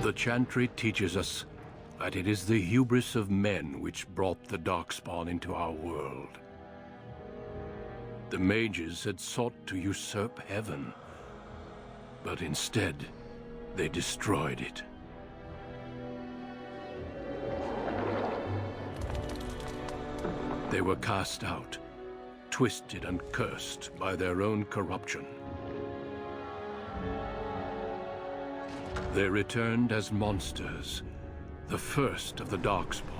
The Chantry teaches us But it is the hubris of men which brought the Darkspawn into our world. The mages had sought to usurp heaven, but instead, they destroyed it. They were cast out, twisted and cursed by their own corruption. They returned as monsters, the first of the Darkspawn.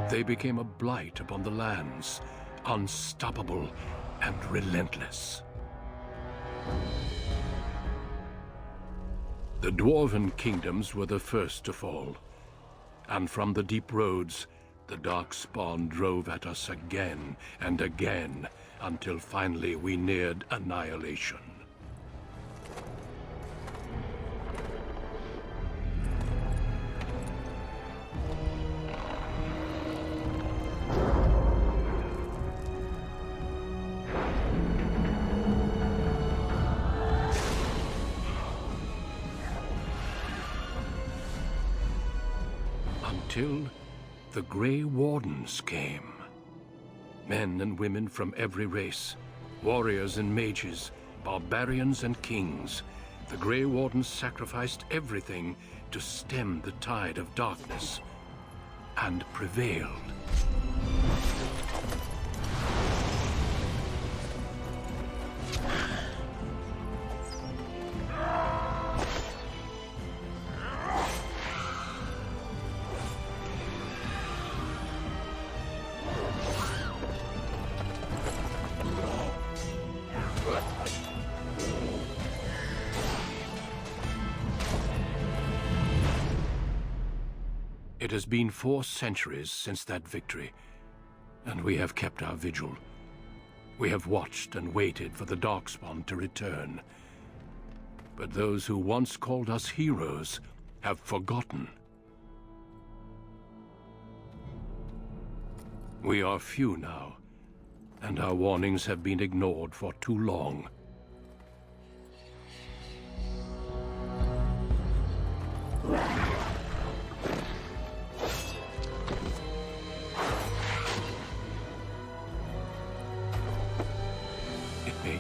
They became a blight upon the lands, unstoppable and relentless. The Dwarven kingdoms were the first to fall, and from the deep roads, the Darkspawn drove at us again and again, until finally we neared annihilation. Until the Grey Wardens came. Men and women from every race, warriors and mages, barbarians and kings. The Grey Wardens sacrificed everything to stem the tide of darkness, and prevailed. It has been 4 centuries since that victory, and we have kept our vigil. We have watched and waited for the Darkspawn to return. But those who once called us heroes have forgotten. We are few now, and our warnings have been ignored for too long.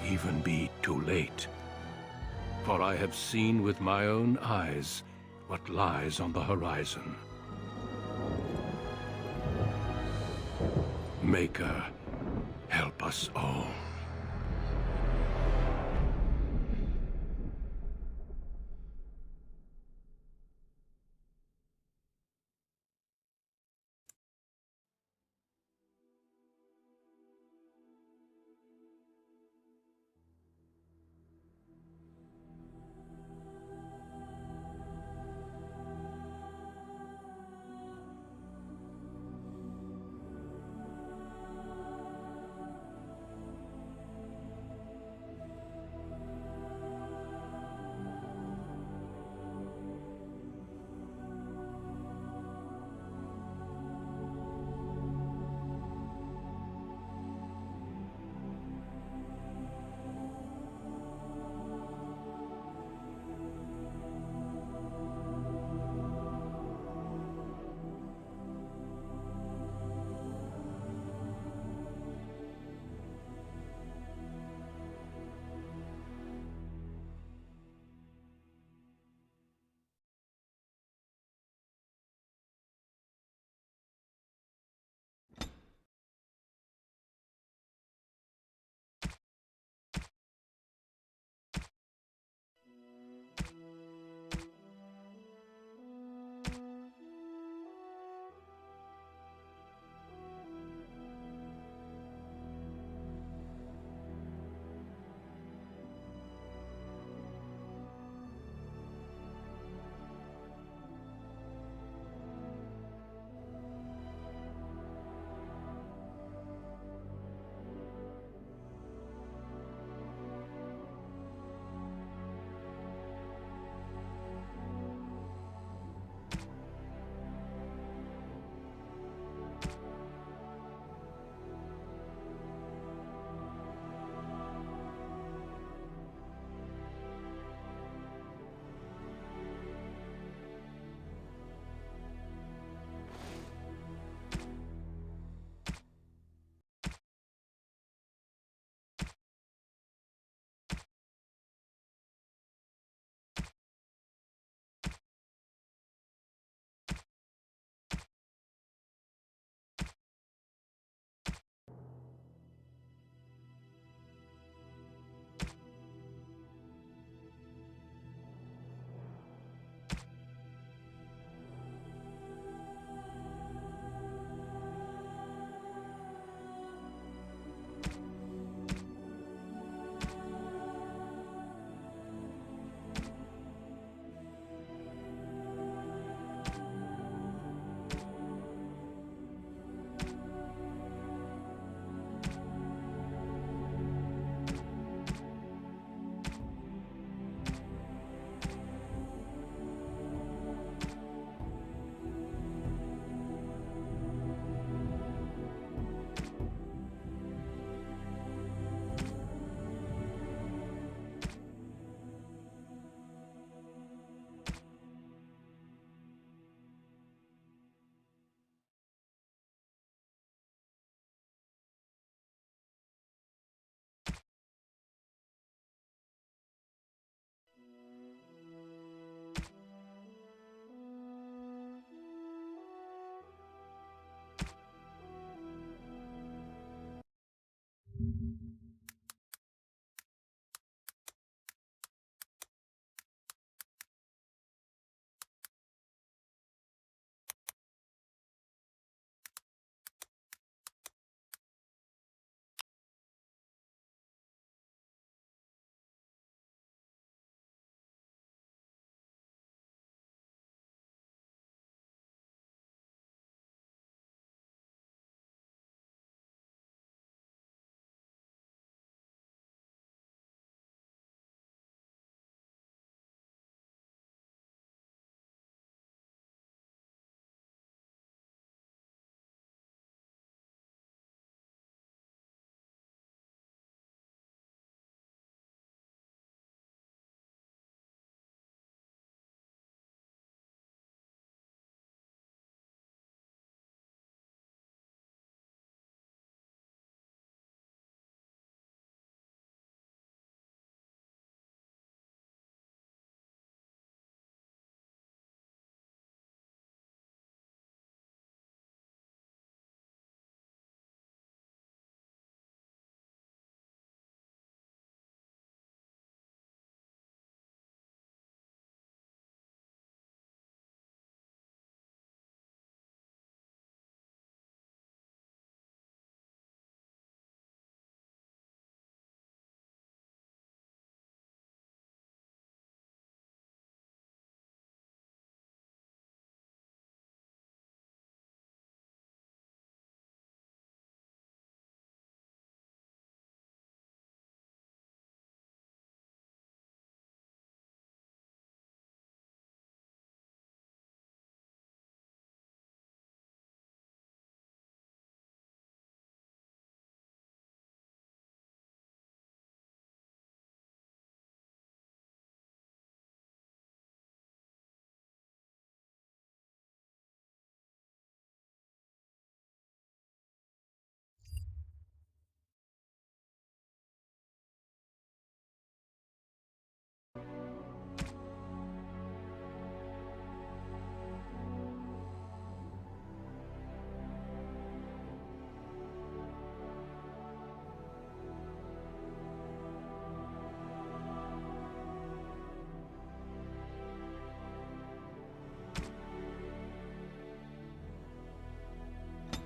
Even be too late. For I have seen with my own eyes what lies on the horizon. Maker, help us all.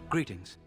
Greetings.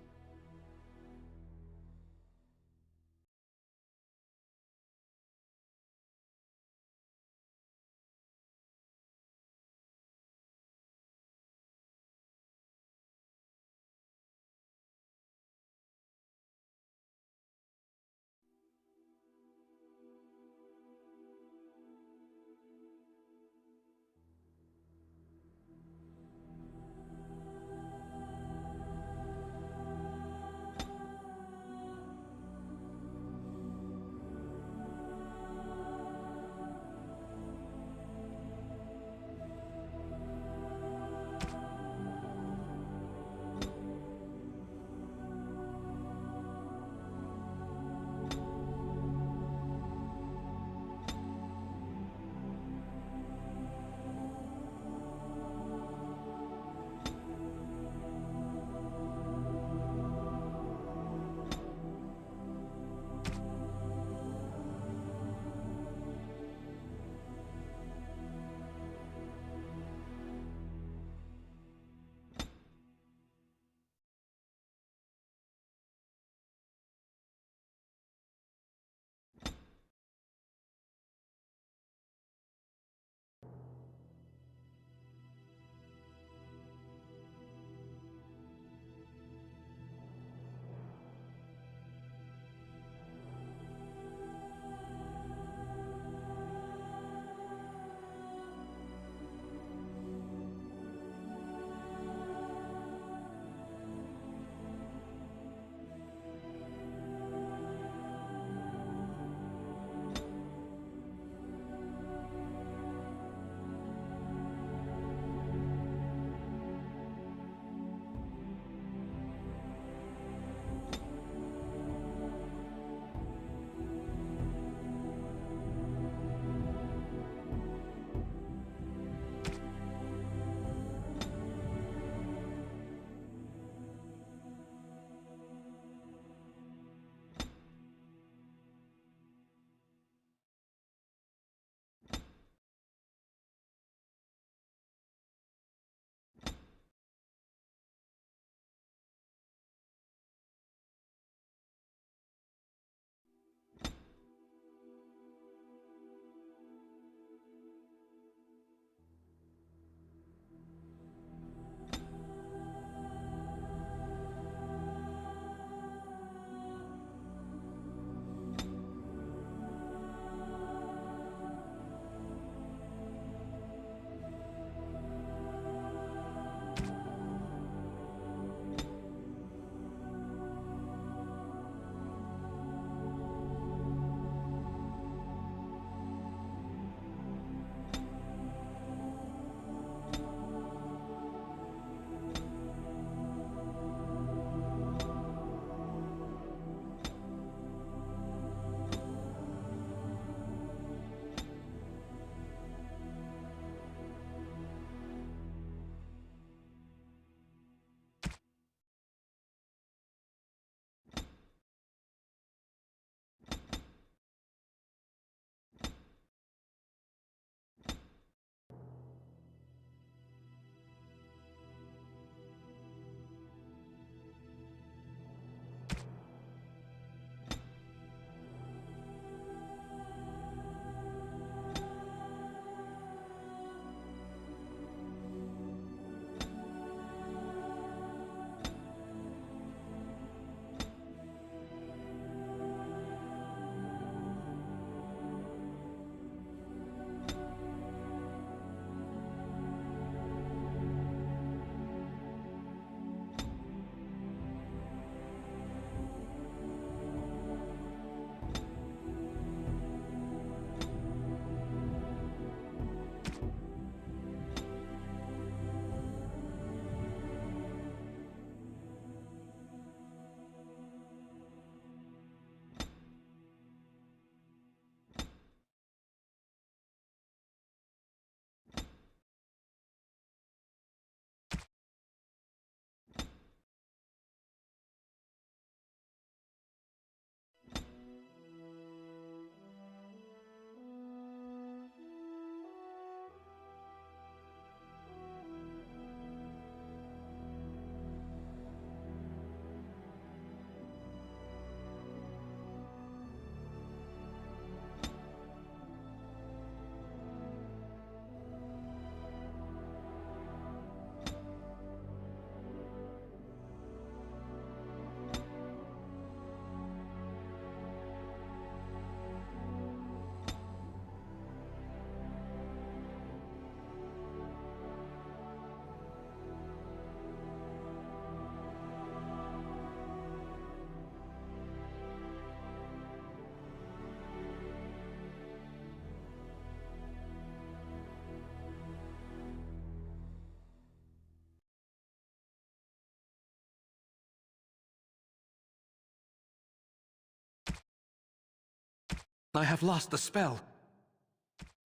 I have lost the spell.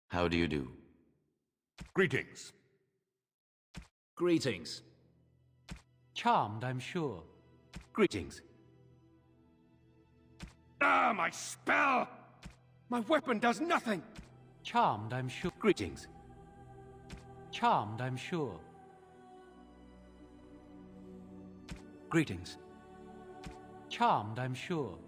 How do you do? Greetings. Greetings. Charmed, I'm sure. Greetings. Ah, my spell! My weapon does nothing! Charmed, I'm sure. Greetings. Charmed, I'm sure. Greetings. Charmed, I'm sure.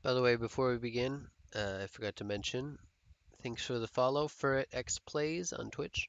By the way, before we begin, I forgot to mention, thanks for the follow, FurretX Plays on Twitch.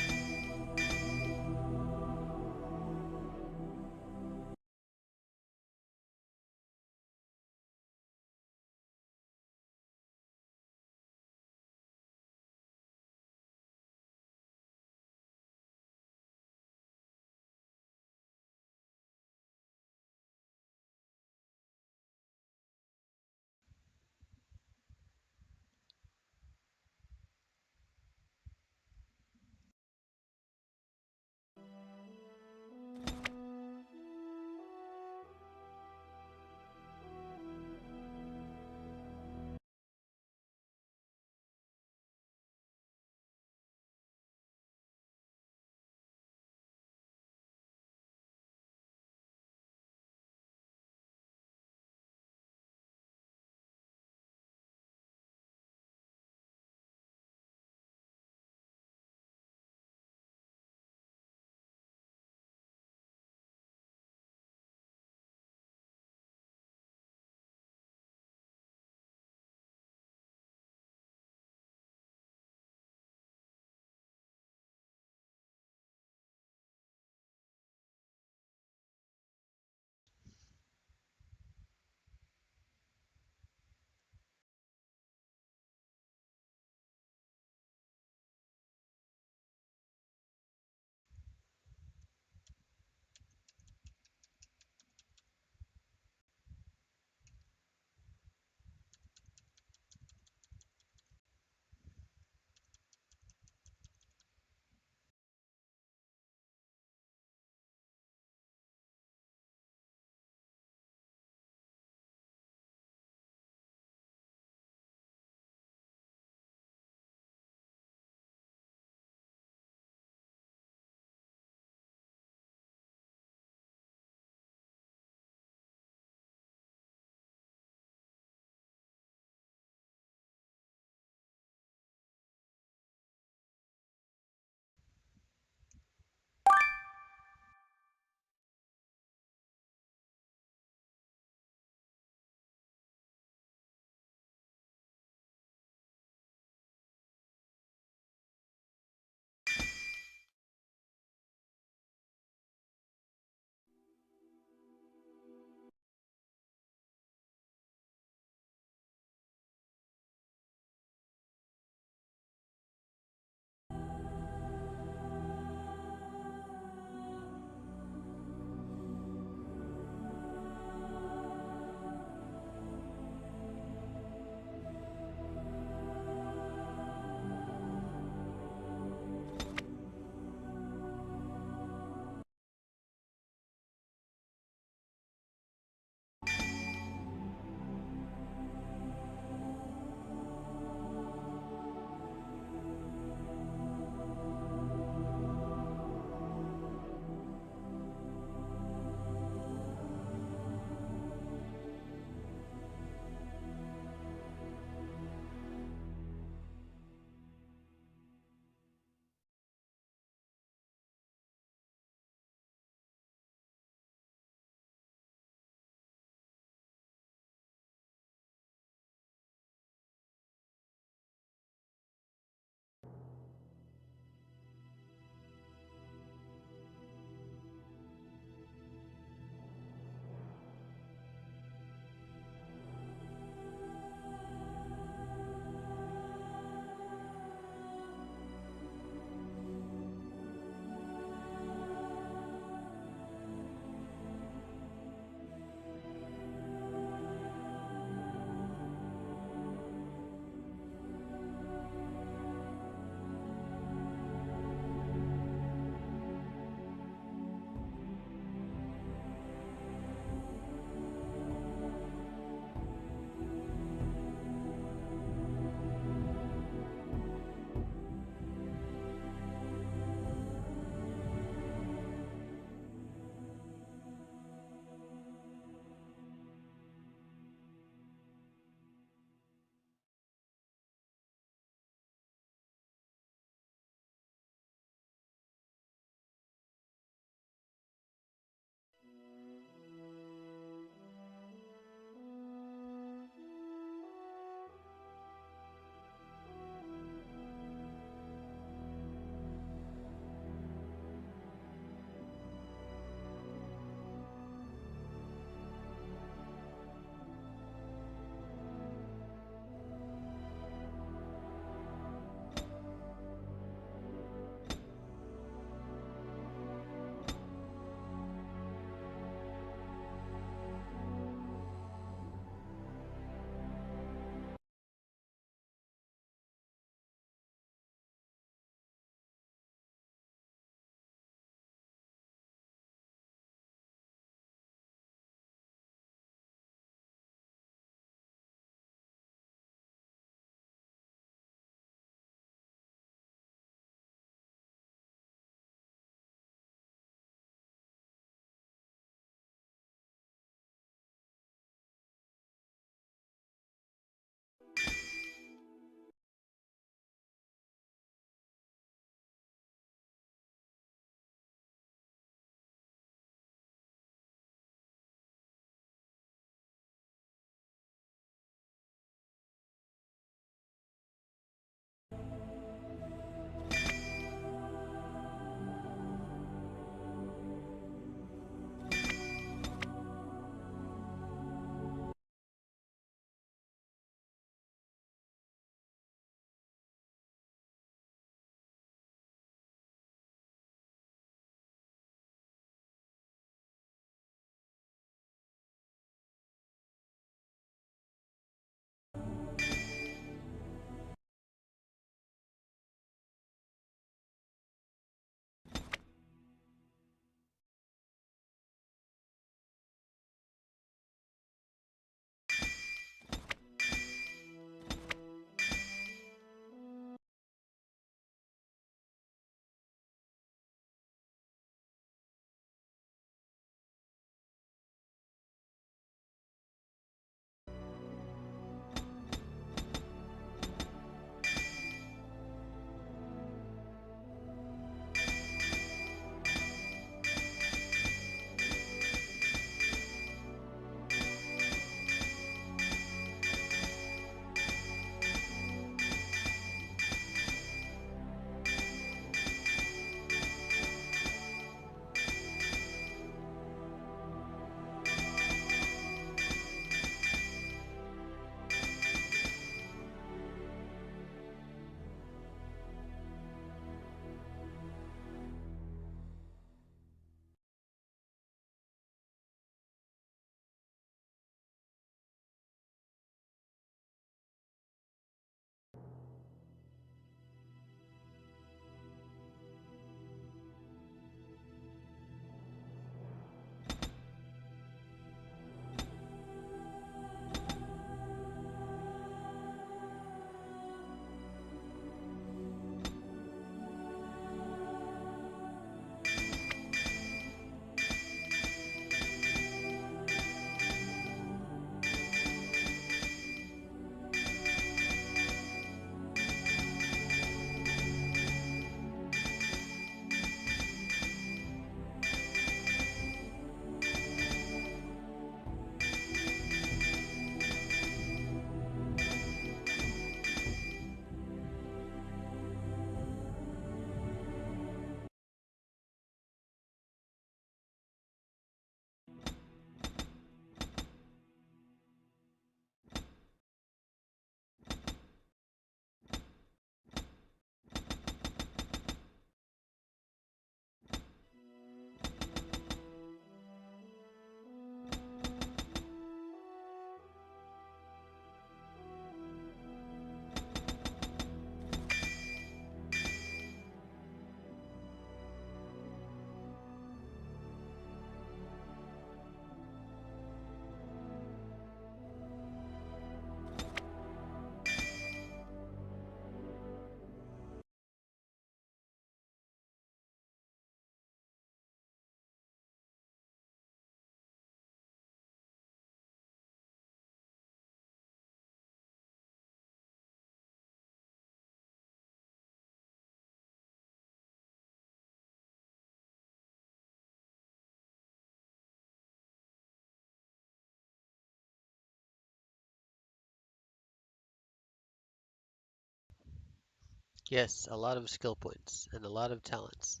Yes, a lot of skill points and a lot of talents.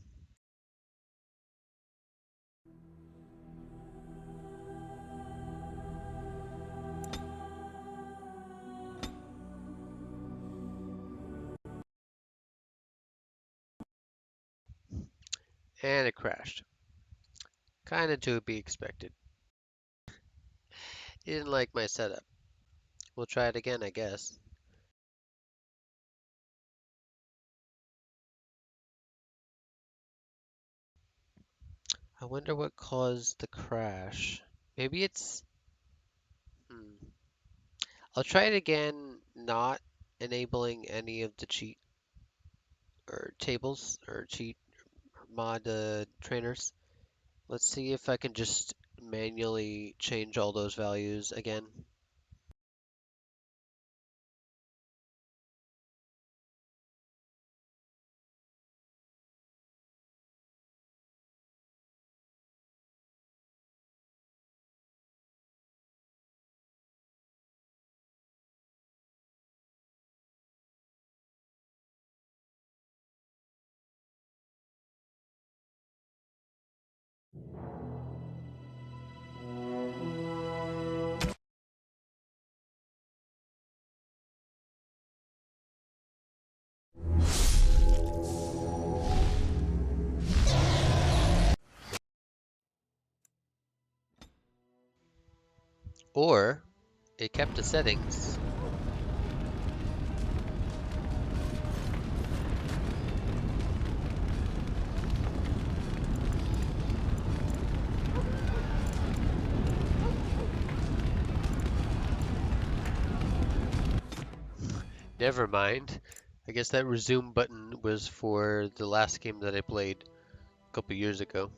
And it crashed. Kinda to be expected. You didn't like my setup. We'll try it again, I guess. I wonder what caused the crash. Maybe it's... Hmm. I'll try it again, not enabling any of the cheat or tables or cheat mod trainers. Let's see if I can just manually change all those values again. Or it kept the settings. Never mind. I guess that resume button was for the last game that I played a couple years ago.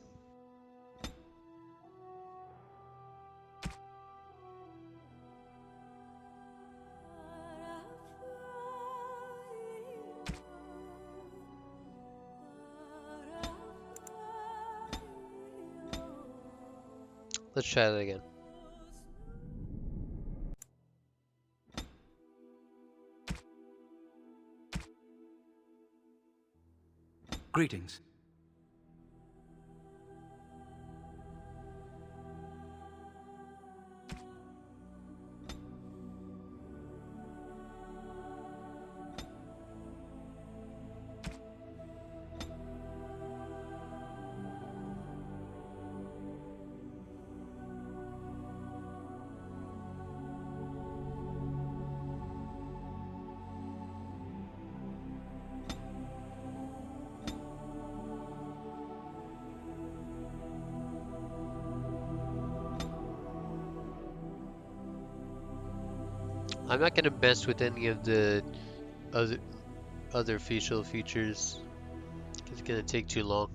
Let's try that again. Greetings. I'm not gonna mess with any of the other facial features. It's gonna take too long.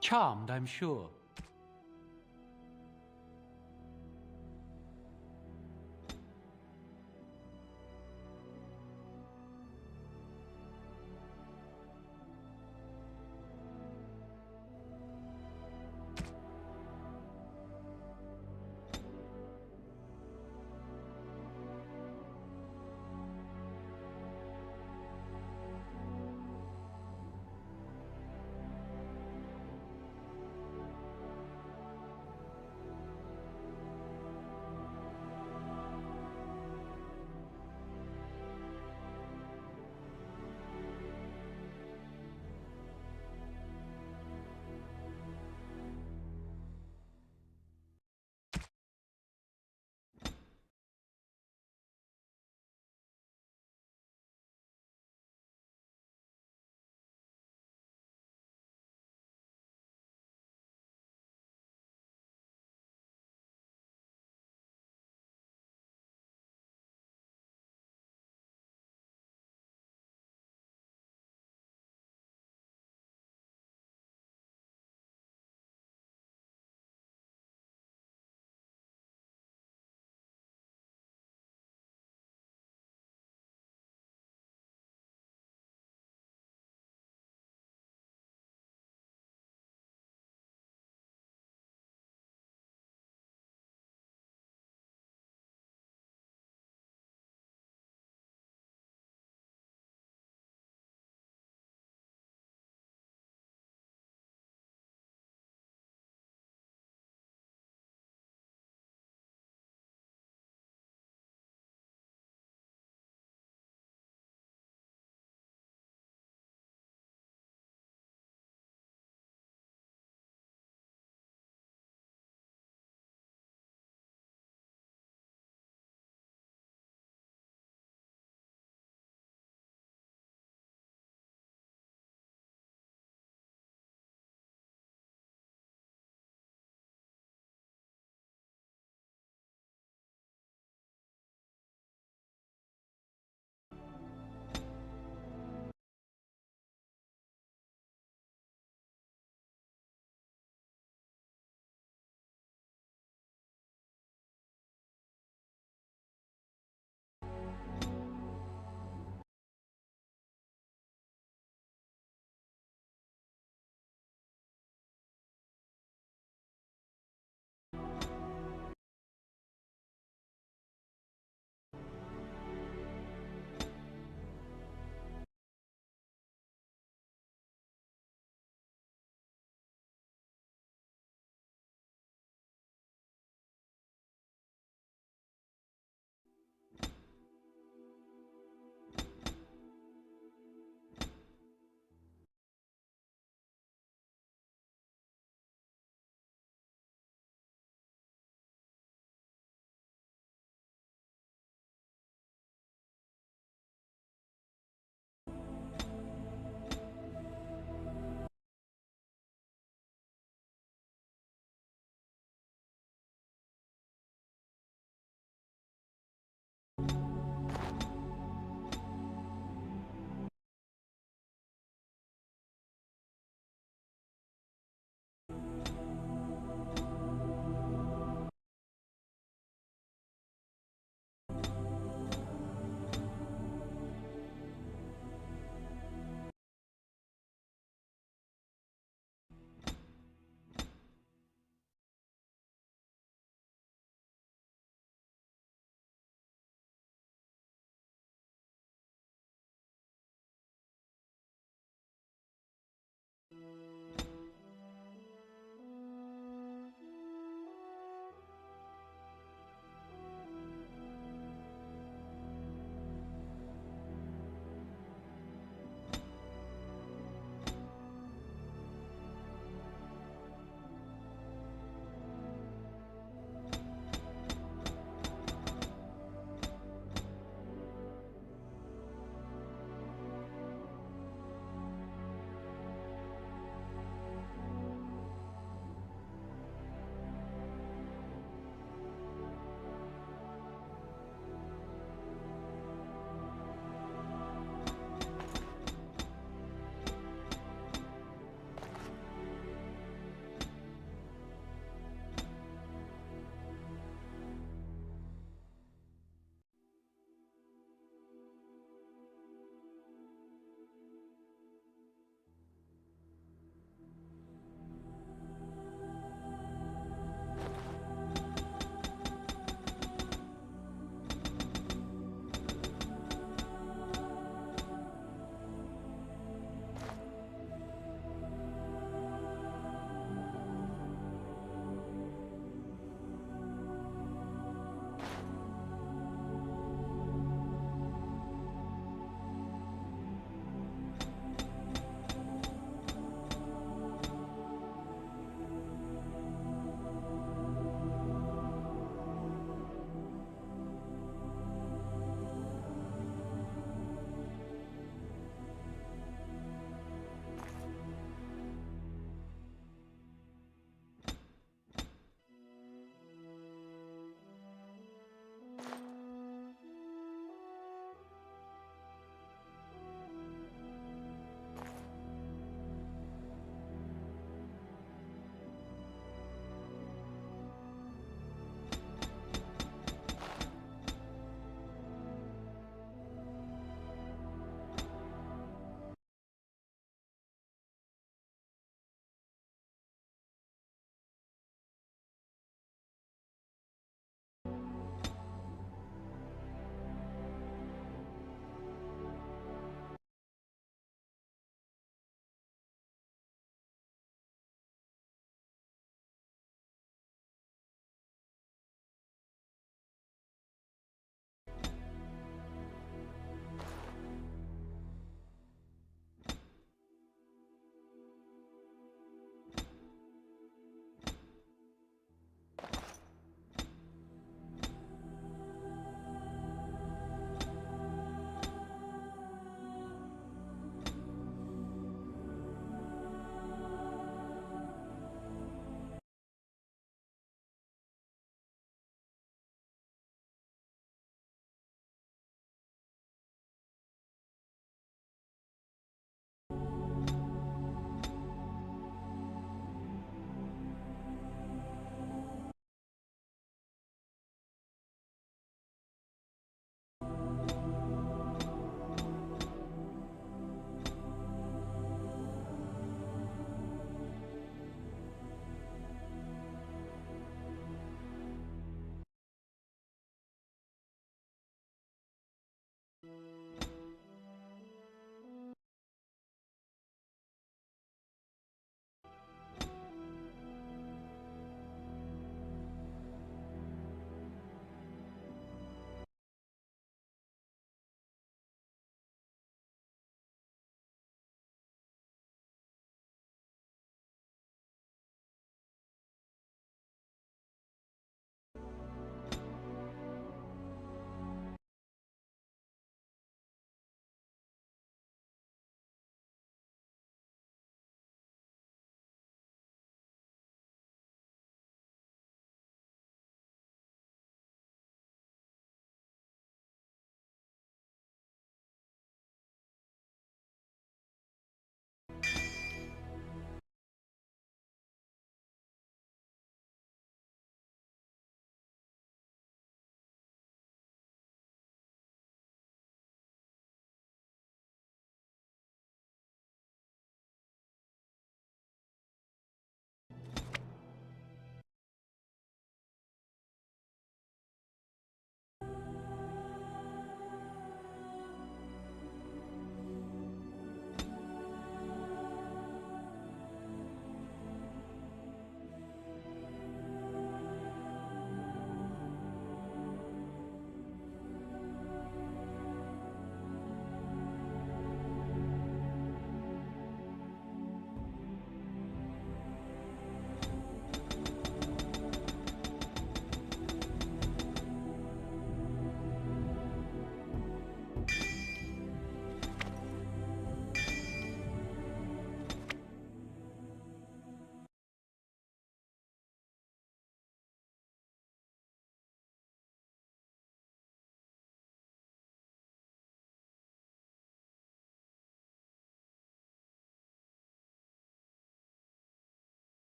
Charmed, I'm sure.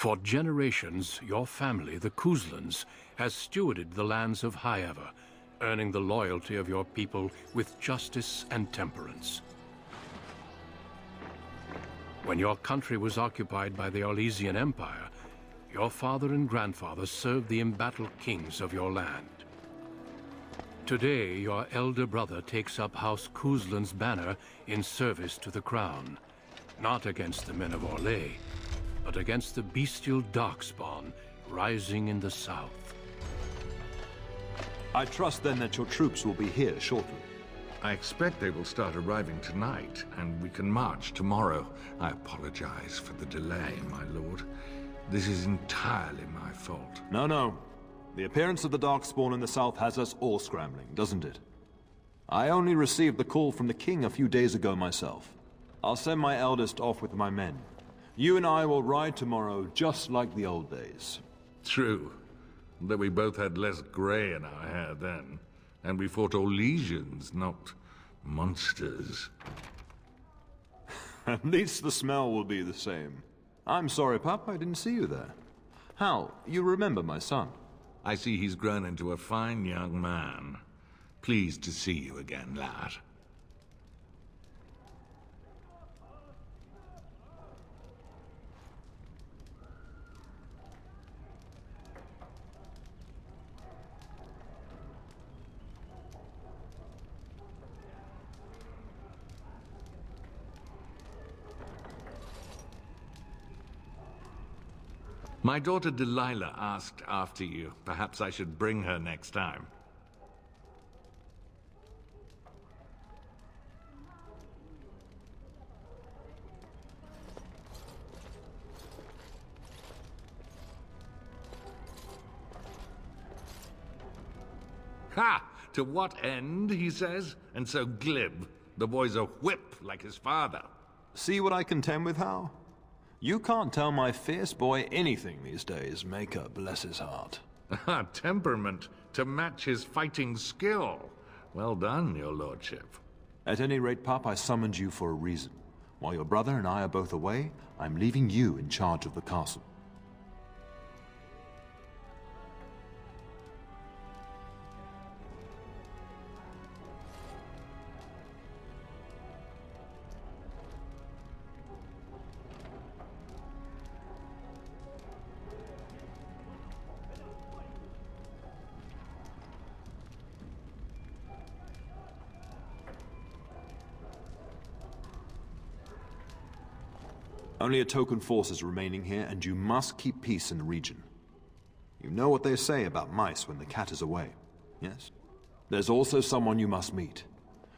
For generations, your family, the Kuzlans, has stewarded the lands of Highever, earning the loyalty of your people with justice and temperance. When your country was occupied by the Orlesian Empire, your father and grandfather served the embattled kings of your land. Today, your elder brother takes up House Kuzlan's banner in service to the crown, not against the men of Orlais, but against the bestial darkspawn rising in the south. I trust then that your troops will be here shortly. I expect they will start arriving tonight, and we can march tomorrow. I apologize for the delay, my lord. This is entirely my fault. No. The appearance of the Darkspawn in the south has us all scrambling, doesn't it? I only received the call from the king a few days ago myself. I'll send my eldest off with my men. You and I will ride tomorrow just like the old days. True. Though we both had less gray in our hair then. And we fought Orlesians, not monsters. At least the smell will be the same. I'm sorry, Pup, I didn't see you there. Hal, you remember my son? I see he's grown into a fine young man. Pleased to see you again, lad. My daughter Delilah asked after you. Perhaps I should bring her next time. Ha! To what end, he says? And so glib. The boy's a whip like his father. See what I contend with, Hal? You can't tell my fierce boy anything these days, Maker bless his heart. Temperament to match his fighting skill. Well done, your lordship. At any rate, Pup, I summoned you for a reason. While your brother and I are both away, I'm leaving you in charge of the castle. Only a token force is remaining here, and you must keep peace in the region. You know what they say about mice when the cat is away, yes? There's also someone you must meet.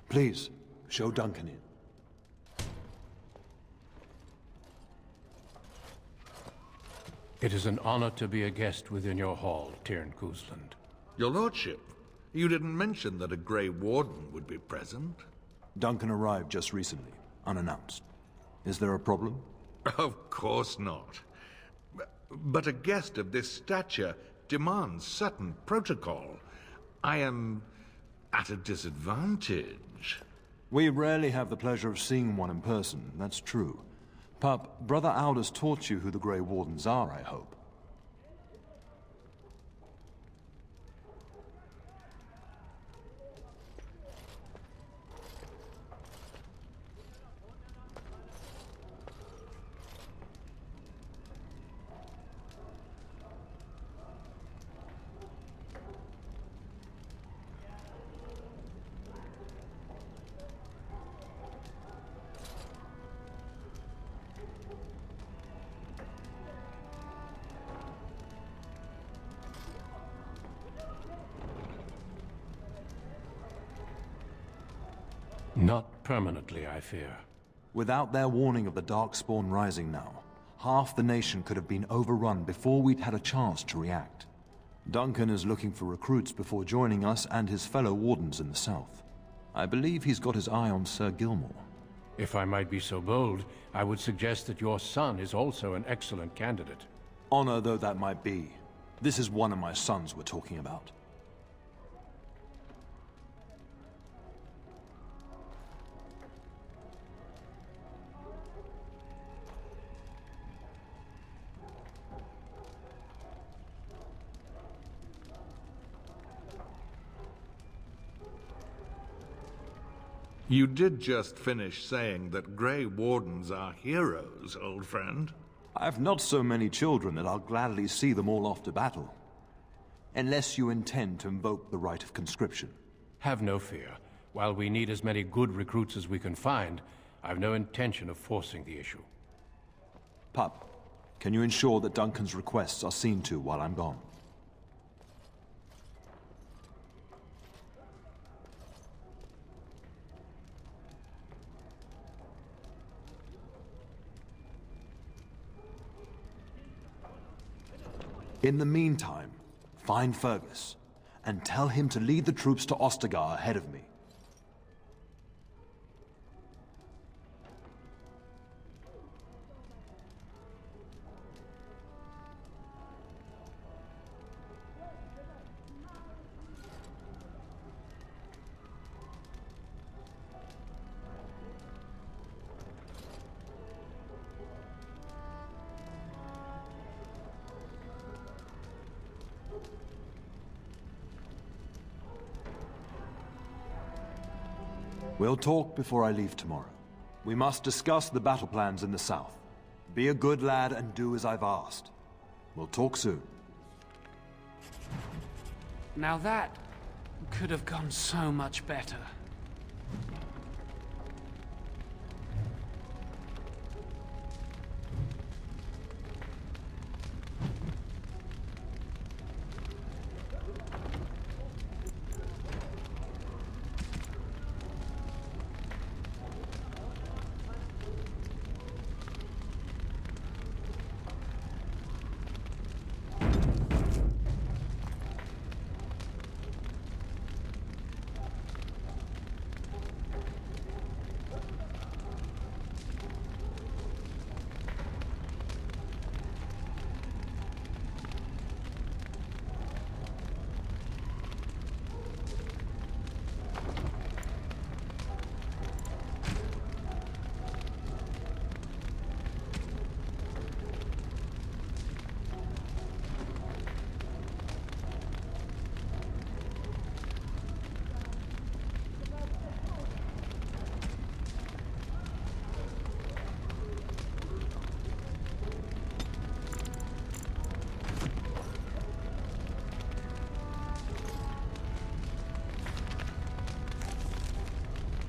Please, show Duncan in. It is an honor to be a guest within your hall, Tyrn Kuzland. Your lordship, you didn't mention that a Grey Warden would be present. Duncan arrived just recently, unannounced. Is there a problem? Of course not. But a guest of this stature demands certain protocol. I am at a disadvantage. We rarely have the pleasure of seeing one in person, that's true. Pup, Brother Aldous taught you who the Grey Wardens are, I hope. Not permanently, I fear. Without their warning of the Darkspawn rising now, half the nation could have been overrun before we'd had a chance to react. Duncan is looking for recruits before joining us and his fellow wardens in the south. I believe he's got his eye on Sir Gilmore. If I might be so bold, I would suggest that your son is also an excellent candidate. Honor though that might be, this is one of my sons we're talking about. You did just finish saying that Grey Wardens are heroes, old friend. I have not so many children that I'll gladly see them all off to battle. Unless you intend to invoke the right of conscription. Have no fear. While we need as many good recruits as we can find, I've no intention of forcing the issue. Pup, can you ensure that Duncan's requests are seen to while I'm gone? In the meantime, find Fergus, and tell him to lead the troops to Ostagar ahead of me. We'll talk before I leave tomorrow. We must discuss the battle plans in the south. Be a good lad and do as I've asked. We'll talk soon. Now that could have gone so much better.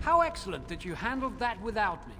How excellent that you handled that without me.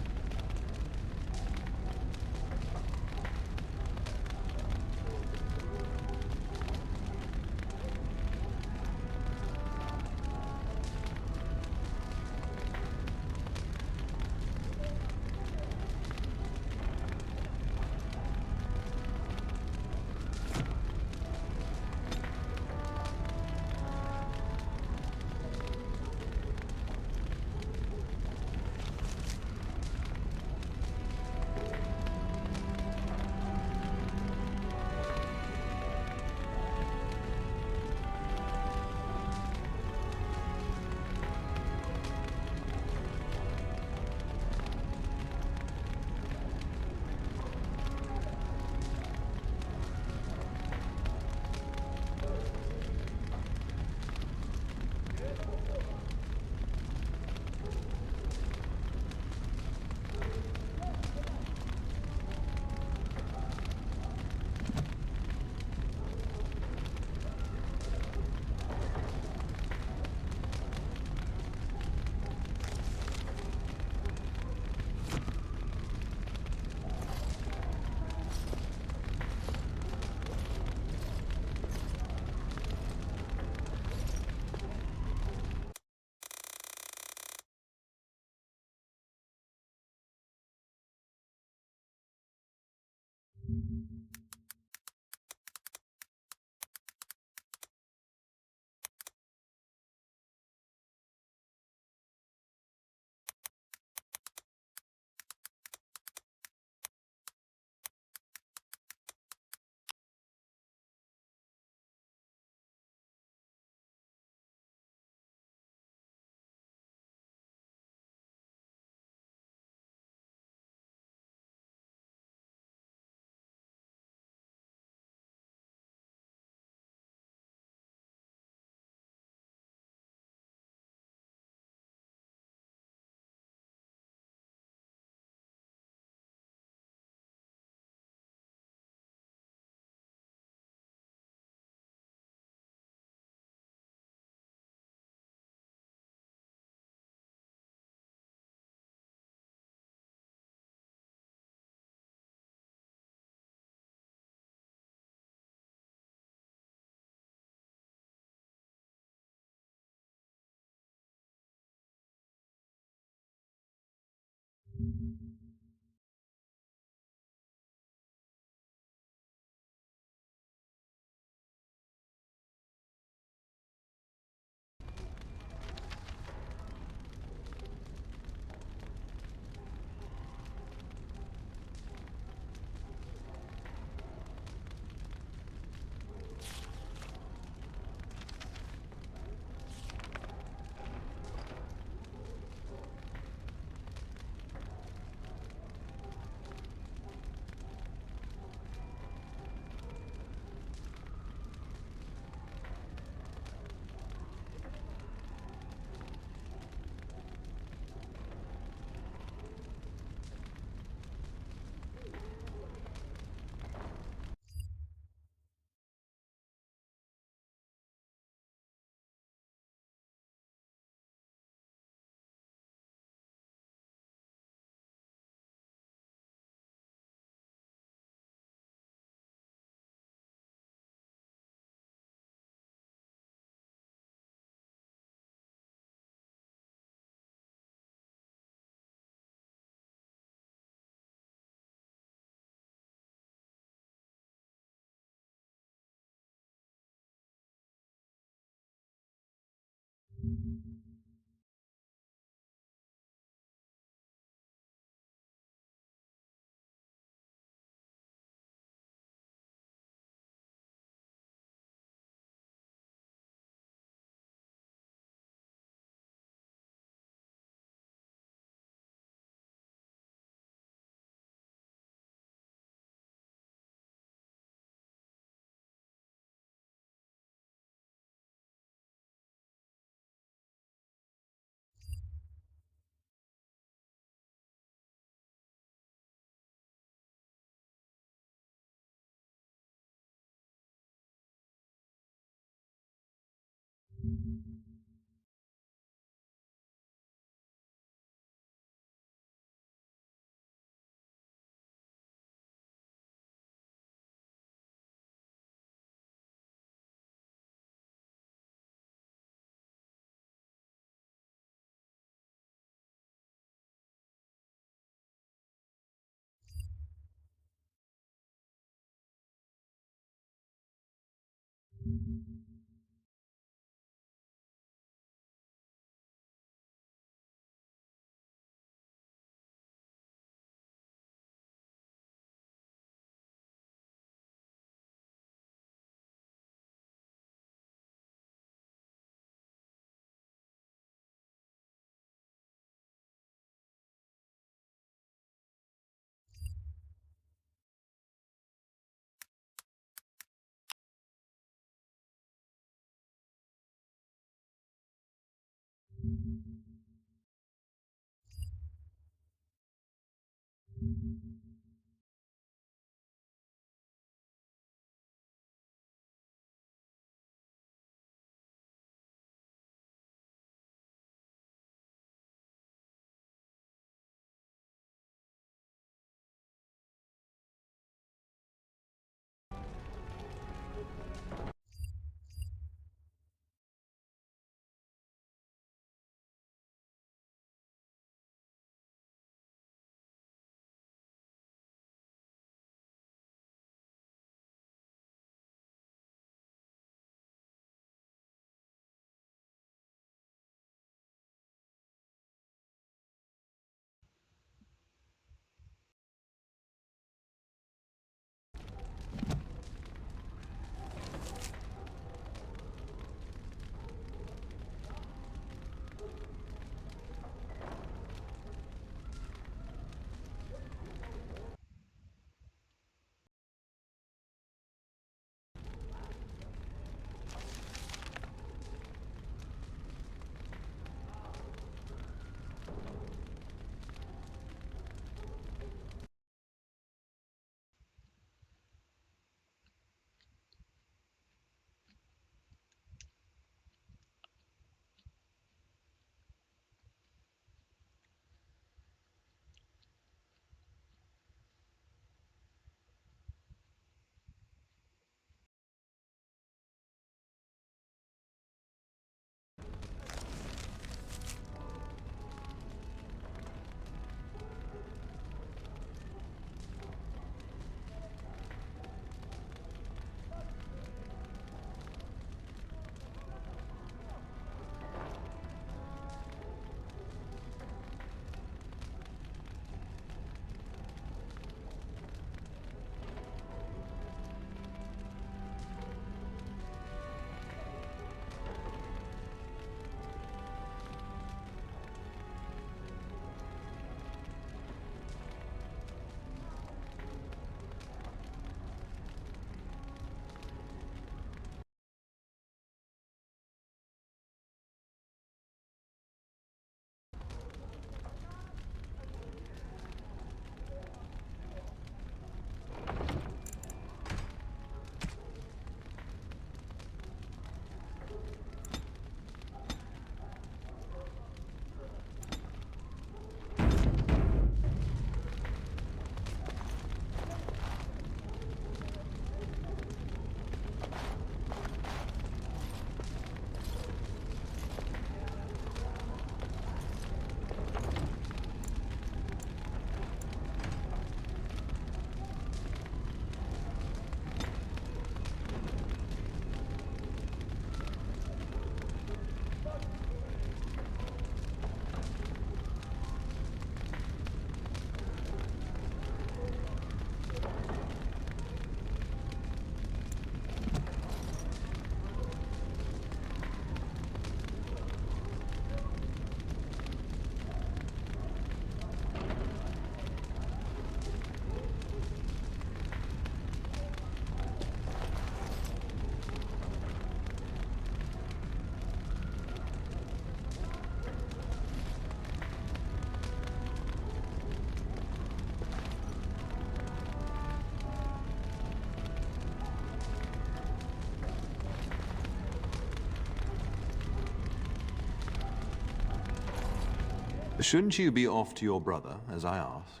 Shouldn't you be off to your brother, as I asked?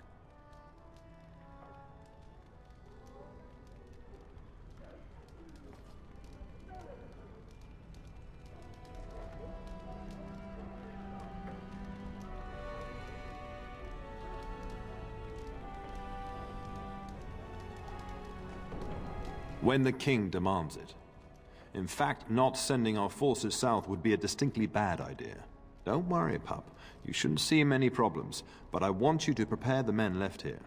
When the king demands it. In fact, not sending our forces south would be a distinctly bad idea. Don't worry, pup. You shouldn't see many problems, but I want you to prepare the men left here,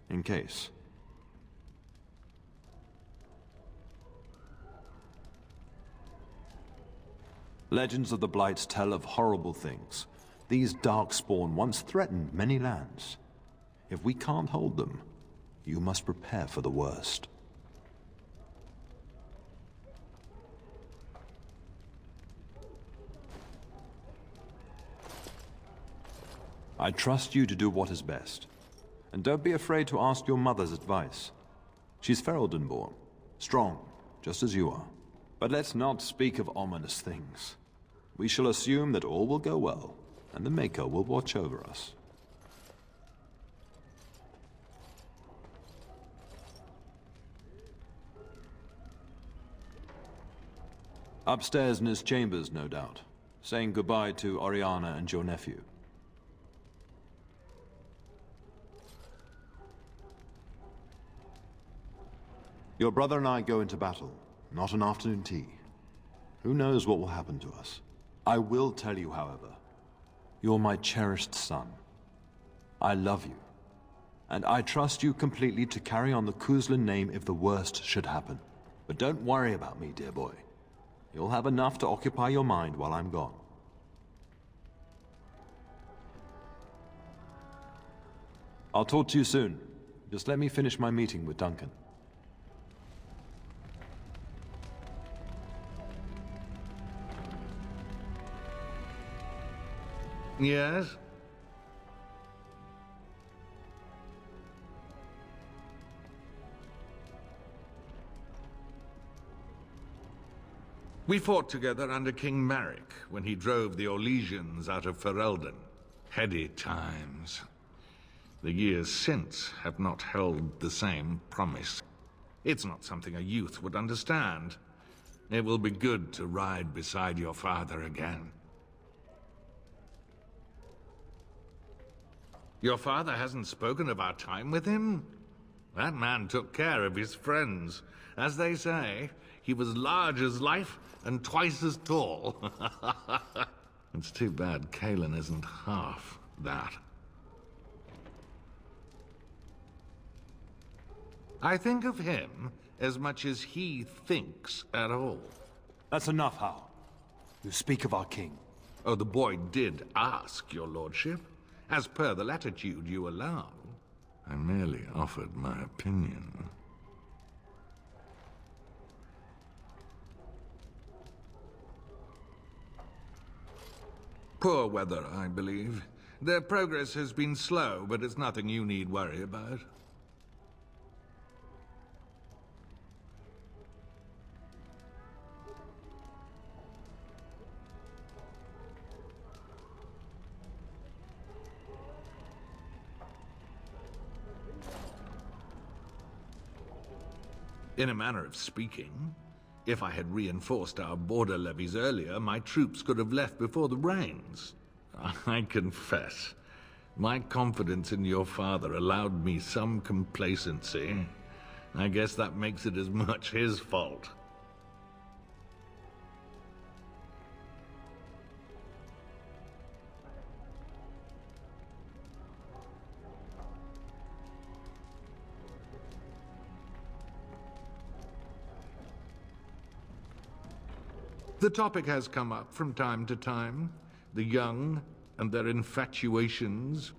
in case. Legends of the Blights tell of horrible things. These Darkspawn once threatened many lands. If we can't hold them, you must prepare for the worst. I trust you to do what is best. And don't be afraid to ask your mother's advice. She's Ferelden-born, strong, just as you are. But let's not speak of ominous things. We shall assume that all will go well, and the Maker will watch over us. Upstairs in his chambers, no doubt, saying goodbye to Oriana and your nephew. Your brother and I go into battle, not an afternoon tea. Who knows what will happen to us? I will tell you, however, you're my cherished son. I love you, and I trust you completely to carry on the Kuzlin name if the worst should happen. But don't worry about me, dear boy. You'll have enough to occupy your mind while I'm gone. I'll talk to you soon. Just let me finish my meeting with Duncan. Yes? We fought together under King Maric when he drove the Orlesians out of Ferelden. Heady times. The years since have not held the same promise. It's not something a youth would understand. It will be good to ride beside your father again. Your father hasn't spoken of our time with him? That man took care of his friends. As they say, he was large as life and twice as tall. It's too bad Kalen isn't half that. I think of him as much as he thinks at all. That's enough, Hal. You speak of our king. Oh, the boy did ask, your lordship. As per the latitude you allow. I merely offered my opinion. Poor weather, I believe. Their progress has been slow, but it's nothing you need worry about. In a manner of speaking, if I had reinforced our border levies earlier, my troops could have left before the rains. I confess, my confidence in your father allowed me some complacency. I guess that makes it as much his fault. The topic has come up from time to time. The young and their infatuations.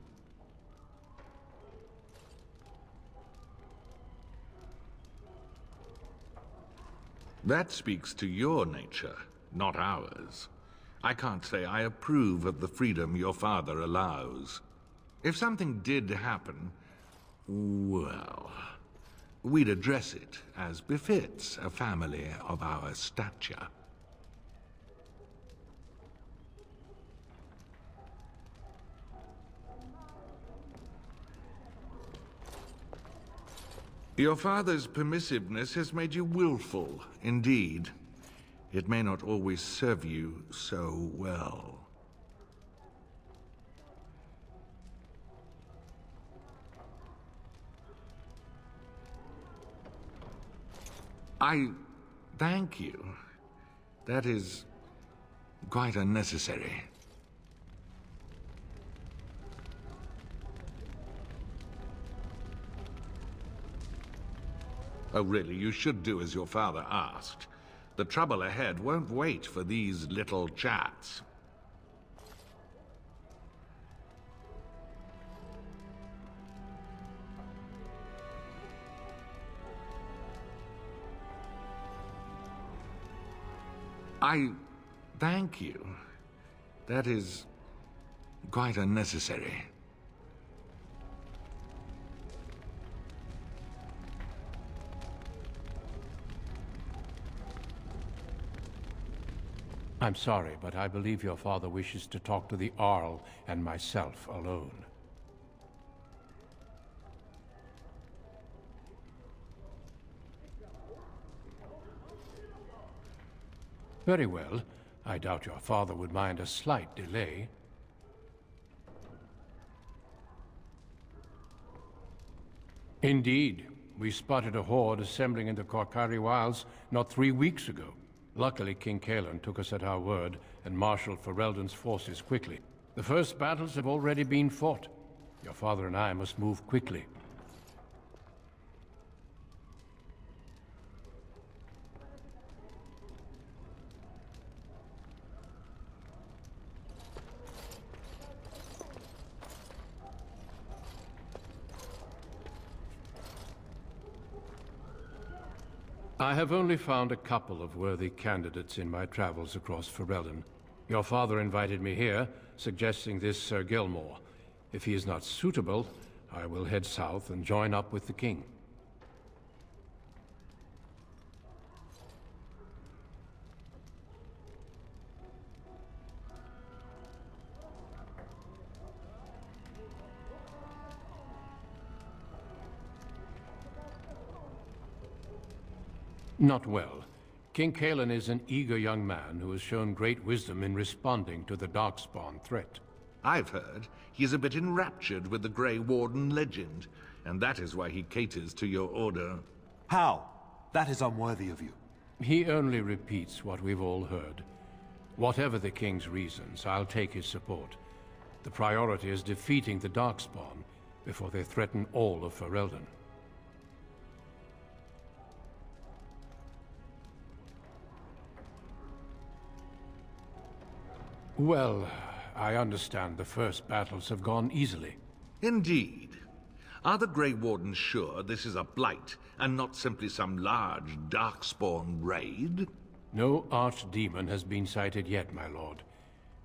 That speaks to your nature, not ours. I can't say I approve of the freedom your father allows. If something did happen, well, we'd address it as befits a family of our stature. Your father's permissiveness has made you willful, indeed. It may not always serve you so well. I thank you. That is quite unnecessary. Oh, really, you should do as your father asked. The trouble ahead won't wait for these little chats. I thank you. That is quite unnecessary. I'm sorry, but I believe your father wishes to talk to the Arl and myself alone. Very well. I doubt your father would mind a slight delay. Indeed. We spotted a horde assembling in the Korkari Wilds not 3 weeks ago. Luckily, King Kaelan took us at our word and marshaled Ferelden's forces quickly. The first battles have already been fought. Your father and I must move quickly. I have only found a couple of worthy candidates in my travels across Ferelden. Your father invited me here, suggesting this Sir Gilmore. If he is not suitable, I will head south and join up with the king. Not well. King Kaelan is an eager young man who has shown great wisdom in responding to the Darkspawn threat. I've heard he's a bit enraptured with the Grey Warden legend, and that is why he caters to your order. How? That is unworthy of you. He only repeats what we've all heard. Whatever the king's reasons, I'll take his support. The priority is defeating the Darkspawn before they threaten all of Ferelden. Well, I understand the first battles have gone easily. Indeed. Are the Grey Wardens sure this is a blight, and not simply some large Darkspawn raid? No archdemon has been sighted yet, my lord.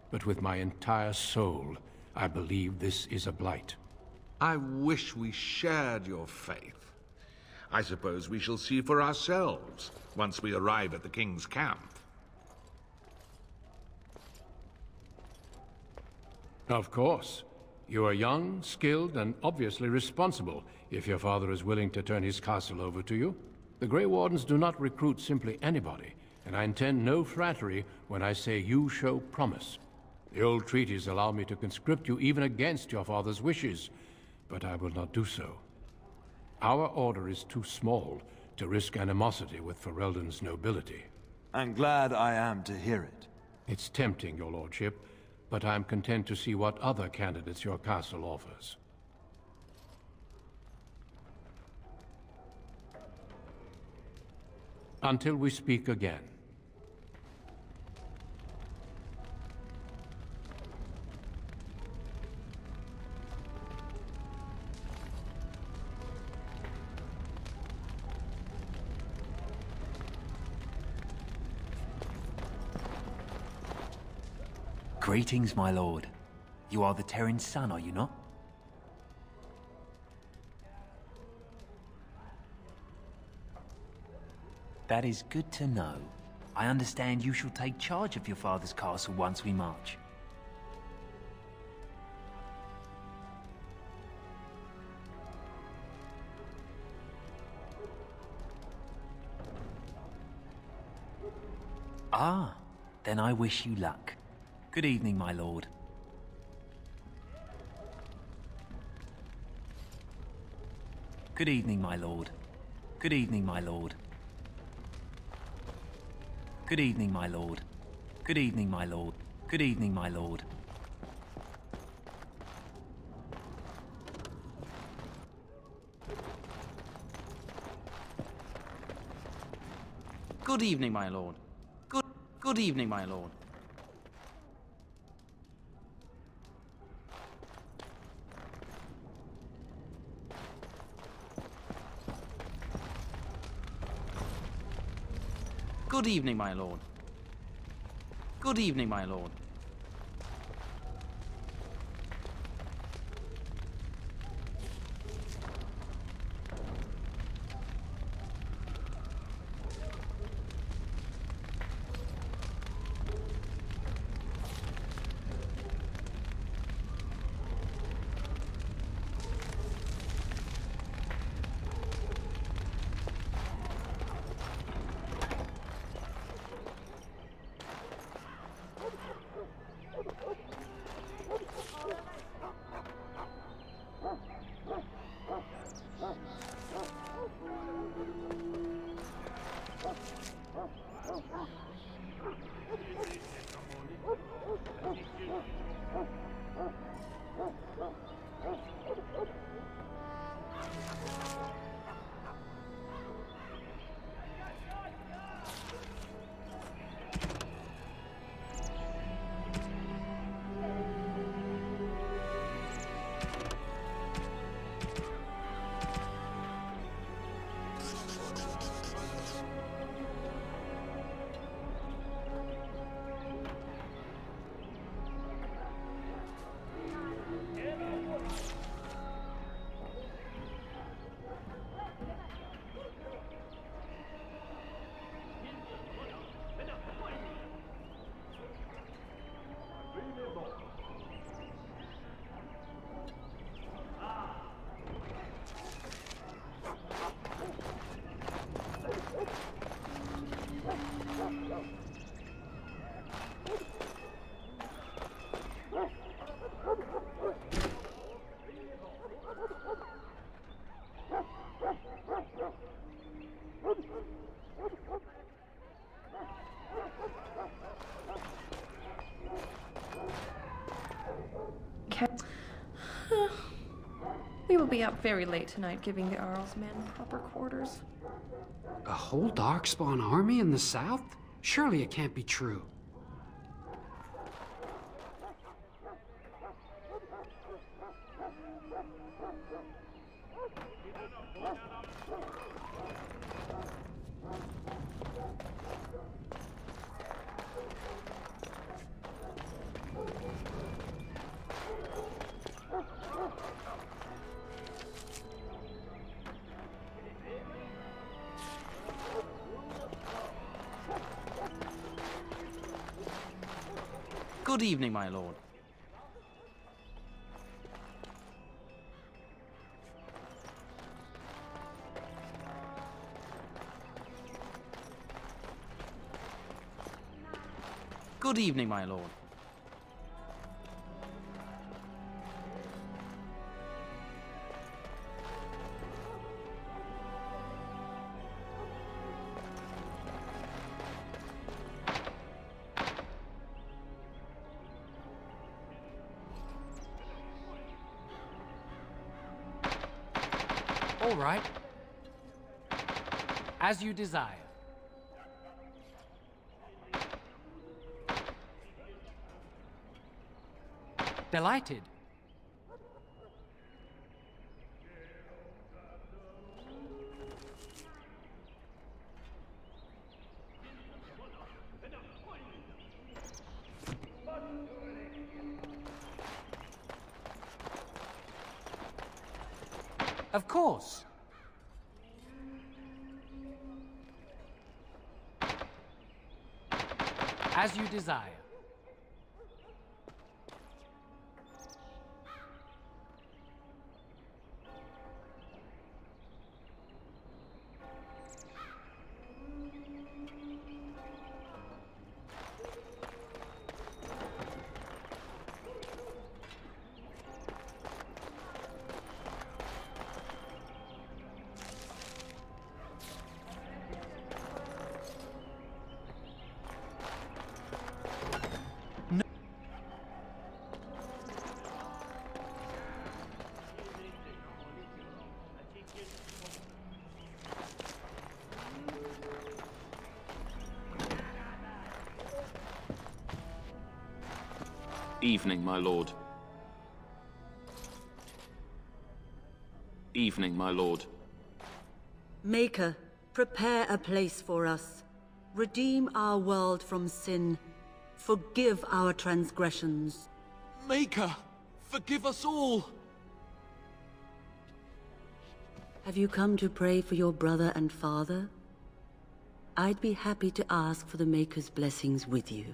But with my entire soul, I believe this is a blight. I wish we shared your faith. I suppose we shall see for ourselves once we arrive at the King's camp. Of course. You are young, skilled, and obviously responsible, if your father is willing to turn his castle over to you. The Grey Wardens do not recruit simply anybody, and I intend no flattery when I say you show promise. The old treaties allow me to conscript you even against your father's wishes, but I will not do so. Our order is too small to risk animosity with Ferelden's nobility. And glad I am to hear it. It's tempting, your lordship, but I'm content to see what other candidates your castle offers. Until we speak again. Greetings, my lord. You are the Terran's son, are you not? That is good to know. I understand you shall take charge of your father's castle once we march. Ah, then I wish you luck. Good evening, my lord. Good evening, my lord. Good evening, my lord. Good evening, my lord. Good evening, my lord. Good evening, my lord. Good evening, my lord. Good evening, my lord. Good evening, my lord. Good evening, my lord. We will be up very late tonight giving the Arl's men proper quarters. A whole Darkspawn army in the south? Surely it can't be true. Good evening, my lord. Good evening, my lord. All right. As you desire. Delighted. Of course. As you desire. Evening, my lord. Evening, my lord. Maker, prepare a place for us. Redeem our world from sin. Forgive our transgressions. Maker, forgive us all! Have you come to pray for your brother and father? I'd be happy to ask for the Maker's blessings with you.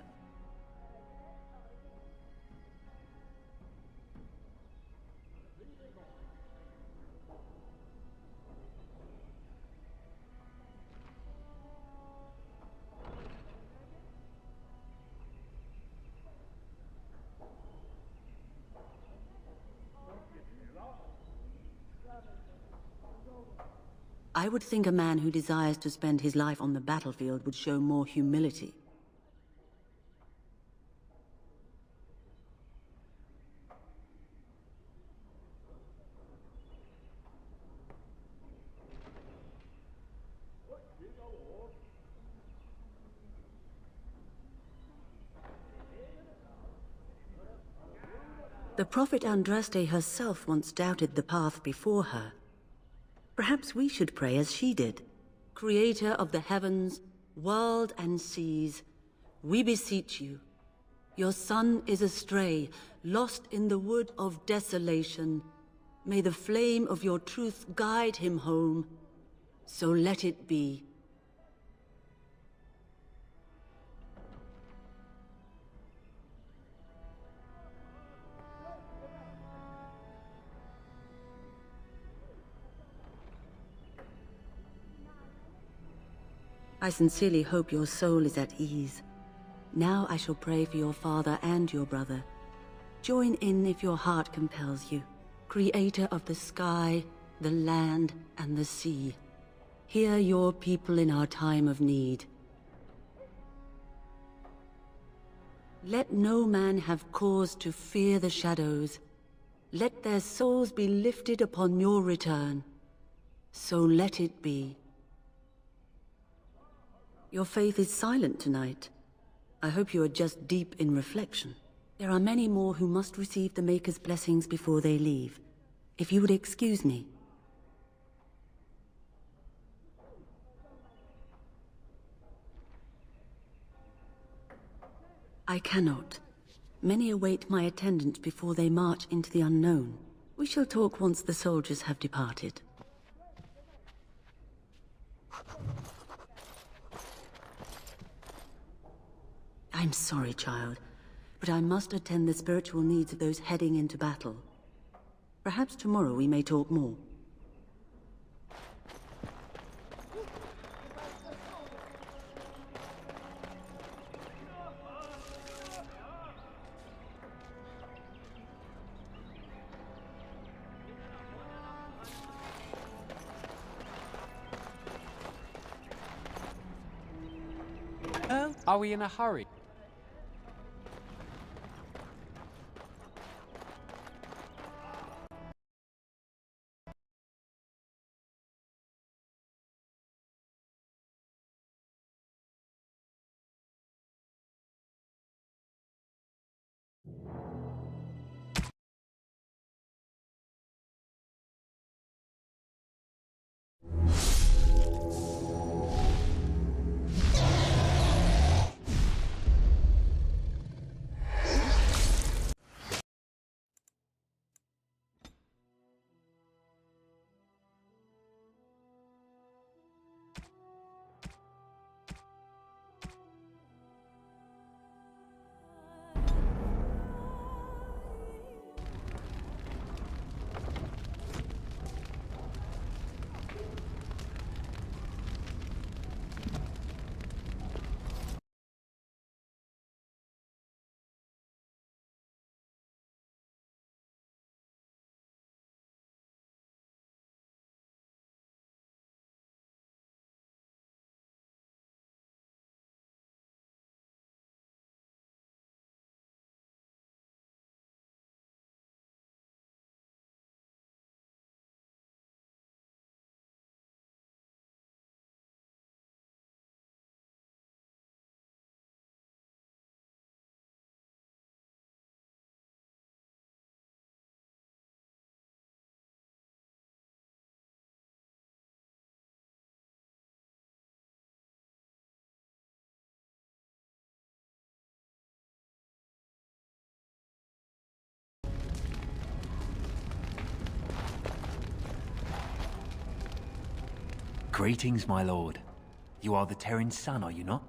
I would think a man who desires to spend his life on the battlefield would show more humility. The prophet Andraste herself once doubted the path before her. Perhaps we should pray as she did. Creator of the heavens, world and seas, we beseech you. Your son is astray, lost in the wood of desolation. May the flame of your truth guide him home. So let it be. I sincerely hope your soul is at ease. Now I shall pray for your father and your brother. Join in if your heart compels you. Creator of the sky, the land, and the sea. Hear your people in our time of need. Let no man have cause to fear the shadows. Let their souls be lifted upon your return. So let it be. Your faith is silent tonight. I hope you are just deep in reflection. There are many more who must receive the Maker's blessings before they leave. If you would excuse me. I cannot. Many await my attendance before they march into the unknown. We shall talk once the soldiers have departed. I'm sorry, child, but I must attend the spiritual needs of those heading into battle. Perhaps tomorrow we may talk more. Are we in a hurry? Greetings, my lord. You are the Terran's son, are you not?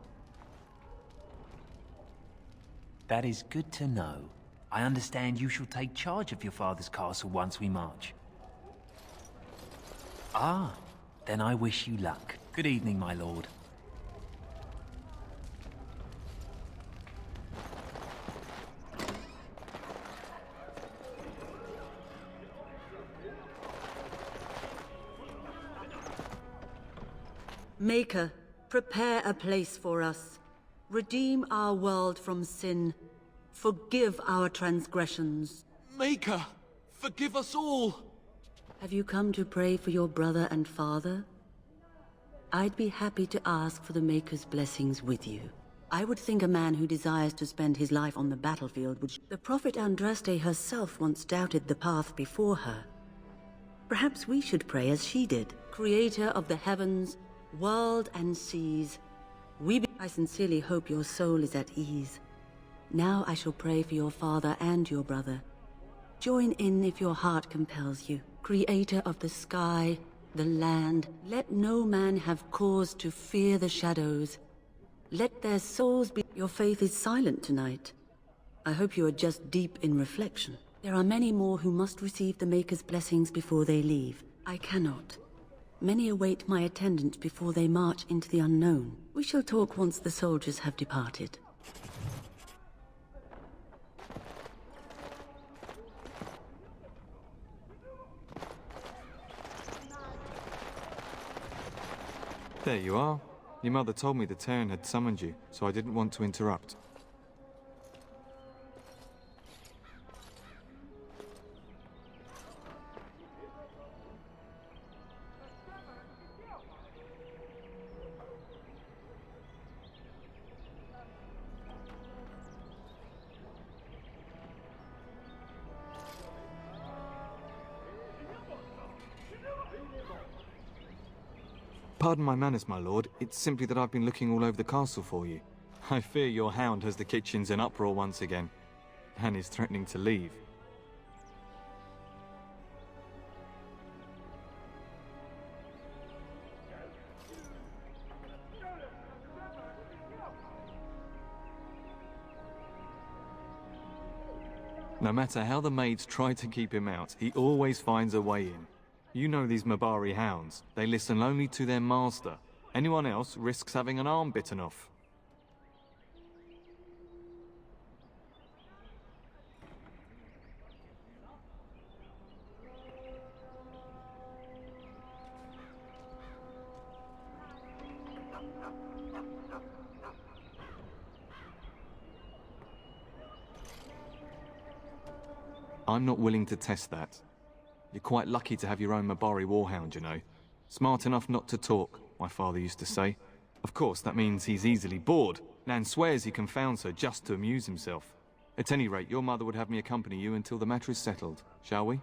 That is good to know. I understand you shall take charge of your father's castle once we march. Ah, then I wish you luck. Good evening, my lord. Maker, prepare a place for us. Redeem our world from sin. Forgive our transgressions. Maker, forgive us all! Have you come to pray for your brother and father? I'd be happy to ask for the Maker's blessings with you. I would think a man who desires to spend his life on the battlefield would... The prophet Andraste herself once doubted the path before her. Perhaps we should pray as she did. Creator of the heavens, world and seas, I sincerely hope your soul is at ease. Now I shall pray for your father and your brother. Join in if your heart compels you. Creator of the sky, the land, let no man have cause to fear the shadows. Let their souls be... Your faith is silent tonight. I hope you are just deep in reflection. There are many more who must receive the Maker's blessings before they leave. I cannot. Many await my attendance before they march into the unknown. We shall talk once the soldiers have departed. There you are. Your mother told me the Terran had summoned you, so I didn't want to interrupt. Pardon my manners, my lord. It's simply that I've been looking all over the castle for you. I fear your hound has the kitchens in uproar once again, and is threatening to leave. No matter how the maids try to keep him out, he always finds a way in. You know these Mabari hounds. They listen only to their master. Anyone else risks having an arm bitten off. I'm not willing to test that. You're quite lucky to have your own Mabari warhound, you know. Smart enough not to talk, my father used to say. Of course, that means he's easily bored. Nan swears he confounds her just to amuse himself. At any rate, your mother would have me accompany you until the matter is settled, shall we?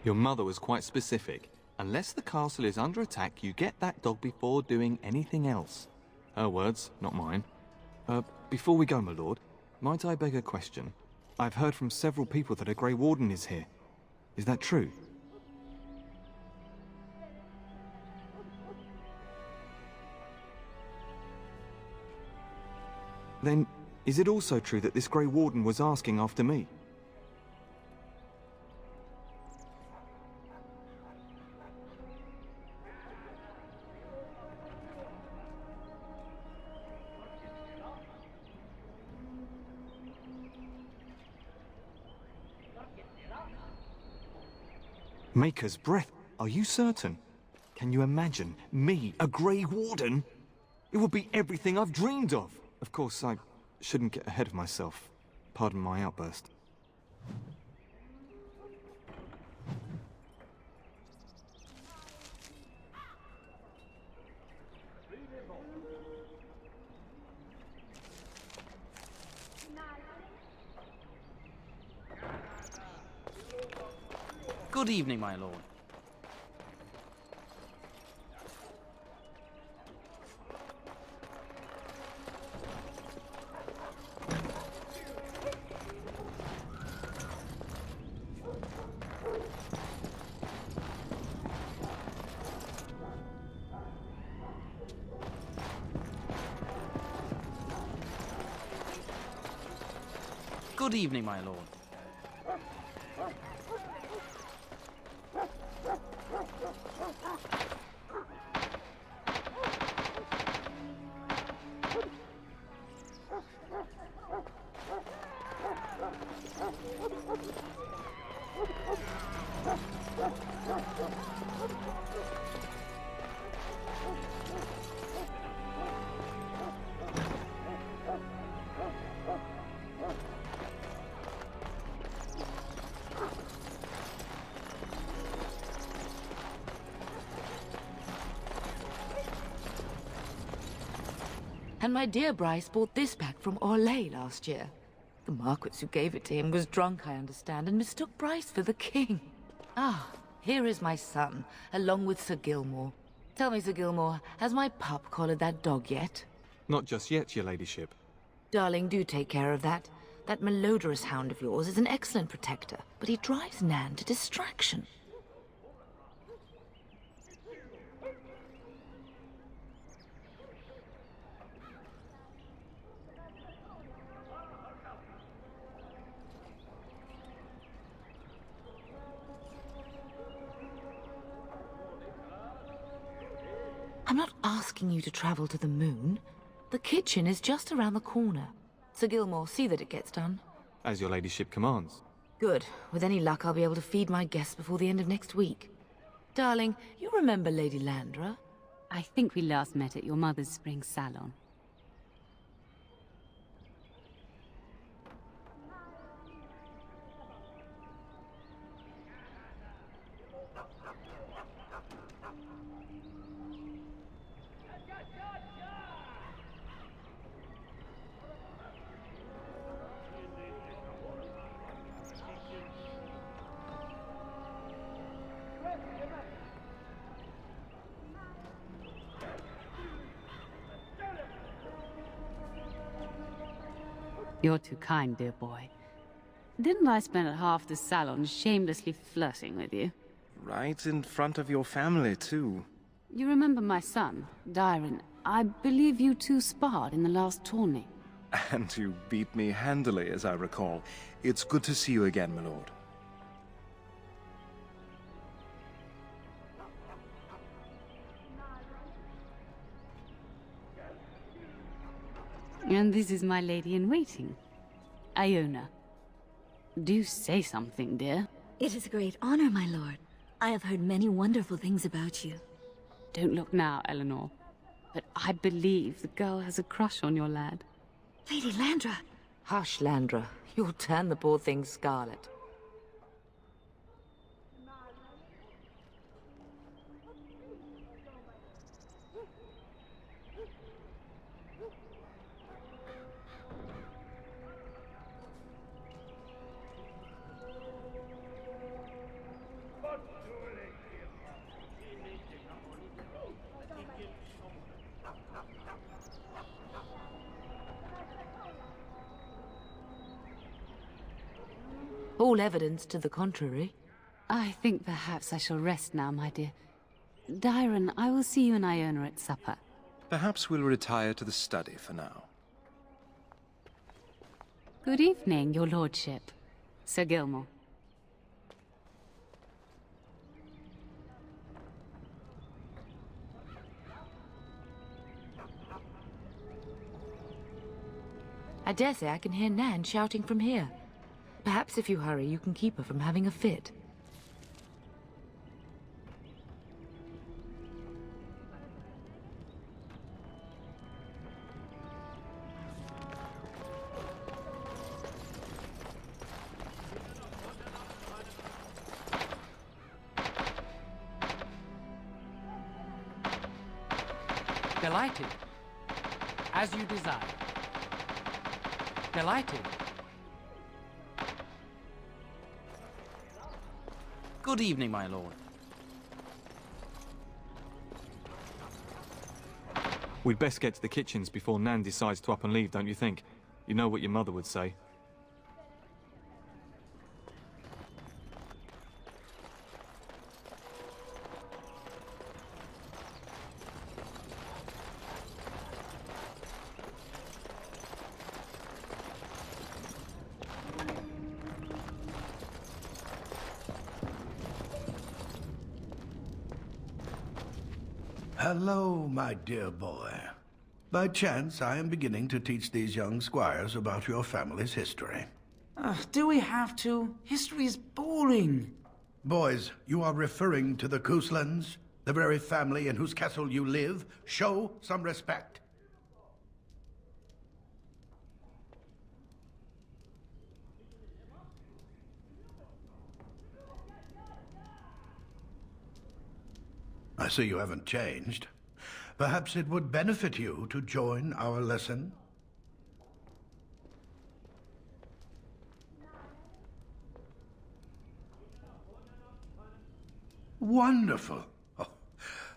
Your mother was quite specific. Unless the castle is under attack, you get that dog before doing anything else. Her words, not mine. Before we go, my lord, might I beg a question? I've heard from several people that a Grey Warden is here. Is that true? Then, is it also true that this Grey Warden was asking after me? Maker's breath. Are you certain? Can you imagine me, a Grey Warden? It would be everything I've dreamed of. Of course, I shouldn't get ahead of myself. Pardon my outburst. Good evening, my lord. Good evening, my lord. And my dear Bryce bought this back from Orlais last year. The Marquis who gave it to him was drunk, I understand, and mistook Bryce for the king. Ah, here is my son, along with Sir Gilmore. Tell me, Sir Gilmore, has my pup collared that dog yet? Not just yet, your ladyship. Darling, do take care of that. That malodorous hound of yours is an excellent protector, but he drives Nan to distraction. I'm not asking you to travel to the moon. The kitchen is just around the corner. Sir Gilmore, see that it gets done. As your ladyship commands. Good. With any luck, I'll be able to feed my guests before the end of next week. Darling, you remember Lady Landra? I think we last met at your mother's spring salon. You're too kind, dear boy. Didn't I spend half the salon shamelessly flirting with you? Right in front of your family, too. You remember my son, Dyron. I believe you two sparred in the last tourney. And you beat me handily, as I recall. It's good to see you again, my lord. And this is my lady-in-waiting, Iona. Do say something, dear. It is a great honor, my lord. I have heard many wonderful things about you. Don't look now, Eleanor. But I believe the girl has a crush on your lad. Lady Landra! Hush, Landra. You'll turn the poor thing scarlet. All evidence to the contrary. I think perhaps I shall rest now, my dear. Dyron, I will see you and Iona at supper. Perhaps we'll retire to the study for now. Good evening, your lordship. Sir Gilmore. I dare say I can hear Nan shouting from here. Perhaps if you hurry, you can keep her from having a fit. Delighted. As you desire. Delighted. Good evening, my lord. We'd best get to the kitchens before Nan decides to up and leave, don't you think? You know what your mother would say. Hello, my dear boy. By chance, I am beginning to teach these young squires about your family's history. Do we have to? History is boring. Boys, you are referring to the Couslands, the very family in whose castle you live. Show some respect. I see you haven't changed. Perhaps it would benefit you to join our lesson. Wonderful. Oh,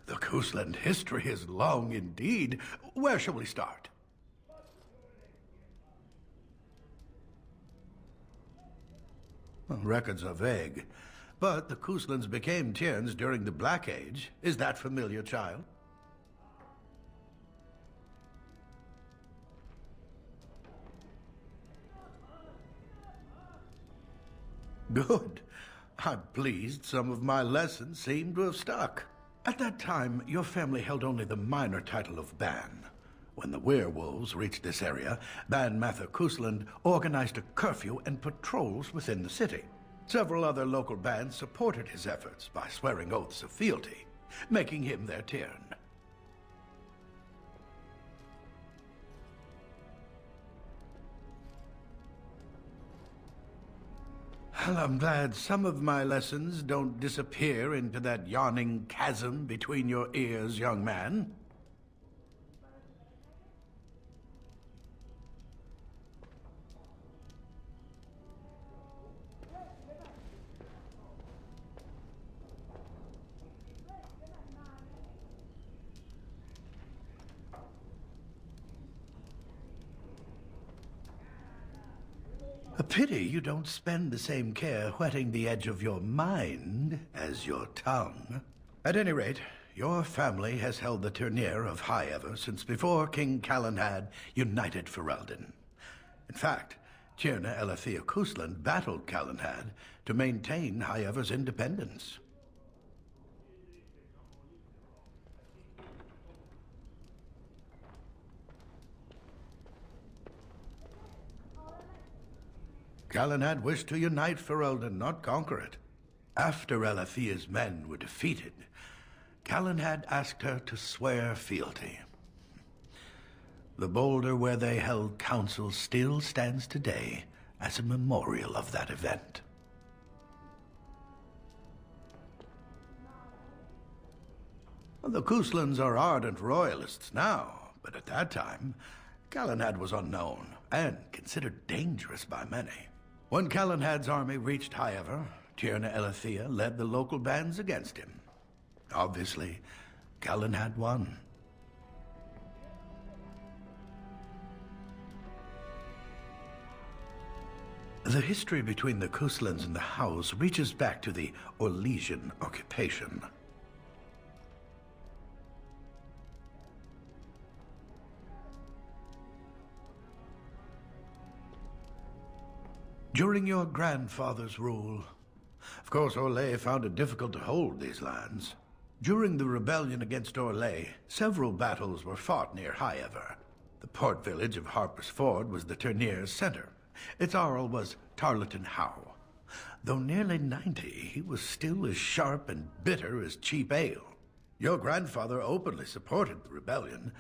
the Cousland history is long indeed. Where shall we start? Well, records are vague, but the Couslands became Tierns during the Black Age. Is that familiar, child? Good. I'm pleased some of my lessons seem to have stuck. At that time, your family held only the minor title of Ban. When the werewolves reached this area, Ban Mather Cousland organized a curfew and patrols within the city. Several other local bands supported his efforts by swearing oaths of fealty, making him their Tiern. Well, I'm glad some of my lessons don't disappear into that yawning chasm between your ears, young man. A pity you don't spend the same care whetting the edge of your mind as your tongue. At any rate, your family has held the tournure of High Ever since before King Calenhad united Ferelden. In fact, Tierna Elethea Cousland battled Calenhad to maintain High Ever's independence. Calenhad wished to unite Ferelden, not conquer it. After Elethea's men were defeated, Calenhad asked her to swear fealty. The boulder where they held council still stands today as a memorial of that event. The Couslands are ardent royalists now, but at that time, Calenhad was unknown and considered dangerous by many. When Calenhad's army reached High Ever, Tierna Elethea led the local bands against him. Obviously, Calenhad won. The history between the Couslands and the House reaches back to the Orlesian occupation. During your grandfather's rule, of course, Orlais found it difficult to hold these lands. During the rebellion against Orlais, several battles were fought near High Ever. The port village of Harper's Ford was the tourneur's center. Its Arl was Tarleton Howe. Though nearly 90, he was still as sharp and bitter as cheap ale. Your grandfather openly supported the rebellion,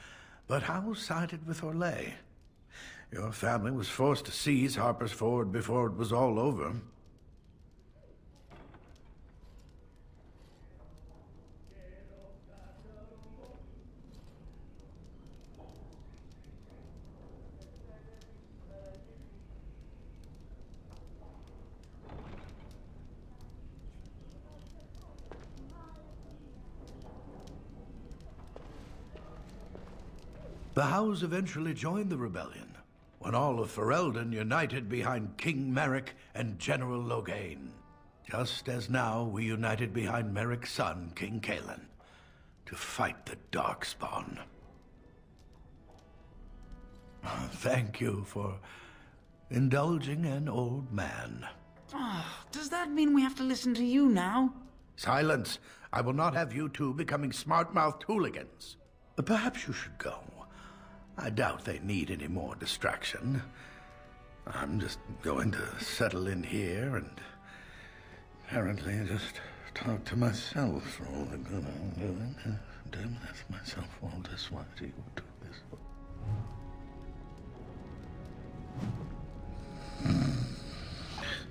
but Howe sided with Orlais. Your family was forced to seize Harper's Ford before it was all over. The Howes eventually joined the rebellion, when all of Ferelden united behind King Merrick and General Loghain, just as now we united behind Merrick's son, King Cailan, to fight the Darkspawn. Thank you for indulging an old man. Does that mean we have to listen to you now? Silence! I will not have you two becoming smart-mouthed hooligans. Perhaps you should go. I doubt they need any more distraction. I'm just going to settle in here and apparently just talk to myself for all the good I'm doing. Damn, that's myself all this while you do this.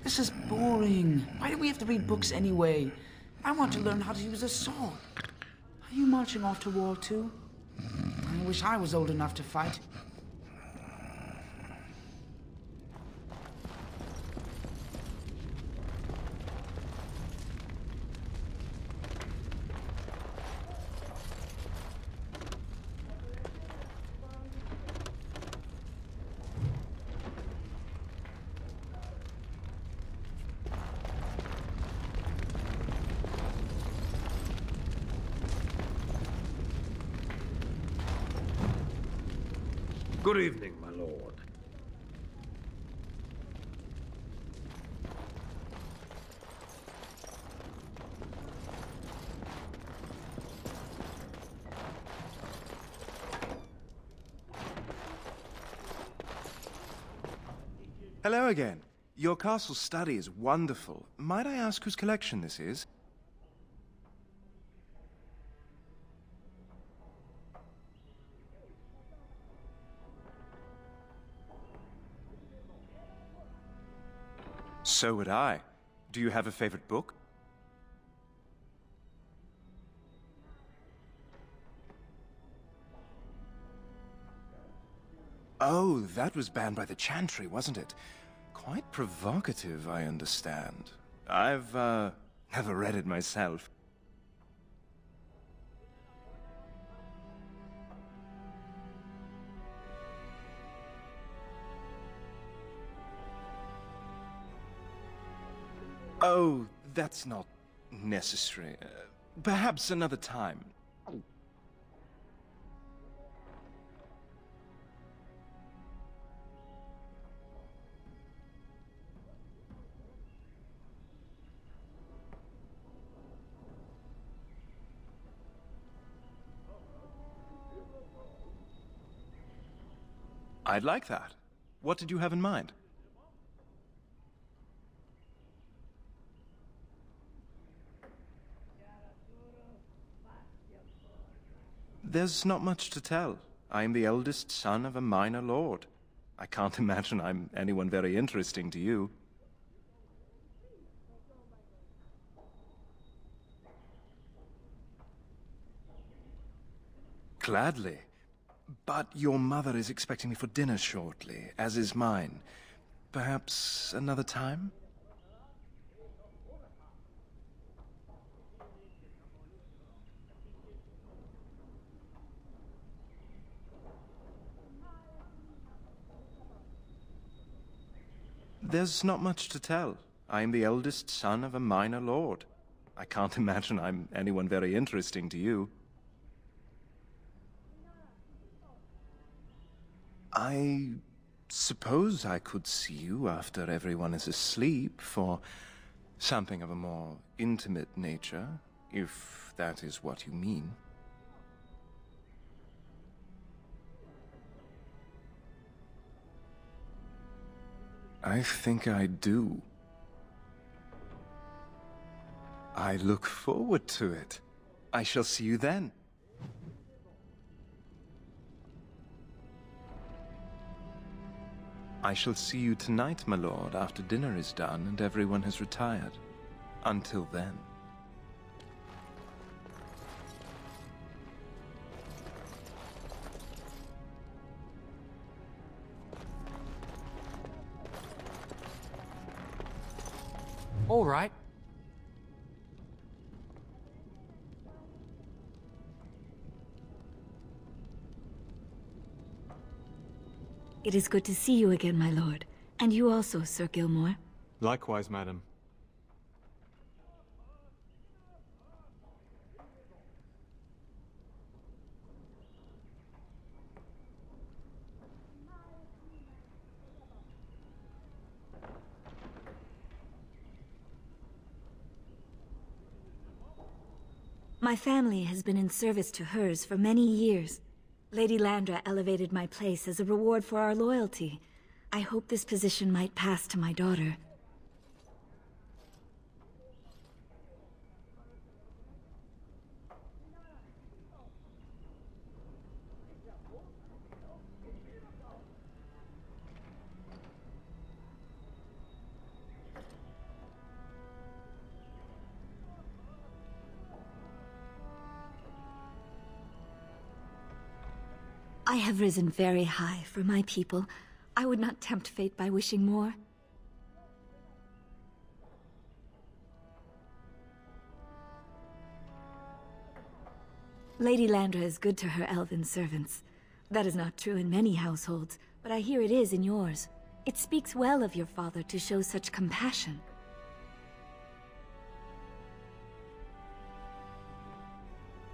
This is boring. Why do we have to read books anyway? I want to learn how to use a sword. Are you marching off to war too? I wish I was old enough to fight. Good evening, my lord. Hello again. Your castle study is wonderful. Might I ask whose collection this is? So would I. Do you have a favorite book? Oh, that was banned by the Chantry, wasn't it? Quite provocative, I understand. I've, never read it myself. Oh, that's not necessary. Perhaps another time. I'd like that. What did you have in mind? There's not much to tell. I am the eldest son of a minor lord. I can't imagine I'm anyone very interesting to you. Gladly. But your mother is expecting me for dinner shortly, as is mine. Perhaps another time? There's not much to tell. I am the eldest son of a minor lord. I can't imagine I'm anyone very interesting to you. I suppose I could see you after everyone is asleep for something of a more intimate nature, if that is what you mean. I think I do. I look forward to it. I shall see you then. I shall see you tonight, my lord, after dinner is done and everyone has retired. Until then. All right. It is good to see you again, my lord. And you also, Sir Gilmore. Likewise, madam. My family has been in service to hers for many years. Lady Landra elevated my place as a reward for our loyalty. I hope this position might pass to my daughter. I have risen very high for my people. I would not tempt fate by wishing more. Lady Landra is good to her elven servants. That is not true in many households, but I hear it is in yours. It speaks well of your father to show such compassion.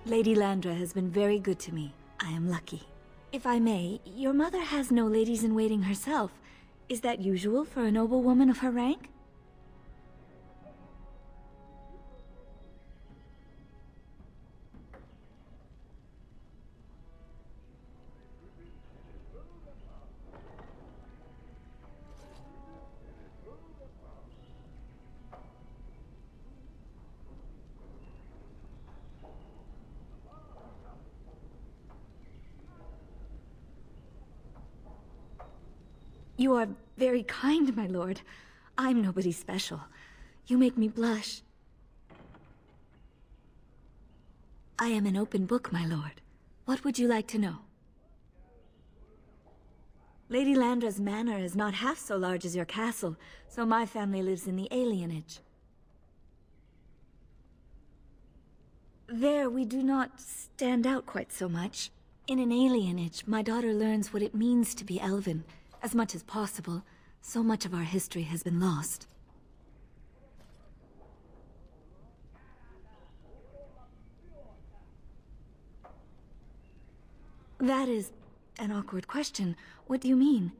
Lady Landra has been very good to me. I am lucky. If I may, your mother has no ladies-in-waiting herself. Is that usual for a noblewoman of her rank? You are very kind, my lord. I'm nobody special. You make me blush. I am an open book, my lord. What would you like to know? Lady Landra's manor is not half so large as your castle, so my family lives in the alienage. There, we do not stand out quite so much. In an alienage, my daughter learns what it means to be elven. As much as possible, so much of our history has been lost. That is an awkward question. What do you mean?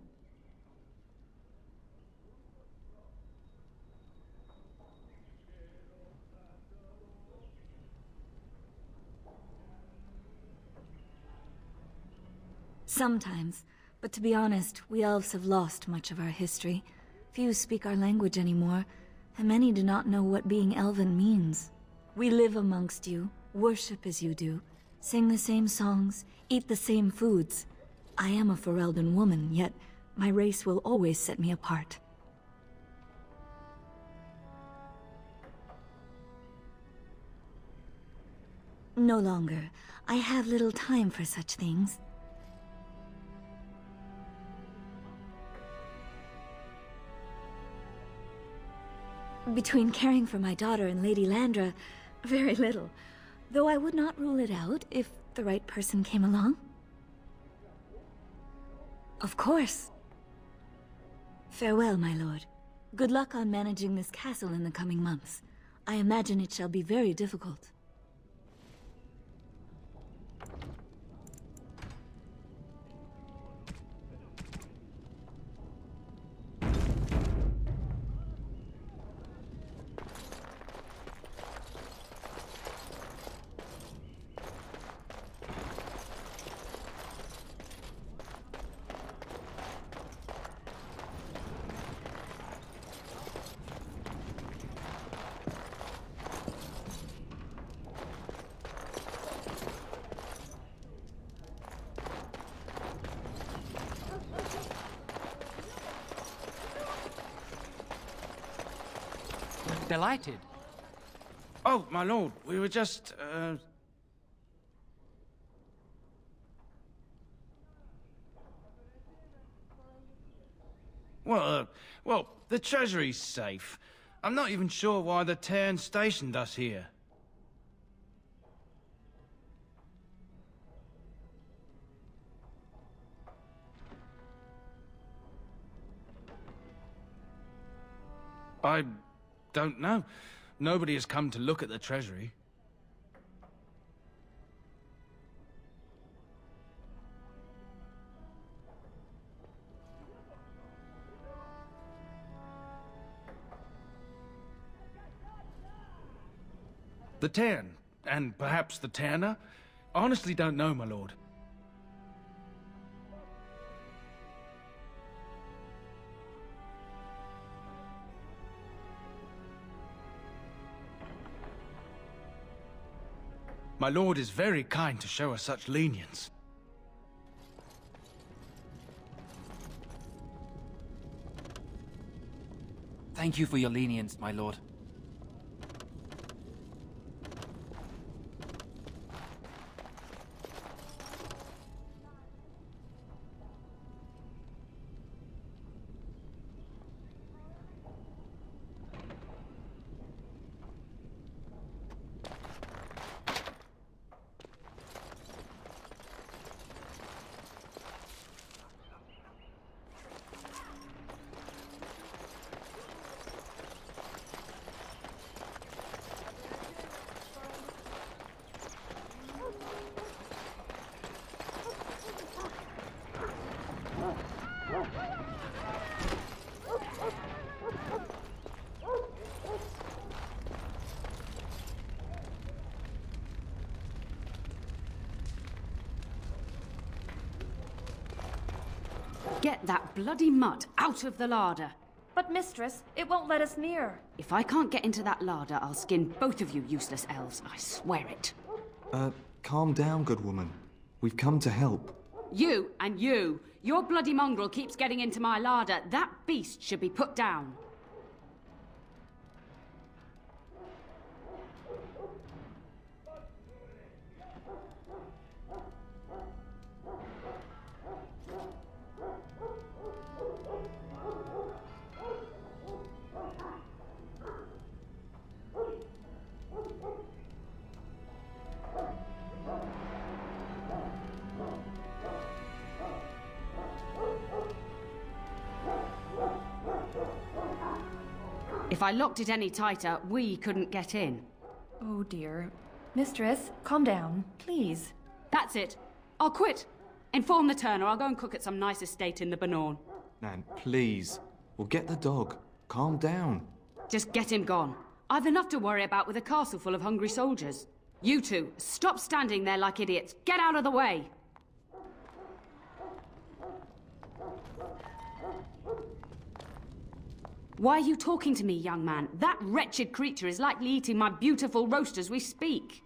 Sometimes. But to be honest, we elves have lost much of our history. Few speak our language anymore, and many do not know what being elven means. We live amongst you, worship as you do, sing the same songs, eat the same foods. I am a Ferelden woman, yet my race will always set me apart. No longer. I have little time for such things. Between caring for my daughter and Lady Landra, very little. Though I would not rule it out if the right person came along. Of course. Farewell, my lord. Good luck on managing this castle in the coming months. I imagine it shall be very difficult. Delighted. Oh, my lord, we were just, Well, the treasury's safe. I'm not even sure why the Cairn stationed us here. I don't know. Nobody has come to look at the treasury. The Cairn. And perhaps the tanner? Honestly don't know, my lord. My lord is very kind to show us such lenience. Thank you for your lenience, my lord. Get that bloody mutt out of the larder. But mistress, it won't let us near. If I can't get into that larder, I'll skin both of you useless elves. I swear it. Calm down, good woman. We've come to help. You and you. Your bloody mongrel keeps getting into my larder. That beast should be put down. If I locked it any tighter, we couldn't get in. Oh dear. Mistress, calm down, please. That's it. I'll quit. Inform the turner. I'll go and cook at some nice estate in the Banorn. Nan, please. We'll get the dog. Calm down. Just get him gone. I've enough to worry about with a castle full of hungry soldiers. You two, stop standing there like idiots. Get out of the way. Why are you talking to me, young man? That wretched creature is likely eating my beautiful roast as we speak.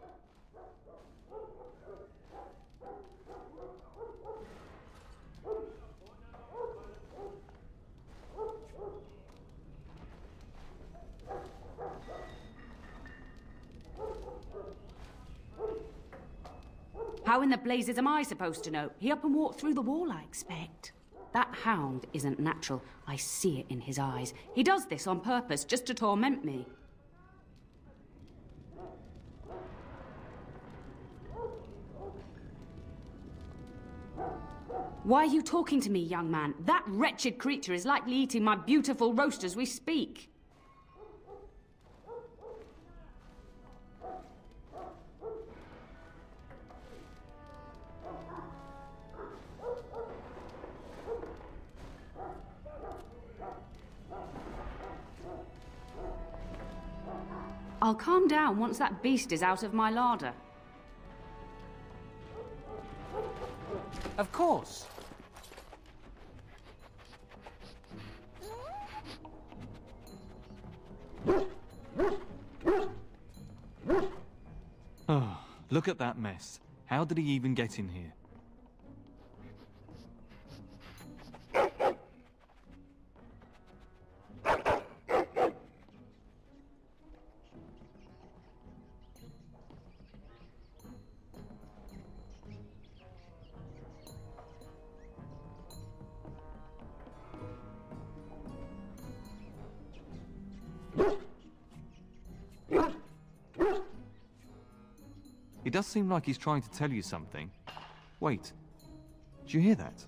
How in the blazes am I supposed to know? He up and walked through the wall, I expect. That hound isn't natural. I see it in his eyes. He does this on purpose, just to torment me. Why are you talking to me, young man? That wretched creature is likely eating my beautiful roast as we speak. I'll calm down once that beast is out of my larder. Of course. Oh, look at that mess. How did he even get in here? It does seem like he's trying to tell you something. Wait. Did you hear that?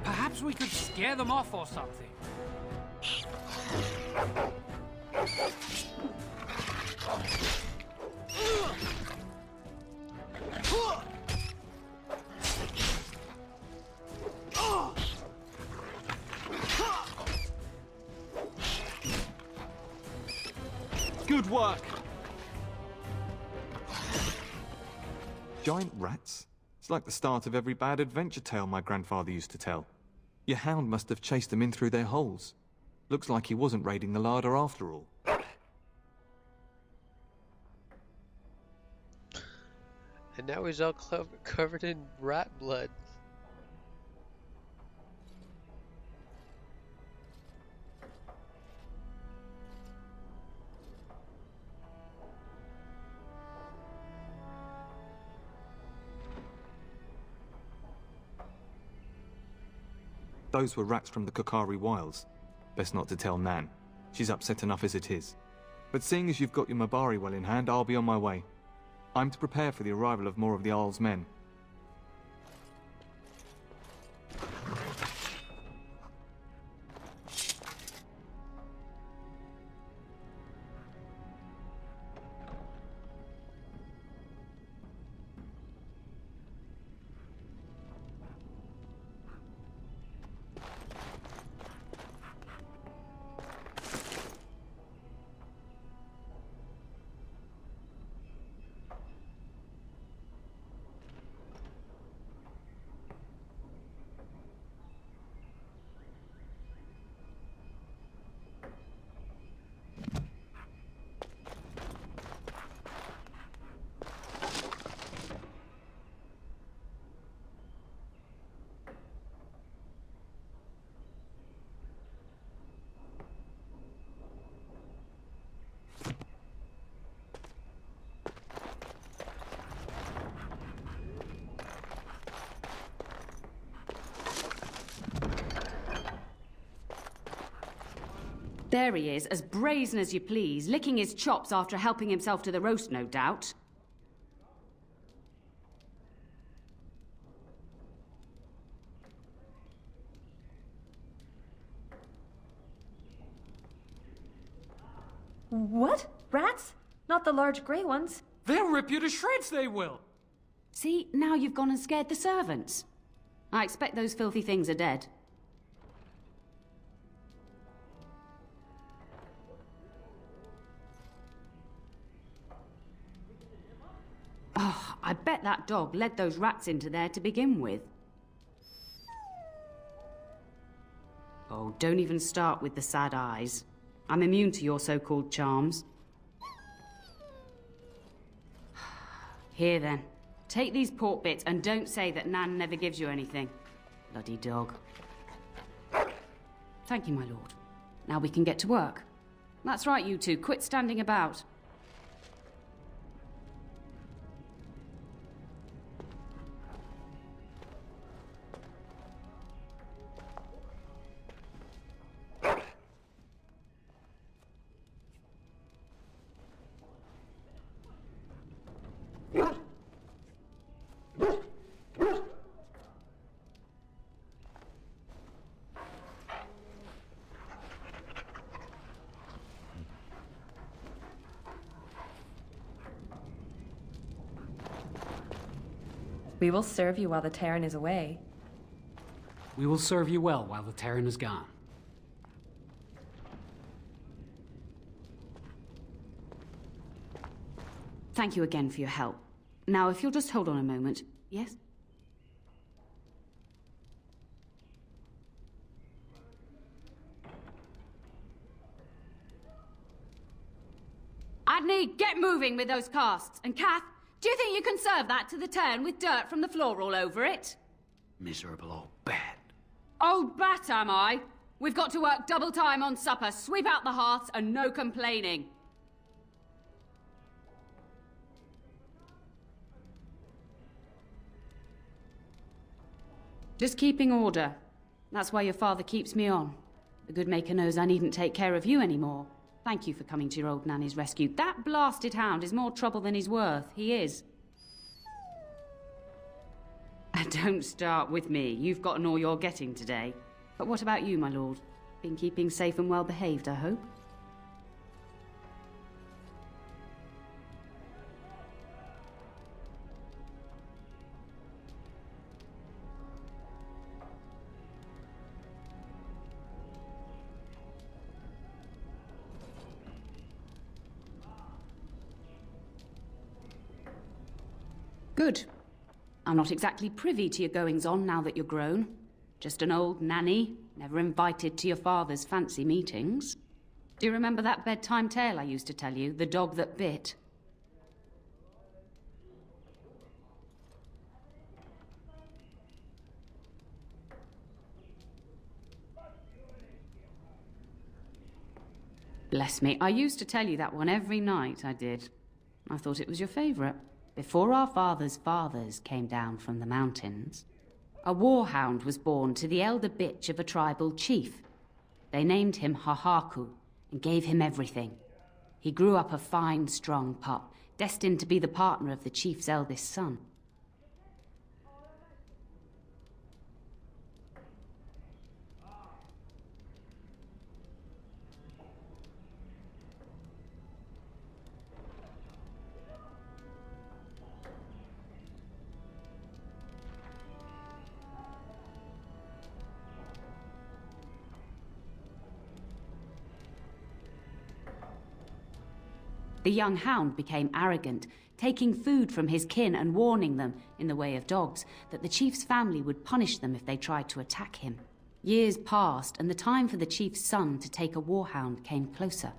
Perhaps we could scare them off or something. Good work! Giant rats? It's like the start of every bad adventure tale my grandfather used to tell. Your hound must have chased them in through their holes. Looks like he wasn't raiding the larder after all. And now he's all covered in rat blood. Those were rats from the Kokari Wilds. Best not to tell Nan. She's upset enough as it is. But seeing as you've got your Mabari well in hand, I'll be on my way. I'm to prepare for the arrival of more of the Jarl's men. There he is, as brazen as you please, licking his chops after helping himself to the roast, no doubt. What? Rats? Not the large grey ones. They'll rip you to shreds, they will! See, now you've gone and scared the servants. I expect those filthy things are dead. Oh, I bet that dog led those rats into there to begin with. Oh, don't even start with the sad eyes. I'm immune to your so-called charms. Here then, take these pork bits and don't say that Nan never gives you anything. Bloody dog. Thank you, my lord. Now we can get to work. That's right, you two. Quit standing about. We will serve you while the Terran is away. We will serve you well while the Terran is gone. Thank you again for your help. Now, if you'll just hold on a moment. Yes? Adney, get moving with those casts. And Kath, do you think you can serve that to the Terran with dirt from the floor all over it? Miserable old bat. Old bat, am I? We've got to work double time on supper, sweep out the hearths, and no complaining. Just keeping order. That's why your father keeps me on. The good maker knows I needn't take care of you anymore. Thank you for coming to your old nanny's rescue. That blasted hound is more trouble than he's worth. He is. And don't start with me. You've gotten all you're getting today. But what about you, my lord? Been keeping safe and well behaved, I hope? Good. I'm not exactly privy to your goings-on now that you're grown. Just an old nanny, never invited to your father's fancy meetings. Do you remember that bedtime tale I used to tell you, the dog that bit? Bless me, I used to tell you that one every night, I did. I thought it was your favourite. Before our fathers' fathers came down from the mountains, a warhound was born to the elder bitch of a tribal chief. They named him Hahaku and gave him everything. He grew up a fine, strong pup, destined to be the partner of the chief's eldest son. The young hound became arrogant, taking food from his kin and warning them, in the way of dogs, that the chief's family would punish them if they tried to attack him. Years passed, and the time for the chief's son to take a warhound came closer.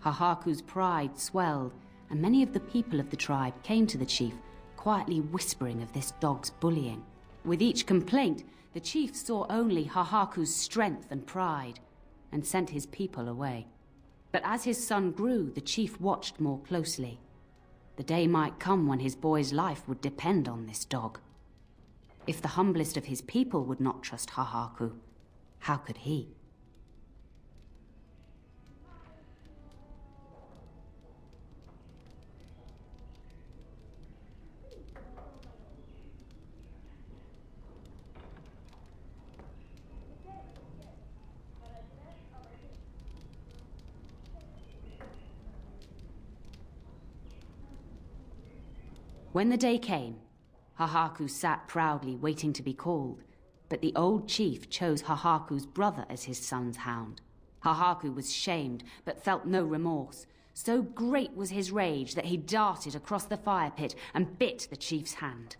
Hahaku's pride swelled, and many of the people of the tribe came to the chief, quietly whispering of this dog's bullying. With each complaint, the chief saw only Hahaku's strength and pride, and sent his people away. But as his son grew, the chief watched more closely. The day might come when his boy's life would depend on this dog. If the humblest of his people would not trust Hahaku, how could he? When the day came, Hahaku sat proudly waiting to be called, but the old chief chose Hahaku's brother as his son's hound. Hahaku was shamed, but felt no remorse. So great was his rage that he darted across the fire pit and bit the chief's hand.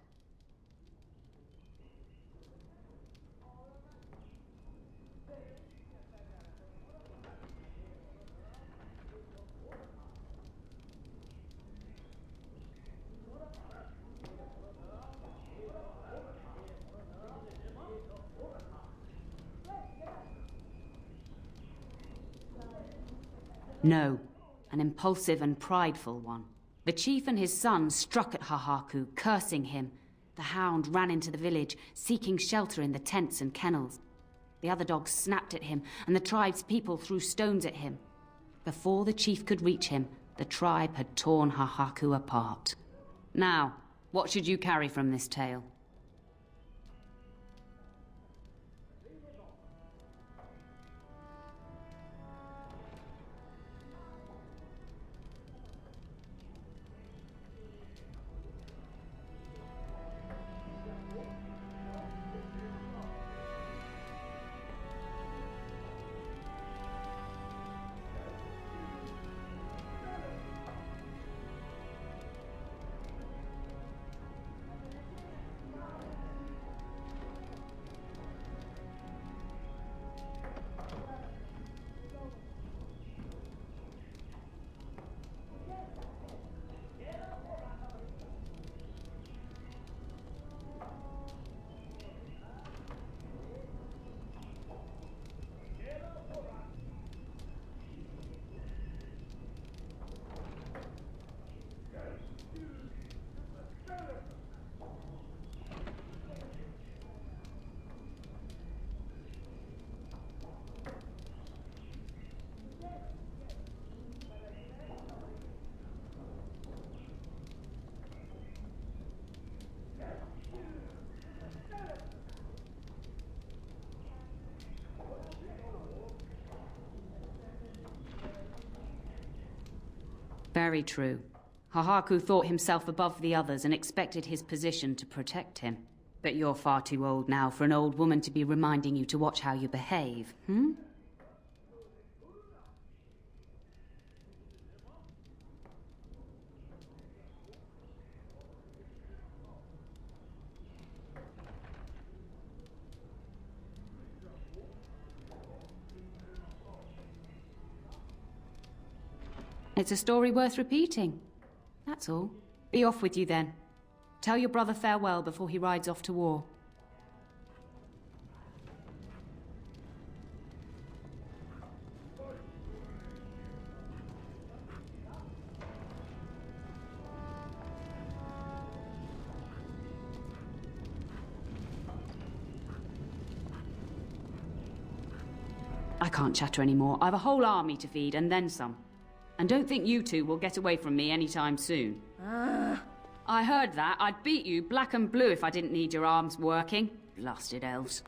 No, an impulsive and prideful one. The chief and his son struck at Hahaku, cursing him. The hound ran into the village, seeking shelter in the tents and kennels. The other dogs snapped at him, and the tribe's people threw stones at him. Before the chief could reach him, the tribe had torn Hahaku apart. Now, what should you carry from this tale? Very true. Hahaku thought himself above the others and expected his position to protect him. But you're far too old now for an old woman to be reminding you to watch how you behave, hmm? It's a story worth repeating. That's all. Be off with you then. Tell your brother farewell before he rides off to war. I can't chatter anymore. I've a whole army to feed, and then some. And don't think you two will get away from me anytime soon. I heard that. I'd beat you black and blue if I didn't need your arms working. Blasted elves.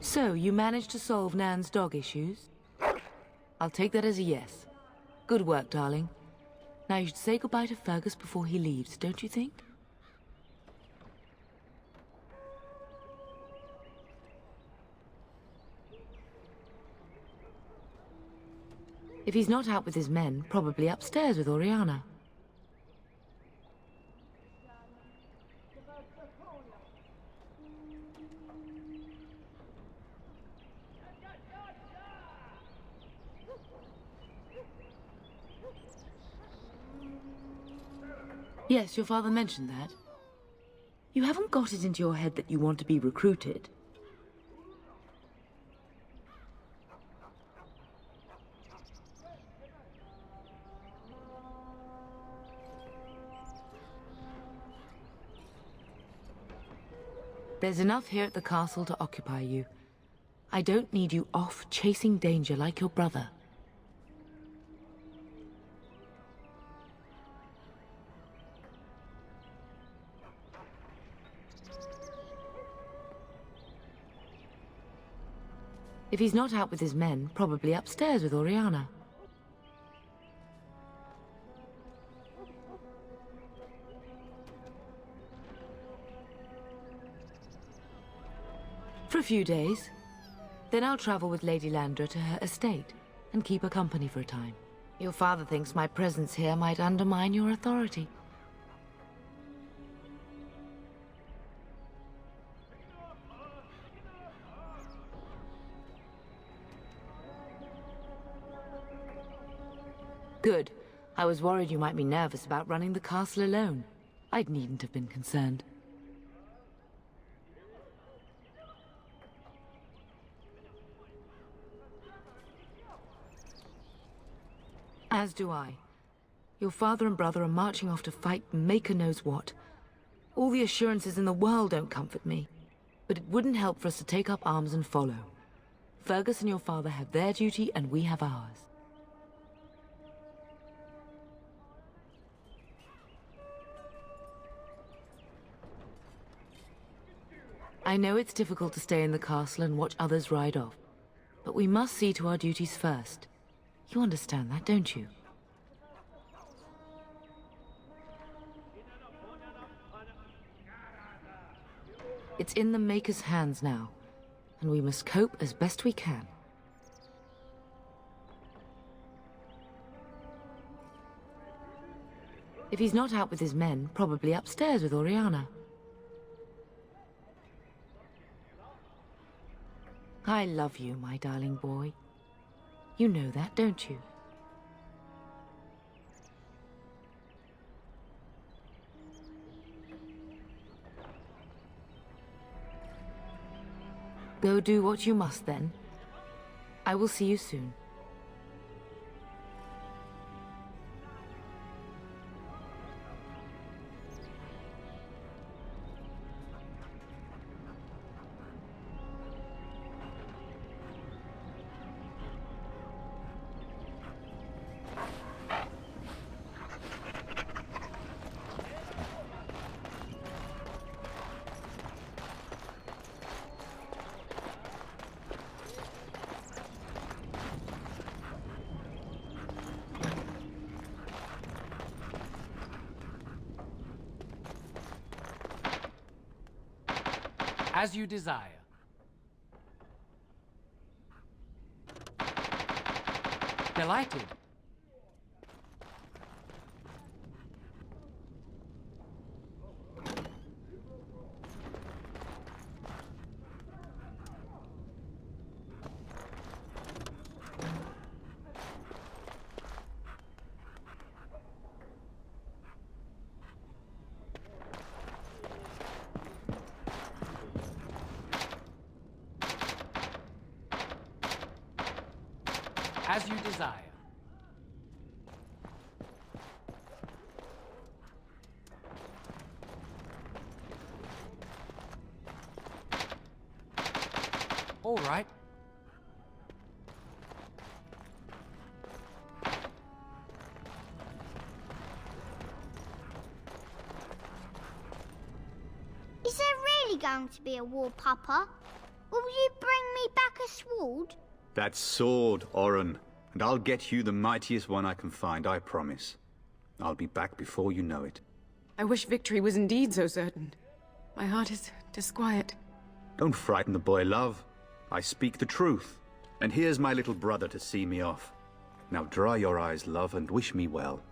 So, you managed to solve Nan's dog issues? I'll take that as a yes. Good work, darling. Now you should say goodbye to Fergus before he leaves, don't you think? If he's not out with his men, probably upstairs with Oriana. Yes, your father mentioned that. You haven't got it into your head that you want to be recruited. There's enough here at the castle to occupy you. I don't need you off chasing danger like your brother. If he's not out with his men, probably upstairs with Oriana. For a few days. Then I'll travel with Lady Landra to her estate and keep her company for a time. Your father thinks my presence here might undermine your authority. Good. I was worried you might be nervous about running the castle alone. I needn't have been concerned. As do I. Your father and brother are marching off to fight Maker knows what. All the assurances in the world don't comfort me. But it wouldn't help for us to take up arms and follow. Fergus and your father have their duty and we have ours. I know it's difficult to stay in the castle and watch others ride off, but we must see to our duties first. You understand that, don't you? It's in the Maker's hands now, and we must cope as best we can. If he's not out with his men, probably upstairs with Oriana. I love you, my darling boy. You know that, don't you? Go do what you must, then. I will see you soon. As you desire. Delighted. As you desire. All right. Is there really going to be a war, Papa? Will you bring me back a sword? That sword, Oren, and I'll get you the mightiest one I can find, I promise. I'll be back before you know it. I wish victory was indeed so certain. My heart is disquiet. Don't frighten the boy, love. I speak the truth. And here's my little brother to see me off. Now dry your eyes, love, and wish me well.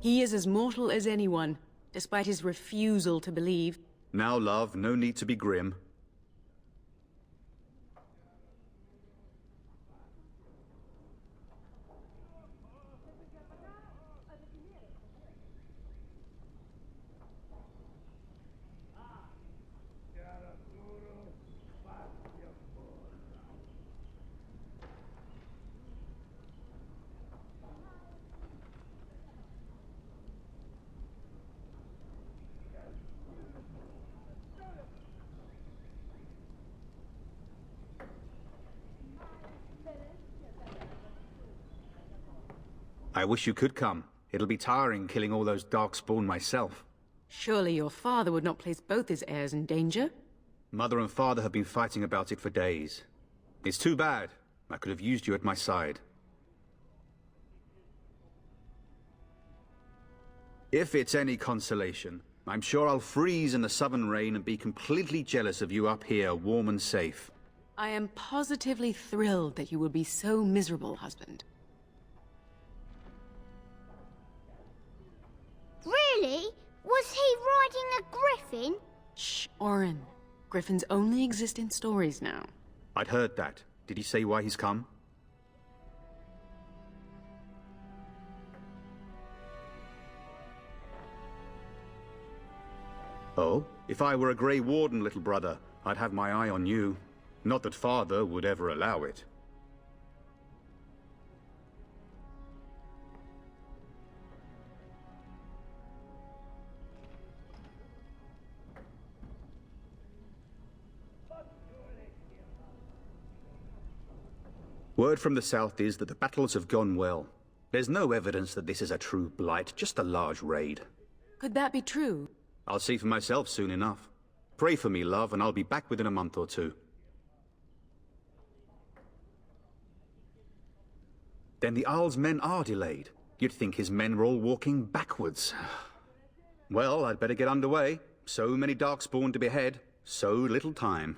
He is as mortal as anyone, despite his refusal to believe. Now, love, no need to be grim. I wish you could come. It'll be tiring killing all those Darkspawn myself. Surely your father would not place both his heirs in danger? Mother and father have been fighting about it for days. It's too bad. I could have used you at my side. If it's any consolation, I'm sure I'll freeze in the southern rain and be completely jealous of you up here, warm and safe. I am positively thrilled that you will be so miserable, husband. Really? Was he riding a griffin? Shh, Oren. Griffins only exist in stories now. I'd heard that. Did he say why he's come? Oh? If I were a Grey Warden, little brother, I'd have my eye on you. Not that father would ever allow it. Word from the south is that the battles have gone well. There's no evidence that this is a true blight, just a large raid. Could that be true? I'll see for myself soon enough. Pray for me, love, and I'll be back within a month or two. Then the Arl's men are delayed. You'd think his men were all walking backwards. Well, I'd better get underway. So many Darkspawn to behead, so little time.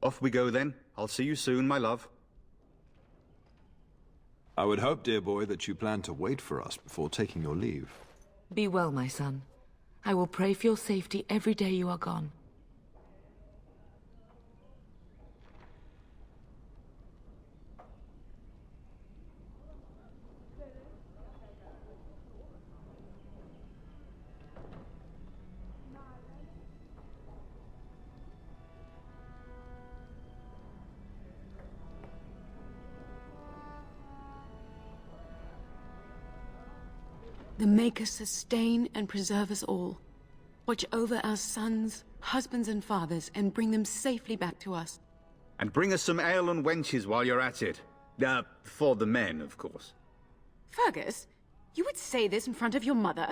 Off we go then. I'll see you soon, my love. I would hope, dear boy, that you plan to wait for us before taking your leave. Be well, my son. I will pray for your safety every day you are gone. The Maker sustain and preserve us all. Watch over our sons, husbands and fathers, and bring them safely back to us. And bring us some ale and wenches while you're at it. For the men, of course. Fergus, you would say this in front of your mother?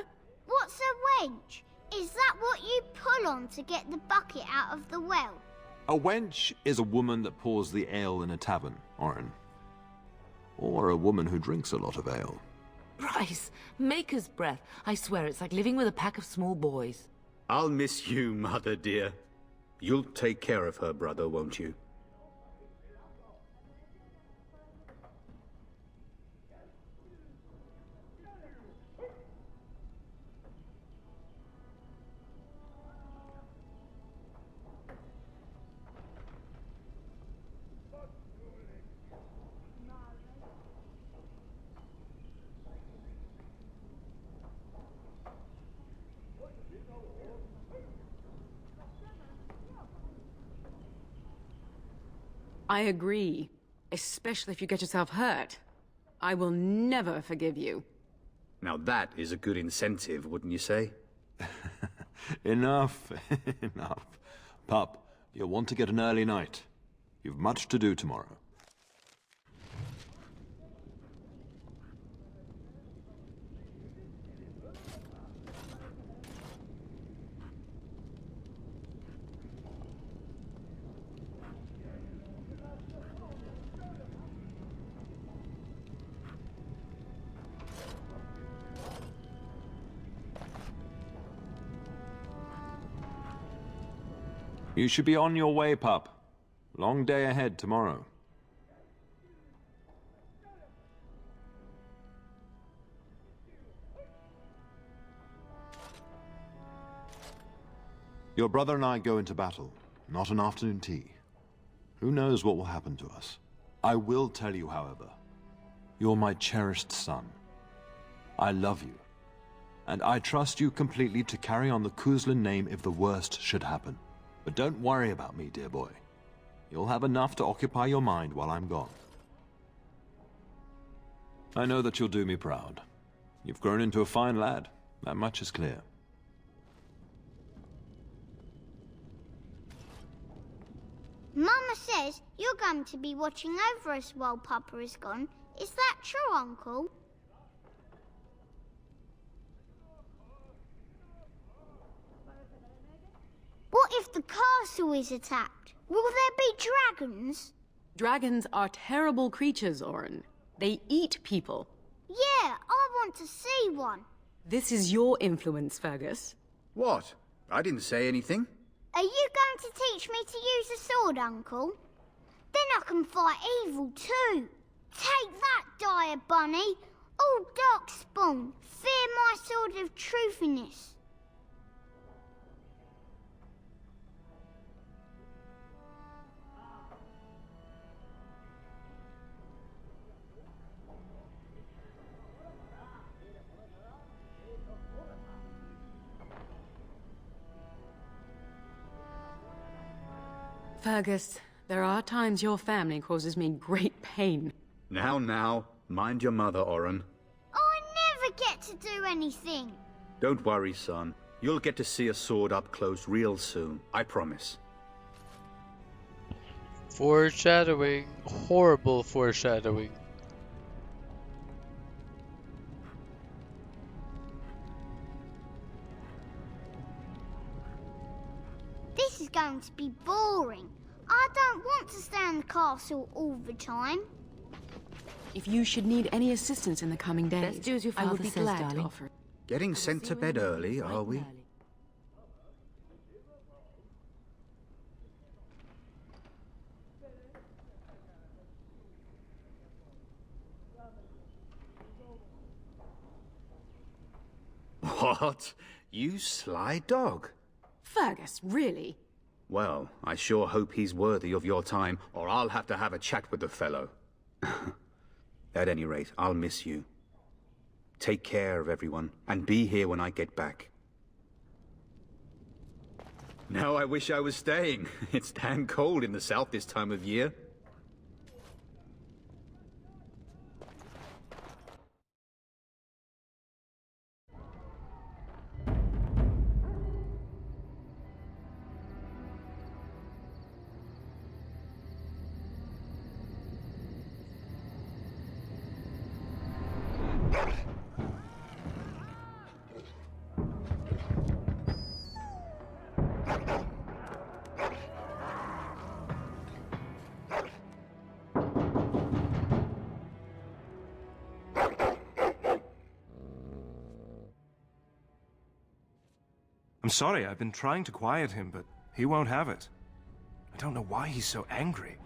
What's a wench? Is that what you pull on to get the bucket out of the well? A wench is a woman that pours the ale in a tavern, Orin. Or a woman who drinks a lot of ale. Bryce, maker's breath. I swear it's like living with a pack of small boys. I'll miss you, Mother dear. You'll take care of her, brother, won't you? I agree. Especially if you get yourself hurt. I will never forgive you. Now that is a good incentive, wouldn't you say? Enough, enough. Pup, you'll want to get an early night. You've much to do tomorrow. You should be on your way, pup. Long day ahead tomorrow. Your brother and I go into battle, not an afternoon tea. Who knows what will happen to us? I will tell you, however, you're my cherished son. I love you, and I trust you completely to carry on the Kuzlin name if the worst should happen. But don't worry about me, dear boy. You'll have enough to occupy your mind while I'm gone. I know that you'll do me proud. You've grown into a fine lad. That much is clear. Mama says you're going to be watching over us while Papa is gone. Is that true, Uncle? What if the castle is attacked? Will there be dragons? Dragons are terrible creatures, Orin. They eat people. Yeah, I want to see one. This is your influence, Fergus. What? I didn't say anything. Are you going to teach me to use a sword, Uncle? Then I can fight evil too. Take that, dire bunny. Oh, Darkspawn, fear my sword of truthiness. Fergus, there are times your family causes me great pain. Now, mind your mother, Orin. I never get to do anything. Don't worry, son. You'll get to see a sword up close real soon, I promise. Foreshadowing. Horrible foreshadowing. This is going to be boring. I don't want to stay in the castle all the time. If you should need any assistance in the coming days, Let's do as your I will father be says, glad to darling. offer. Getting sent to bed early, are we? What? You sly dog? Fergus, really? Well, I sure hope he's worthy of your time, or I'll have to have a chat with the fellow. At any rate, I'll miss you. Take care of everyone, and be here when I get back. Now I wish I was staying. It's damn cold in the south this time of year. I'm sorry, I've been trying to quiet him, but he won't have it. I don't know why he's so angry.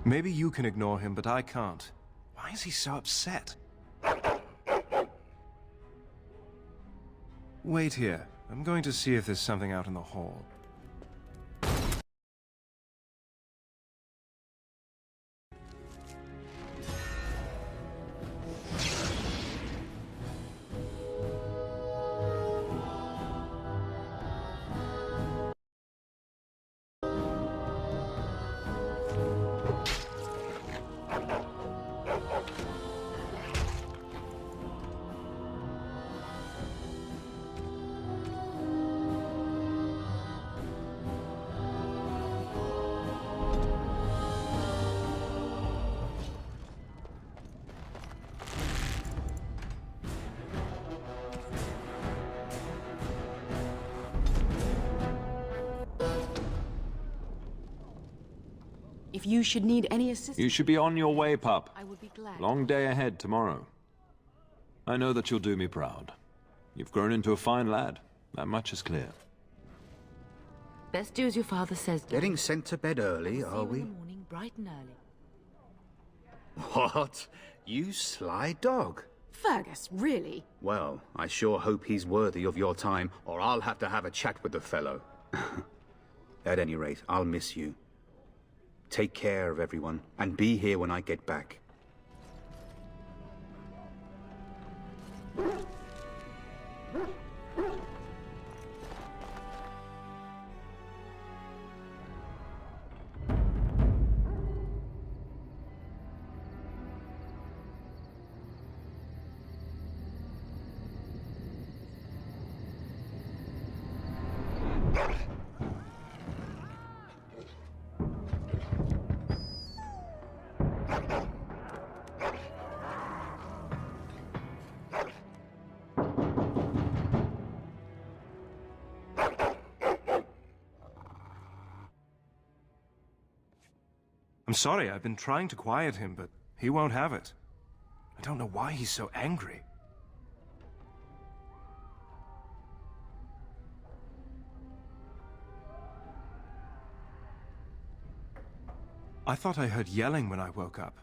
Maybe you can ignore him, but I can't. Why is he so upset? Wait here. I'm going to see if there's something out in the hall. If you should need any assistance... You should be on your way, pup. I would be glad. Long day ahead tomorrow. I know that you'll do me proud. You've grown into a fine lad. That much is clear. Best do as your father says. Getting sent to bed early, are we? In the morning, bright and early. What? You sly dog. Fergus, really? Well, I sure hope he's worthy of your time, or I'll have to have a chat with the fellow. At any rate, I'll miss you. Take care of everyone, and be here when I get back. I'm sorry, I've been trying to quiet him, but he won't have it. I don't know why he's so angry. I thought I heard yelling when I woke up,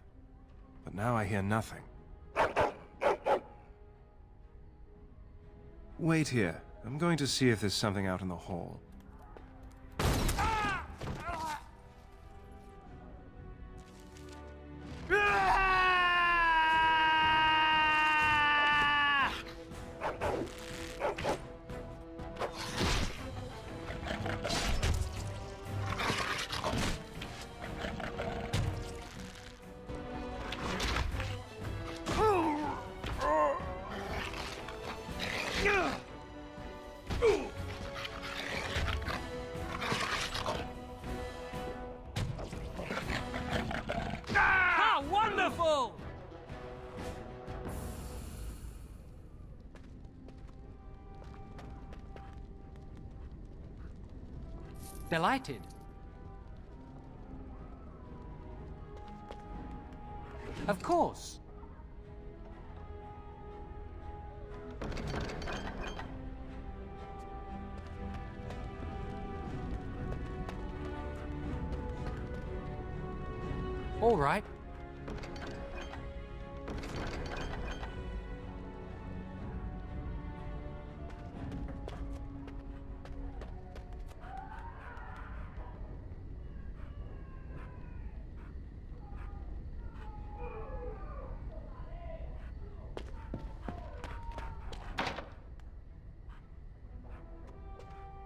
but now I hear nothing. Wait here. I'm going to see if there's something out in the hall. How wonderful! Delighted. Of course. All right.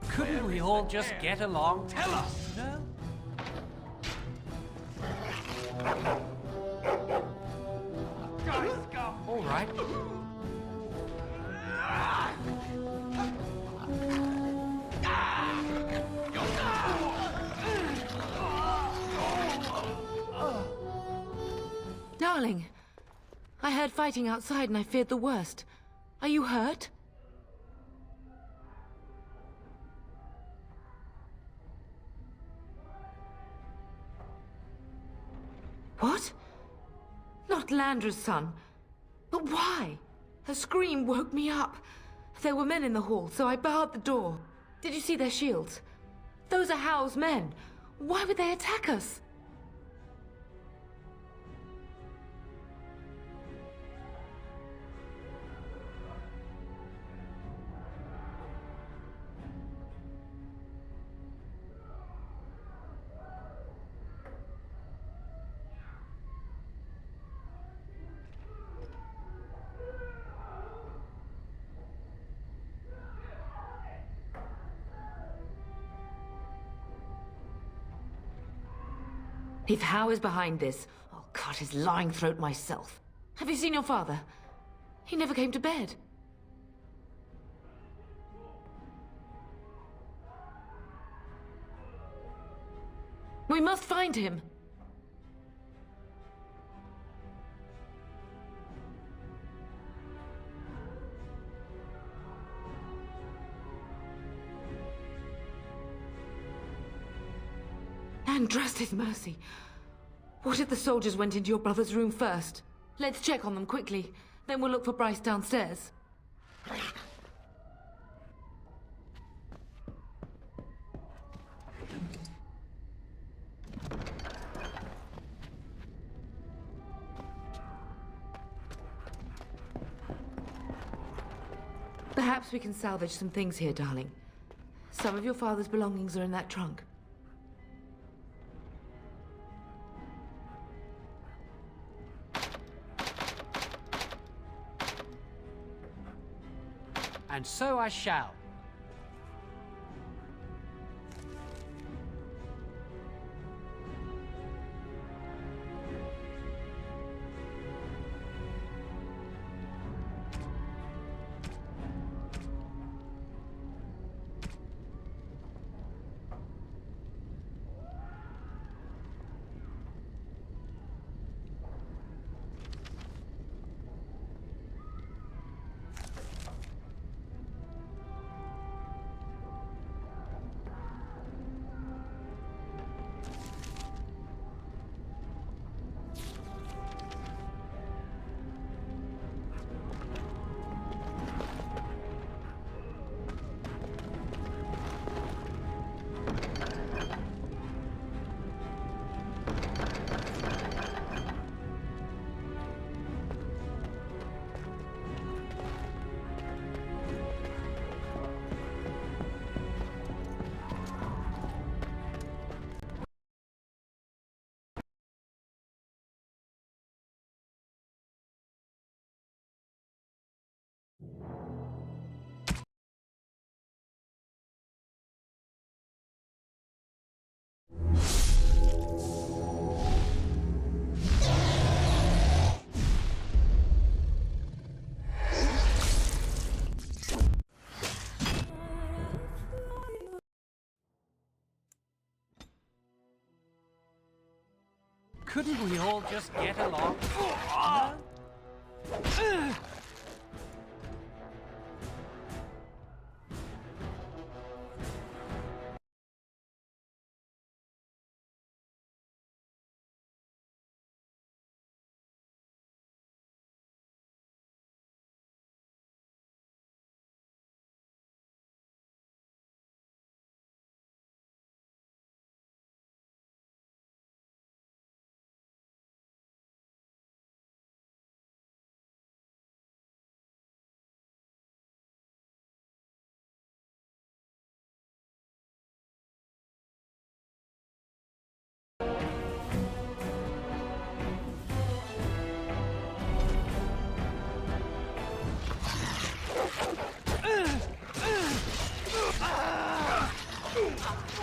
Couldn't we all just get along? Tell us! No? All right. Darling, I heard fighting outside and I feared the worst. Are you hurt? What? Not Landra's son. But why? Her scream woke me up. There were men in the hall, so I barred the door. Did you see their shields? Those are Howl's men. Why would they attack us? If Howe is behind this, I'll cut his lying throat myself. Have you seen your father? He never came to bed. We must find him. And trust his mercy. What if the soldiers went into your brother's room first? Let's check on them quickly. Then we'll look for Bryce downstairs. Perhaps we can salvage some things here, darling. Some of your father's belongings are in that trunk. And so I shall. Couldn't we all just get along?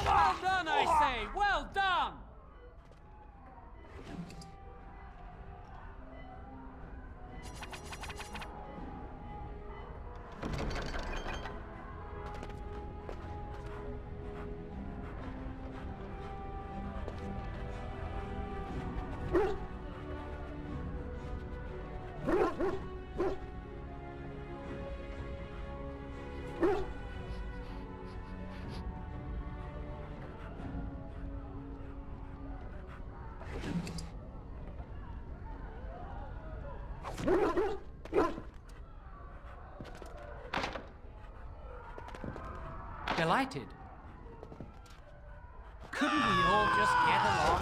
Well done, I say! Well done! Delighted. Couldn't we all just get along?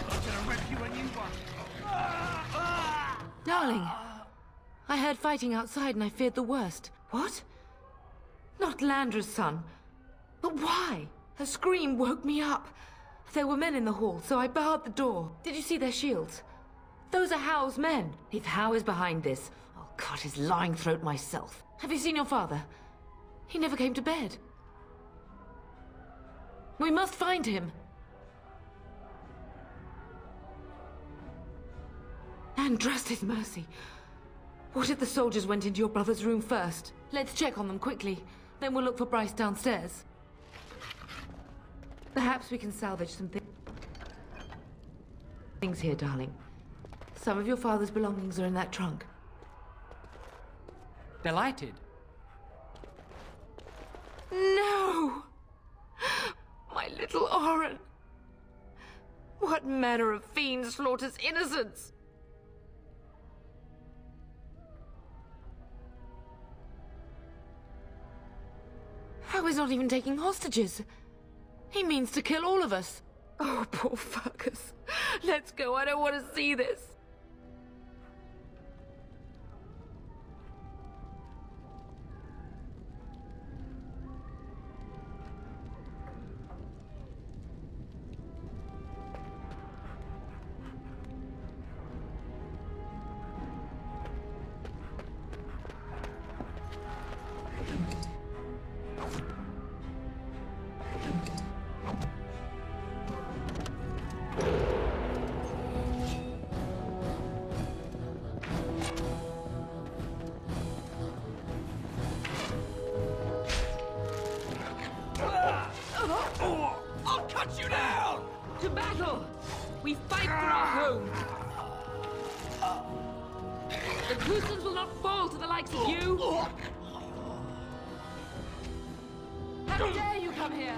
I'm gonna rip you a new one. Darling, I heard fighting outside and I feared the worst. What? Not Landra's son. But why? Her scream woke me up. There were men in the hall, so I barred the door. Did you see their shields? Those are How's men. If How is behind this, I'll cut his lying throat myself. Have you seen your father? He never came to bed. We must find him. And trust his mercy. What if the soldiers went into your brother's room first? Let's check on them quickly. Then we'll look for Bryce downstairs. Perhaps we can salvage some things here, darling. Some of your father's belongings are in that trunk. Delighted. No! My little Oren! What manner of fiend slaughters innocents? How is not even taking hostages? He means to kill all of us. Oh, poor Fergus. Let's go, I don't want to see this. I'll cut you down! To battle! We fight for our home! The Cousins will not fall to the likes of you! How dare you come here!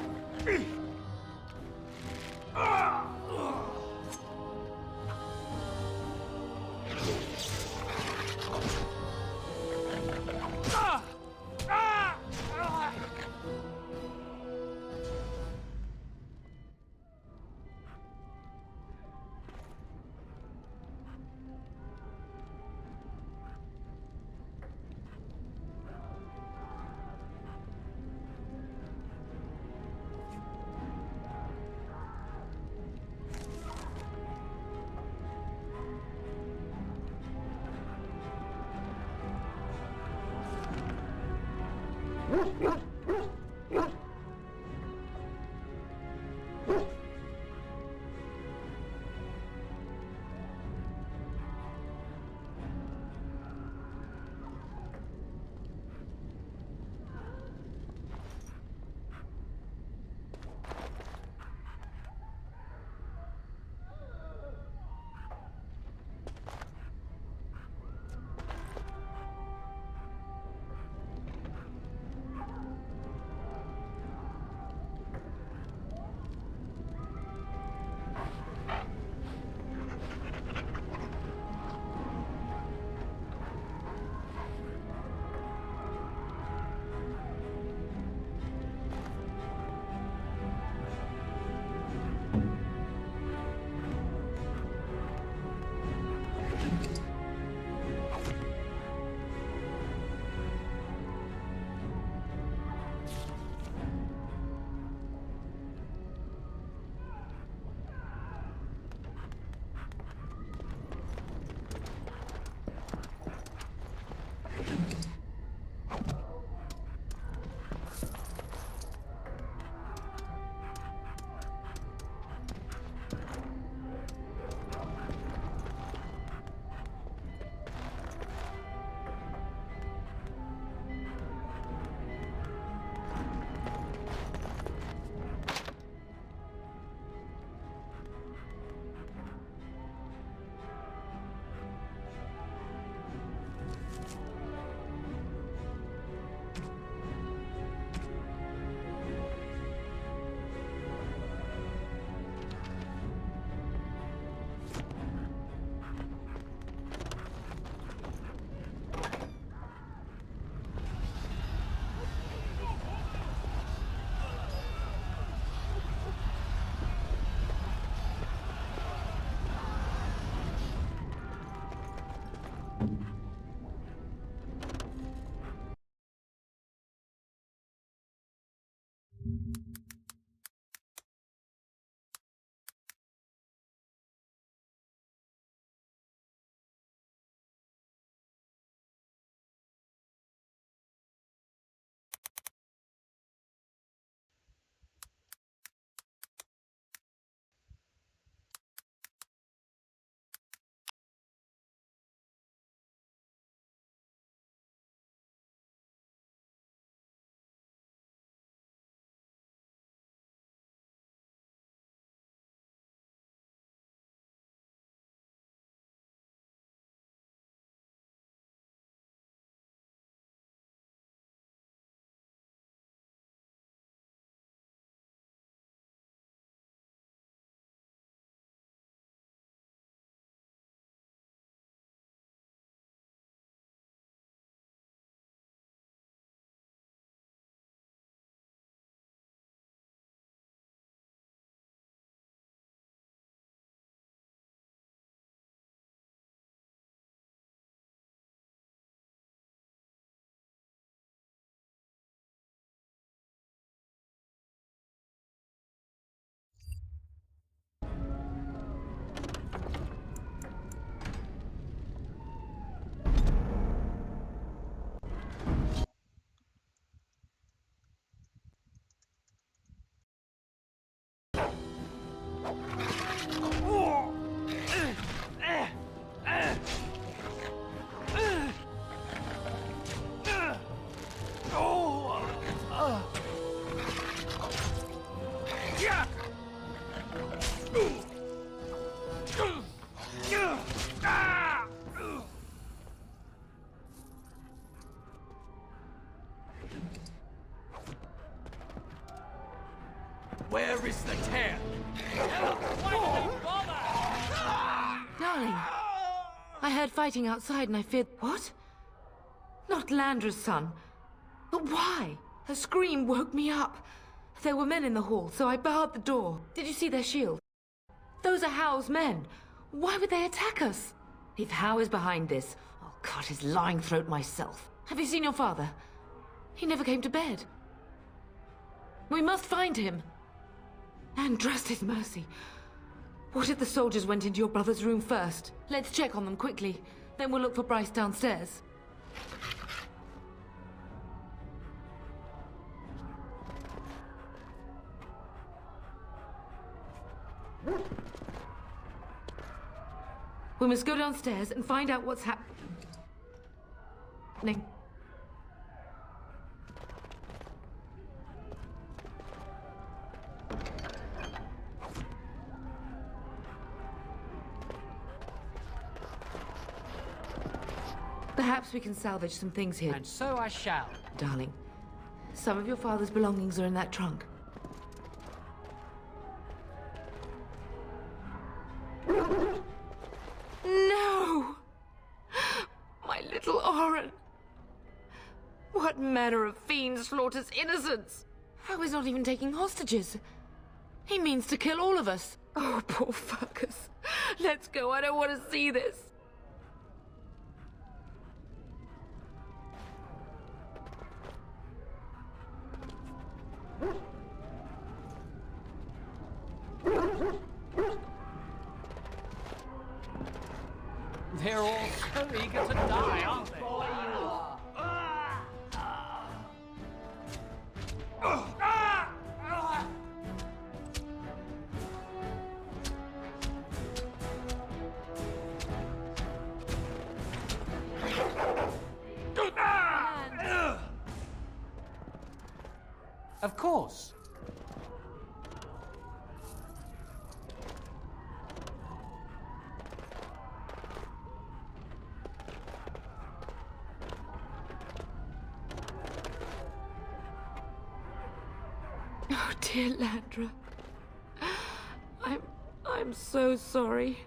Where is the tear? Why did they bother? Darling, I heard fighting outside and I feared... What? Not Landra's son. But why? Her scream woke me up. There were men in the hall, so I barred the door. Did you see their shield? Those are Howe's men. Why would they attack us? If Howe is behind this, I'll cut his lying throat myself. Have you seen your father? He never came to bed. We must find him. And trust his mercy. What if the soldiers went into your brother's room first? Let's check on them quickly. Then we'll look for Bryce downstairs. We must go downstairs and find out what's happening. Perhaps we can salvage some things here. And so I shall. Darling, some of your father's belongings are in that trunk. No! My little Oren! What manner of fiend slaughters innocents? How is not even taking hostages? He means to kill all of us. Oh, poor fuckers. Let's go, I don't want to see this. They're all so eager to die, aren't they? Of course. Oh, dear Landra. I'm so sorry.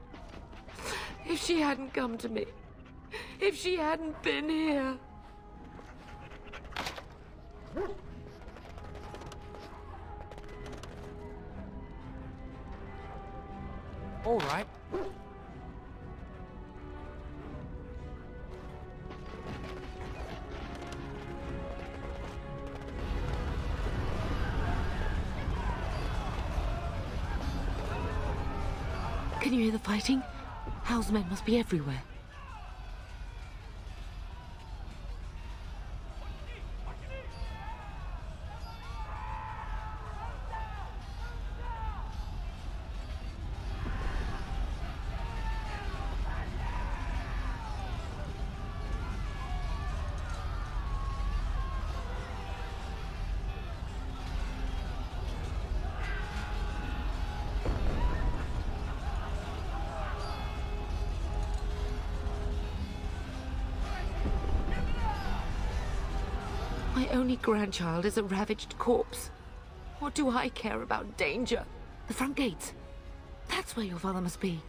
If she hadn't come to me, if she hadn't been here. All right. Can you hear the fighting? Hal's men must be everywhere. My only grandchild is a ravaged corpse. What do I care about danger? The front gates. That's where your father must be.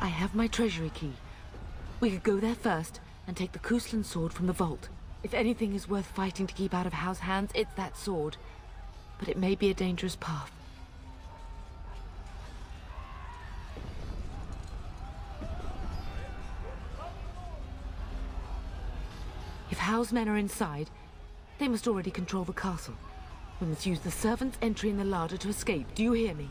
I have my treasury key. We could go there first and take the Kuslan sword from the vault. If anything is worth fighting to keep out of Hal's hands, it's that sword. But it may be a dangerous path. If Hal's men are inside, they must already control the castle. We must use the servants' entry in the larder to escape. Do you hear me?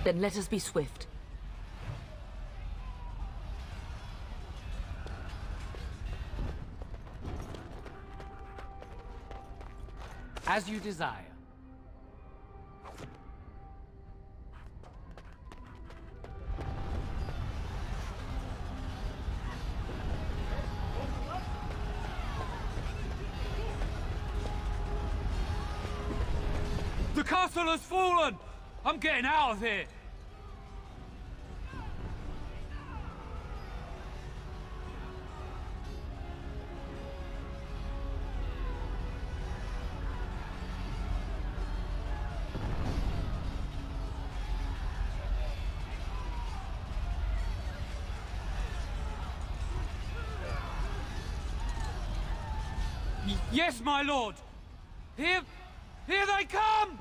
Then let us be swift. As you desire. The castle has fallen! I'm getting out of here! Yes, my lord! Here they come!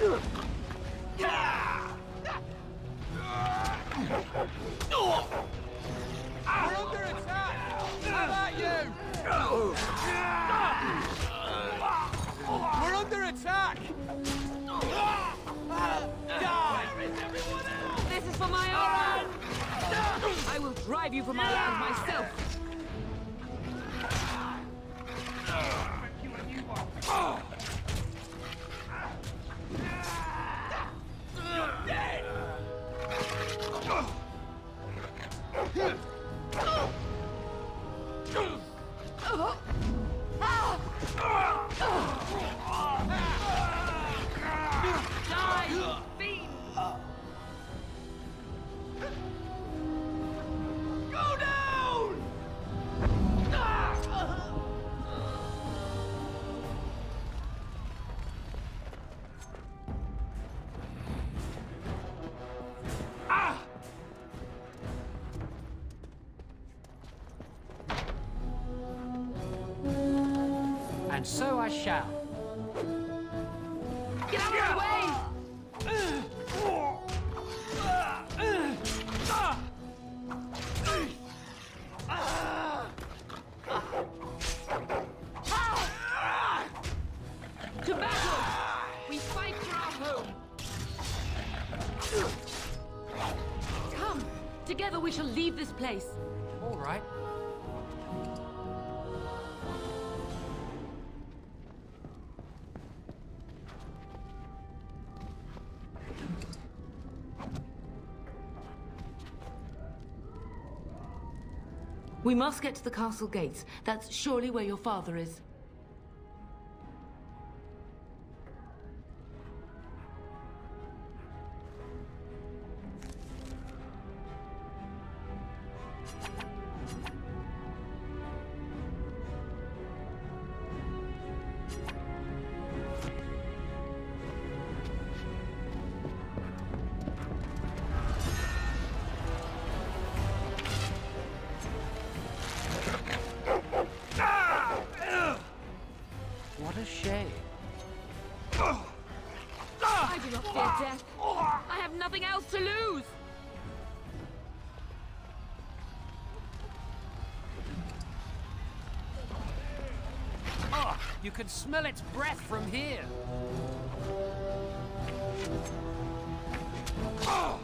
We're under attack! How about you? We're under attack! Die! This is for my own! I will drive you from my land myself! You're dead! Die, fiend! Go down! And so I shall. Get out of my way! To battle! We fight for our home! Come! Together we shall leave this place! All right. We must get to the castle gates. That's surely where your father is. nothing else to lose! Oh, you can smell its breath from here. Oh!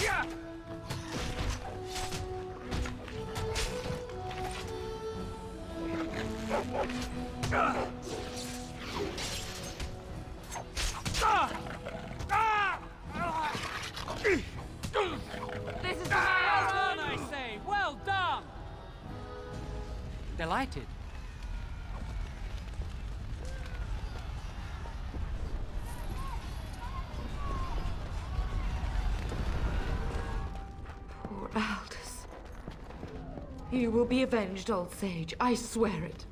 Yeah! This is well done, I say! Well done! Delighted. Poor Aldous. You will be avenged, old sage. I swear it.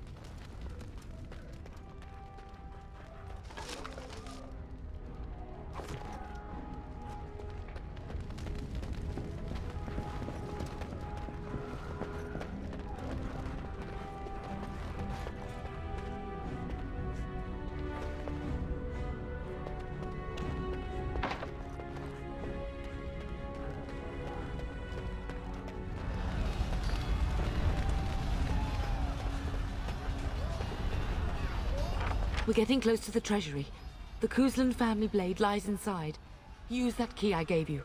We're getting close to the treasury. The Kuzland family blade lies inside. Use that key I gave you.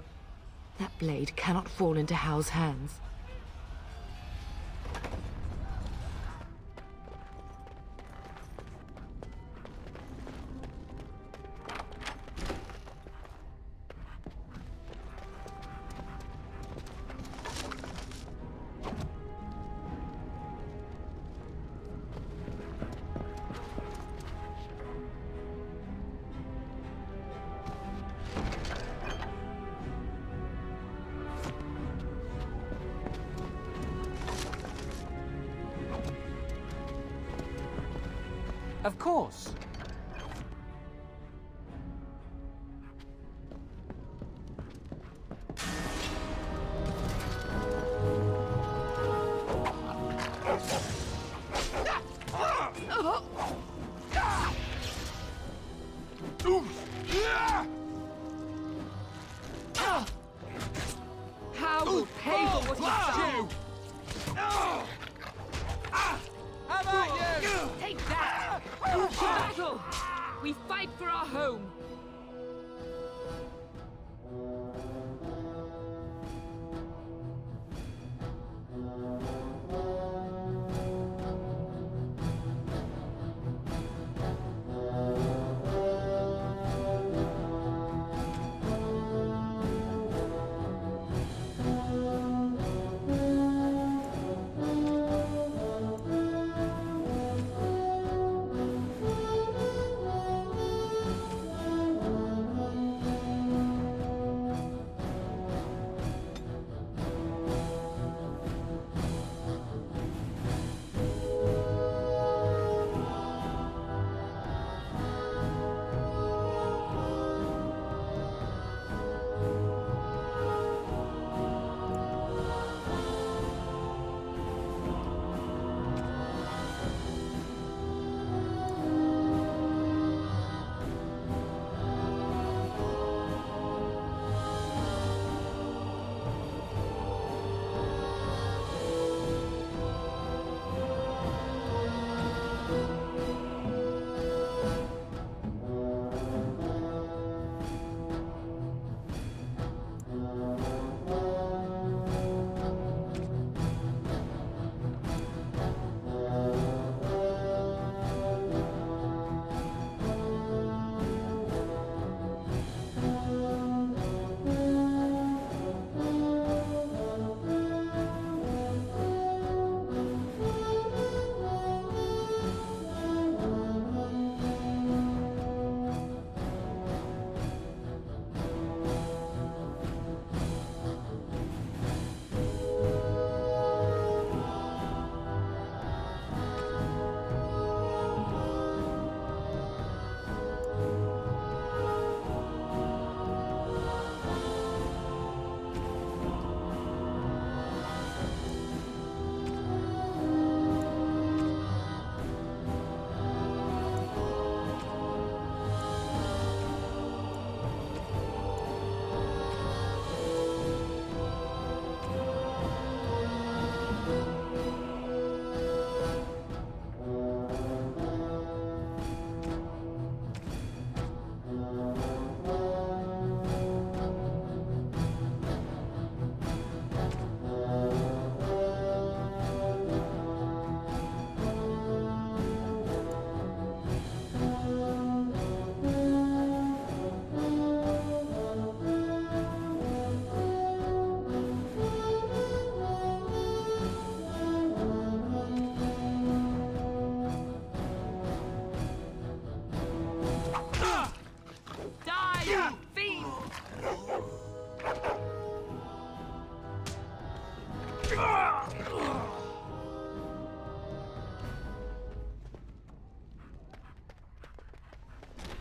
That blade cannot fall into Hal's hands. Of course. Hal will pay for what he's done. How about you? Take that! To battle! We fight for our home!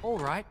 All right.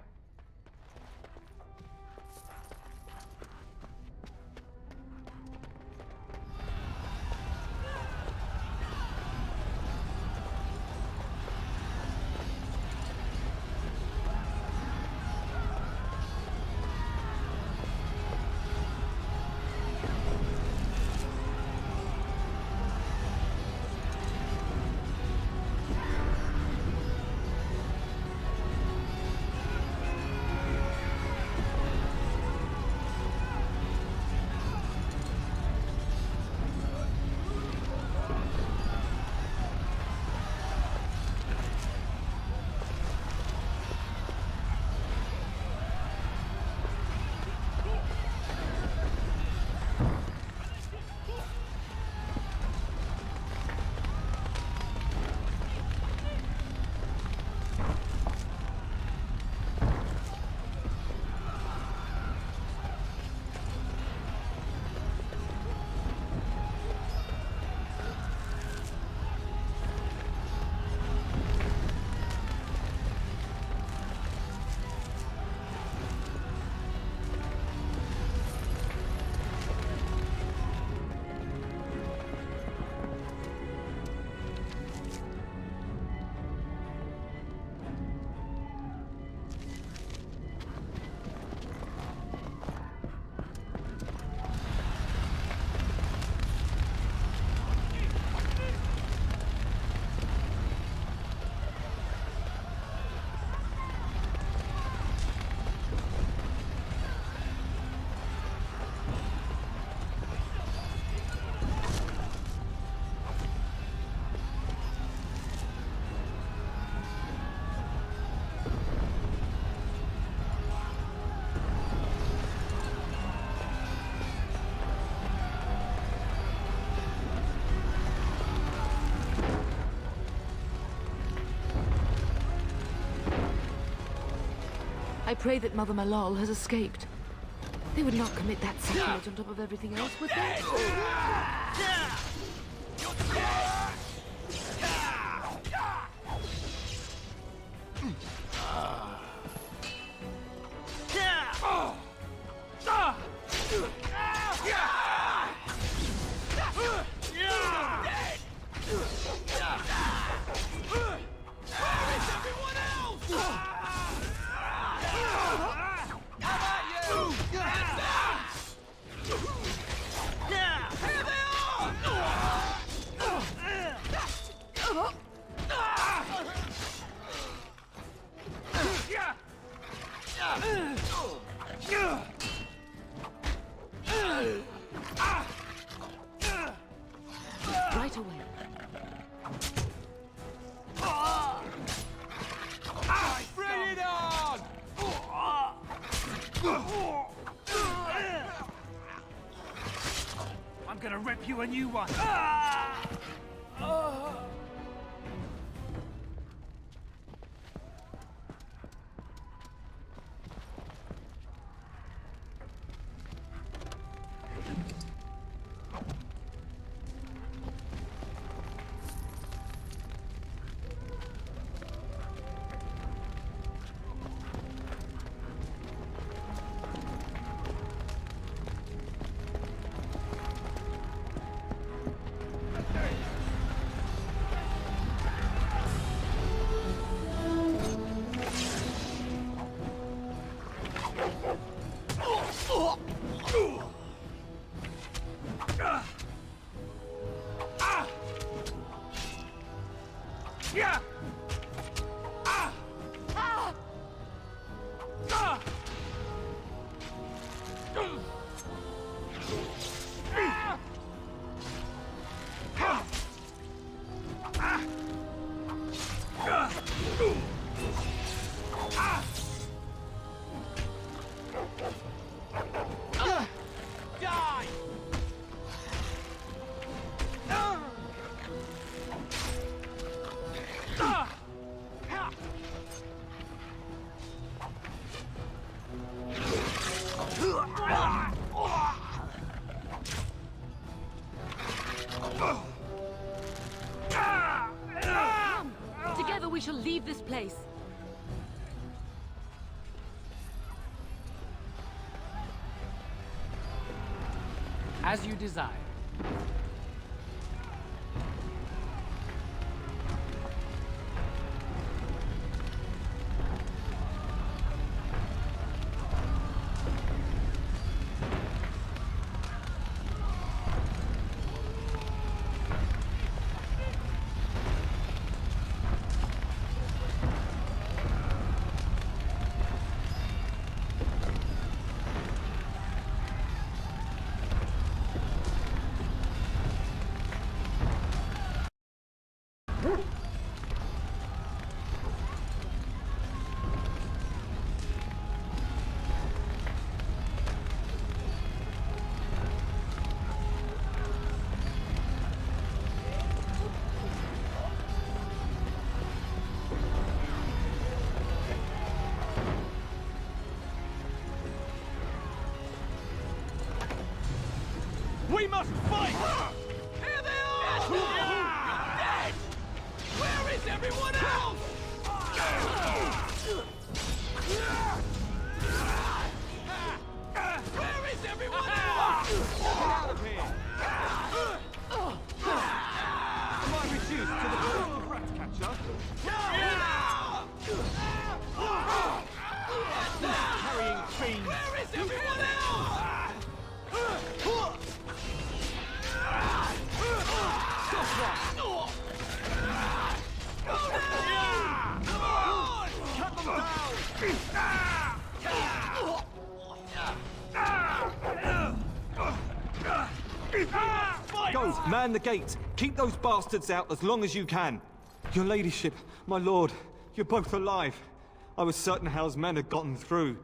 I pray that Mother Malal has escaped. They would not commit that sacrilege on top of everything else, would they? Right away. Bring it on! I'm gonna rip you a new one. Together we shall leave this place. As you desire. We must fight! Here they are! You're dead! Where is everyone else? Where is everyone else? Get out of here! Am I reduced to the first of rat catcher? Carrying fiends! Where is everyone else? Go, man the gate. Keep those bastards out as long as you can. Your ladyship, my lord, you're both alive. I was certain Hal's men had gotten through.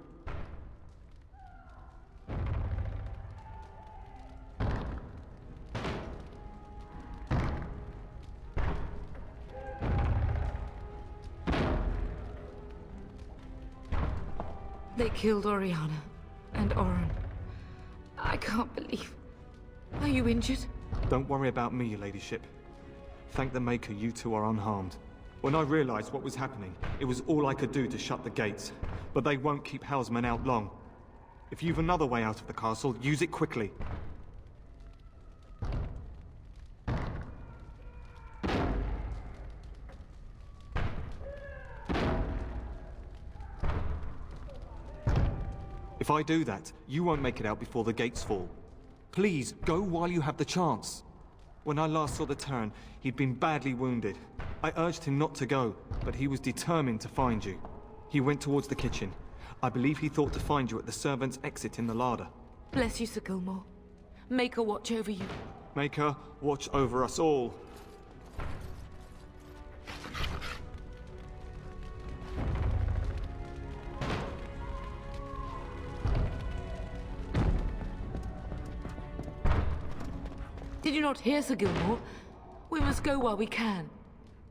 They killed Oriana and Oren. I can't believe... Are you injured? Don't worry about me, your ladyship. Thank the Maker you two are unharmed. When I realized what was happening, it was all I could do to shut the gates. But they won't keep Hal's men out long. If you've another way out of the castle, use it quickly. If I do that, you won't make it out before the gates fall. Please, go while you have the chance. When I last saw the Terran, he'd been badly wounded. I urged him not to go, but he was determined to find you. He went towards the kitchen. I believe he thought to find you at the servants' exit in the larder. Bless you, Sir Gilmore. Make her watch over you. Make her watch over us all. Did you not hear, Sir Gilmore? We must go while we can.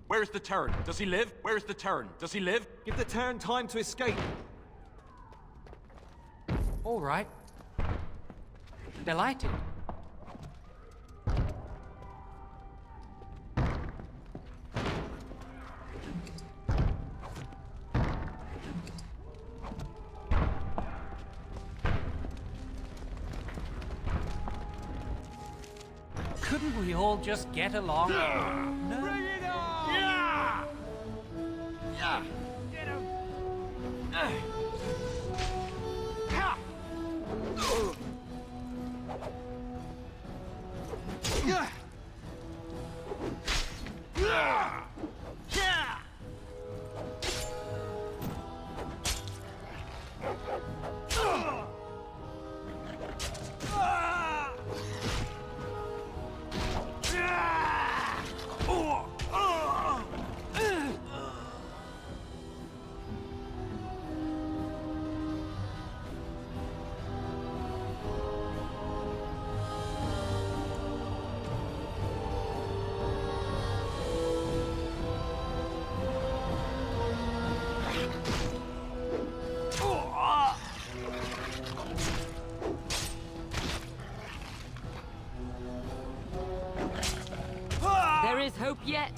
Where is the Terran? Does he live? Where is the Terran? Does he live? Give the Terran time to escape. All right. Delighted. Couldn't we all just get along? No? Bring it on! Yeah! Yeah! Get him! Ha! Yeah! Yeah! Yeah! There is hope yet.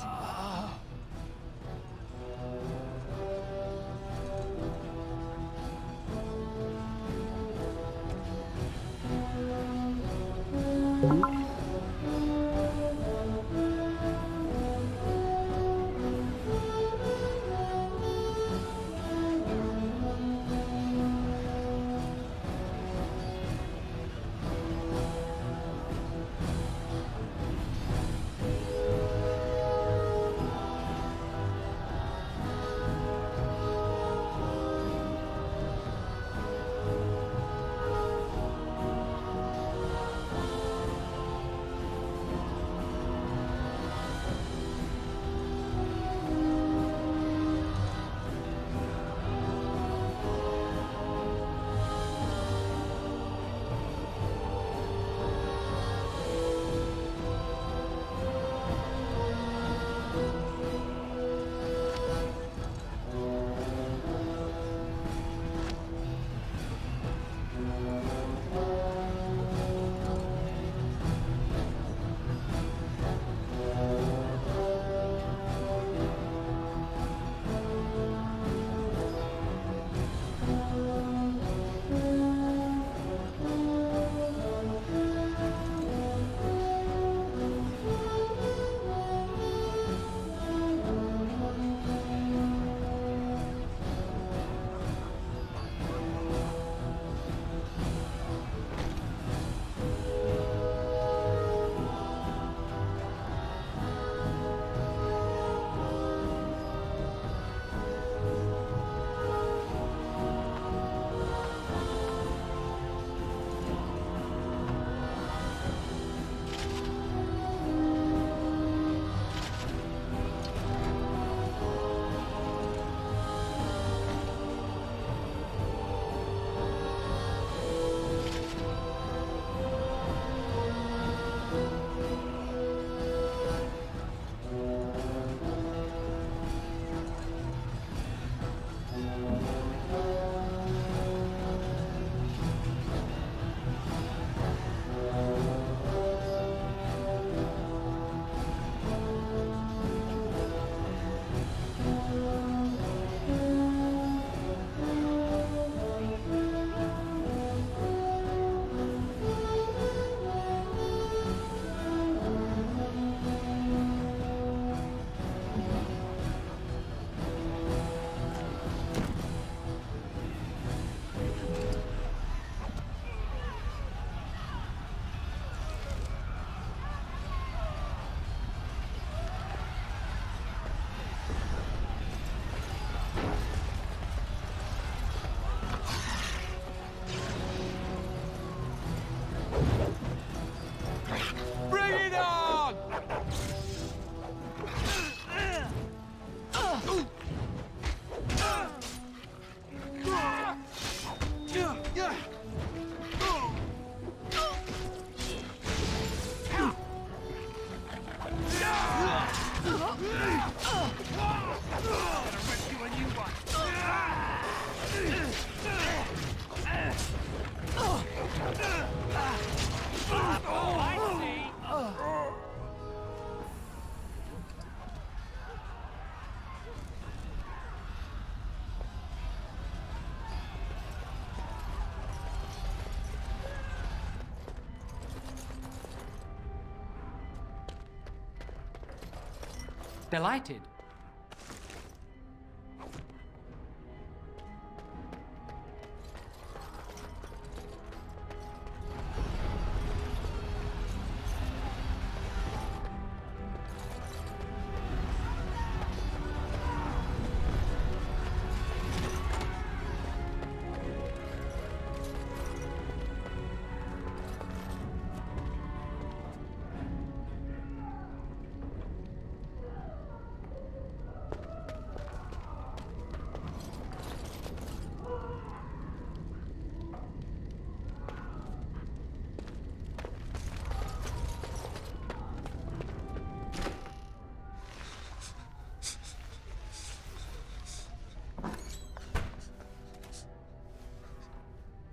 Delighted.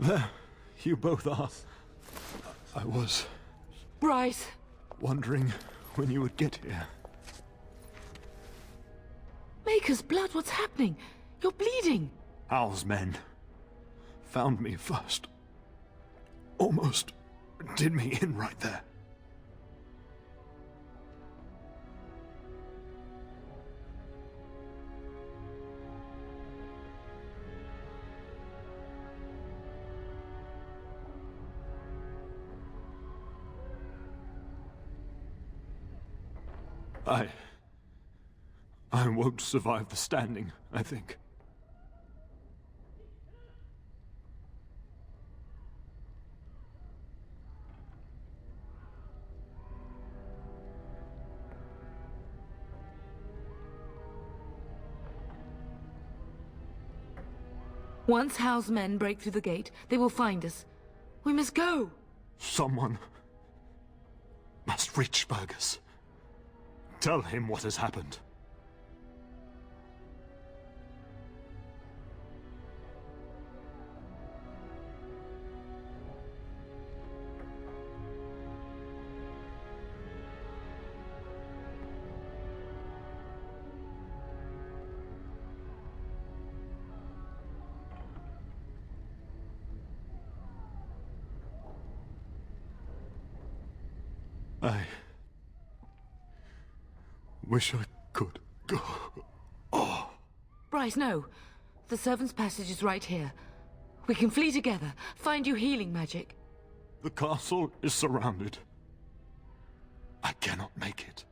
There, you both are. I was Bryce! wondering when you would get here. Maker's blood, what's happening? You're bleeding. Al's men found me first. Almost did me in right there. I won't survive the standing, I think. Once Howe's men break through the gate, they will find us. We must go! Someone must reach Fergus. Tell him what has happened. I wish I could go. Oh. Bryce, no. The servants' passage is right here. We can flee together, find you healing magic. The castle is surrounded. I cannot make it.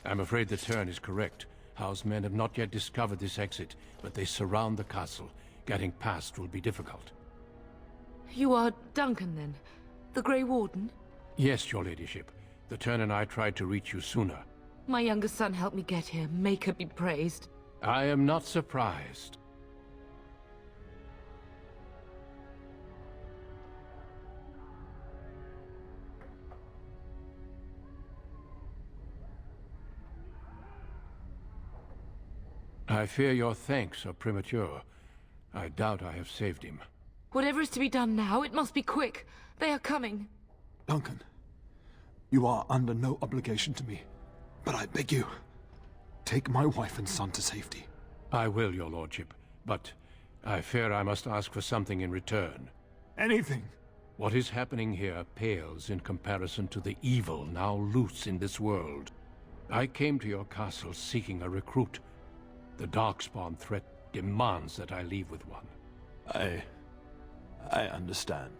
I'm afraid the Turn is correct. Howe's men have not yet discovered this exit, but they surround the castle. Getting past will be difficult. You are Duncan, then? The Grey Warden? Yes, your ladyship. The Turn and I tried to reach you sooner. My youngest son helped me get here. Make her be praised. I am not surprised. I fear your thanks are premature. I doubt I have saved him. Whatever is to be done now, it must be quick. They are coming. Duncan, you are under no obligation to me, but I beg you, take my wife and son to safety. I will, your lordship, but I fear I must ask for something in return. Anything. What is happening here pales in comparison to the evil now loose in this world. I came to your castle seeking a recruit. The Darkspawn threat demands that I leave with one. I understand.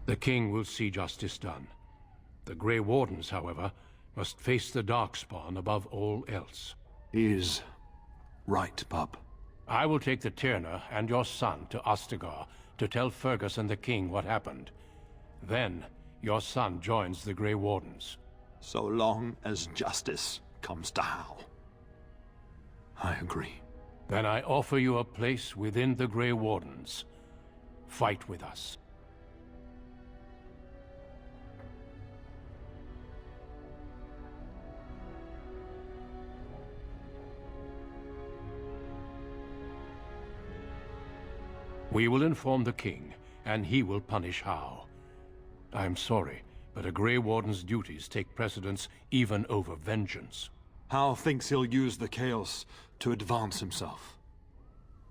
The king will see justice done. The Grey Wardens, however, must face the Darkspawn above all else. He is right, Bub. I will take the Tyrna and your son to Ostagar to tell Fergus and the king what happened. Then, your son joins the Grey Wardens. So long as justice comes to Howe. I agree. Then I offer you a place within the Grey Wardens. Fight with us. We will inform the king, and he will punish Howe. I am sorry, but a Grey Warden's duties take precedence even over vengeance. Howe thinks he'll use the chaos to advance himself.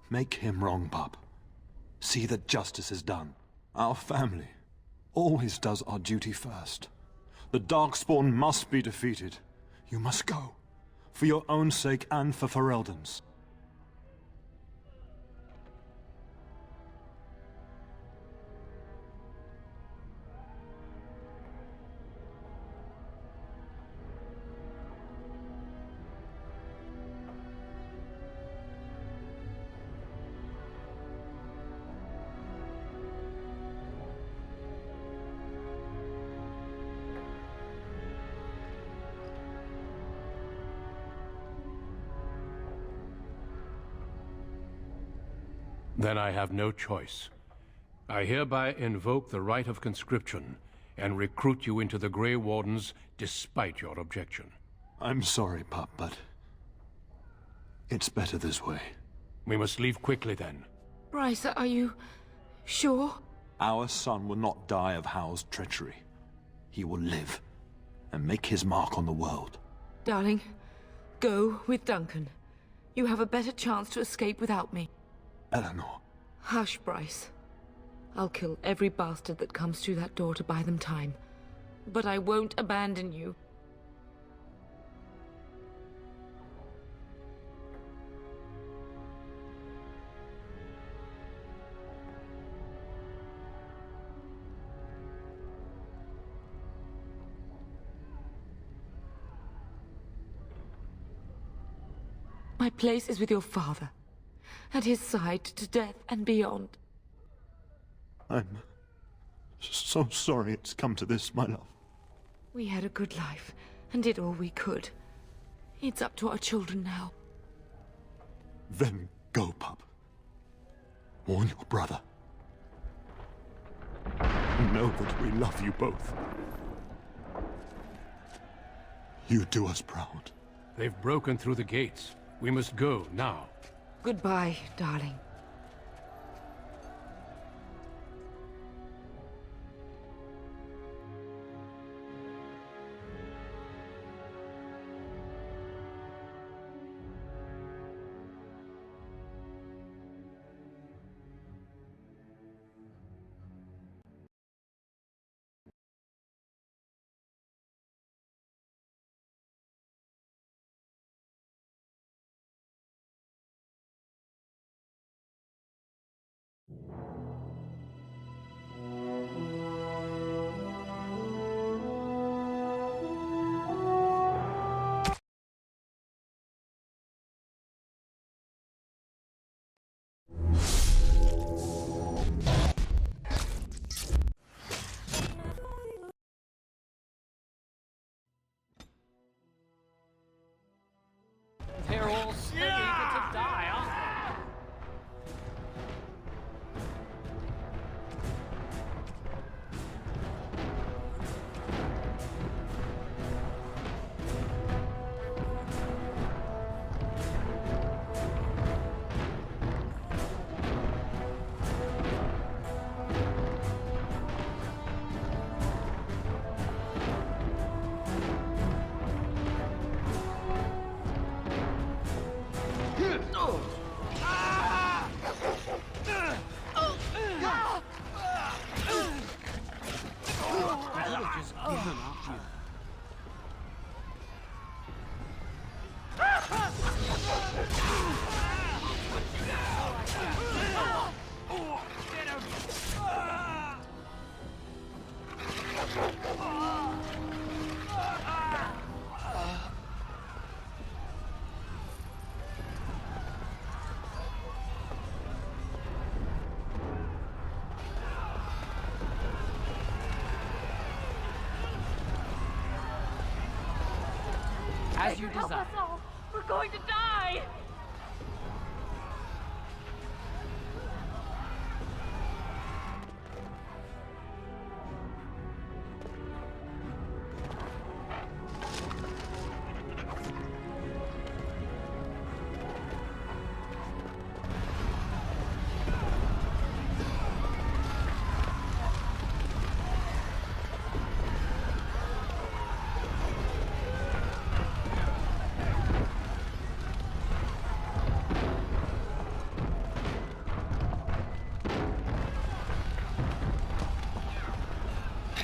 Make him wrong, Bub. See that justice is done. Our family always does our duty first. The Darkspawn must be defeated. You must go. For your own sake and for Ferelden's. Then I have no choice. I hereby invoke the right of conscription and recruit you into the Grey Wardens despite your objection. I'm sorry, Pup, but it's better this way. We must leave quickly then. Bryce, are you sure? Our son will not die of Howe's treachery. He will live and make his mark on the world. Darling, go with Duncan. You have a better chance to escape without me. Eleanor. Hush, Bryce. I'll kill every bastard that comes through that door to buy them time. But I won't abandon you. My place is with your father. At his side to death and beyond. I'm so sorry it's come to this, my love. We had a good life, and did all we could. It's up to our children now. Then go, pup. Warn your brother. Know that we love you both. You do us proud. They've broken through the gates. We must go now. Goodbye, darling. They're all so eager to die, aren't they? As you Help desire. us all! We're going to die!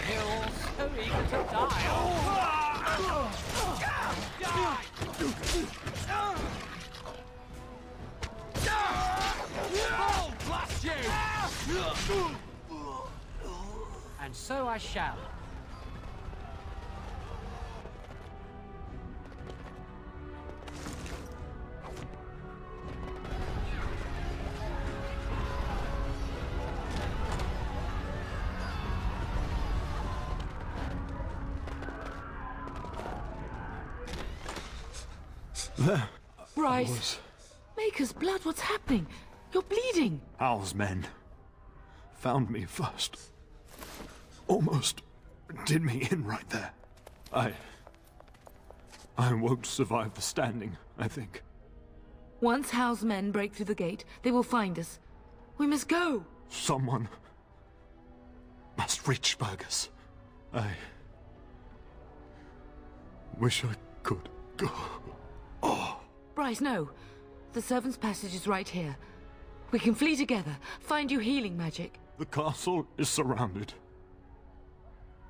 They're all so eager to die. Oh, blast you! And so I shall. There. Bryce! Maker's blood, what's happening? You're bleeding! Al's men found me first. Almost did me in right there. I won't survive the standing, I think. Once Hal's men break through the gate, they will find us. We must go! Someone must reach Burgess. I wish I could go. Bryce, no. The servant's passage is right here. We can flee together, find you healing magic. The castle is surrounded.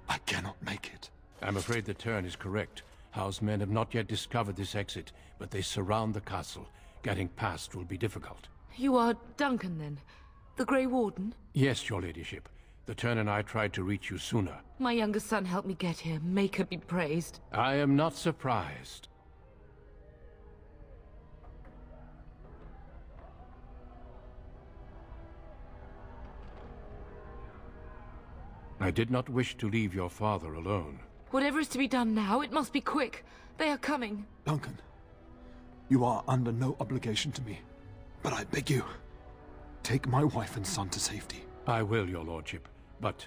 I cannot make it. I'm afraid the turn is correct. Howe's men have not yet discovered this exit, but they surround the castle. Getting past will be difficult. You are Duncan, then? The Grey Warden? Yes, your ladyship. The turn and I tried to reach you sooner. My younger son helped me get here. Maker be praised. I am not surprised. I did not wish to leave your father alone. Whatever is to be done now, it must be quick. They are coming. Duncan, you are under no obligation to me, but I beg you, take my wife and son to safety. I will, your lordship, but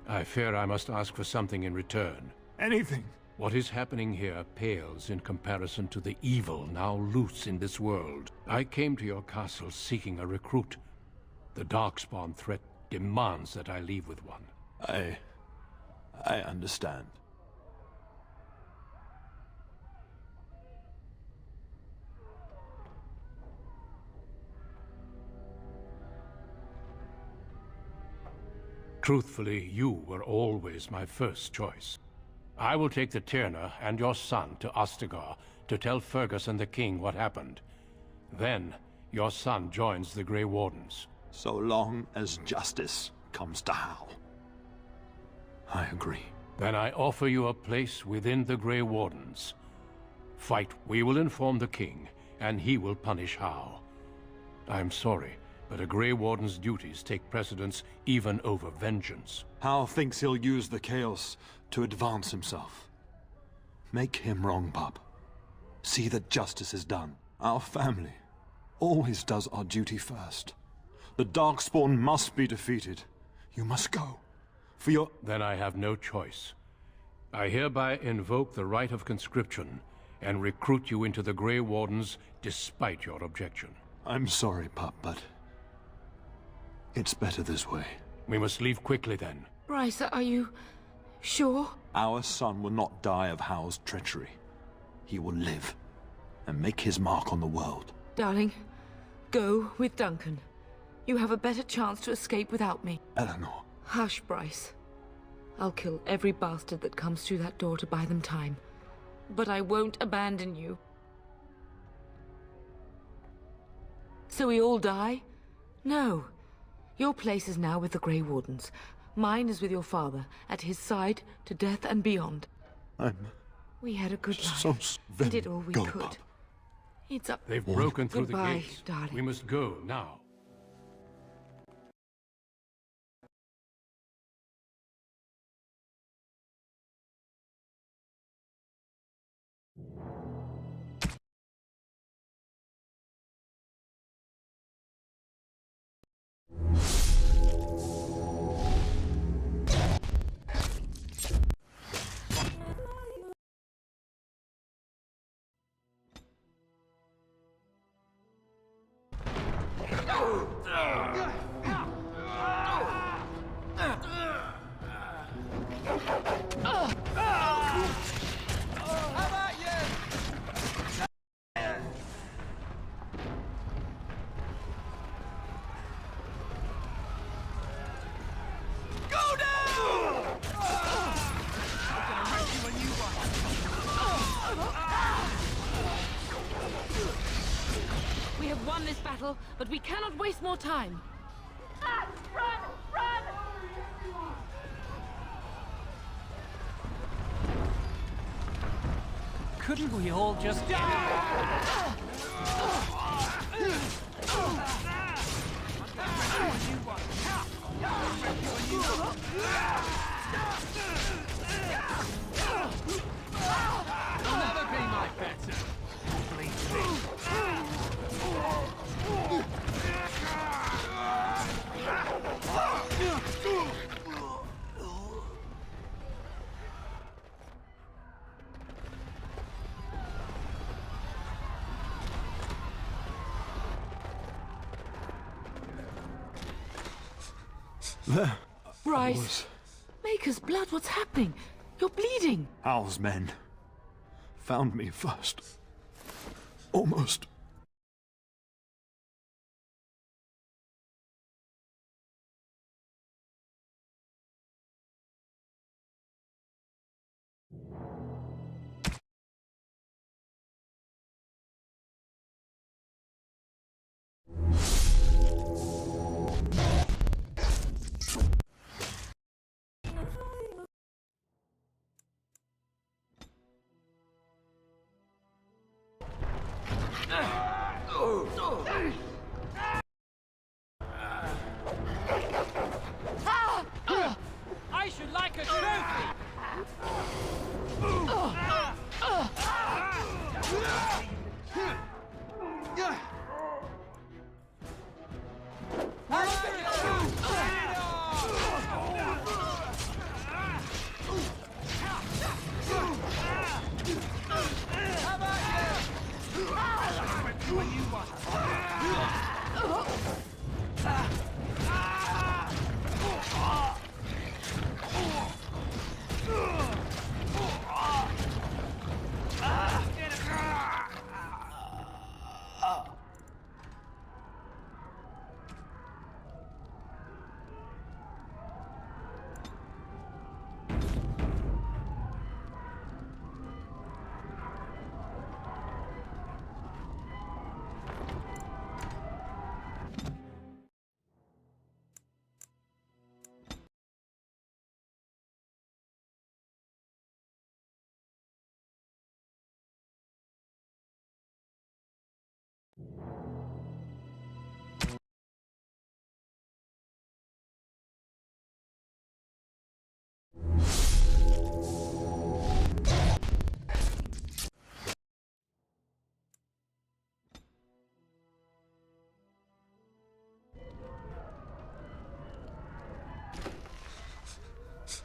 I fear I must ask for something in return. Anything. What is happening here pales in comparison to the evil now loose in this world. I came to your castle seeking a recruit. The Darkspawn threat demands that I leave with one. I understand. Truthfully, you were always my first choice. I will take the Tyrna and your son to Ostagar to tell Fergus and the king what happened. Then, your son joins the Grey Wardens. So long as justice comes to Hal. I agree. Then I offer you a place within the Grey Wardens. Fight, we will inform the king, and he will punish Hal. I'm sorry, but a Grey Warden's duties take precedence even over vengeance. Hal thinks he'll use the chaos to advance himself. Make him wrong, bub. See that justice is done. Our family always does our duty first. The Darkspawn must be defeated. You must go. For your... Then I have no choice. I hereby invoke the right of conscription and recruit you into the Grey Wardens despite your objection. I'm sorry, pup, but it's better this way. We must leave quickly then. Bryce, are you sure? Our son will not die of Hal's treachery. He will live and make his mark on the world. Darling, go with Duncan. You have a better chance to escape without me. Eleanor. Hush, Bryce. I'll kill every bastard that comes through that door to buy them time. But I won't abandon you. So we all die? No. Your place is now with the Grey Wardens. Mine is with your father, at his side, to death and beyond. We had a good life. So We did all we go, could. pup. It's up. They've broken through Goodbye, the gates. darling. We must go now. We have won this battle, but we cannot waste more time. Run! Run! Couldn't we all just die? You'll never be my better. There. Bryce, Maker's blood, what's happening? You're bleeding. Hal's men found me first. Almost.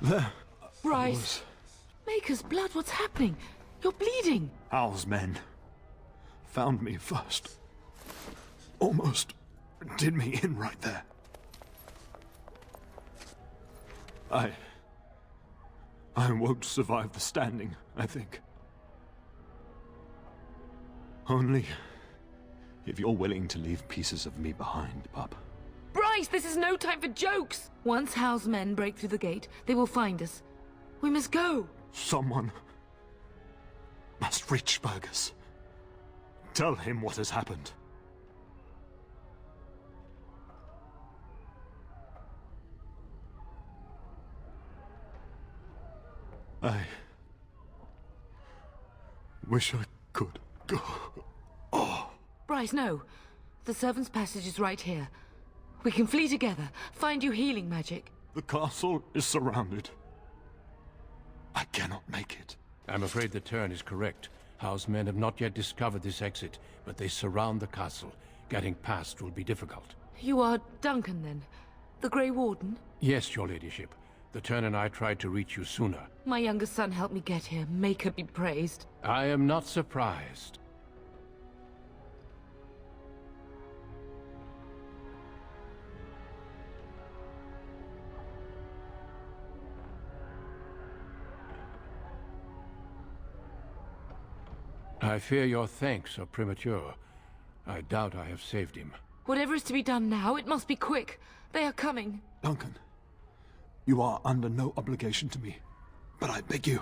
There. Bryce! Maker's blood, what's happening? You're bleeding! Hal's men found me first. Almost did me in right there. I won't survive the standing, I think. Only if you're willing to leave pieces of me behind, pup. Bryce, this is no time for jokes! Once Hal's men break through the gate, they will find us. We must go! Someone must reach Fergus. Tell him what has happened. I wish I could go. Oh. Bryce, no. The servants' passage is right here. We can flee together, find you healing magic. The castle is surrounded. I cannot make it. I'm afraid the turn is correct. Howe's men have not yet discovered this exit, but they surround the castle. Getting past will be difficult. You are Duncan, then? The Grey Warden? Yes, your ladyship. The Turn and I tried to reach you sooner. My younger son helped me get here. Maker be praised. I am not surprised. I fear your thanks are premature. I doubt I have saved him. Whatever is to be done now, it must be quick. They are coming. Duncan, you are under no obligation to me, but I beg you,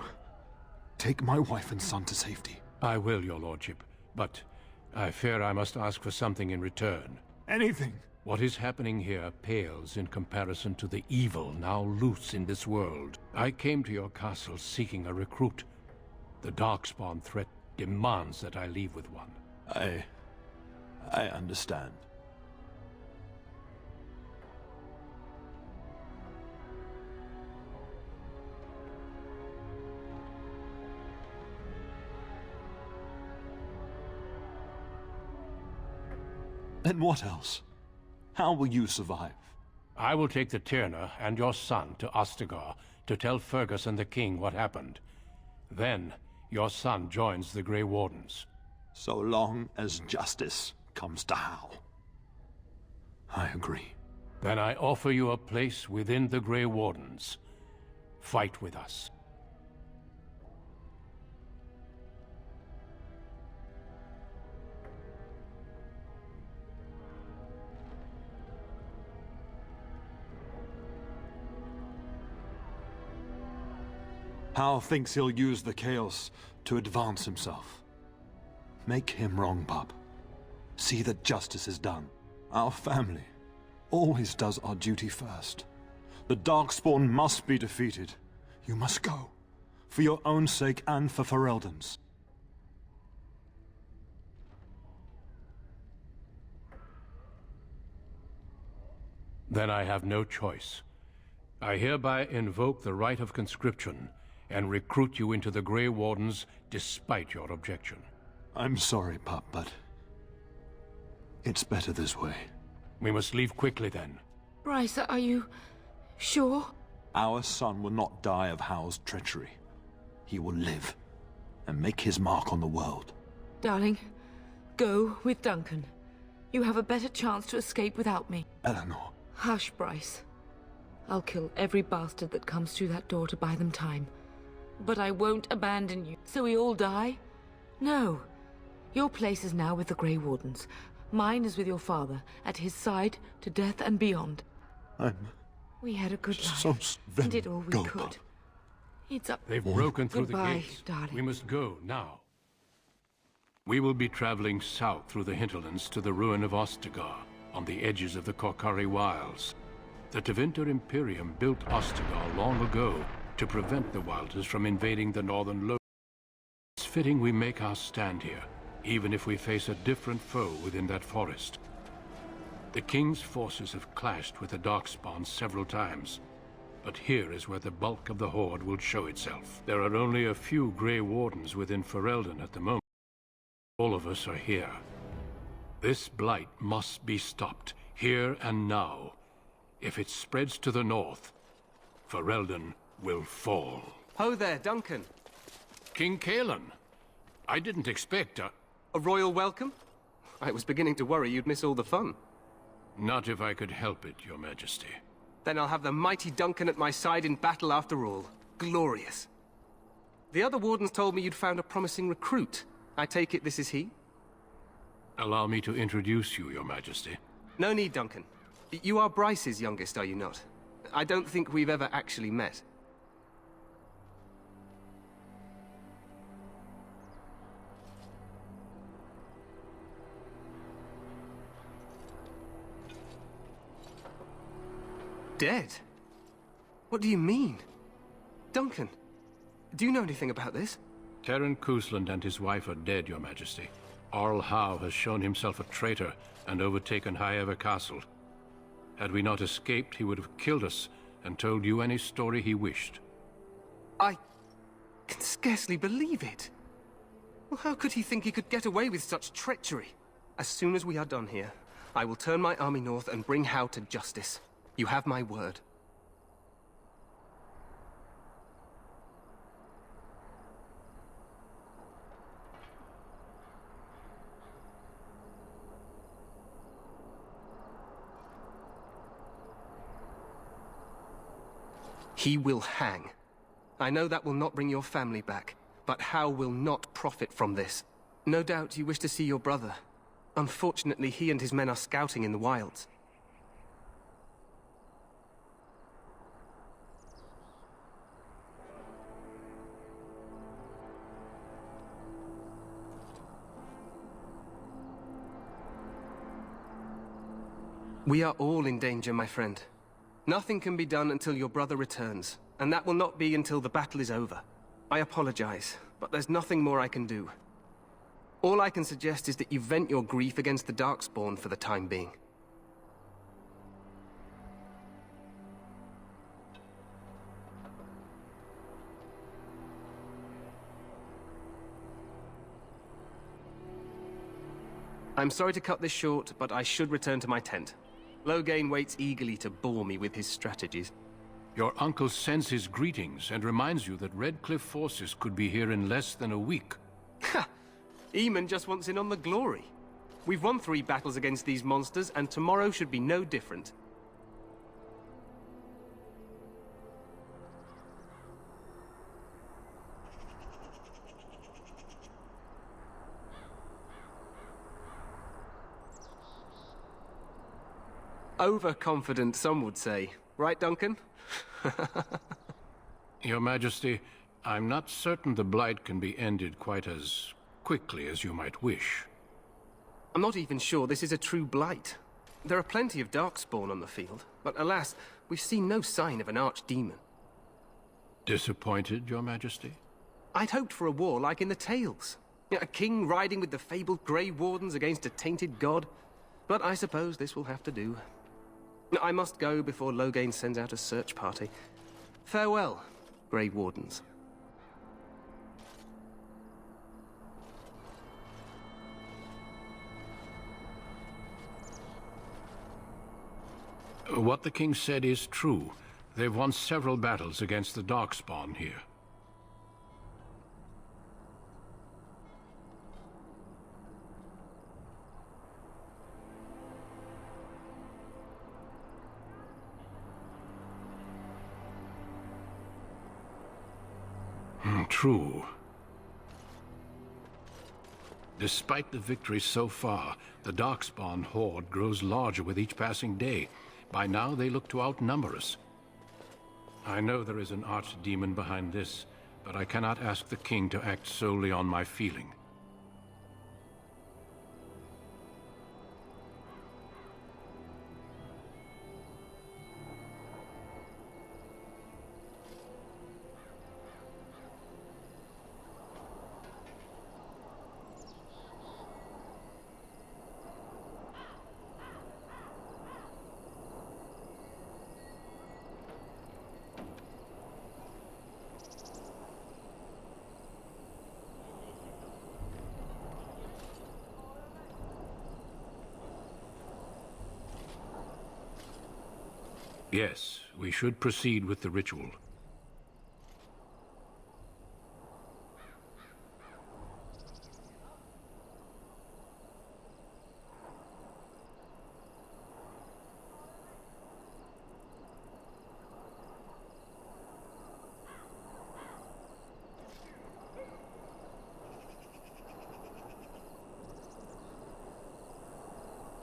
take my wife and son to safety. I will, your lordship, but I fear I must ask for something in return. Anything. What is happening here pales in comparison to the evil now loose in this world. I came to your castle seeking a recruit. The Darkspawn threat demands that I leave with one. I understand. Then what else? How will you survive? I will take the Tyrna and your son to Ostagar to tell Fergus and the king what happened. Then, your son joins the Grey Wardens. So long as justice comes to Hal. I agree. Then I offer you a place within the Grey Wardens. Fight with us. Hal thinks he'll use the chaos to advance himself. Make him wrong, pup. See that justice is done. Our family always does our duty first. The Darkspawn must be defeated. You must go. For your own sake and for Ferelden's. Then I have no choice. I hereby invoke the right of conscription and recruit you into the Grey Wardens despite your objection. I'm sorry, pup, but it's better this way. We must leave quickly then. Bryce, are you sure? Our son will not die of Hal's treachery. He will live and make his mark on the world. Darling, go with Duncan. You have a better chance to escape without me. Eleanor. Hush, Bryce. I'll kill every bastard that comes through that door to buy them time. But I won't abandon you. So we all die? No. Your place is now with the Grey Wardens. Mine is with your father, at his side, to death and beyond. We had a good life, and did all we could. It's up. They've broken through Goodbye, the gates. darling. We must go now. We will be traveling south through the hinterlands to the ruin of Ostagar, on the edges of the Korkari Wilds. The Tevinter Imperium built Ostagar long ago to prevent the Wilders from invading the northern lowlands. It's fitting we make our stand here, even if we face a different foe within that forest. The King's forces have clashed with the Darkspawn several times, but here is where the bulk of the Horde will show itself. There are only a few Grey Wardens within Ferelden at the moment. All of us are here. This blight must be stopped, here and now. If it spreads to the north, Ferelden will fall. Ho there, Duncan. King Caelan. I didn't expect a royal welcome? I was beginning to worry you'd miss all the fun. Not if I could help it, Your Majesty. Then I'll have the mighty Duncan at my side in battle after all. Glorious. The other wardens told me you'd found a promising recruit. I take it this is he? Allow me to introduce you, Your Majesty. No need, Duncan. You are Bryce's youngest, are you not? I don't think we've ever actually met. Dead? What do you mean? Duncan, do you know anything about this? Terran Cousland and his wife are dead, Your Majesty. Arl Howe has shown himself a traitor and overtaken Highever Castle. Had we not escaped, he would have killed us and told you any story he wished. I can scarcely believe it. Well, how could he think he could get away with such treachery? As soon as we are done here, I will turn my army north and bring Howe to justice. You have my word. He will hang. I know that will not bring your family back, but Howe will not profit from this. No doubt you wish to see your brother. Unfortunately, he and his men are scouting in the wilds. We are all in danger, my friend. Nothing can be done until your brother returns, and that will not be until the battle is over. I apologize, but there's nothing more I can do. All I can suggest is that you vent your grief against the Darkspawn for the time being. I'm sorry to cut this short, but I should return to my tent. Loghain waits eagerly to bore me with his strategies. Your uncle sends his greetings and reminds you that Redcliffe forces could be here in less than a week. Ha! Eamon just wants in on the glory. We've won 3 battles against these monsters, and tomorrow should be no different. Overconfident, some would say. Right, Duncan? Your Majesty, I'm not certain the Blight can be ended quite as quickly as you might wish. I'm not even sure this is a true Blight. There are plenty of Darkspawn on the field, but alas, we've seen no sign of an archdemon. Disappointed, Your Majesty? I'd hoped for a war like in the tales. A king riding with the fabled Grey Wardens against a tainted god. But I suppose this will have to do. I must go before Loghain sends out a search party. Farewell, Grey Wardens. What the king said is true. They've won several battles against the Darkspawn here. True. Despite the victory so far, the Darkspawn horde grows larger with each passing day. By now, they look to outnumber us. I know there is an archdemon behind this, but I cannot ask the king to act solely on my feeling. Yes, we should proceed with the ritual.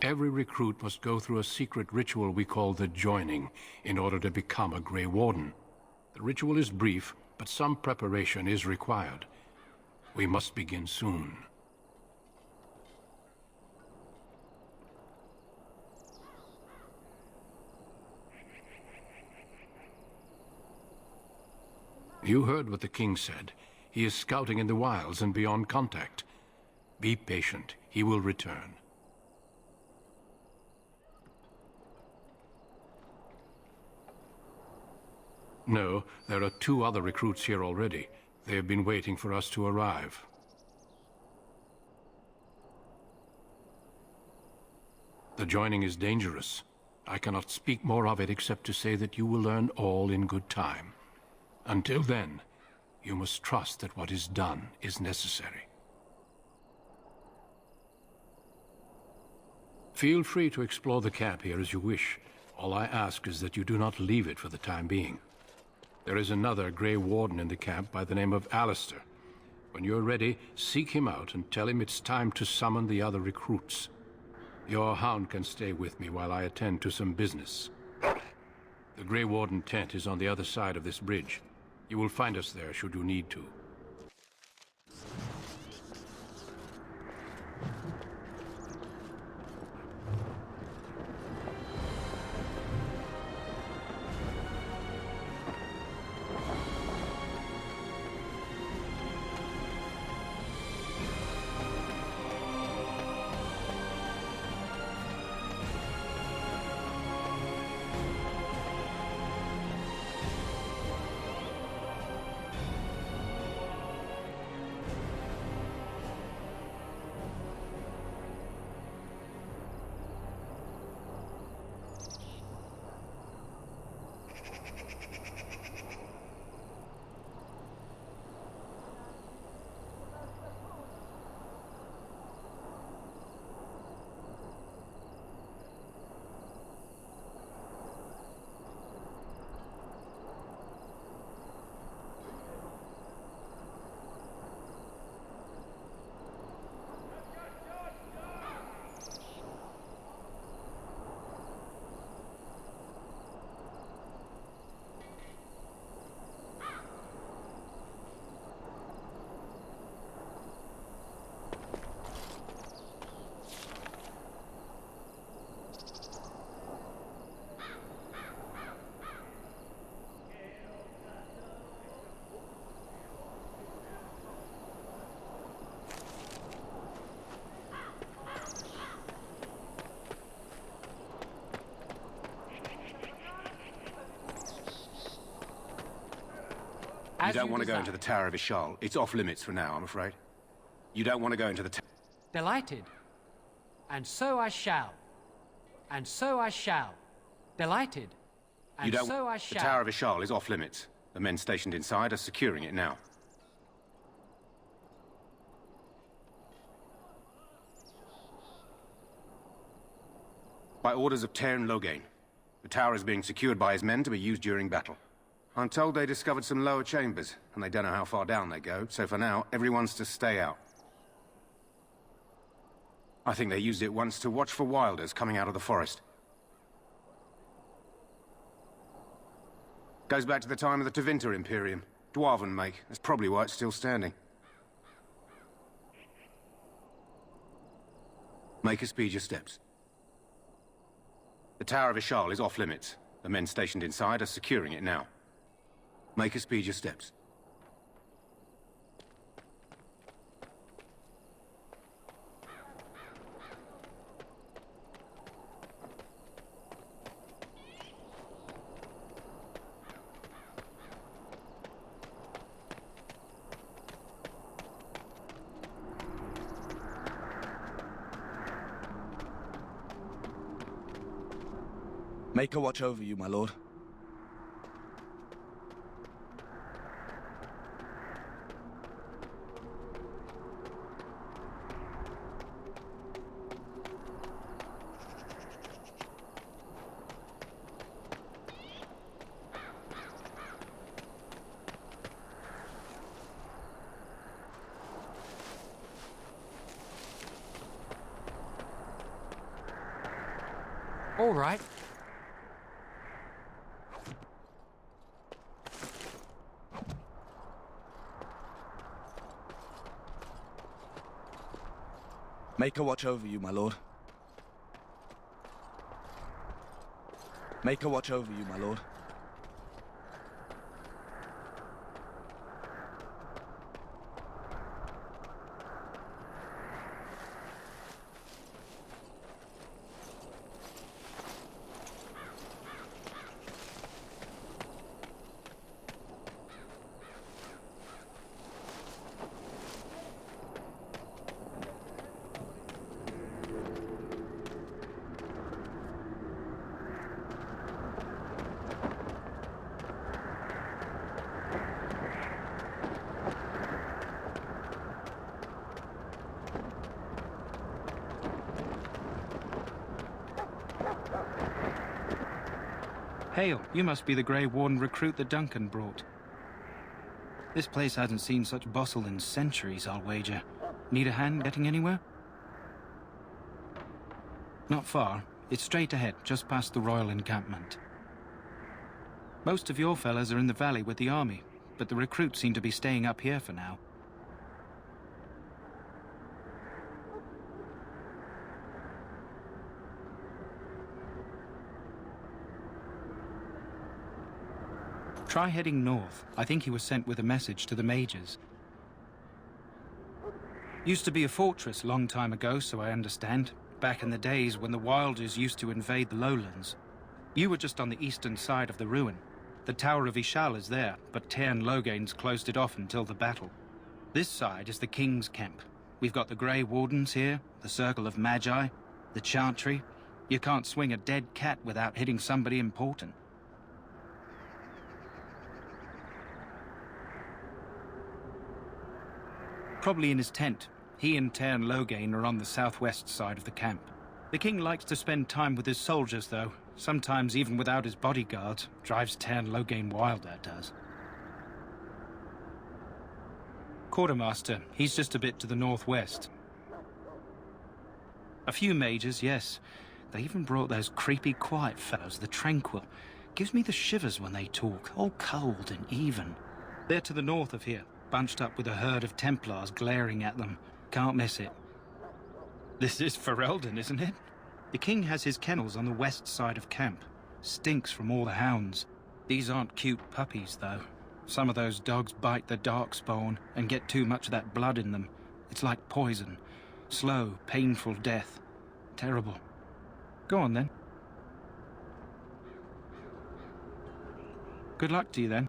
Every recruit must go through a secret ritual we call the Joining in order to become a Grey Warden. The ritual is brief, but some preparation is required. We must begin soon. You heard what the king said. He is scouting in the wilds and beyond contact. Be patient. He will return. No, there are 2 other recruits here already. They have been waiting for us to arrive. The Joining is dangerous. I cannot speak more of it except to say that you will learn all in good time. Until then, you must trust that what is done is necessary. Feel free to explore the camp here as you wish. All I ask is that you do not leave it for the time being. There is another Grey Warden in the camp by the name of Alistair. When you're ready, seek him out and tell him it's time to summon the other recruits. Your hound can stay with me while I attend to some business. The Grey Warden tent is on the other side of this bridge. You will find us there should you need to. You don't want to go into the Tower of Ishal. It's off limits for now, I'm afraid. You don't want to go into the Delighted. And so I shall. And so I shall. Delighted. And You don't. so I The shall. Tower of Ishal is off limits. The men stationed inside are securing it now. By orders of Tairn Loghain, the tower is being secured by his men to be used during battle. I'm told they discovered some lower chambers, and they don't know how far down they go, so for now, everyone's to stay out. I think they used it once to watch for wilders coming out of the forest. Goes back to the time of the Tevinter Imperium. Dwarven make. That's probably why it's still standing. Make us speed your steps. The Tower of Ishal is off limits. The men stationed inside are securing it now. Make us speed your steps. Make a watch over you, my lord. All right. Make a watch over you, my lord. Make a watch over you, my lord. Hail, you must be the Grey Warden recruit that Duncan brought. This place hasn't seen such bustle in centuries, I'll wager. Need a hand getting anywhere? Not far. It's straight ahead, just past the royal encampment. Most of your fellas are in the valley with the army, but the recruits seem to be staying up here for now. Try heading north. I think he was sent with a message to the mages. Used to be a fortress long time ago, so I understand. Back in the days when the Wilders used to invade the lowlands. You were just on the eastern side of the ruin. The Tower of Ishal is there, but Tairn Logain's closed it off until the battle. This side is the King's camp. We've got the Grey Wardens here, the Circle of Magi, the Chantry. You can't swing a dead cat without hitting somebody important. Probably in his tent. He and Tairn Logain are on the southwest side of the camp. The king likes to spend time with his soldiers, though. Sometimes even without his bodyguards. Drives Tairn Logain wild, that does. Quartermaster, he's just a bit to the northwest. A few mages, yes. They even brought those creepy quiet fellows, the Tranquil. Gives me the shivers when they talk, all cold and even. They're to the north of here. Bunched up with a herd of Templars glaring at them. Can't miss it. This is Ferelden, isn't it? The king has his kennels on the west side of camp. Stinks from all the hounds. These aren't cute puppies, though. Some of those dogs bite the darkspawn and get too much of that blood in them. It's like poison. Slow, painful death. Terrible. Go on, then. Good luck to you, then.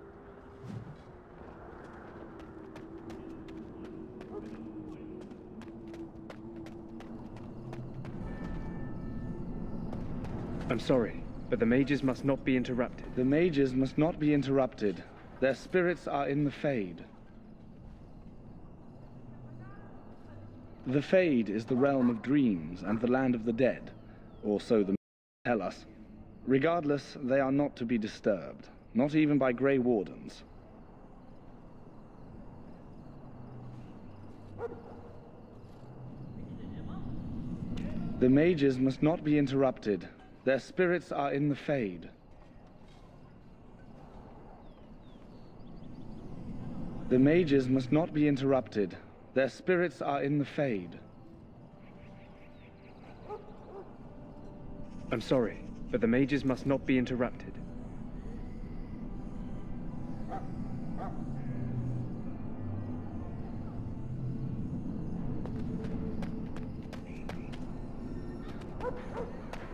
I'm sorry, but the mages must not be interrupted. The mages must not be interrupted. Their spirits are in the Fade. The Fade is the realm of dreams and the land of the dead, or so the tell us. Regardless, they are not to be disturbed, not even by Grey Wardens. The mages must not be interrupted. Their spirits are in the Fade. The mages must not be interrupted. Their spirits are in the Fade. I'm sorry, but the mages must not be interrupted.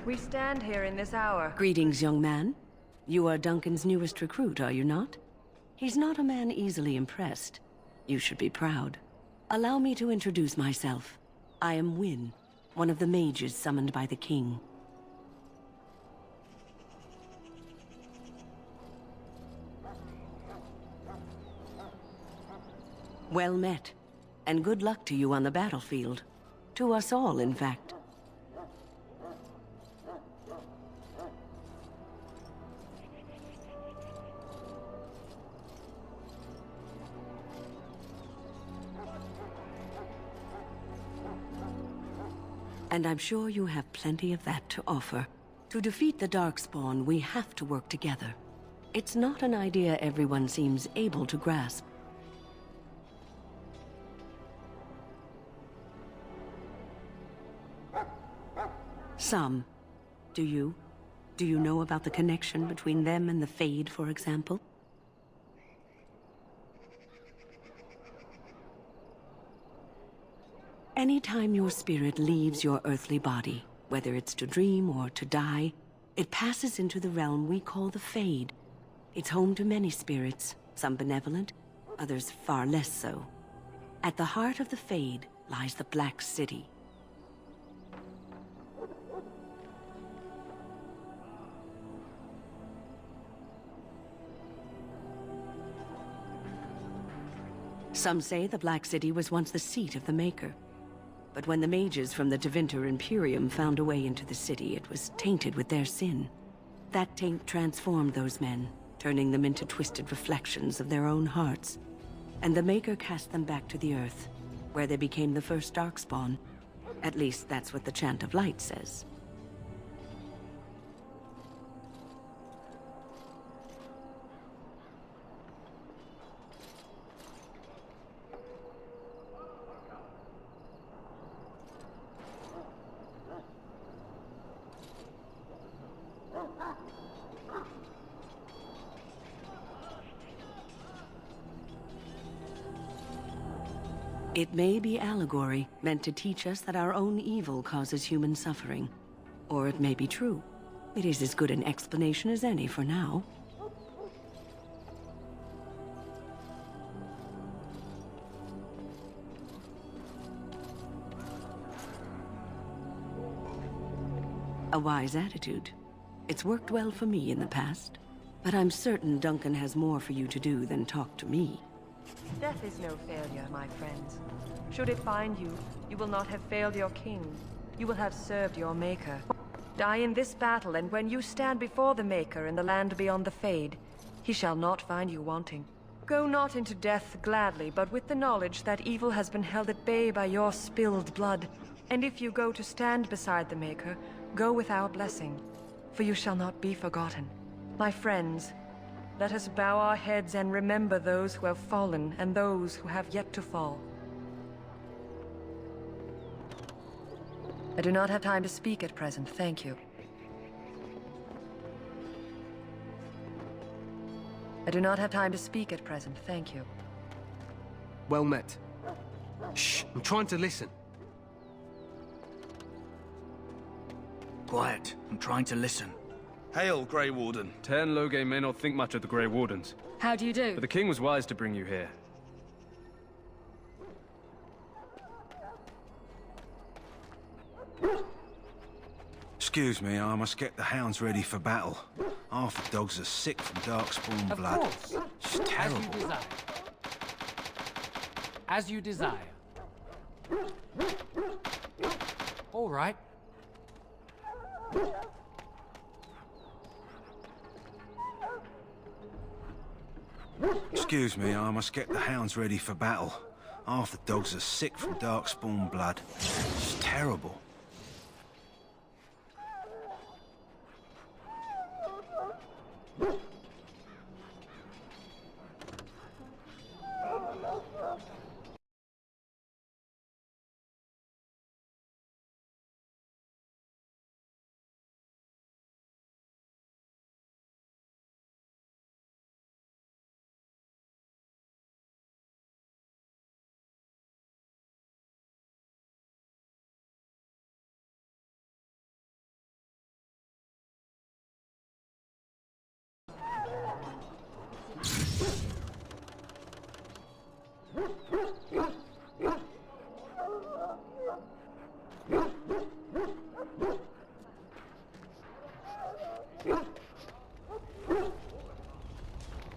We stand here in this hour. Greetings, young man. You are Duncan's newest recruit, are you not? He's not a man easily impressed. You should be proud. Allow me to introduce myself. I am Wynne, one of the mages summoned by the king. Well met, and good luck to you on the battlefield. To us all, in fact. And I'm sure you have plenty of that to offer. To defeat the Darkspawn, we have to work together. It's not an idea everyone seems able to grasp. Some. Do you? Do you know about the connection between them and the Fade, for example? Anytime your spirit leaves your earthly body, whether it's to dream or to die, it passes into the realm we call the Fade. It's home to many spirits, some benevolent, others far less so. At the heart of the Fade lies the Black City. Some say the Black City was once the seat of the Maker. But when the mages from the Tevinter Imperium found a way into the city, it was tainted with their sin. That taint transformed those men, turning them into twisted reflections of their own hearts. And the Maker cast them back to the Earth, where they became the first Darkspawn. At least that's what the Chant of Light says. It may be allegory, meant to teach us that our own evil causes human suffering. Or it may be true. It is as good an explanation as any for now. A wise attitude. It's worked well for me in the past. But I'm certain Duncan has more for you to do than talk to me. Death is no failure, my friends. Should it find you, you will not have failed your king. You will have served your Maker. Die in this battle, and when you stand before the Maker in the land beyond the Fade, he shall not find you wanting. Go not into death gladly, but with the knowledge that evil has been held at bay by your spilled blood. And if you go to stand beside the Maker, go with our blessing, for you shall not be forgotten. My friends, let us bow our heads and remember those who have fallen and those who have yet to fall. I do not have time to speak at present, thank you. I do not have time to speak at present, thank you. Well met. Shh, I'm trying to listen. Quiet, I'm trying to listen. Hail, Grey Warden. Teyrn Loghain may not think much of the Grey Wardens. How do you do? But the king was wise to bring you here. Excuse me, I must get the hounds ready for battle. Half the dogs are sick from Darkspawn blood. Of course. It's terrible. As you desire. All right. Excuse me, I must get the hounds ready for battle. Half the dogs are sick from Darkspawn blood. It's terrible.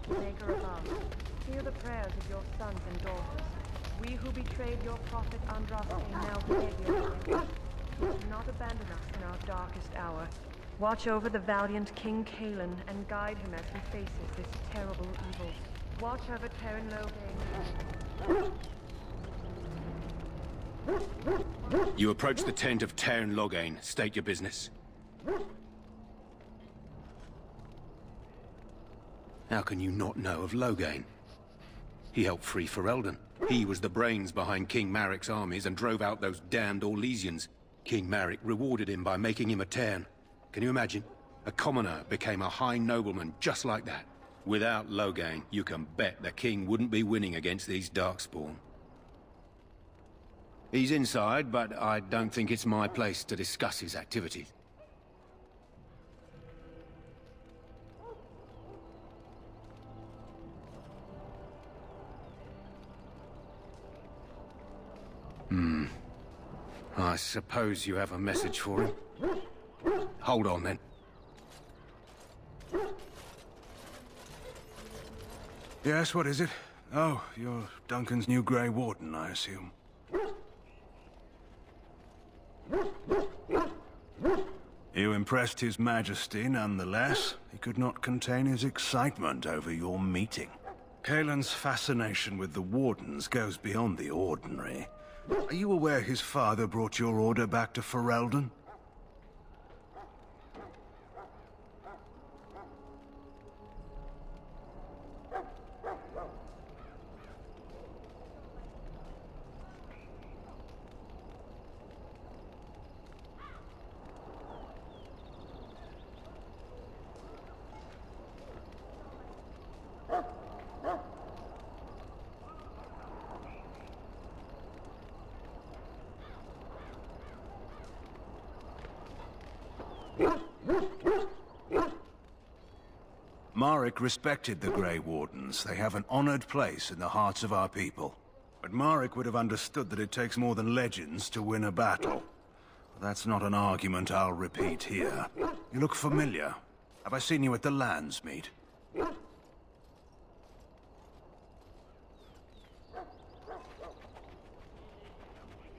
Maker above, hear the prayers of your sons and daughters. We who betrayed your prophet Andraste now beg your grace. Do not abandon us in our darkest hour. Watch over the valiant King Kaelin and guide him as he faces this terrible evil. Watch over Teyrn Loghain. You approach the tent of Teyrn Loghain. State your business. How can you not know of Loghain? He helped free Ferelden. He was the brains behind King Maric's armies and drove out those damned Orlesians. King Maric rewarded him by making him a Tairn. Can you imagine? A commoner became a high nobleman just like that. Without Loghain, you can bet the king wouldn't be winning against these Darkspawn. He's inside, but I don't think it's my place to discuss his activities. I suppose you have a message for him. Hold on, then. Yes, what is it? Oh, you're Duncan's new Grey Warden, I assume. You impressed His Majesty nonetheless. He could not contain his excitement over your meeting. Kaelin's fascination with the Wardens goes beyond the ordinary. Are you aware his father brought your order back to Ferelden? Maric respected the Grey Wardens. They have an honored place in the hearts of our people. But Maric would have understood that it takes more than legends to win a battle. That's not an argument I'll repeat here. You look familiar. Have I seen you at the Lands meet?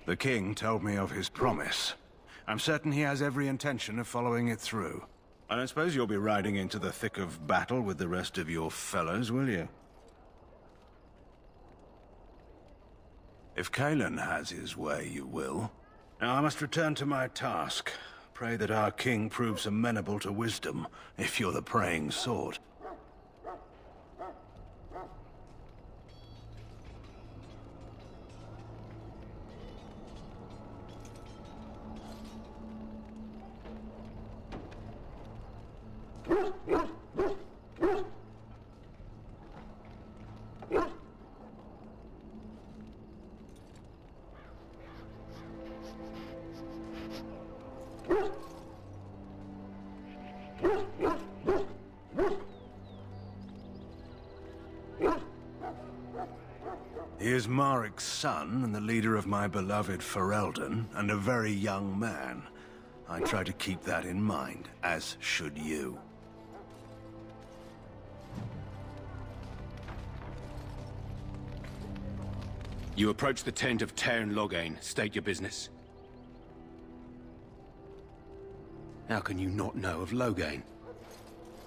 The king told me of his promise. I'm certain he has every intention of following it through. I don't suppose you'll be riding into the thick of battle with the rest of your fellows, will you? If Kaelin has his way, you will. Now I must return to my task. Pray that our king proves amenable to wisdom, if you're the praying sort. He is Maric's son and the leader of my beloved Ferelden, and a very young man. I try to keep that in mind, as should you. You approach the tent of Tairn Loghain. State your business. How can you not know of Loghain?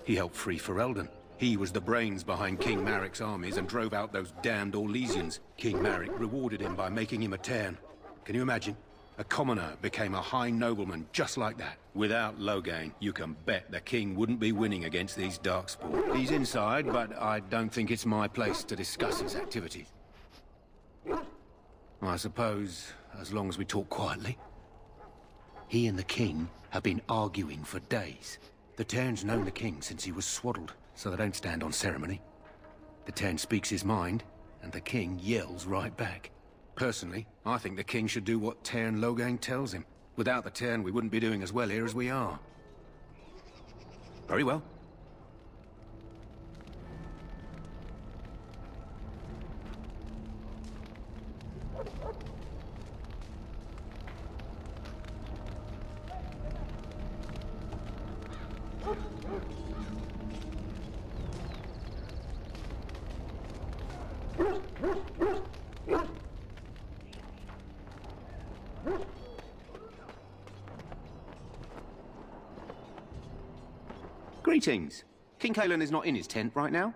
He helped free Ferelden. He was the brains behind King Maric's armies and drove out those damned Orlesians. King Maric rewarded him by making him a Tairn. Can you imagine? A commoner became a high nobleman just like that. Without Loghain, you can bet the king wouldn't be winning against these Darkspawn. He's inside, but I don't think it's my place to discuss his activities. I suppose, as long as we talk quietly. He and the king have been arguing for days. The Tairn's known the king since he was swaddled, so they don't stand on ceremony. The Tairn speaks his mind, and the king yells right back. Personally, I think the king should do what Tairn Loghain tells him. Without the Tairn, we wouldn't be doing as well here as we are. Very well. Greetings. King Kaelin is not in his tent right now.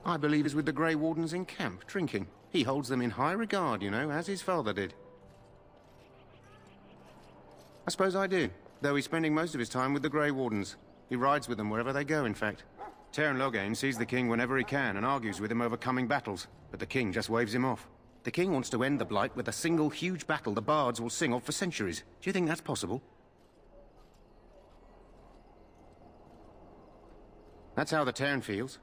I believe he's with the Grey Wardens in camp, drinking. He holds them in high regard, you know, as his father did. I suppose I do, though he's spending most of his time with the Grey Wardens. He rides with them wherever they go, in fact. Teyrn Loghain sees the king whenever he can and argues with him over coming battles, but the king just waves him off. The king wants to end the Blight with a single huge battle the bards will sing of for centuries. Do you think that's possible? That's how the Teyrn feels.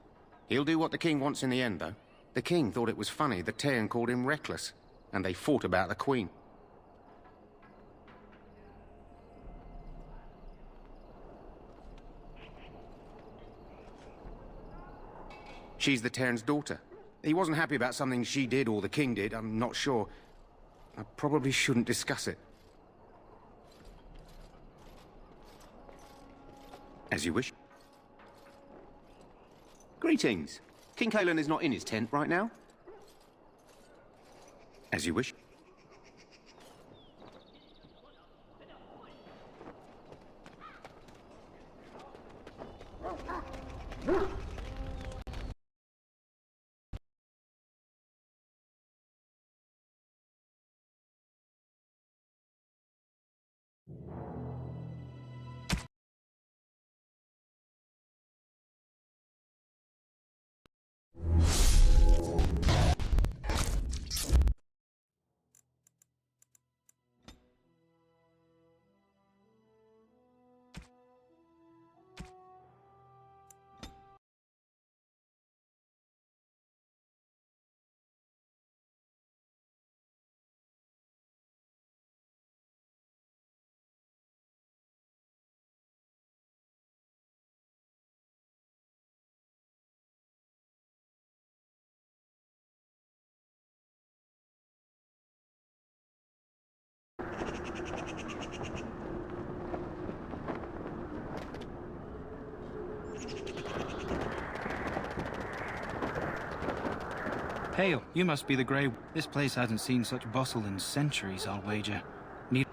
He'll do what the king wants in the end, though. The king thought it was funny that Teyrn called him reckless, and they fought about the queen. She's the Teyrn's daughter. He wasn't happy about something she did or the king did, I'm not sure. I probably shouldn't discuss it. As you wish. Greetings. King Cailan is not in his tent right now. As you wish. Hail, you must be the Grey... This place hasn't seen such bustle in centuries, I'll wager.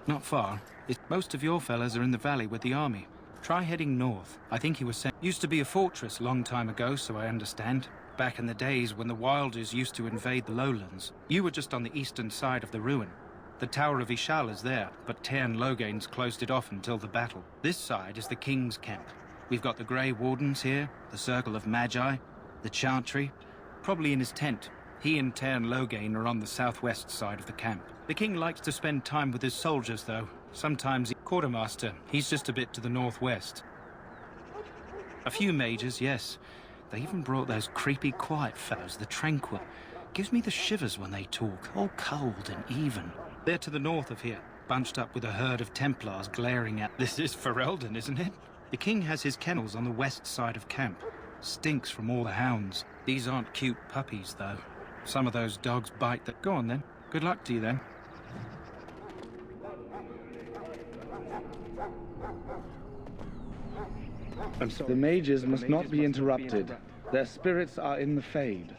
Not far. Most of your fellas are in the valley with the army. Try heading north. I think he was sent... Used to be a fortress long time ago, so I understand. Back in the days when the Wilders used to invade the lowlands. You were just on the eastern side of the ruin. The Tower of Ishal is there, but Teyrn Loghain's closed it off until the battle. This side is the King's camp. We've got the Grey Wardens here, the Circle of Magi, the Chantry, probably in his tent. He and Teyrn Loghain are on the southwest side of the camp. The king likes to spend time with his soldiers, though. Sometimes Quartermaster, he's just a bit to the northwest. A few mages, yes. They even brought those creepy quiet fellows, the Tranquil. Gives me the shivers when they talk, all cold and even. They're to the north of here, bunched up with a herd of Templars glaring at... This is Ferelden, isn't it? The king has his kennels on the west side of camp. Stinks from all the hounds. These aren't cute puppies, though. Some of those dogs bite that... Go on, then. Good luck to you, then. I'm sorry. The mages must not be interrupted. Their spirits are in the Fade.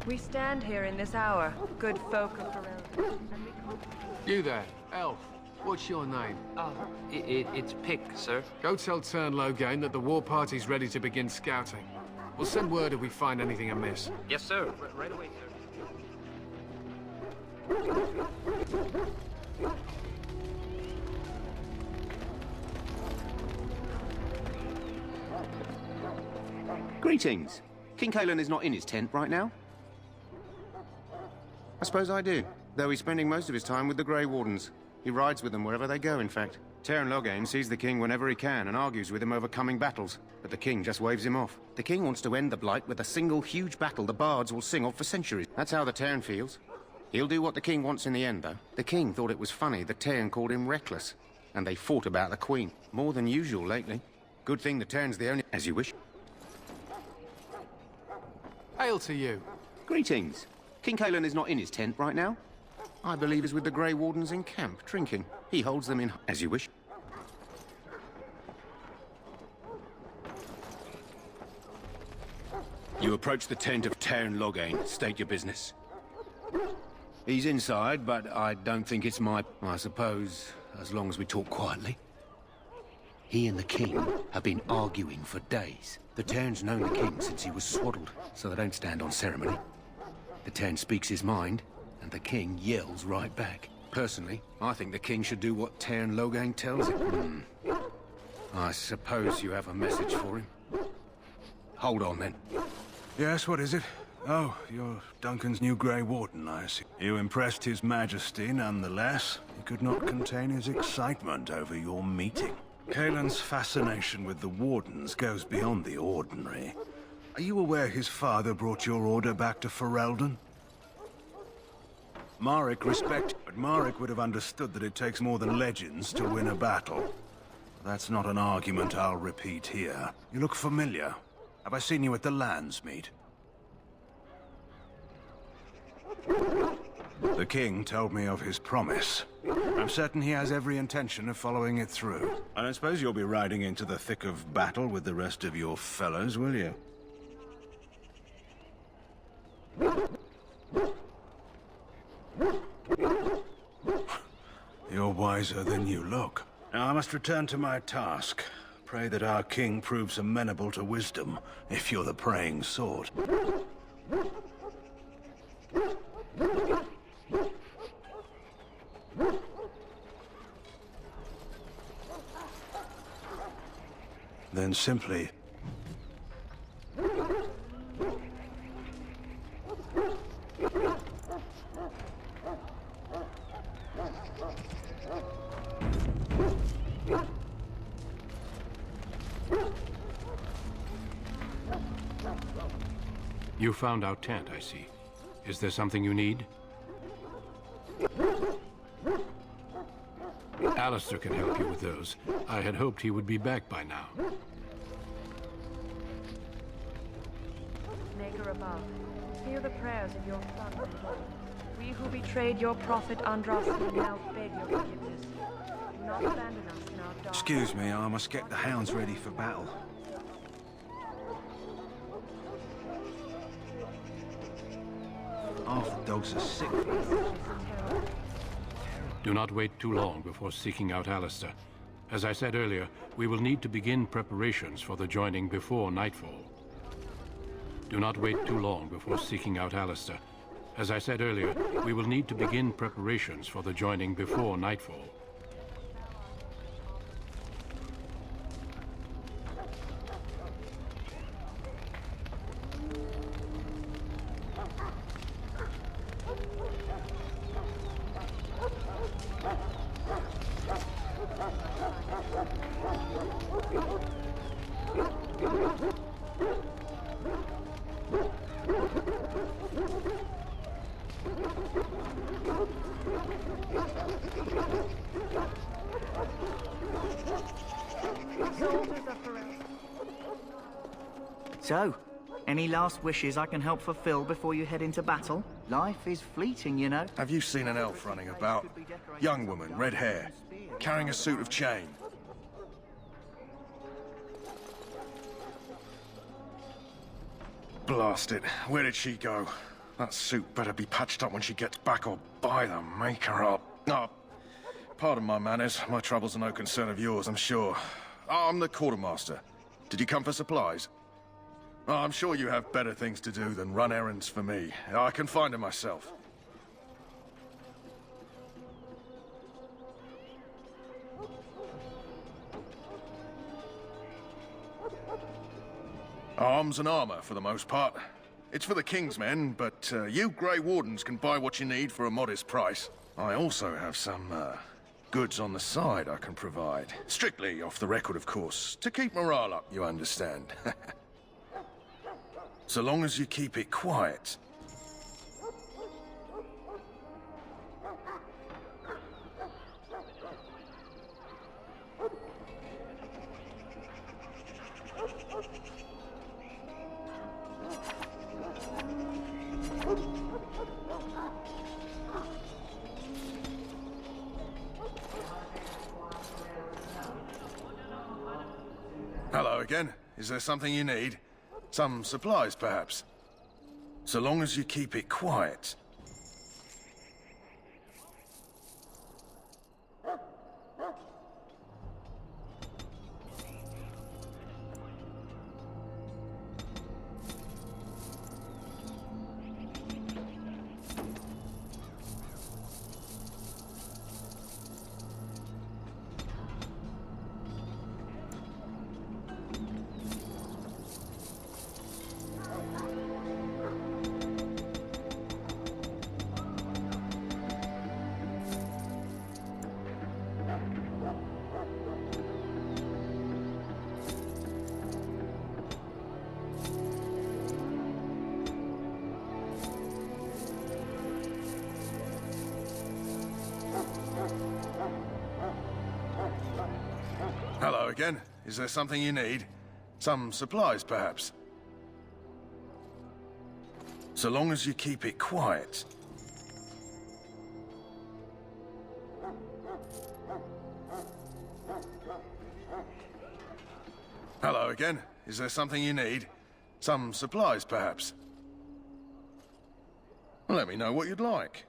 We stand here in this hour, good folk of Ferelden. You there, elf. What's your name? It's Pick, sir. Go tell Teyrn Loghain that the war party's ready to begin scouting. We'll send word if we find anything amiss. Yes, sir. Right away, sir. Greetings. King Cailan is not in his tent right now. I suppose I do, though he's spending most of his time with the Grey Wardens. He rides with them wherever they go, in fact. Teyrn Loghain sees the king whenever he can and argues with him over coming battles, but the king just waves him off. The king wants to end the Blight with a single huge battle the bards will sing of for centuries. That's how the Teyrn feels. He'll do what the king wants in the end, though. The king thought it was funny that Teyrn called him reckless, and they fought about the queen. More than usual lately. Good thing the Teyrn's the only... As you wish. Hail to you. Greetings. King Cailan is not in his tent right now. I believe he's with the Grey Wardens in camp, drinking. He holds them in... As you wish. You approach the tent of Teyrn Loghain. State your business. He's inside, but I don't think it's my... I suppose, as long as we talk quietly. He and the king have been arguing for days. The Teyrn's known the king since he was swaddled, so they don't stand on ceremony. The Teyrn speaks his mind, and the king yells right back. Personally, I think the king should do what Teyrn Loghain tells him. I suppose you have a message for him. Hold on, then. Yes, what is it? Oh, you're Duncan's new Grey Warden, I see. You impressed His Majesty nonetheless. He could not contain his excitement over your meeting. Caelan's fascination with the Wardens goes beyond the ordinary. Are you aware his father brought your order back to Ferelden? But Marek would have understood that it takes more than legends to win a battle. That's not an argument I'll repeat here. You look familiar. Have I seen you at the Landsmeet? The king told me of his promise. I'm certain he has every intention of following it through. I don't suppose you'll be riding into the thick of battle with the rest of your fellows, will you? You're wiser than you look. Now I must return to my task. Pray that our king proves amenable to wisdom, if you're the praying sort. Then simply... You found our tent, I see. Is there something you need? Alistair can help you with those. I had hoped he would be back by now. Maker above, hear the prayers of your son. We who betrayed your prophet Andraste now beg your forgiveness. Do not abandon us in our dark... Excuse me, I must get the hounds ready for battle. Half the dogs are sick. Do not wait too long before seeking out Alistair. As I said earlier, we will need to begin preparations for the joining before nightfall. Do not wait too long before seeking out Alistair. As I said earlier, we will need to begin preparations for the joining before nightfall. So, any last wishes I can help fulfill before you head into battle? Life is fleeting, you know. Have you seen an elf running about? Young woman, red hair, carrying a suit of chain. Blast it. Where did she go? That suit better be patched up when she gets back, or by the maker up. Oh, pardon my manners. My troubles are no concern of yours, I'm sure. Oh, I'm the quartermaster. Did you come for supplies? Oh, I'm sure you have better things to do than run errands for me. I can find them myself. Arms and armor, for the most part. It's for the King's men, but you Grey Wardens can buy what you need for a modest price. I also have some, goods on the side I can provide. Strictly off the record, of course. To keep morale up, you understand. So long as you keep it quiet. Hello again. Is there something you need? Some supplies, perhaps? So long as you keep it quiet. again. Is there something you need? Some supplies, perhaps? So long as you keep it quiet. Hello again. Is there something you need? Some supplies, perhaps? Let me know what you'd like.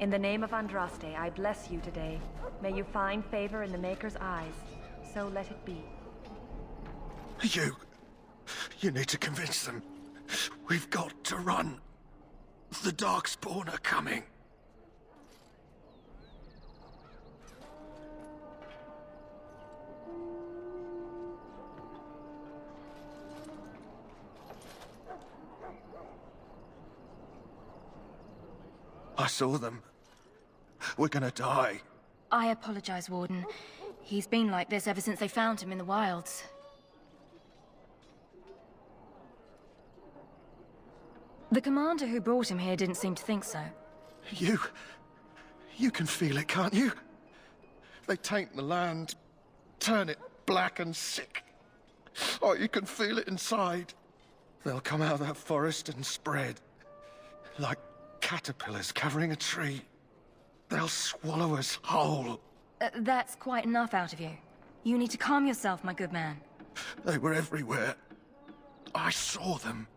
In the name of Andraste, I bless you today. May you find favor in the Maker's eyes. So let it be. You need to convince them. We've got to run. The Darkspawn are coming. I saw them. We're gonna die. I apologize, Warden. He's been like this ever since they found him in the wilds. The commander who brought him here didn't seem to think so. You can feel it, can't you? They taint the land, turn it black and sick. Oh, you can feel it inside. They'll come out of that forest and spread. Like caterpillars covering a tree. They'll swallow us whole. That's quite enough out of you. You need to calm yourself, my good man. They were everywhere. I saw them.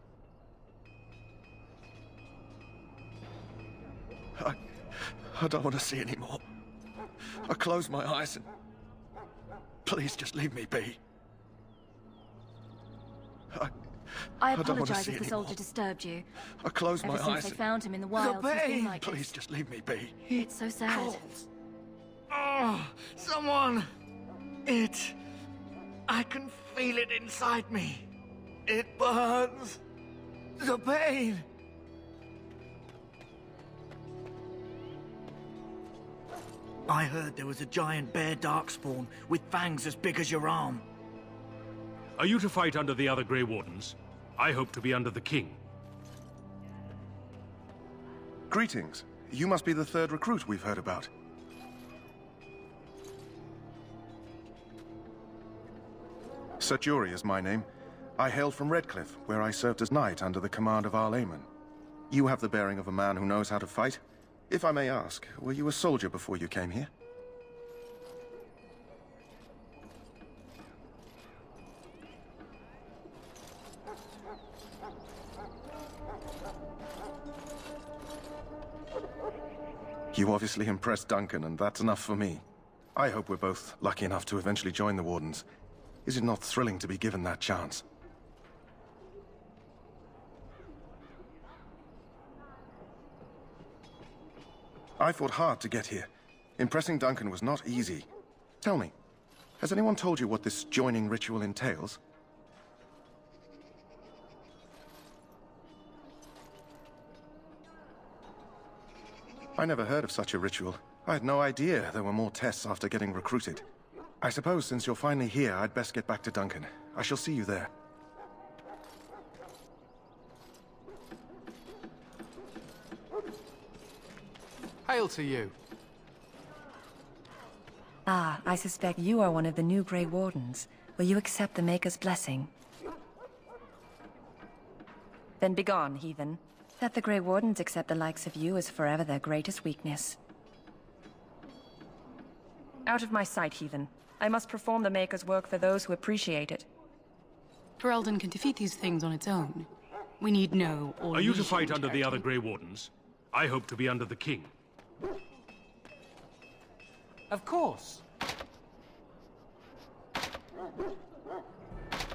I don't want to see anymore. I close my eyes and... Please just leave me be. I apologize if the soldier disturbed you. I close my eyes. Ever since they found him in the wilds, he's been like this. Please just leave me be. It's so sad. Oh, someone! I can feel it inside me. It burns. The pain. I heard there was a giant bear darkspawn with fangs as big as your arm. Are you to fight under the other Grey Wardens? I hope to be under the King. Greetings. You must be the third recruit we've heard about. Sir Jury is my name. I hail from Redcliffe, where I served as knight under the command of Arl Aemon. You have the bearing of a man who knows how to fight. If I may ask, were you a soldier before you came here? You obviously impressed Duncan, and that's enough for me. I hope we're both lucky enough to eventually join the Wardens. Is it not thrilling to be given that chance? I fought hard to get here. Impressing Duncan was not easy. Tell me, has anyone told you what this joining ritual entails? I never heard of such a ritual. I had no idea there were more tests after getting recruited. I suppose since you're finally here, I'd best get back to Duncan. I shall see you there. Hail to you. Ah, I suspect you are one of the new Grey Wardens. Will you accept the Maker's blessing? Then begone, heathen. That the Grey Wardens accept the likes of you is forever their greatest weakness. Out of my sight, heathen. I must perform the Maker's work for those who appreciate it. Ferelden can defeat these things on its own. We need no or Are you to fight under the other Grey Wardens? I hope to be under the King. Of course.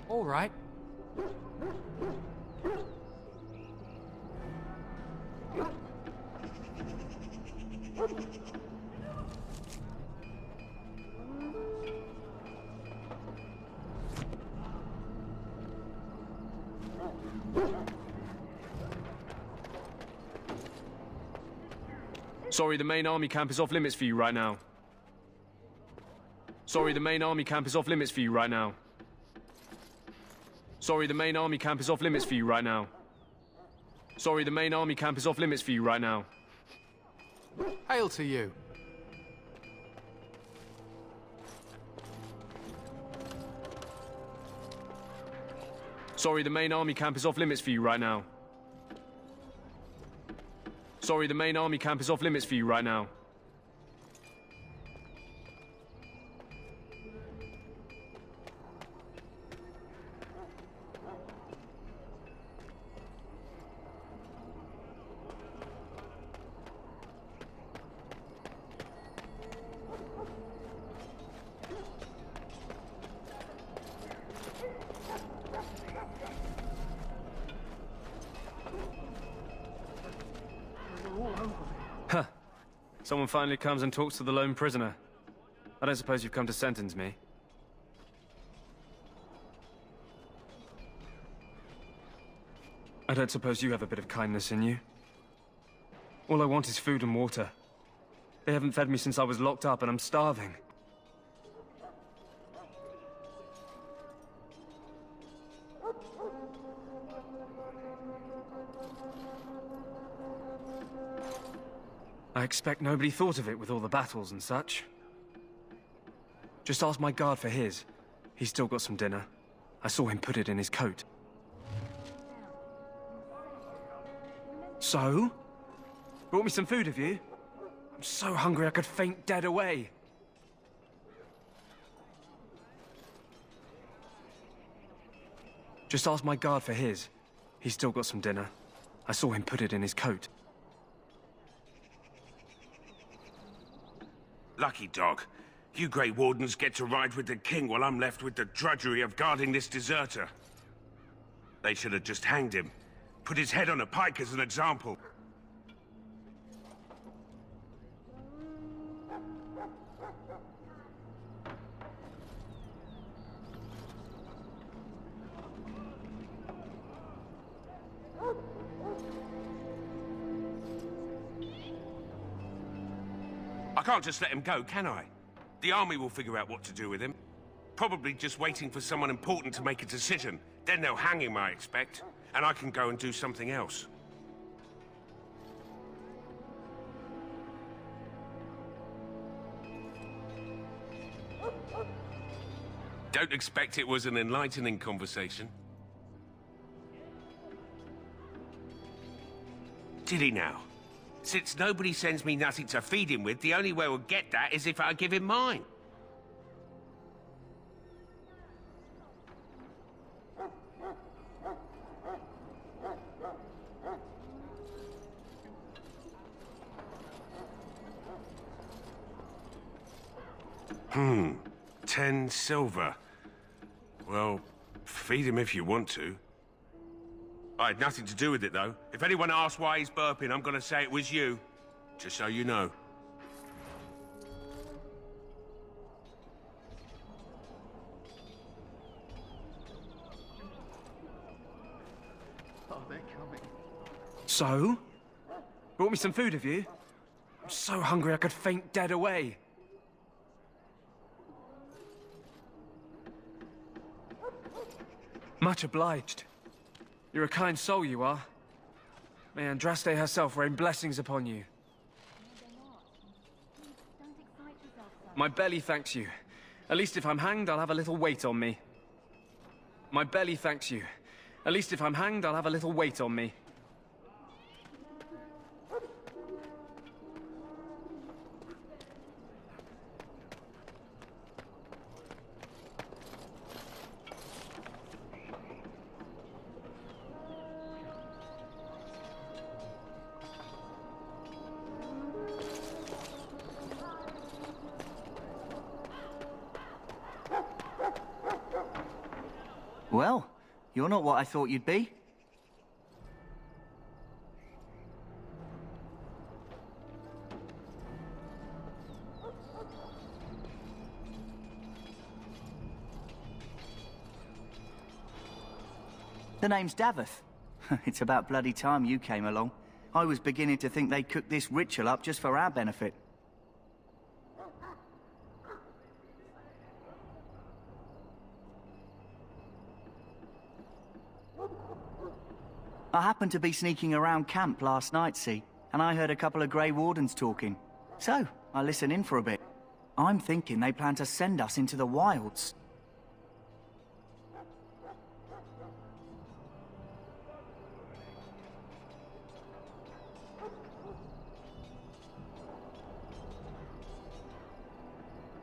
All right. Sorry, the main army camp is off limits for you right now. Sorry, the main army camp is off limits for you right now. Sorry, the main army camp is off limits for you right now. Sorry, the main army camp is off limits for you right now. Hail to you. Sorry, the main army camp is off limits for you right now. Sorry, the main army camp is off limits for you right now. Huh. Someone finally comes and talks to the lone prisoner. I don't suppose you've come to sentence me. I don't suppose you have a bit of kindness in you. All I want is food and water. They haven't fed me since I was locked up and I'm starving. I expect nobody thought of it with all the battles and such. Just ask my guard for his. He's still got some dinner. I saw him put it in his coat. So? Brought me some food, have you? I'm so hungry I could faint dead away. Just ask my guard for his. He's still got some dinner. I saw him put it in his coat. Lucky dog. You Grey Wardens get to ride with the King while I'm left with the drudgery of guarding this deserter. They should have just hanged him. Put his head on a pike as an example. I can't just let him go, can I? The army will figure out what to do with him. Probably just waiting for someone important to make a decision. Then they'll hang him, I expect. And I can go and do something else. Don't expect it was an enlightening conversation. Did he now? Since nobody sends me nothing to feed him with, the only way we'll get that is if I give him mine. Hmm. 10 silver. Well, feed him if you want to. I had nothing to do with it, though. If anyone asks why he's burping, I'm gonna say it was you. Just so you know. Oh, they're coming. So? Brought me some food, have you? I'm so hungry I could faint dead away. Much obliged. You're a kind soul, you are. May Andraste herself rain blessings upon you. My belly thanks you. At least if I'm hanged, I'll have a little weight on me. My belly thanks you. At least if I'm hanged, I'll have a little weight on me. Well, you're not what I thought you'd be. The name's Davith. It's about bloody time you came along. I was beginning to think they cooked this ritual up just for our benefit. I happened to be sneaking around camp last night, see, and I heard a couple of Grey Wardens talking. So, I listened in for a bit. I'm thinking they plan to send us into the wilds.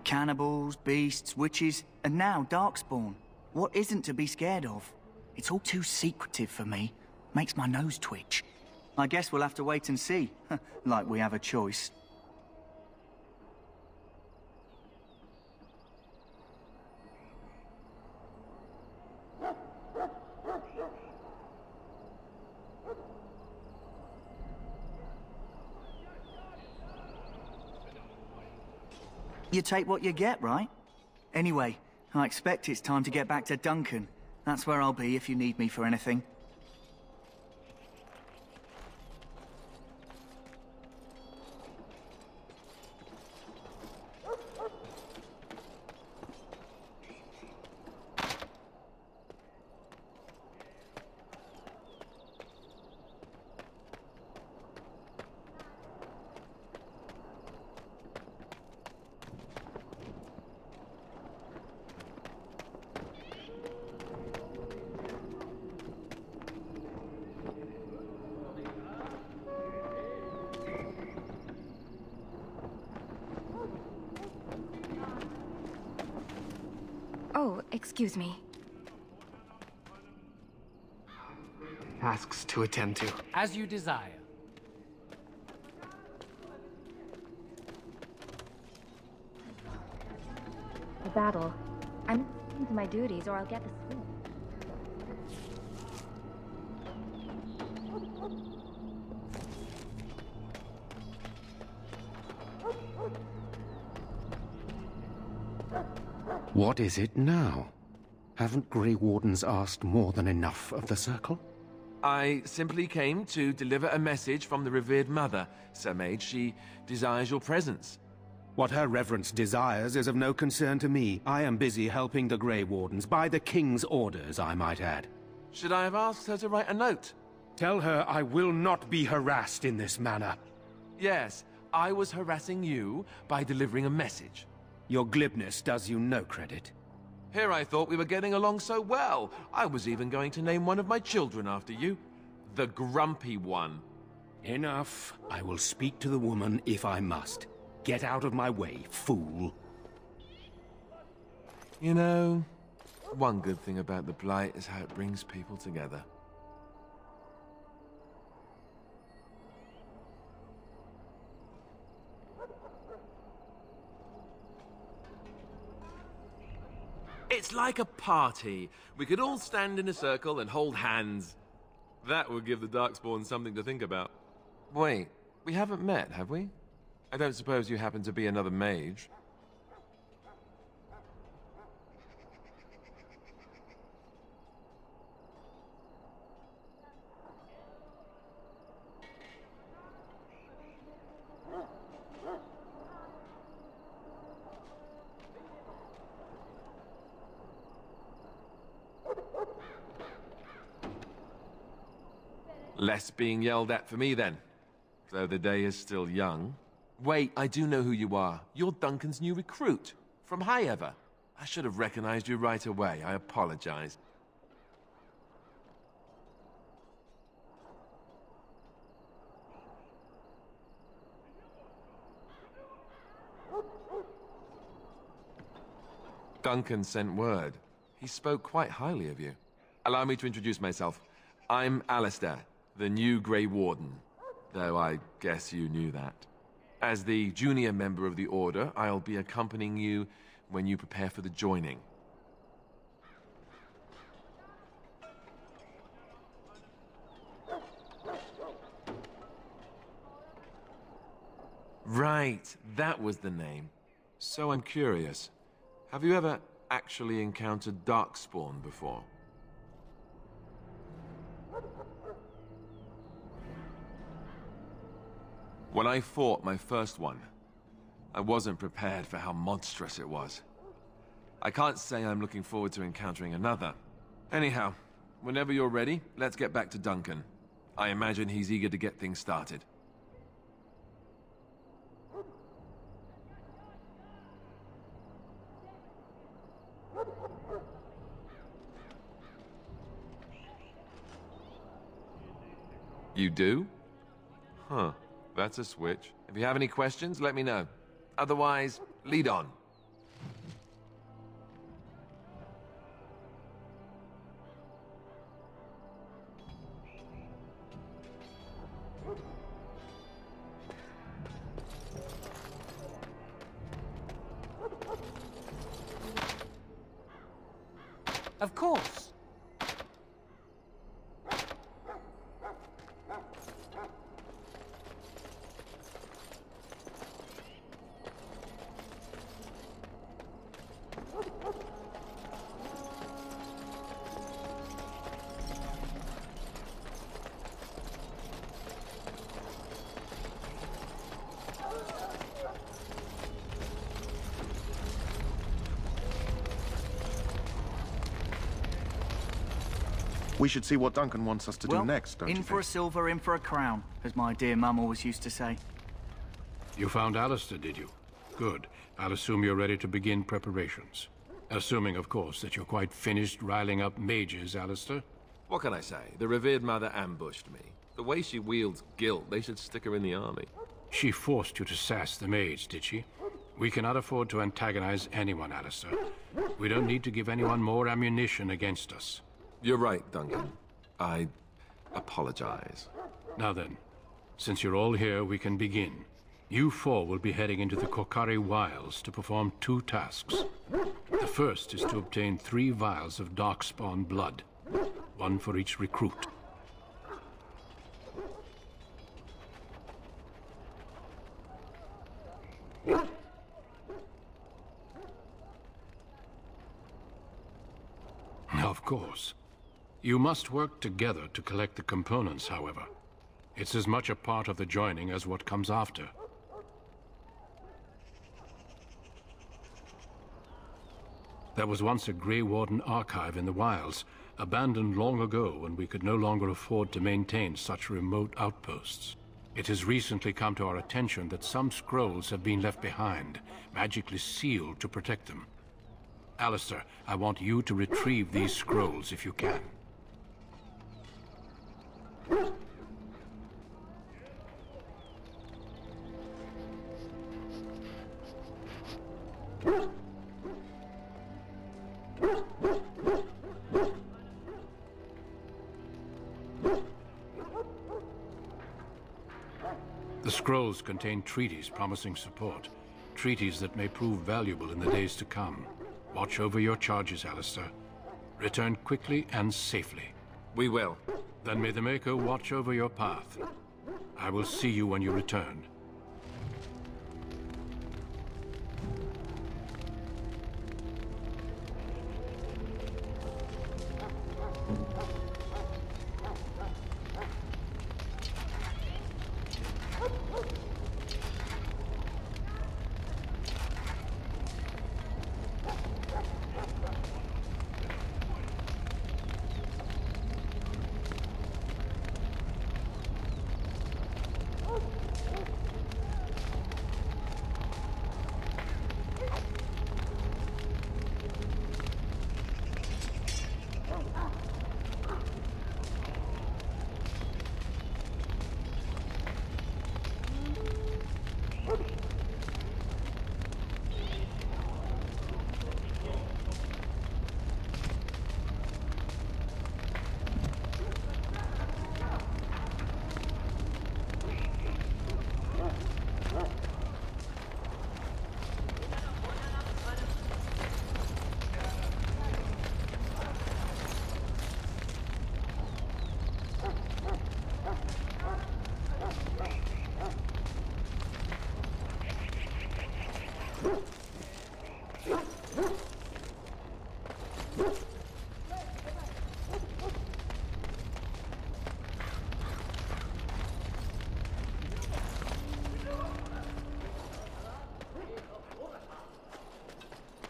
Cannibals, beasts, witches, and now Darkspawn. What isn't to be scared of? It's all too secretive for me. Makes my nose twitch. I guess we'll have to wait and see. Like we have a choice. You take what you get, right? Anyway, I expect it's time to get back to Duncan. That's where I'll be if you need me for anything. Oh, excuse me. Tasks to attend to. As you desire. The battle. I'm listening to my duties or I'll get the spoon. What is it now? Haven't Grey Wardens asked more than enough of the Circle? I simply came to deliver a message from the revered mother, Sir Mage. She desires your presence. What her reverence desires is of no concern to me. I am busy helping the Grey Wardens, by the King's orders, I might add. Should I have asked her to write a note? Tell her I will not be harassed in this manner. Yes, I was harassing you by delivering a message. Your glibness does you no credit. Here I thought we were getting along so well. I was even going to name one of my children after you. The Grumpy One. Enough. I will speak to the woman if I must. Get out of my way, fool. You know, one good thing about the Blight is how it brings people together. It's like a party. We could all stand in a circle and hold hands. That would give the Darkspawn something to think about. Wait, we haven't met, have we? I don't suppose you happen to be another mage. Less being yelled at for me, then. Though the day is still young. Wait, I do know who you are. You're Duncan's new recruit. From Highever. I should have recognized you right away. I apologize. Duncan sent word. He spoke quite highly of you. Allow me to introduce myself. I'm Alistair, the new Grey Warden. Though I guess you knew that. As the junior member of the Order, I'll be accompanying you when you prepare for the joining. Right, that was the name. So I'm curious. Have you ever actually encountered Darkspawn before? When I fought my first one, I wasn't prepared for how monstrous it was. I can't say I'm looking forward to encountering another. Anyhow, whenever you're ready, let's get back to Duncan. I imagine he's eager to get things started. You do? Huh. That's a switch. If you have any questions, let me know. Otherwise, lead on. Of course. We should see what Duncan wants us to do next, don't you in for a silver, in for a crown, as my dear mum always used to say. You found Alistair, did you? Good. I'll assume you're ready to begin preparations. Assuming, of course, that you're quite finished riling up mages, Alistair. What can I say? The revered mother ambushed me. The way she wields guilt, they should stick her in the army. She forced you to sass the mage, did she? We cannot afford to antagonize anyone, Alistair. We don't need to give anyone more ammunition against us. You're right, Duncan. I apologize. Now then, since you're all here, we can begin. You four will be heading into the Kokari Wilds to perform 2 tasks. The first is to obtain 3 vials of Darkspawn blood, 1 for each recruit. Of course. You must work together to collect the components, however. It's as much a part of the joining as what comes after. There was once a Grey Warden archive in the wilds, abandoned long ago when we could no longer afford to maintain such remote outposts. It has recently come to our attention that some scrolls have been left behind, magically sealed to protect them. Alistair, I want you to retrieve these scrolls if you can. The scrolls contain treaties promising support, treaties that may prove valuable in the days to come. Watch over your charges, Alistair. Return quickly and safely. We will. Then may the Maker watch over your path. I will see you when you return.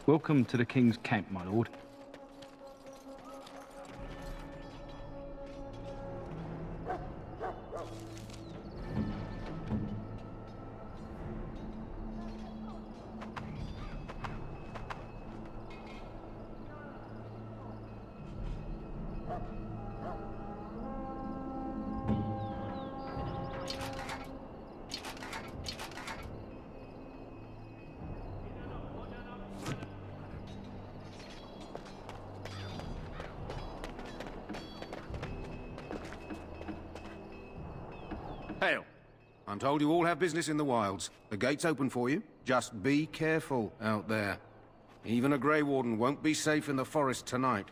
Welcome to the King's Camp, my lord. Hail. I'm told you all have business in the wilds. The gate's open for you. Just be careful out there. Even a Grey Warden won't be safe in the forest tonight.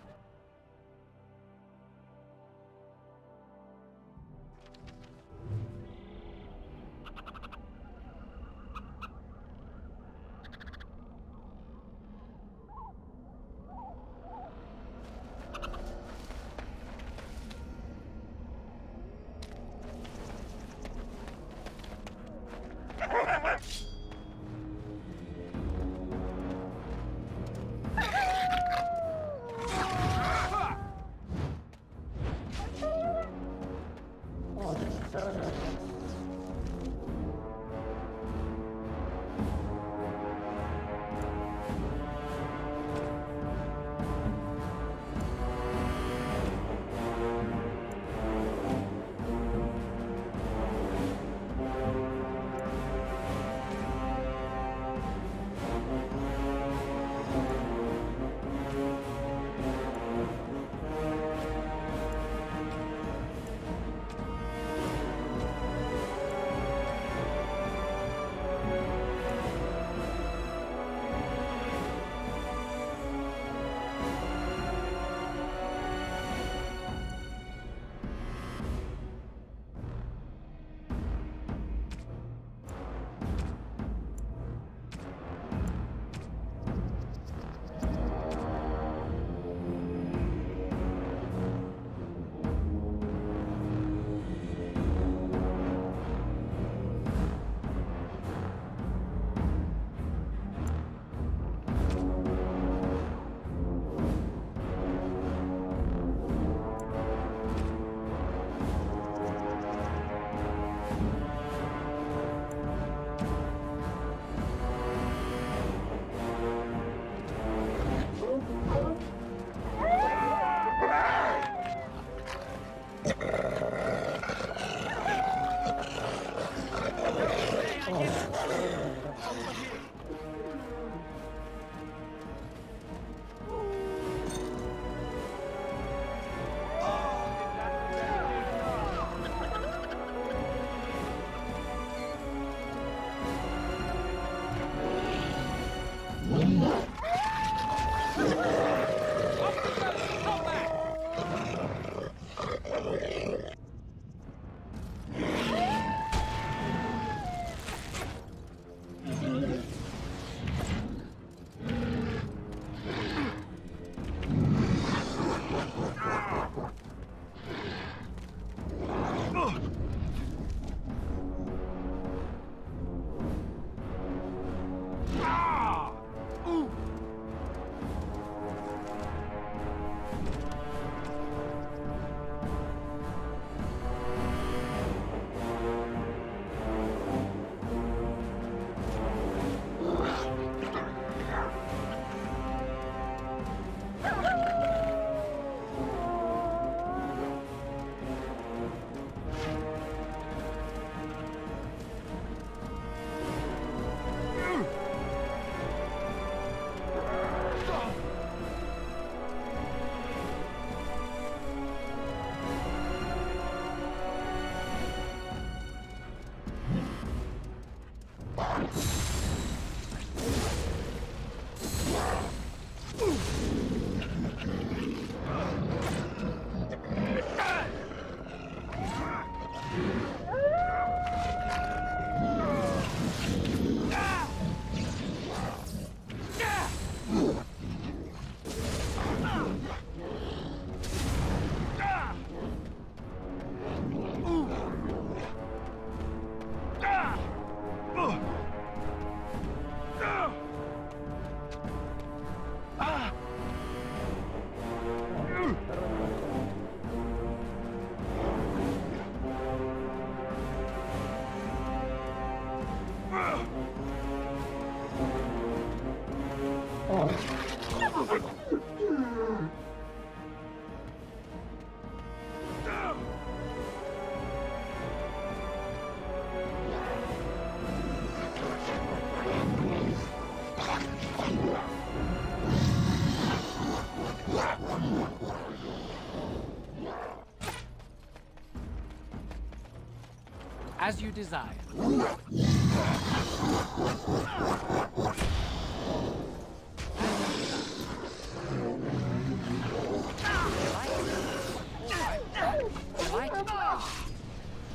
As you desire.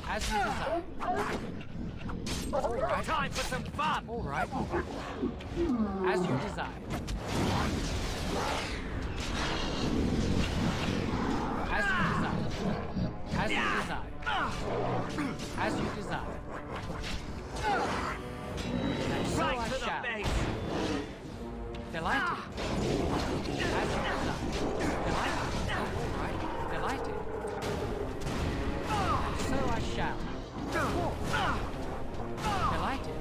As you desire. All right. Time for some fun. All right. As you desire. As you desire. As you desire. As you desire. And so I shall. Delighted. As you desire. Delighted. All right. Delighted. And so I shall. Delighted.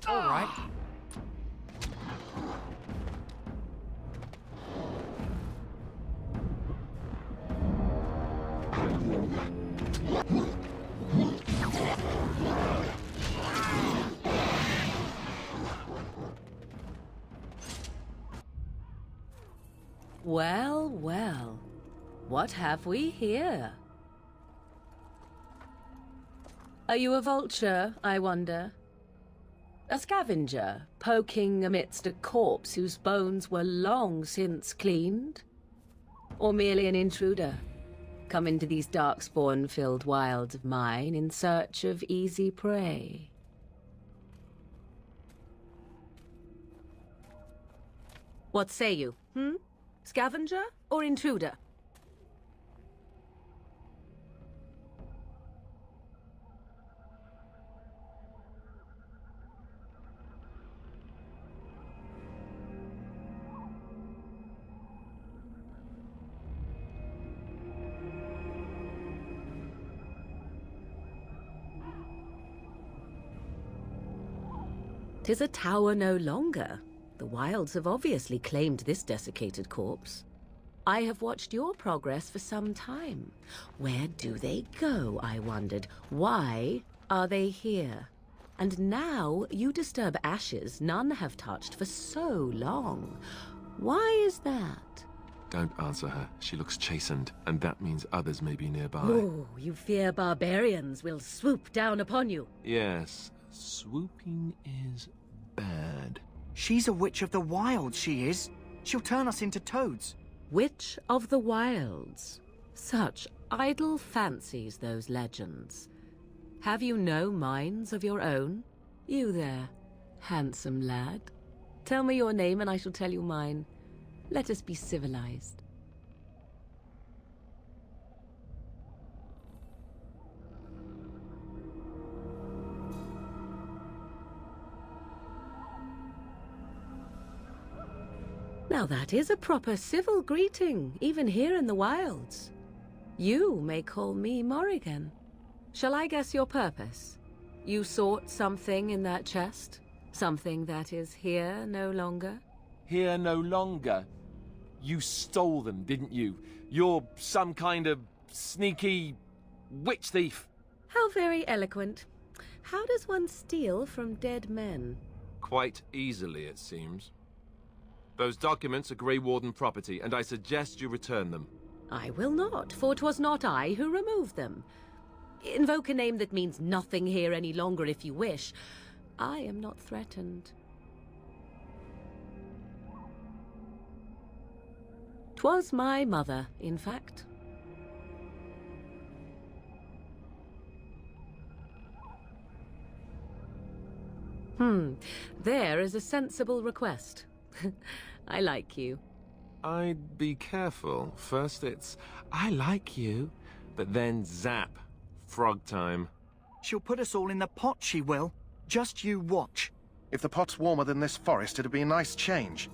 All right. Well, well. What have we here? Are you a vulture, I wonder? A scavenger, poking amidst a corpse whose bones were long since cleaned? Or merely an intruder, come into these darkspawn-filled wilds of mine in search of easy prey? What say you, Scavenger or intruder? 'Tis a tower no longer. The wilds have obviously claimed this desiccated corpse. I have watched your progress for some time. Where do they go, I wondered? Why are they here? And now you disturb ashes none have touched for so long. Why is that? Don't answer her. She looks chastened, and that means others may be nearby. Oh, you fear barbarians will swoop down upon you. Yes, swooping is bad. She's a witch of the wilds, she is. She'll turn us into toads. Witch of the wilds. Such idle fancies, those legends. Have you no minds of your own? You there, handsome lad. Tell me your name and I shall tell you mine. Let us be civilized. Now that is a proper civil greeting, even here in the wilds. You may call me Morrigan. Shall I guess your purpose? You sought something in that chest? Something that is here no longer? Here no longer? You stole them, didn't you? You're some kind of sneaky witch thief. How very eloquent. How does one steal from dead men? Quite easily, it seems. Those documents are Grey Warden property, and I suggest you return them. I will not, for 'twas not I who removed them. Invoke a name that means nothing here any longer if you wish. I am not threatened. 'Twas my mother, in fact. There is a sensible request. I like you. I'd be careful. First it's, I like you, but then zap. Frog time. She'll put us all in the pot, she will. Just you watch. If the pot's warmer than this forest, it'd be a nice change.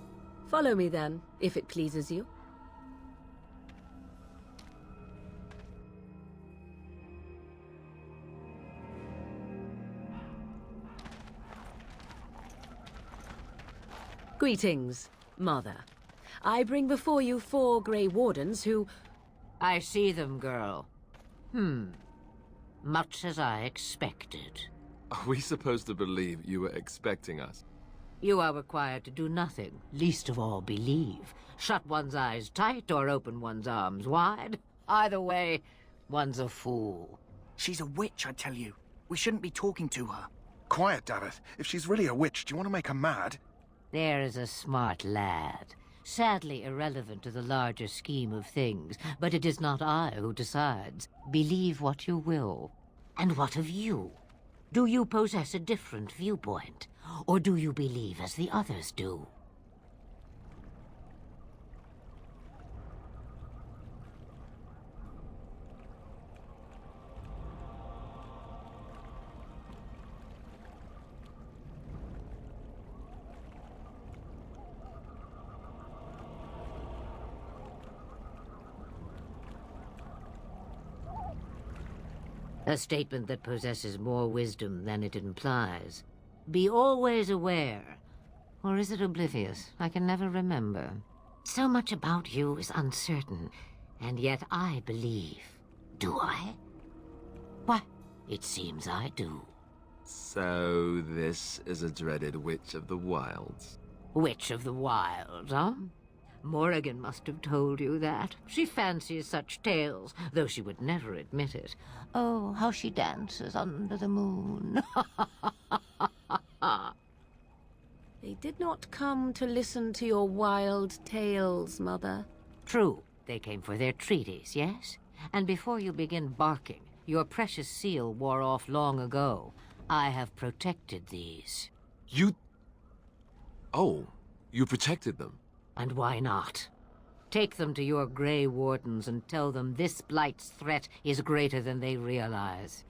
Follow me then, if it pleases you. Greetings, Mother. I bring before you 4 Grey Wardens who... I see them, girl. Much as I expected. Are we supposed to believe you were expecting us? You are required to do nothing, least of all believe. Shut one's eyes tight or open one's arms wide. Either way, one's a fool. She's a witch, I tell you. We shouldn't be talking to her. Quiet, Davith. If she's really a witch, do you want to make her mad? There is a smart lad. Sadly irrelevant to the larger scheme of things, but it is not I who decides. Believe what you will. And what of you? Do you possess a different viewpoint? Or do you believe as the others do? A statement that possesses more wisdom than it implies. Be always aware. Or is it oblivious? I can never remember. So much about you is uncertain, and yet I believe. Do I? Why, it seems I do. So this is a dreaded Witch of the Wilds. Witch of the Wilds, huh? Morrigan must have told you that. She fancies such tales, though she would never admit it. Oh, how she dances under the moon. They did not come to listen to your wild tales, Mother. True. They came for their treaties, yes? And before you begin barking, your precious seal wore off long ago. I have protected these. You... Oh, you protected them? And why not? Take them to your Grey Wardens and tell them this Blight's threat is greater than they realize.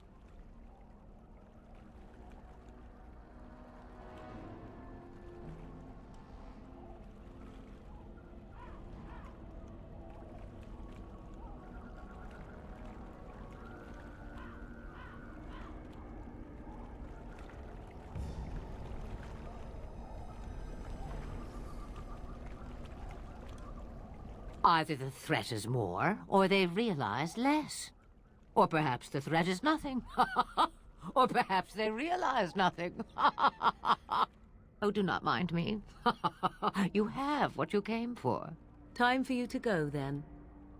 Either the threat is more, or they realize less. Or perhaps the threat is nothing. Or perhaps they realize nothing. Oh, do not mind me. You have what you came for. Time for you to go, then.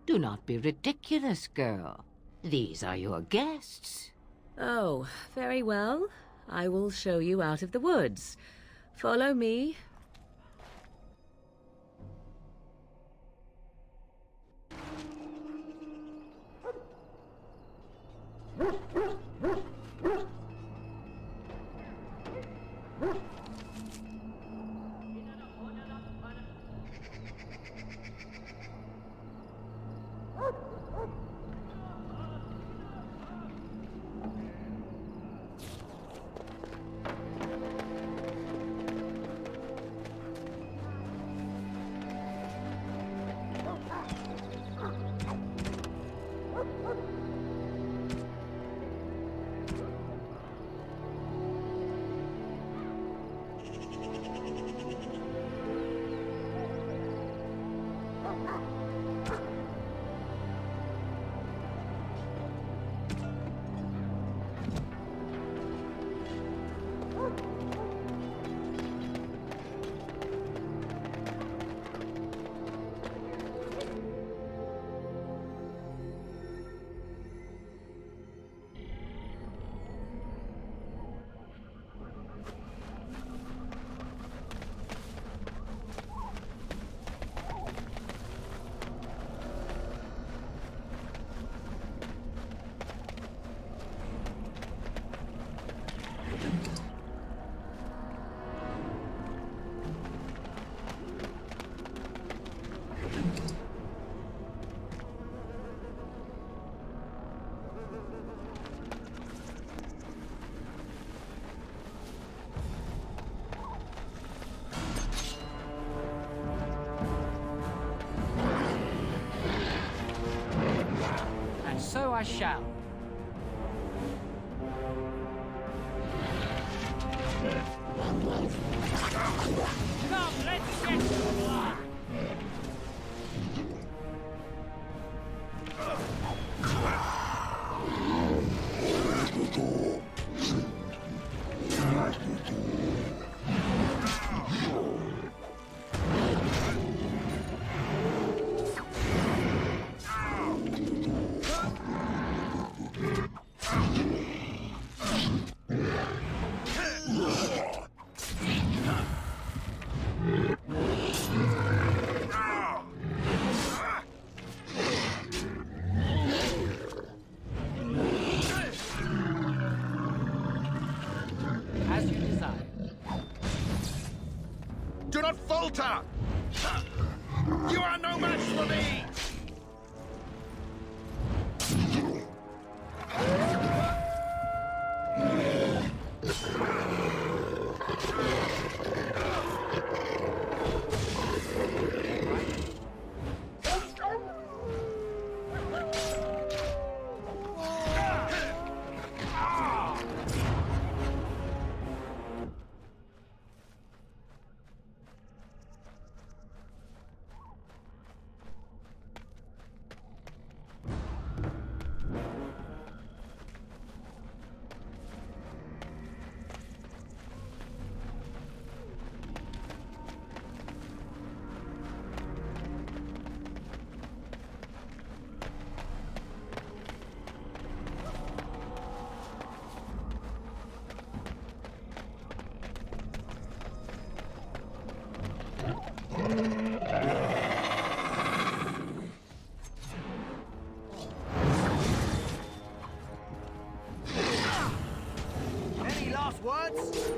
Do not be ridiculous, girl. These are your guests. Oh, very well. I will show you out of the woods. Follow me. So I shall. Come, let's altar! You are no match for me! Any last words?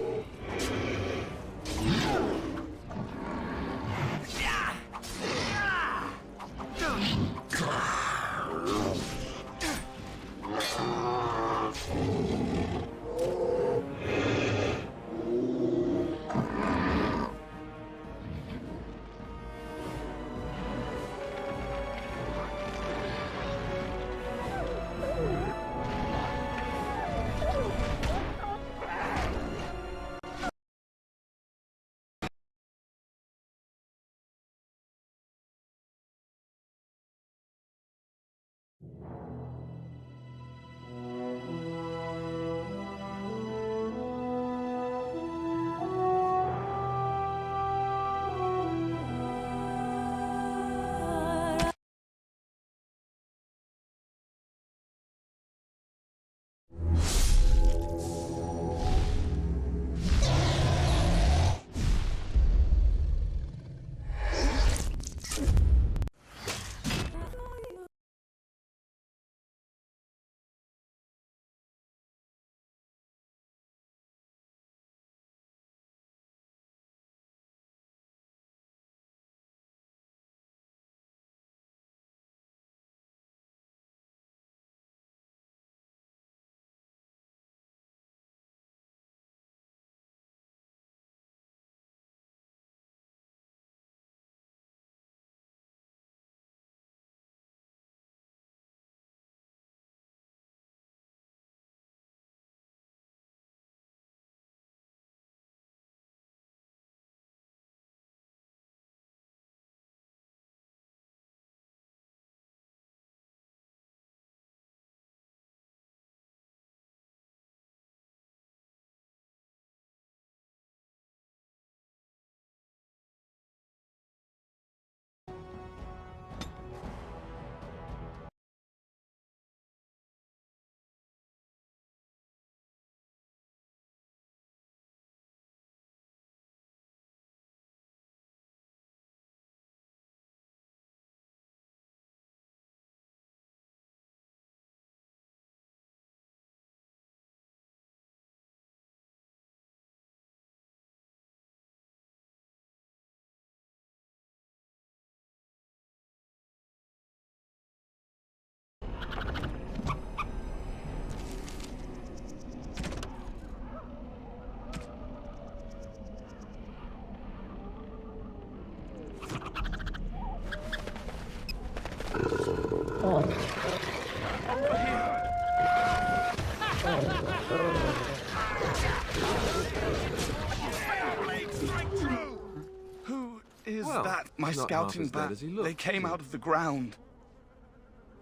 Who is Well, that? My not half scouting as dead bat. as he looked, They came is he? out of the ground.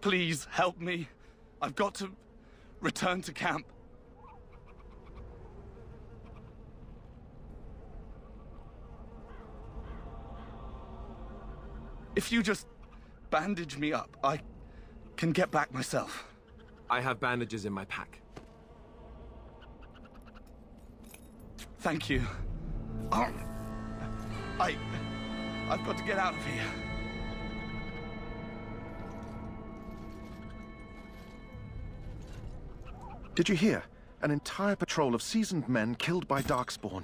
Please help me. I've got to return to camp. If you just bandage me up, I can get back myself. I have bandages in my pack. Thank you. I've got to get out of here. Did you hear? An entire patrol of seasoned men killed by Darkspawn.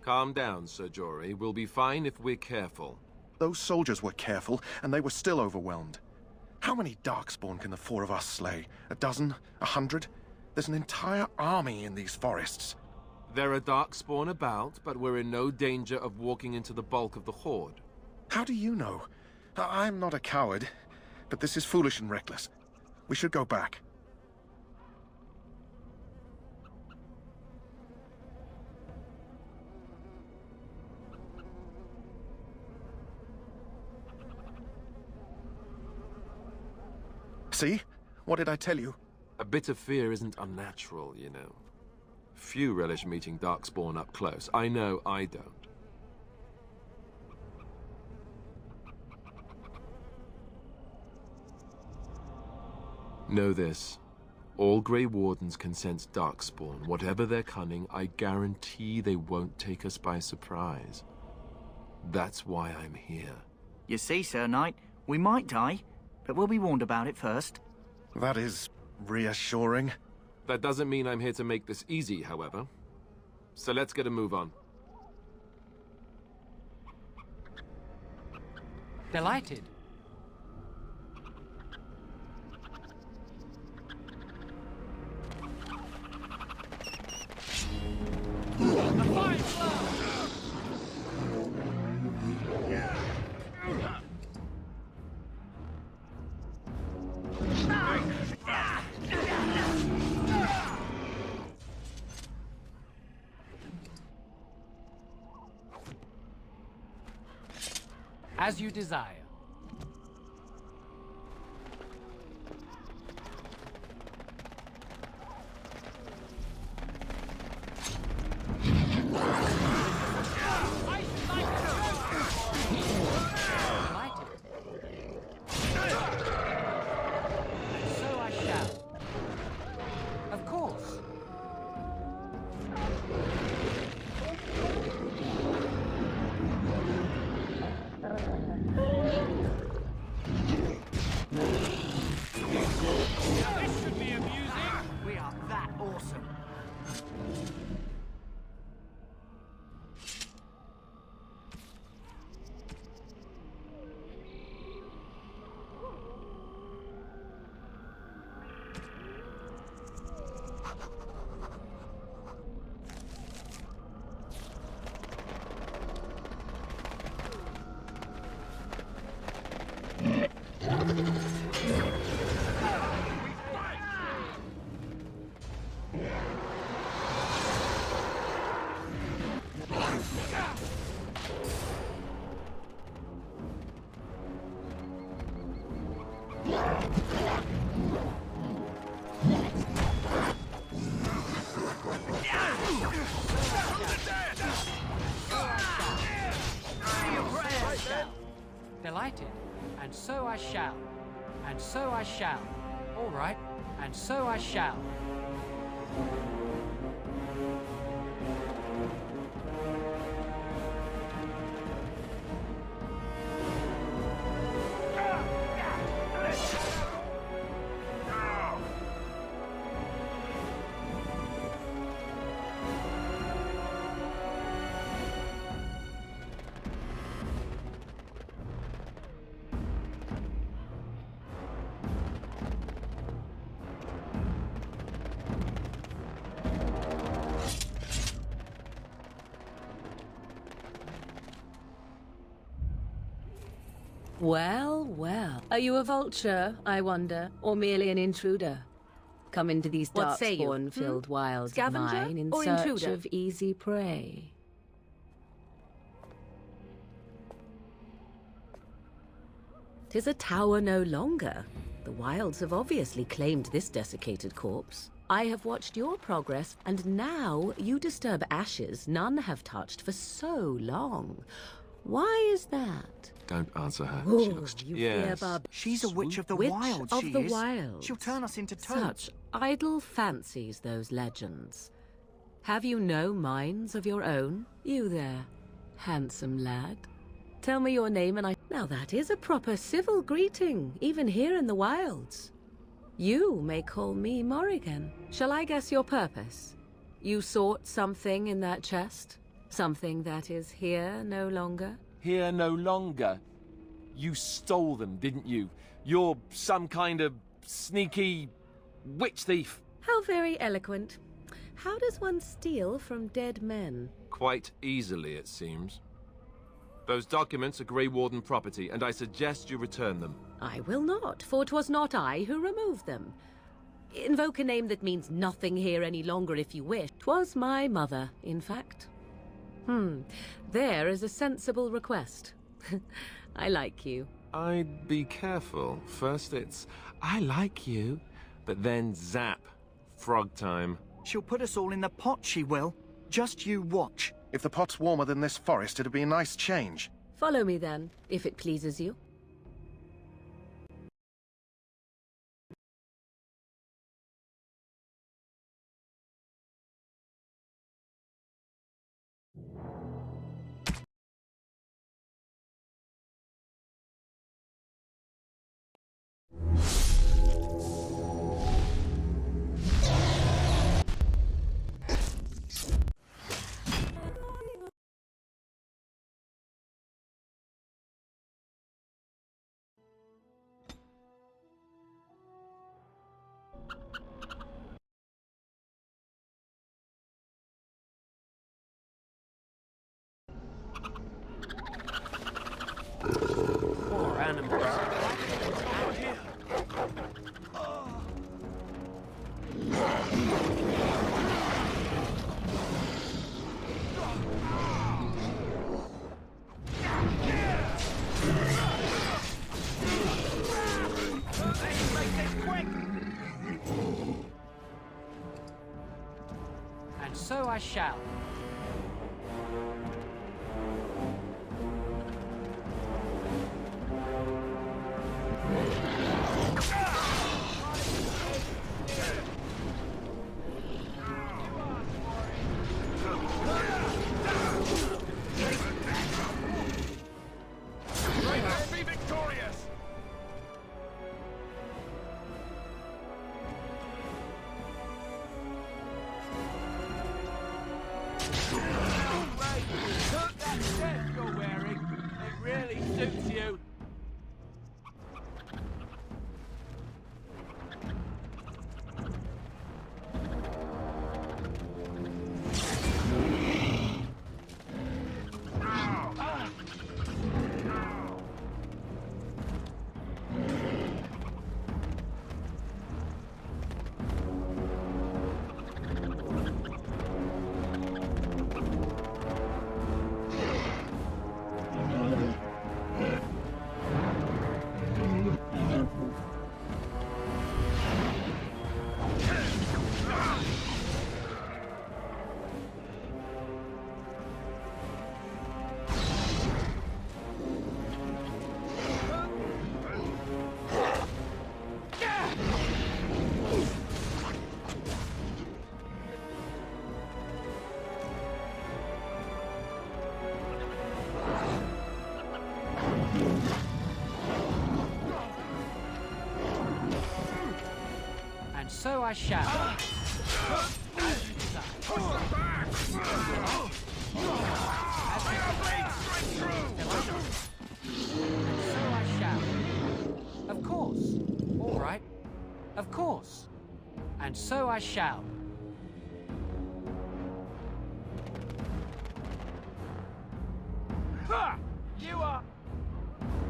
Calm down, Sir Jory. We'll be fine if we're careful. Those soldiers were careful, and they were still overwhelmed. How many Darkspawn can the four of us slay? A dozen? 100? There's an entire army in these forests. There are Darkspawn about, but we're in no danger of walking into the bulk of the Horde. How do you know? I'm not a coward, but this is foolish and reckless. We should go back. See? What did I tell you? A bit of fear isn't unnatural, you know. Few relish meeting Darkspawn up close. I know I don't. Know this. All Grey Wardens can sense Darkspawn. Whatever their cunning, I guarantee they won't take us by surprise. That's why I'm here. You see, Sir Knight, we might die, but we'll be warned about it first. That is reassuring. That doesn't mean I'm here to make this easy, however. So let's get a move on. Delighted. A fine blow! As you desire. So I shall. Of course. This should be amusing. We are that awesome. Delighted. And so I shall. And so I shall. All right. And so I shall. Well, well. Are you a vulture, I wonder, or merely an intruder? Come into these What say you? Darkspawn-filled wilds Scavenger of mine in or search intruder? of easy prey. 'Tis a tower no longer. The wilds have obviously claimed this desiccated corpse. I have watched your progress, and now you disturb ashes none have touched for so long. Why is that? Don't answer her. Ooh, She looks... you Yes. fear She's a witch of the Witch wild, of she the is. wilds. She'll turn us into toads. Such idle fancies, those legends. Have you no minds of your own? You there, handsome lad. Tell me your name and I... Now that is a proper civil greeting, even here in the wilds. You may call me Morrigan. Shall I guess your purpose? You sought something in that chest? Something that is here no longer? Here no longer. You stole them, didn't you? You're some kind of sneaky witch thief. How very eloquent. How does one steal from dead men? Quite easily, it seems. Those documents are Grey Warden property, and I suggest you return them. I will not, for 'twas not I who removed them. Invoke a name that means nothing here any longer if you wish. 'Twas my mother, in fact. There is a sensible request. I like you. I'd be careful. First it's, I like you, but then zap. Frog time. She'll put us all in the pot, she will. Just you watch. If the pot's warmer than this forest, it'd be a nice change. Follow me then, if it pleases you. Poor animals. And so I shall. Be victorious! Look, that set you're wearing. It really suits you. And so I shall. Of course. All right. Of course. And so I shall. Ha! You are...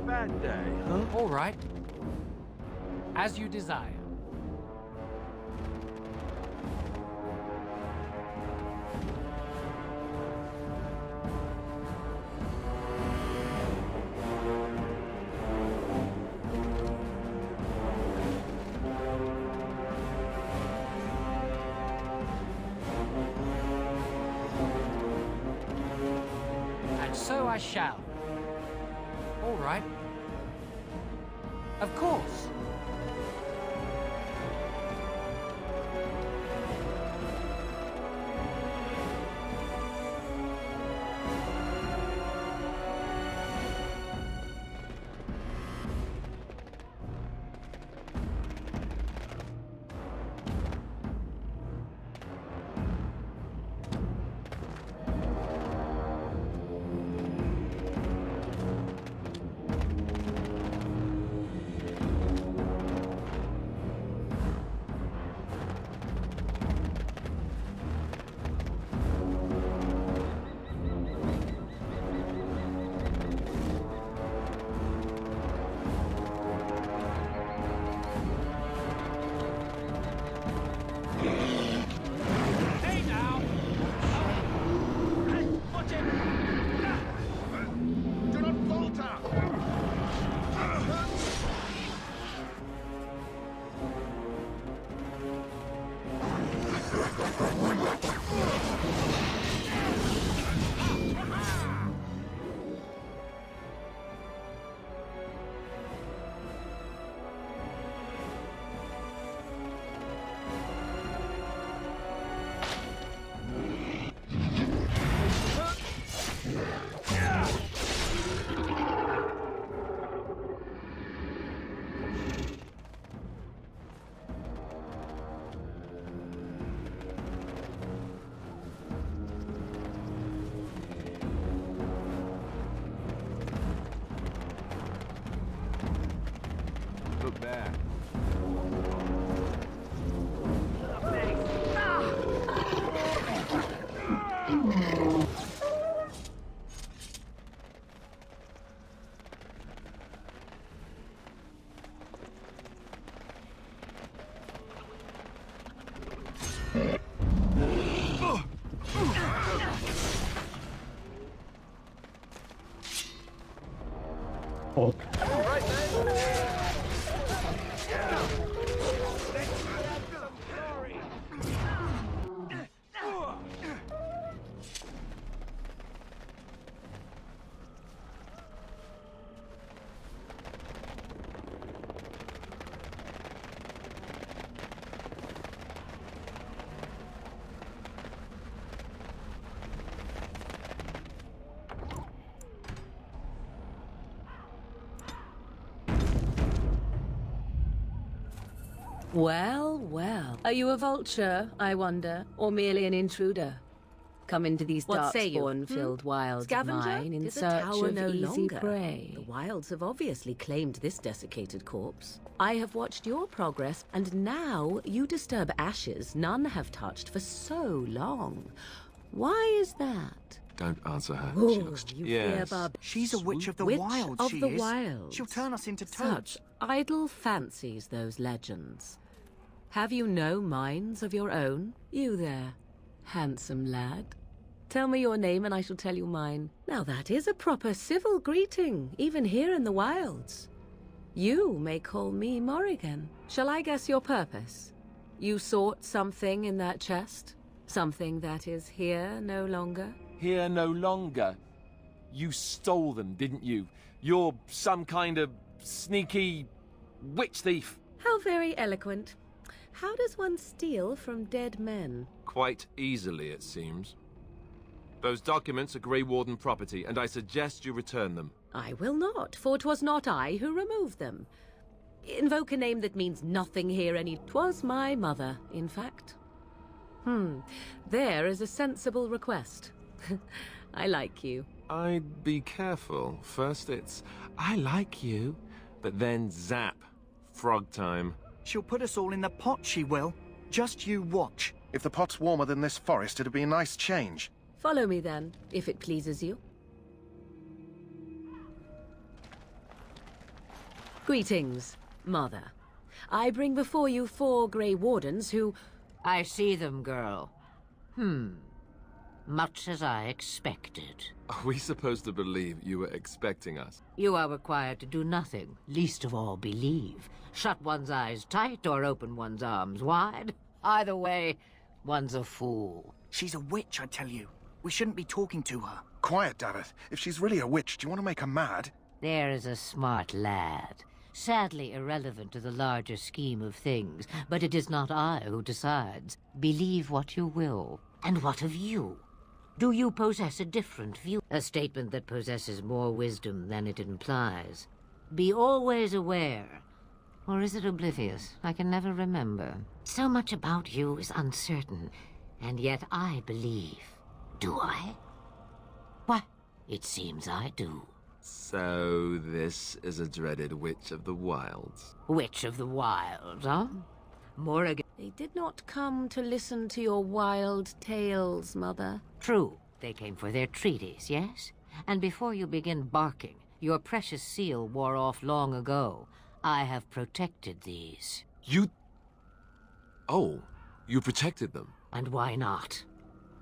Bad day, huh? All right. As you desire. And so I shall. All right. Of course. Look there. Well, well. Are you a vulture, I wonder, or merely an intruder? Come into these What say you? darkspawn-filled wilds of Scavenger? mine in Is the search tower of no easy longer? prey. The wilds have obviously claimed this desiccated corpse. I have watched your progress, and now you disturb ashes none have touched for so long. Why is that? Don't answer her. Ooh, She looks... you yes. fear She's a witch of the Witch wilds, of she the is. wilds. She'll turn us into toads. Such idle fancies, those legends. Have you no minds of your own? You there, handsome lad. Tell me your name and I shall tell you mine. Now that is a proper civil greeting, even here in the wilds. You may call me Morrigan. Shall I guess your purpose? You sought something in that chest? Something that is here no longer? Here no longer. You stole them, didn't you? You're some kind of sneaky witch thief. How very eloquent. How does one steal from dead men? Quite easily, it seems. Those documents are Grey Warden property, and I suggest you return them. I will not, for 'twas not I who removed them. Invoke a name that means nothing here any... 'Twas my mother, in fact. There is a sensible request. I like you. I'd be careful. First it's, I like you, but then zap. Frog time. She'll put us all in the pot, she will. Just you watch. If the pot's warmer than this forest, it'd be a nice change. Follow me then, if it pleases you. Greetings, Mother. I bring before you 4 Grey Wardens who... I see them, girl. Much as I expected. Are we supposed to believe you were expecting us? You are required to do nothing, least of all believe. Shut one's eyes tight or open one's arms wide. Either way, one's a fool. She's a witch, I tell you. We shouldn't be talking to her. Quiet, Davith. If she's really a witch, do you want to make her mad? There is a smart lad. Sadly irrelevant to the larger scheme of things, but it is not I who decides. Believe what you will. And what of you? Do you possess a different view? A statement that possesses more wisdom than it implies. Be always aware. Or is it oblivious? I can never remember. So much about you is uncertain, and yet I believe. Do I? Why, it seems I do. So this is a dreaded witch of the wilds. Witch of the wilds, huh? Morrigan. They did not come to listen to your wild tales, Mother. True. They came for their treaties, yes? And before you begin barking, your precious seal wore off long ago. I have protected these. You... Oh, you protected them? And why not?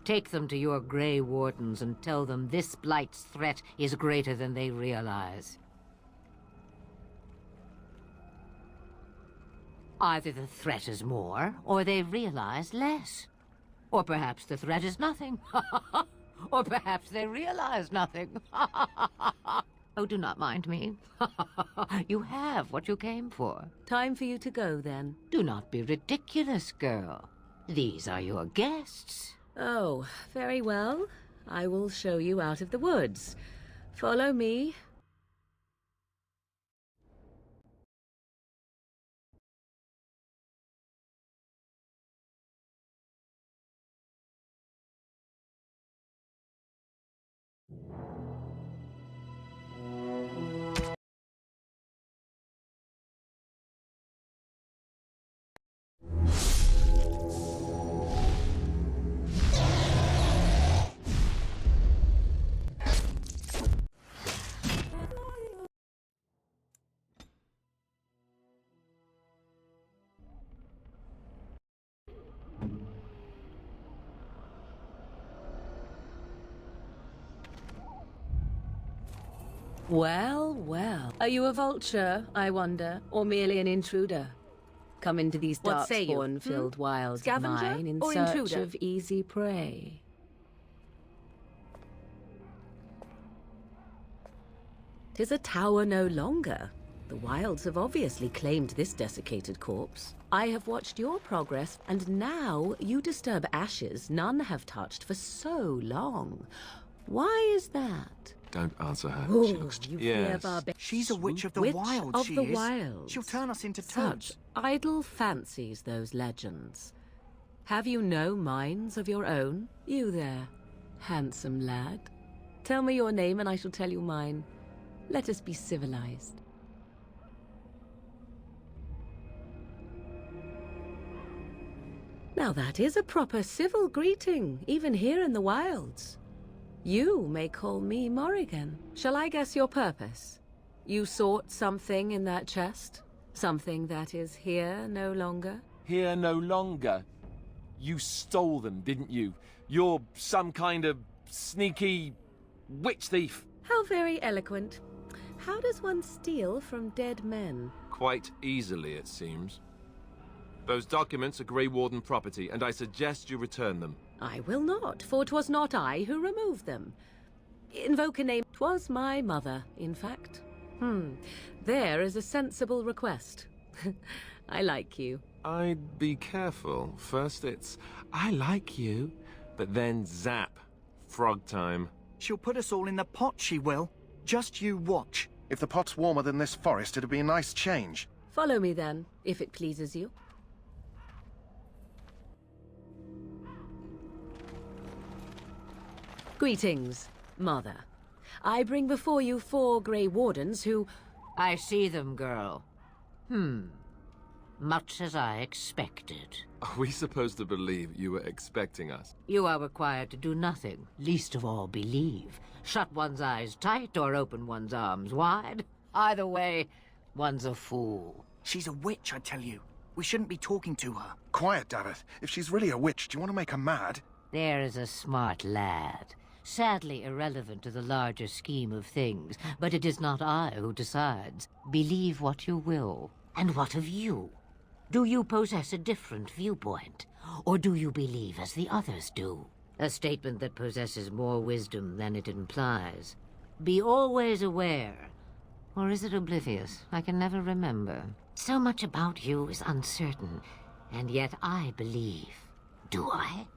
Take them to your Grey Wardens and tell them this Blight's threat is greater than they realize. Either the threat is more, or they realize less. Or perhaps the threat is nothing. Or perhaps they realize nothing. Oh, do not mind me. You have what you came for. Time for you to go, then. Do not be ridiculous, girl. These are your guests. Oh, very well. I will show you out of the woods. Follow me. Well, well. Are you a vulture, I wonder, or merely an intruder? Come into these What say you? darkspawn-filled wilds of Scavenger mine in or search intruder? of easy prey. 'Tis a tower no longer. The wilds have obviously claimed this desiccated corpse. I have watched your progress, and now you disturb ashes none have touched for so long. Why is that? Don't answer her. Ooh, She looks... you fear barbarians. She's a witch of the Witch wild, of she the is. wilds. She'll turn us into Such toads. idle fancies, those legends. Have you no minds of your own? You there, handsome lad. Tell me your name and I shall tell you mine. Let us be civilized. Now that is a proper civil greeting, even here in the wilds. You may call me Morrigan. Shall I guess your purpose? You sought something in that chest? Something that is here no longer? Here no longer. You stole them, didn't you? You're some kind of sneaky witch thief. How very eloquent. How does one steal from dead men? Quite easily, it seems. Those documents are Grey Warden property, and I suggest you return them. I will not, for 'twas not I who removed them. Invoke a name. 'Twas my mother, in fact. There is a sensible request. I like you. I'd be careful. First it's, I like you, but then zap. Frog time. She'll put us all in the pot, she will. Just you watch. If the pot's warmer than this forest, it'd be a nice change. Follow me then, if it pleases you. Greetings, Mother. I bring before you 4 Grey Wardens who... I see them, girl. Much as I expected. Are we supposed to believe you were expecting us? You are required to do nothing, least of all believe. Shut one's eyes tight or open one's arms wide. Either way, one's a fool. She's a witch, I tell you. We shouldn't be talking to her. Quiet, Davith. If she's really a witch, do you want to make her mad? There is a smart lad. Sadly irrelevant to the larger scheme of things, but it is not I who decides. Believe what you will. And what of you? Do you possess a different viewpoint? Or do you believe as the others do? A statement that possesses more wisdom than it implies. Be always aware. Or is it oblivious? I can never remember. So much about you is uncertain, and yet I believe. Do I?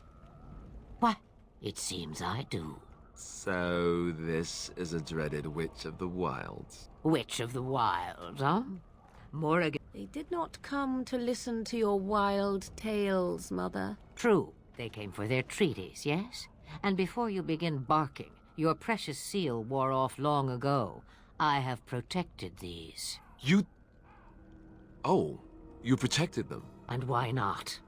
Why, it seems I do. So this is a dreaded witch of the wilds. Witch of the wilds, huh? Morrigan. They did not come to listen to your wild tales, Mother. True. They came for their treaties, yes? And before you begin barking, your precious seal wore off long ago. I have protected these. You... Oh, you protected them? And why not?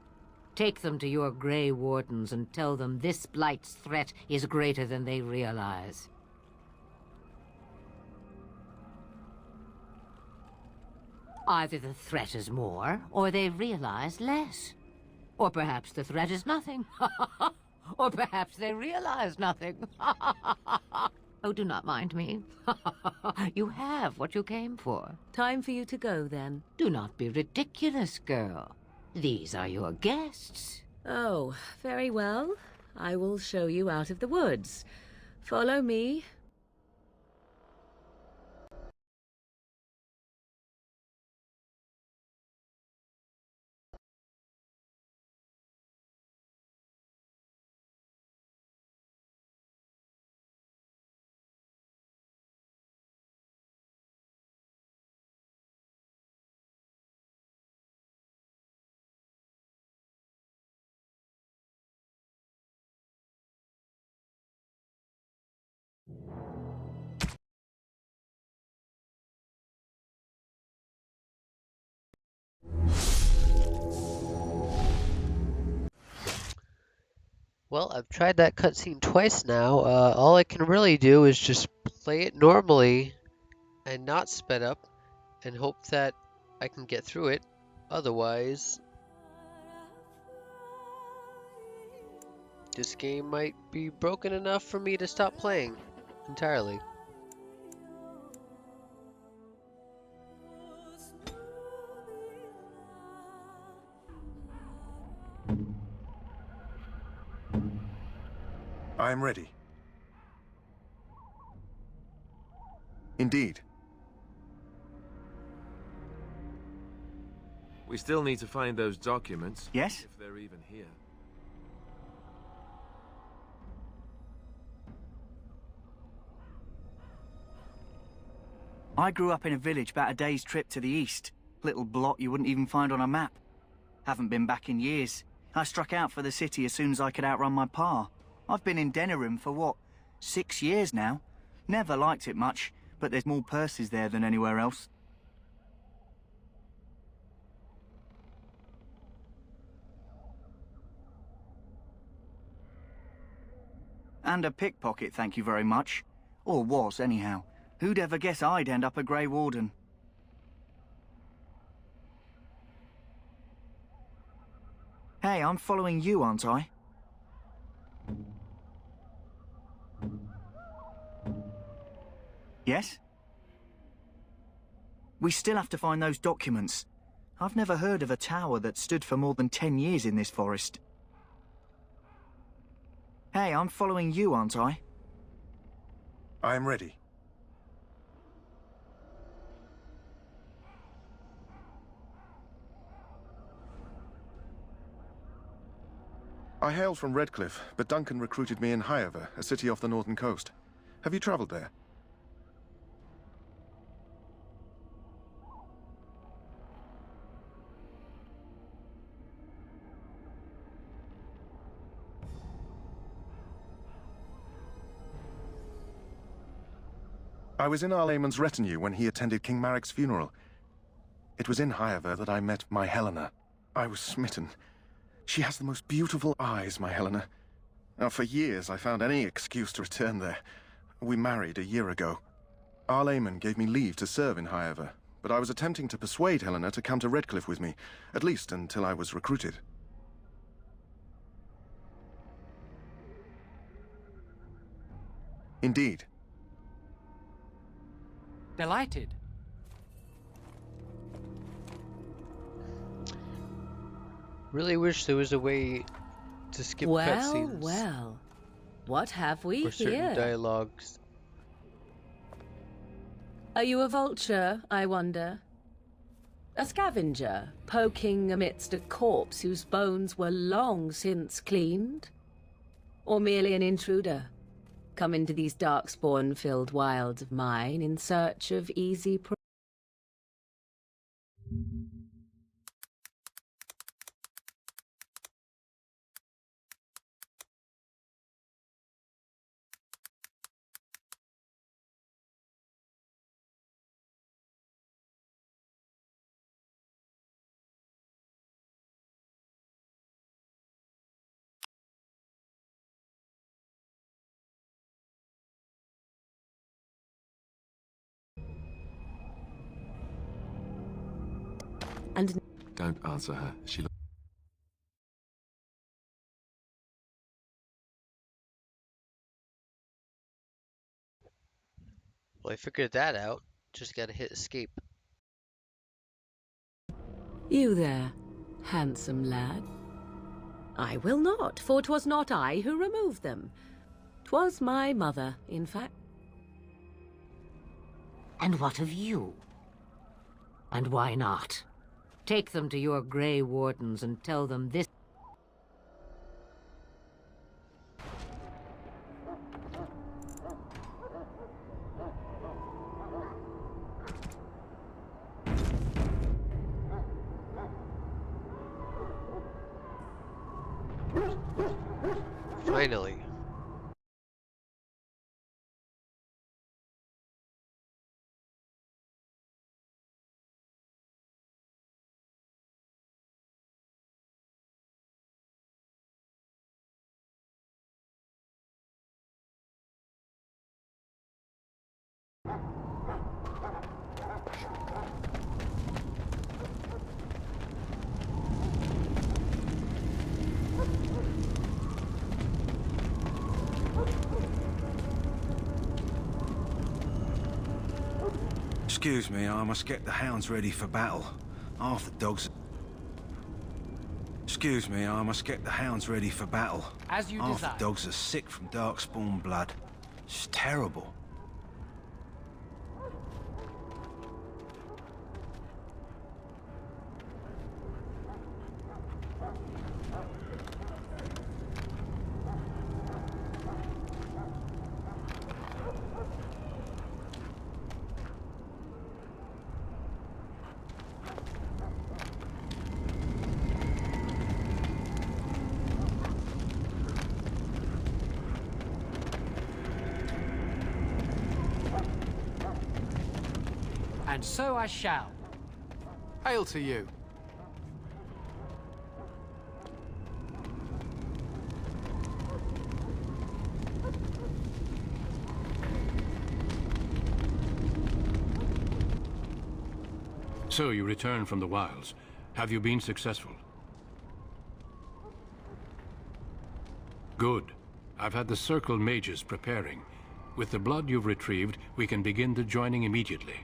Take them to your Grey Wardens and tell them this Blight's threat is greater than they realize. Either the threat is more, or they realize less. Or perhaps the threat is nothing. Or perhaps they realize nothing. Oh, do not mind me. You have what you came for. Time for you to go, then. Do not be ridiculous, girl. These are your guests. Oh, very well. I will show you out of the woods. Follow me. Well, I've tried that cutscene twice now. All I can really do is just play it normally and not sped up and hope that I can get through it. Otherwise, this game might be broken enough for me to stop playing entirely. I am ready. Indeed. We still need to find those documents. Yes? If they're even here. I grew up in a village about a day's trip to the east. Little blot you wouldn't even find on a map. Haven't been back in years. I struck out for the city as soon as I could outrun my pa. I've been in Denerim for what, 6 years now? Never liked it much, but there's more purses there than anywhere else. And a pickpocket, thank you very much. Or was, anyhow. Who'd ever guess I'd end up a Grey Warden? Hey, I'm following you, aren't I? Yes? We still have to find those documents. I've never heard of a tower that stood for more than 10 years in this forest. Hey, I'm following you, aren't I? I am ready. I hail from Redcliffe, but Duncan recruited me in Highover, a city off the northern coast. Have you traveled there? I was in Arlayman's retinue when he attended King Maric's funeral. It was in Highover that I met my Helena. I was smitten. She has the most beautiful eyes, my Helena. Now, for years, I found any excuse to return there. We married a year ago. Arlayman gave me leave to serve in Highover, but I was attempting to persuade Helena to come to Redcliffe with me, at least until I was recruited. Indeed. Delighted. Really wish there was a way to skip cutscenes. Well, what have we or certain here? dialogues. Are you a vulture, I wonder? A scavenger, poking amidst a corpse whose bones were long since cleaned? Or merely an intruder, come into these darkspawn-filled wilds of mine in search of easy prey? And don't answer her. She Well, I figured that out. Just gotta hit escape. you there, handsome lad. I will not, for 'twas not I who removed them. 'Twas my mother, in fact. And what of you? And why not? Take them to your Grey Wardens and tell them this. Finally. Excuse me, I must get the hounds ready for battle. Half the dogs... Excuse me, I must get the hounds ready for battle. As you Half desire. the dogs are sick from darkspawn blood. It's terrible. And so I shall. Hail to you. So you return from the wilds. Have you been successful? Good. I've had the Circle mages preparing. With the blood you've retrieved, we can begin the joining immediately.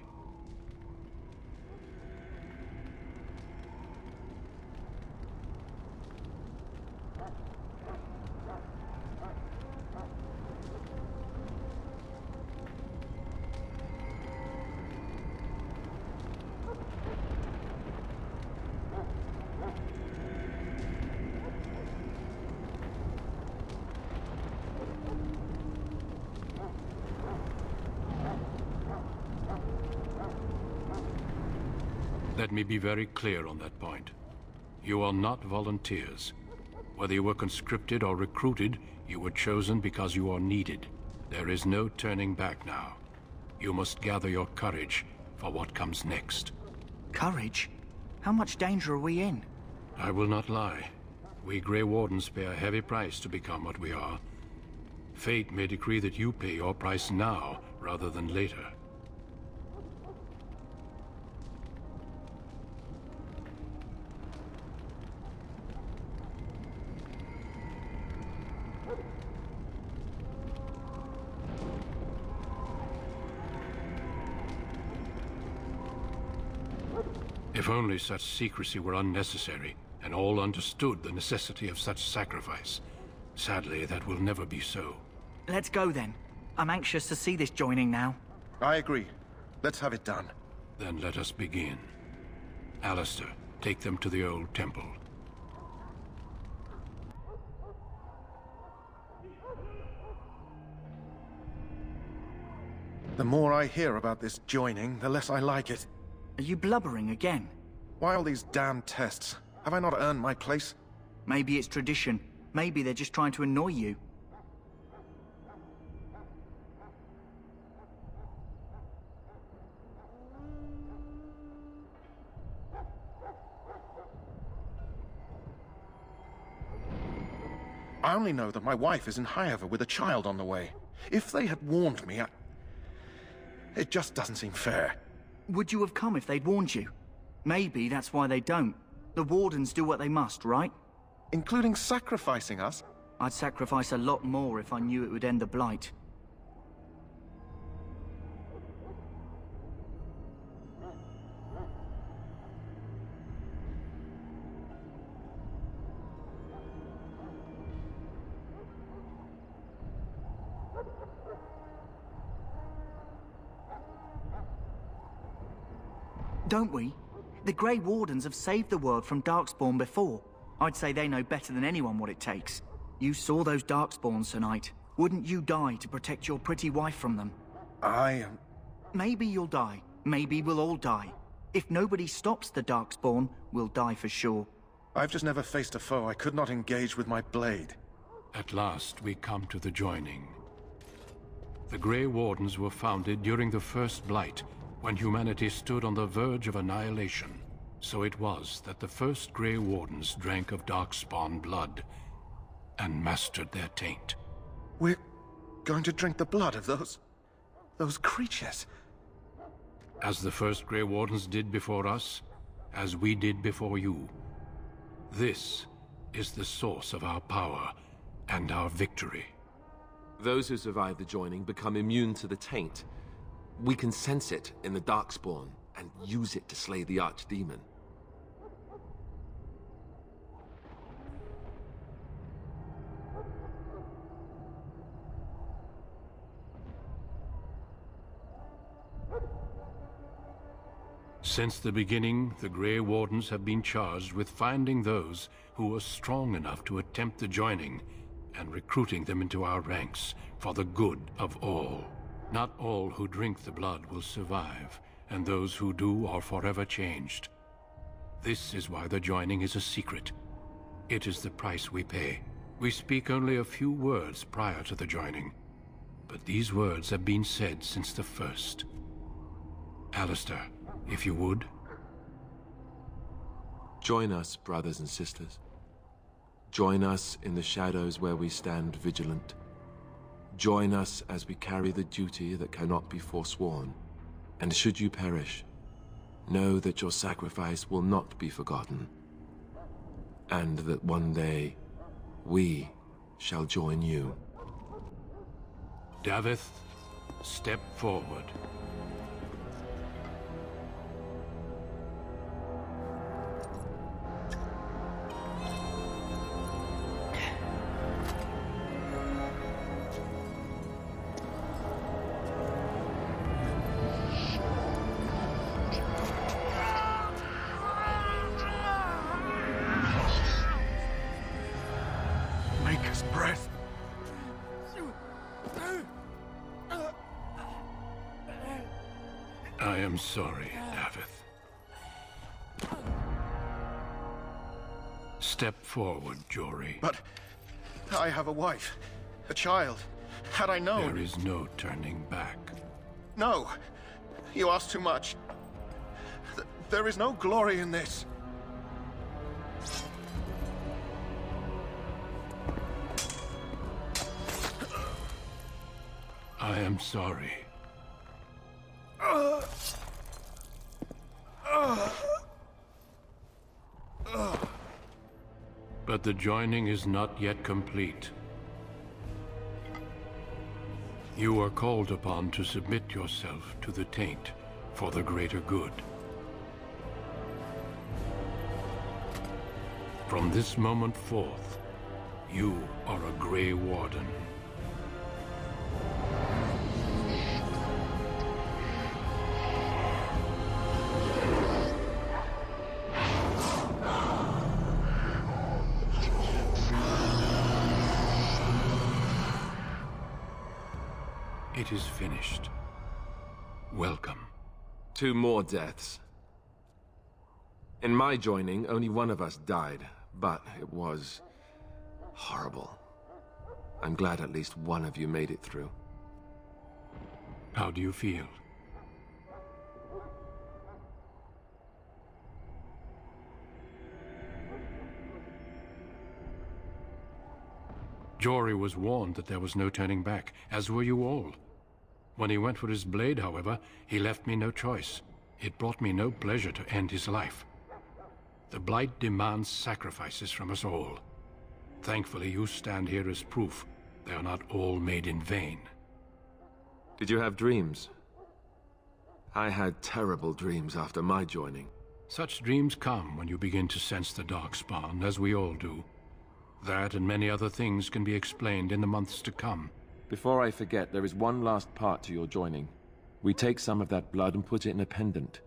Let me be very clear on that point. You are not volunteers. Whether you were conscripted or recruited, you were chosen because you are needed. There is no turning back now. You must gather your courage for what comes next. Courage? How much danger are we in? I will not lie. We Grey Wardens pay a heavy price to become what we are. Fate may decree that you pay your price now, rather than later. If only such secrecy were unnecessary, and all understood the necessity of such sacrifice. Sadly, that will never be so. Let's go then. I'm anxious to see this joining now. I agree. Let's have it done. Then let us begin. Alistair, take them to the old temple. The more I hear about this joining, the less I like it. Are you blubbering again? Why all these damn tests? Have I not earned my place? Maybe it's tradition. Maybe they're just trying to annoy you. I only know that my wife is in Highover with a child on the way. If they had warned me, it just doesn't seem fair. Would you have come if they'd warned you? Maybe that's why they don't. The Wardens do what they must, right? Including sacrificing us? I'd sacrifice a lot more if I knew it would end the Blight. Don't we? The Grey Wardens have saved the world from Darkspawn before. I'd say they know better than anyone what it takes. You saw those Darkspawns tonight. Wouldn't you die to protect your pretty wife from them? Maybe you'll die. Maybe we'll all die. If nobody stops the Darkspawn, we'll die for sure. I've just never faced a foe I could not engage with my blade. At last, we come to the joining. The Grey Wardens were founded during the First Blight, when humanity stood on the verge of annihilation. So it was that the first Grey Wardens drank of Darkspawn blood and mastered their taint. We're going to drink the blood of those creatures. As the first Grey Wardens did before us, as we did before you. This is the source of our power and our victory. Those who survive the joining become immune to the taint. We can sense it in the Darkspawn and use it to slay the Archdemon. Since the beginning, the Grey Wardens have been charged with finding those who are strong enough to attempt the joining and recruiting them into our ranks for the good of all. Not all who drink the blood will survive, and those who do are forever changed. This is why the joining is a secret. It is the price we pay. We speak only a few words prior to the joining, but these words have been said since the first. Alistair, if you would. Join us, brothers and sisters. Join us in the shadows where we stand vigilant. Join us as we carry the duty that cannot be forsworn. And should you perish, know that your sacrifice will not be forgotten, and that one day we shall join you. Davith, step forward. Maker's breath. I am sorry, Davith. Step forward, Jory. But I have a wife, a child. Had I known... There is no turning back. No! You ask too much. There is no glory in this. I am sorry. But the joining is not yet complete. You are called upon to submit yourself to the taint for the greater good. From this moment forth, you are a Grey Warden. It is finished. Welcome. 2 more deaths. In my joining, only one of us died, but it was horrible. I'm glad at least one of you made it through. How do you feel? Jory was warned that there was no turning back, as were you all. When he went for his blade, however, he left me no choice. It brought me no pleasure to end his life. The Blight demands sacrifices from us all. Thankfully, you stand here as proof they are not all made in vain. Did you have dreams? I had terrible dreams after my joining. Such dreams come when you begin to sense the Darkspawn, as we all do. That and many other things can be explained in the months to come. Before I forget, there is one last part to your joining. We take some of that blood and put it in a pendant.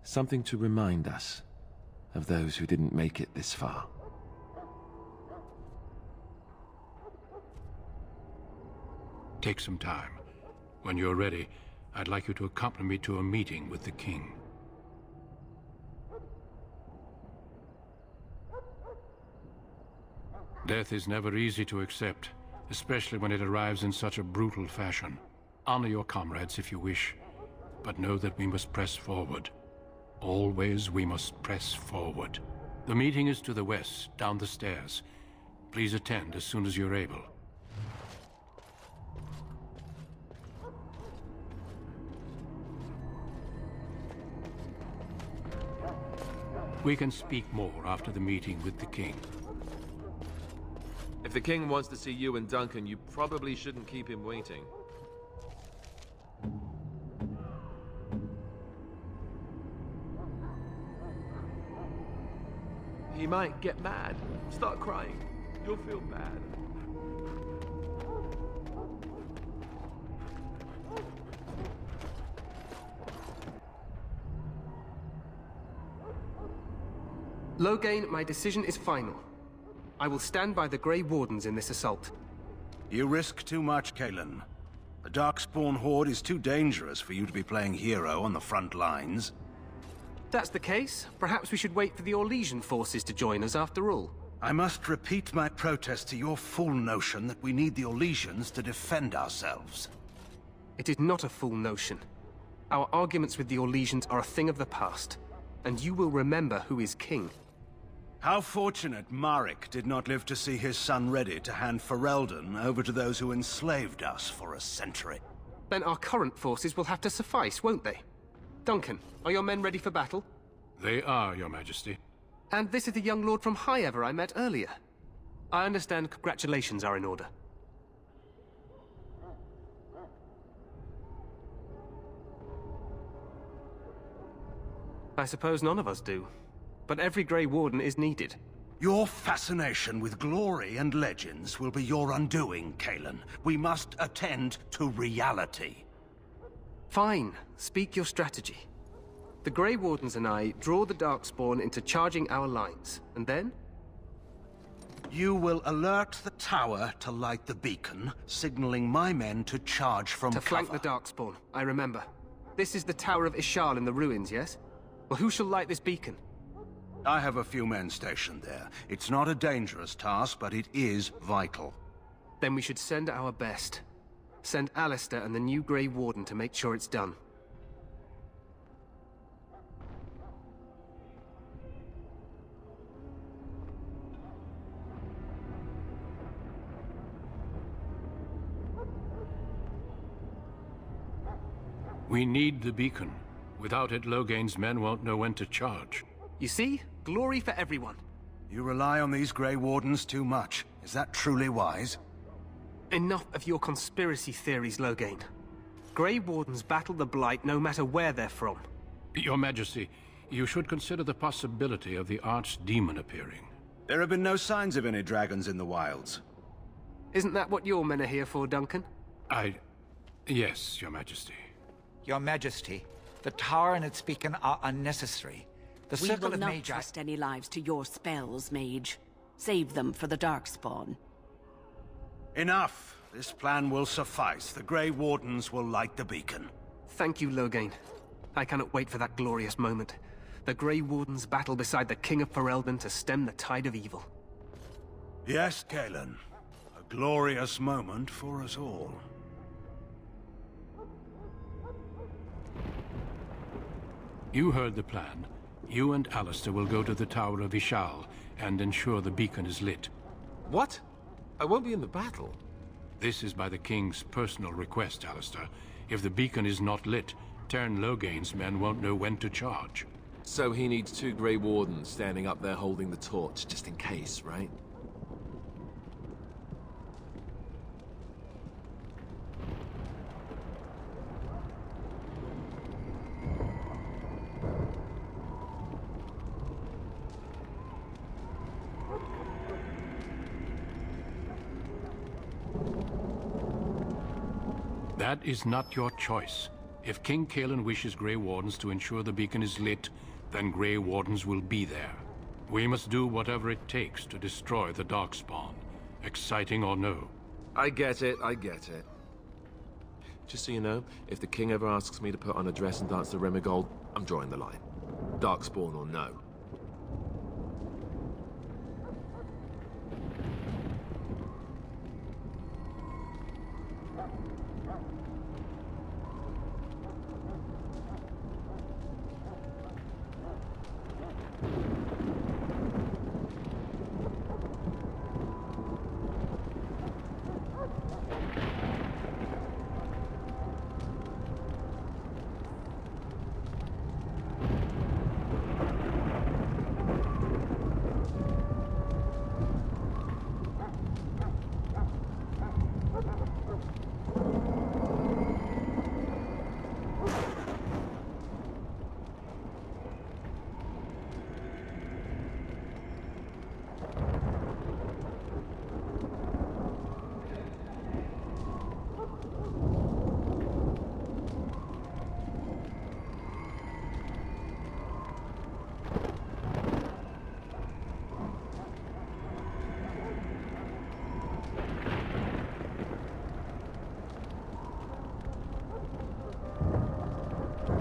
Something to remind us of those who didn't make it this far. Take some time. When you're ready, I'd like you to accompany me to a meeting with the king. Death is never easy to accept, especially when it arrives in such a brutal fashion. Honor your comrades if you wish, but know that we must press forward. Always we must press forward. The meeting is to the west, down the stairs. Please attend as soon as you're able. We can speak more after the meeting with the king. If the king wants to see you and Duncan, you probably shouldn't keep him waiting. He might get mad, start crying. You'll feel bad. Loghain, my decision is final. I will stand by the Grey Wardens in this assault. You risk too much, Kalen. The Darkspawn Horde is too dangerous for you to be playing hero on the front lines. If that's the case, perhaps we should wait for the Orlesian forces to join us after all. I must repeat my protest to your fool notion that we need the Orlesians to defend ourselves. It is not a fool notion. Our arguments with the Orlesians are a thing of the past, and you will remember who is king. How fortunate Marek did not live to see his son ready to hand Ferelden over to those who enslaved us for a century. Then our current forces will have to suffice, won't they? Duncan, are your men ready for battle? They are, Your Majesty. And this is the young lord from Highever I met earlier. I understand congratulations are in order. I suppose none of us do. But every Grey Warden is needed. Your fascination with glory and legends will be your undoing, Kalen. We must attend to reality. Fine. Speak your strategy. The Grey Wardens and I draw the Darkspawn into charging our lines, and then? You will alert the tower to light the beacon, signaling my men to charge from cover. To flank the Darkspawn, I remember. This is the Tower of Ishal in the ruins, yes? Well, who shall light this beacon? I have a few men stationed there. It's not a dangerous task, but it is vital. Then we should send our best. Send Alistair and the new Grey Warden to make sure it's done. We need the beacon. Without it, Loghain's men won't know when to charge. You see? Glory for everyone. You rely on these Grey Wardens too much. Is that truly wise? Enough of your conspiracy theories, Loghain. Grey Wardens battle the Blight no matter where they're from. Your Majesty, you should consider the possibility of the Archdemon appearing. There have been no signs of any dragons in the wilds. Isn't that what your men are here for, Duncan? Yes, Your Majesty. Your Majesty, the tower and its beacon are unnecessary. The We circle will of not Magi... trust any lives to your spells, mage. Save them for the Darkspawn. Enough! This plan will suffice. The Grey Wardens will light the beacon. Thank you, Loghain. I cannot wait for that glorious moment. The Grey Wardens battle beside the King of Ferelden to stem the tide of evil. Yes, Kalen. A glorious moment for us all. You heard the plan. You and Alistair will go to the Tower of Ishal and ensure the beacon is lit. What? I won't be in the battle. This is by the King's personal request, Alistair. If the beacon is not lit, Tern Loghain's men won't know when to charge. So he needs 2 Grey Wardens standing up there holding the torch, just in case, right? That is not your choice. If King Kalen wishes Grey Wardens to ensure the beacon is lit, then Grey Wardens will be there. We must do whatever it takes to destroy the Darkspawn, exciting or no. I get it, I get it. Just so you know, if the King ever asks me to put on a dress and dance the Remigold, I'm drawing the line. Darkspawn or no.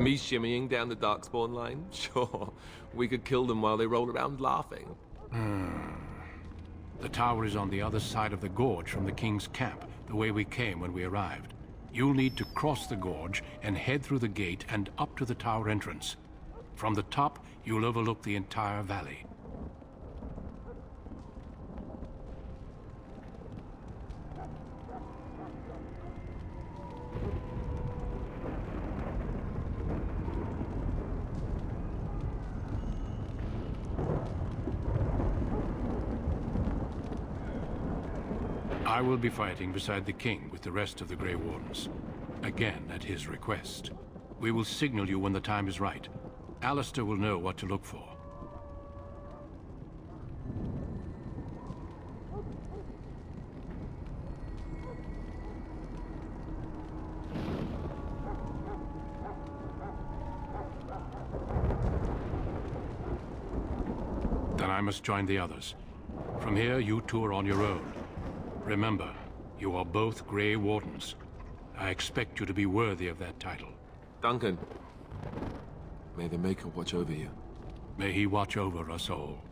Me shimmying down the Darkspawn line? Sure. We could kill them while they roll around laughing. The tower is on the other side of the gorge from the King's camp, the way we came when we arrived. You'll need to cross the gorge and head through the gate and up to the tower entrance. From the top, you'll overlook the entire valley. I will be fighting beside the King with the rest of the Grey Wardens. Again, at his request. We will signal you when the time is right. Alistair will know what to look for. Then I must join the others. From here, you two are on your own. Remember, you are both Grey Wardens. I expect you to be worthy of that title. Duncan, may the Maker watch over you. May he watch over us all.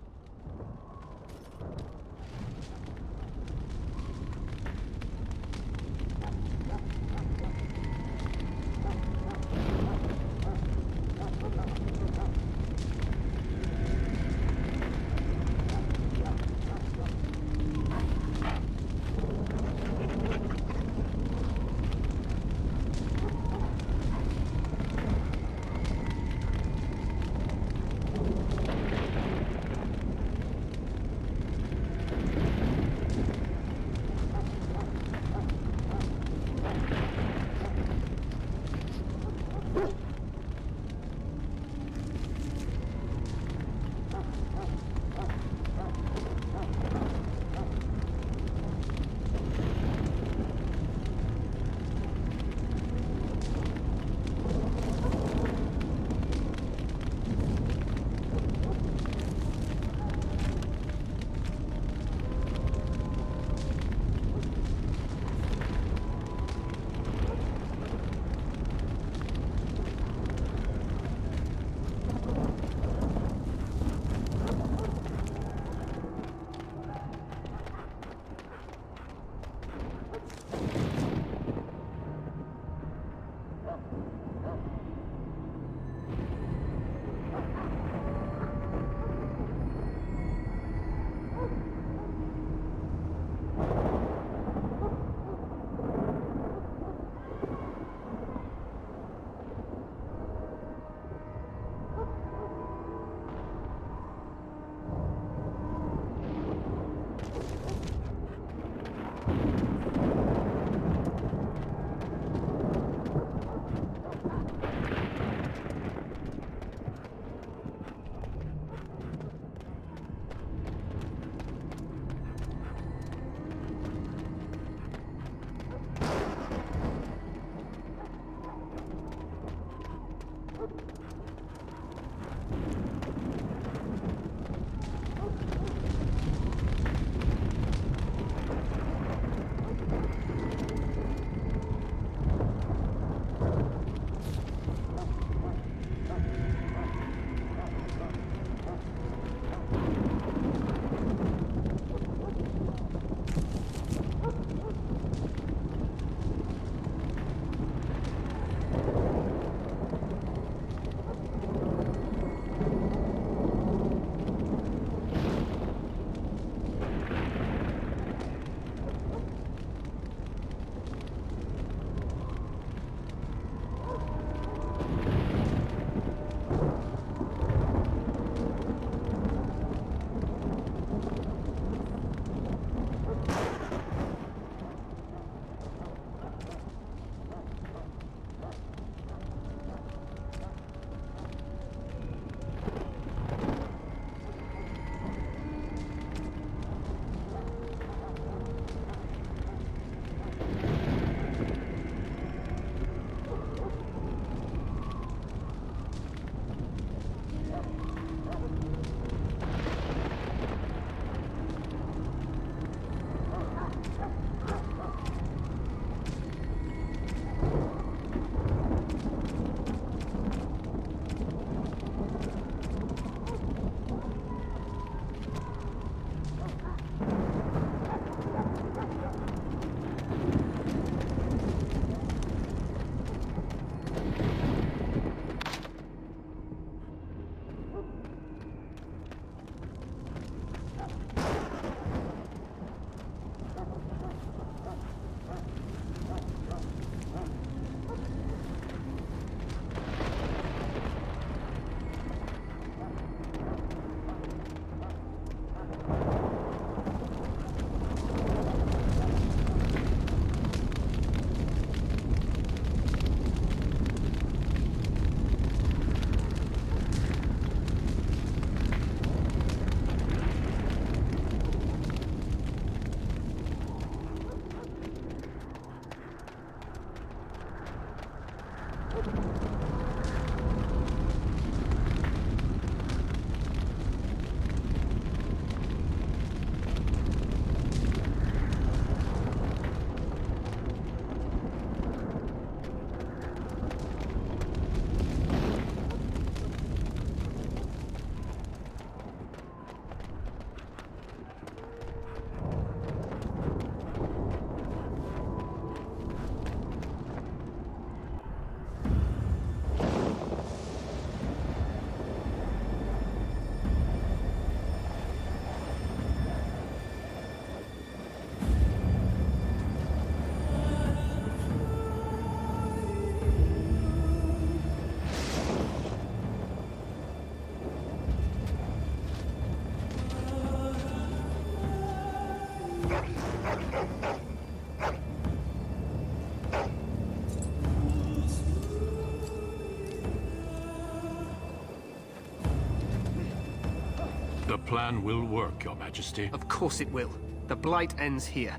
The plan will work, Your Majesty. Of course it will. The Blight ends here.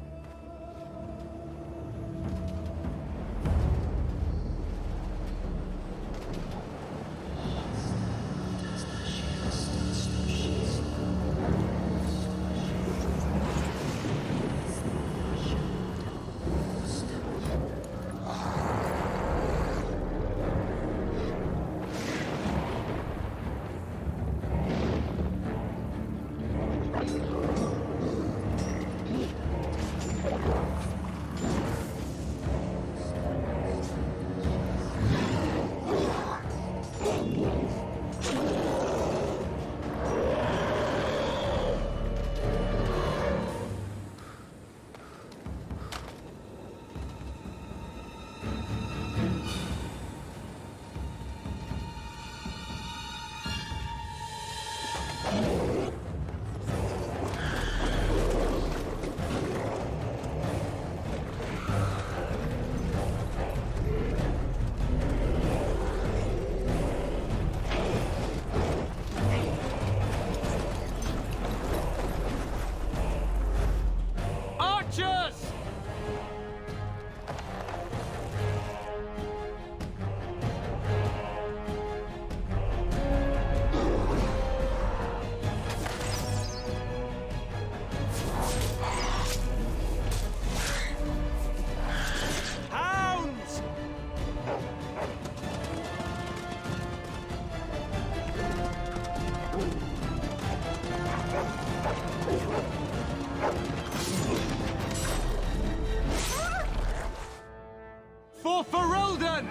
For Ferelden!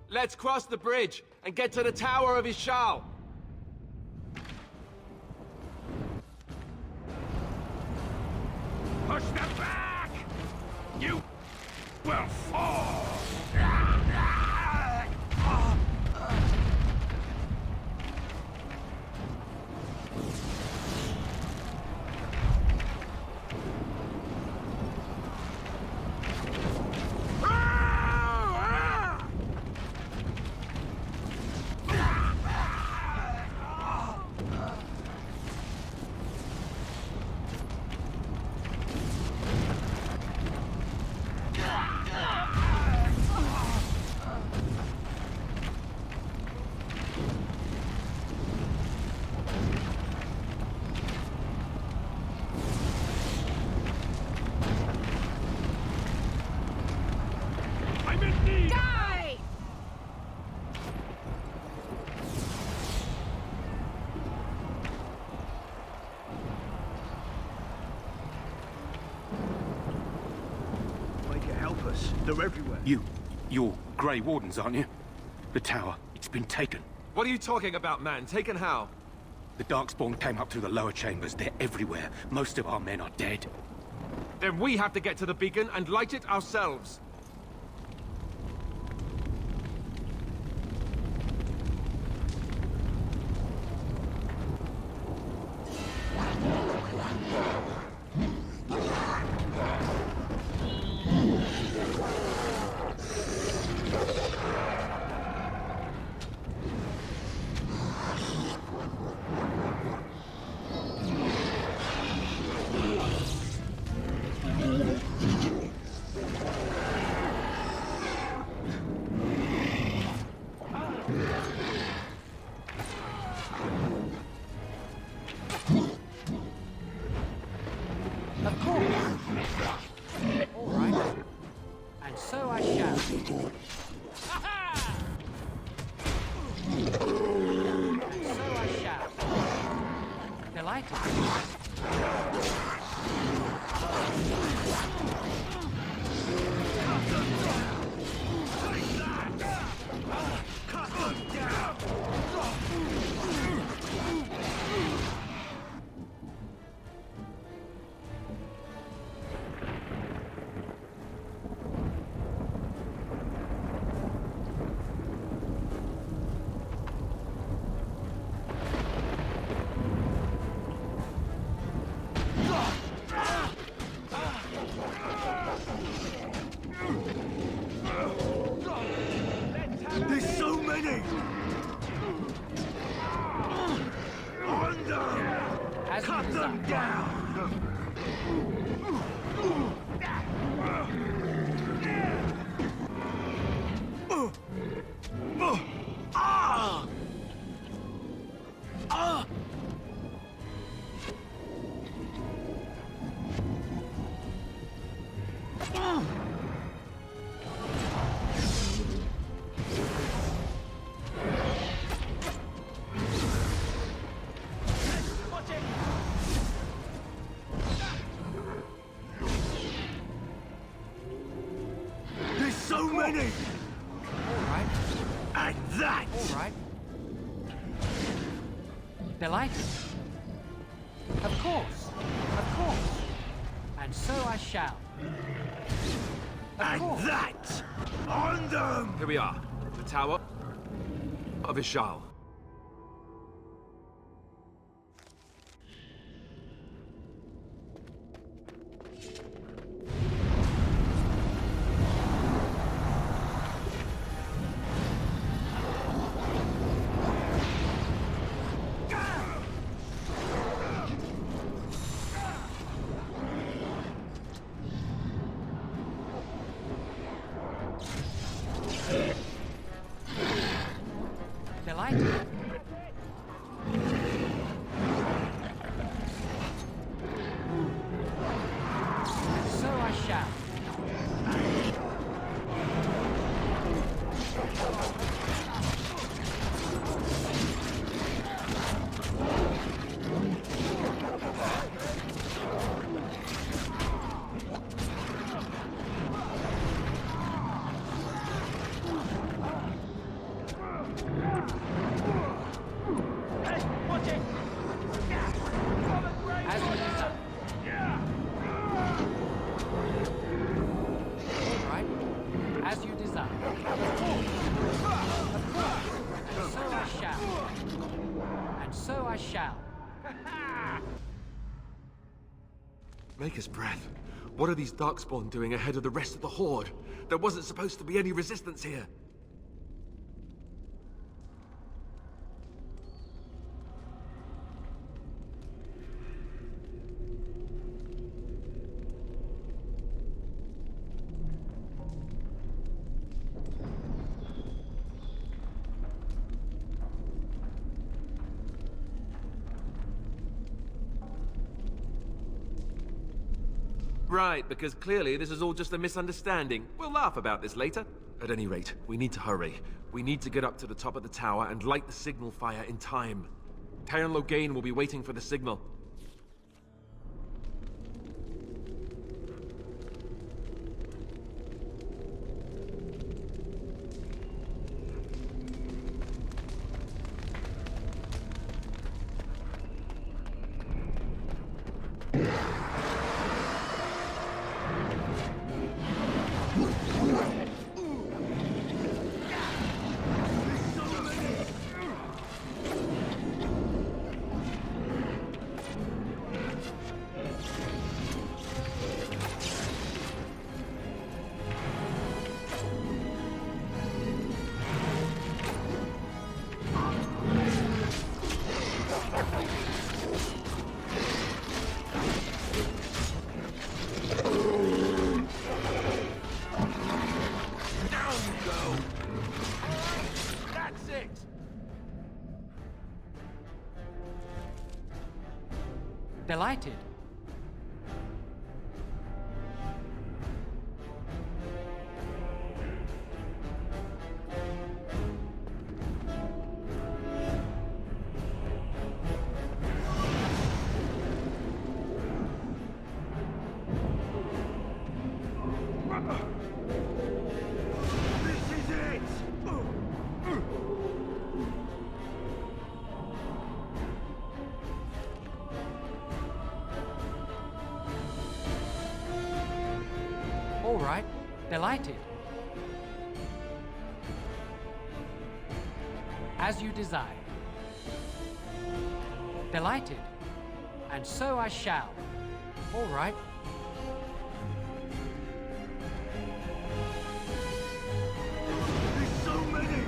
Let's cross the bridge and get to the Tower of Ishal. Push them back! You will fall! They're everywhere. You're Grey Wardens, aren't you? The tower, it's been taken. What are you talking about, man? Taken how? The Darkspawn came up through the lower chambers. They're everywhere. Most of our men are dead. Then we have to get to the beacon and light it ourselves. Of course. All right. And so I shall. Ha-ha! And so I shall. Delighted. There's so many! On them! Cut them down! There's so many! Alright. And that! Alright. Delighted. Of course. Of course. And so I shall. And that! On them! Here we are. The Tower of Ishal. Delighted. And so I shall. As you desire. Alright. As you desire. Of course. Of course. And so I shall. And so I shall. Maker's breath. What are these Darkspawn doing ahead of the rest of the Horde? There wasn't supposed to be any resistance here. Right, because clearly this is all just a misunderstanding. We'll laugh about this later. At any rate, we need to hurry. We need to get up to the top of the tower and light the signal fire in time. Taron Logain will be waiting for the signal. Delighted. This is it! All right. Delighted. As you desire. Delighted. And so I shall. All right. There's so many!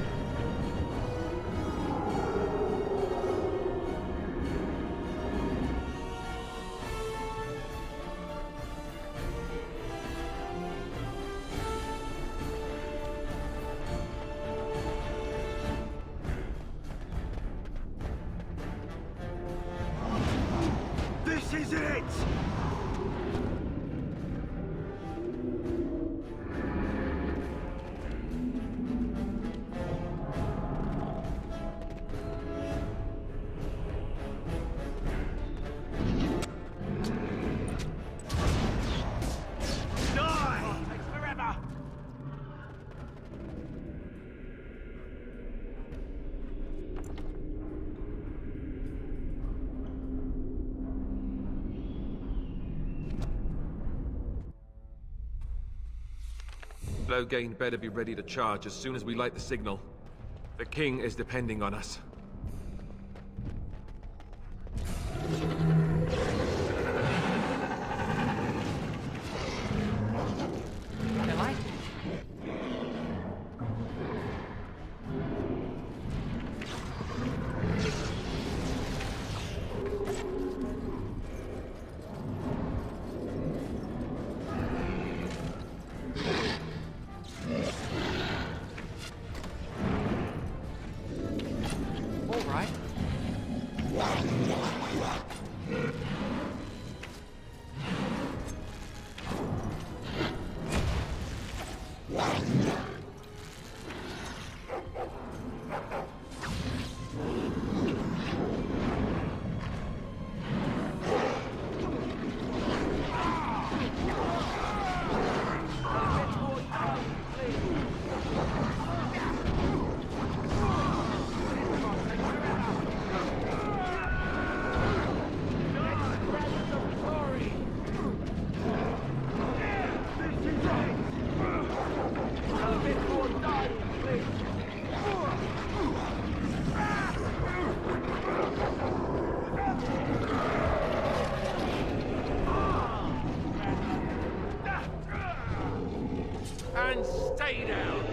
Loghain better be ready to charge as soon as we light the signal. The king is depending on us. And stay down!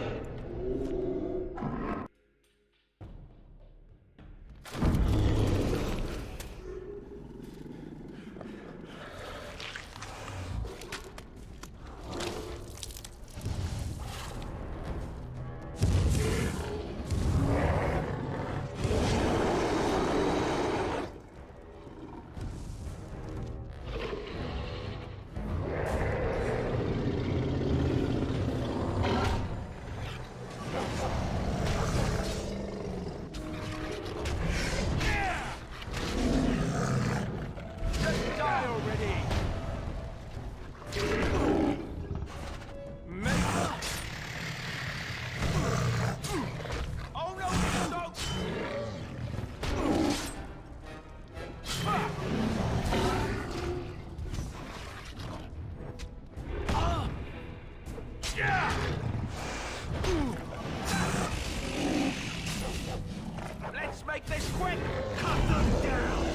Let's make this quick! Cut them down!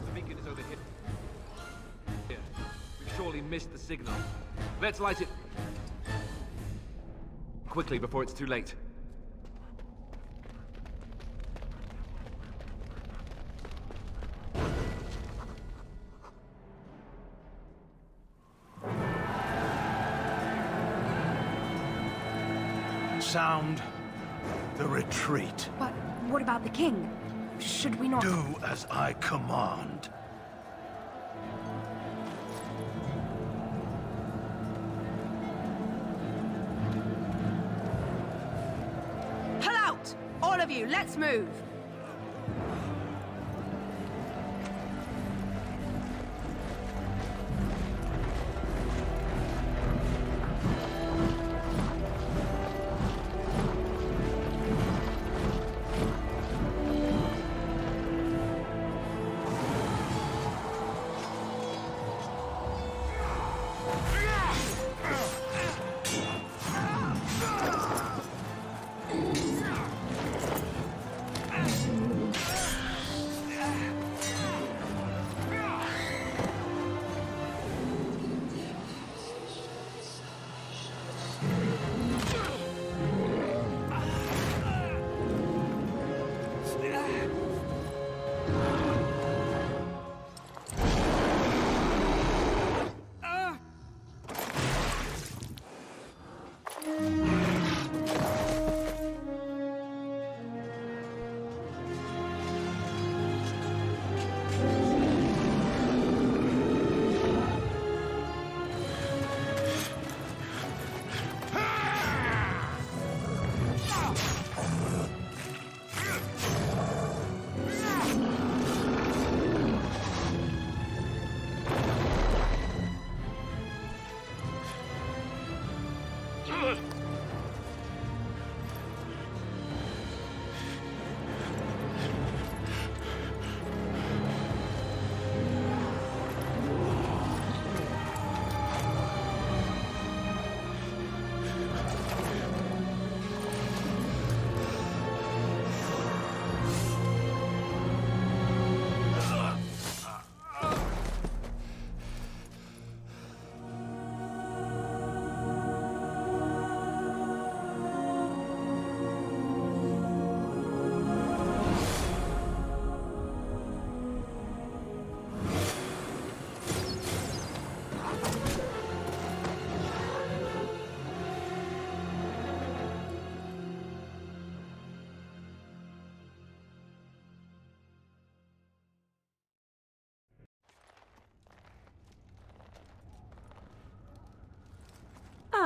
The beacon is over here. We've surely missed the signal. Let's light it quickly before it's too late. Sound the retreat. But what about the king? Should we not... Do as I command. Pull out! All of you, let's move!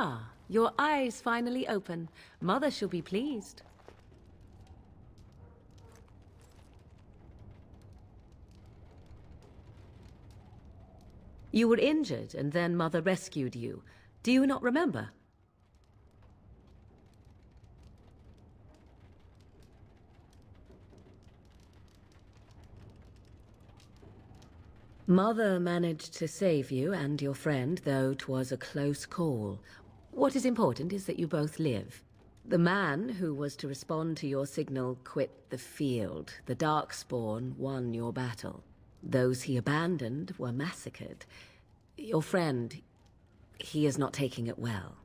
Ah, your eyes finally open. Mother shall be pleased. You were injured, and then Mother rescued you. Do you not remember? Mother managed to save you and your friend, though 'twas a close call. What is important is that you both live. The man who was to respond to your signal quit the field. The Darkspawn won your battle. Those he abandoned were massacred. Your friend, he is not taking it well.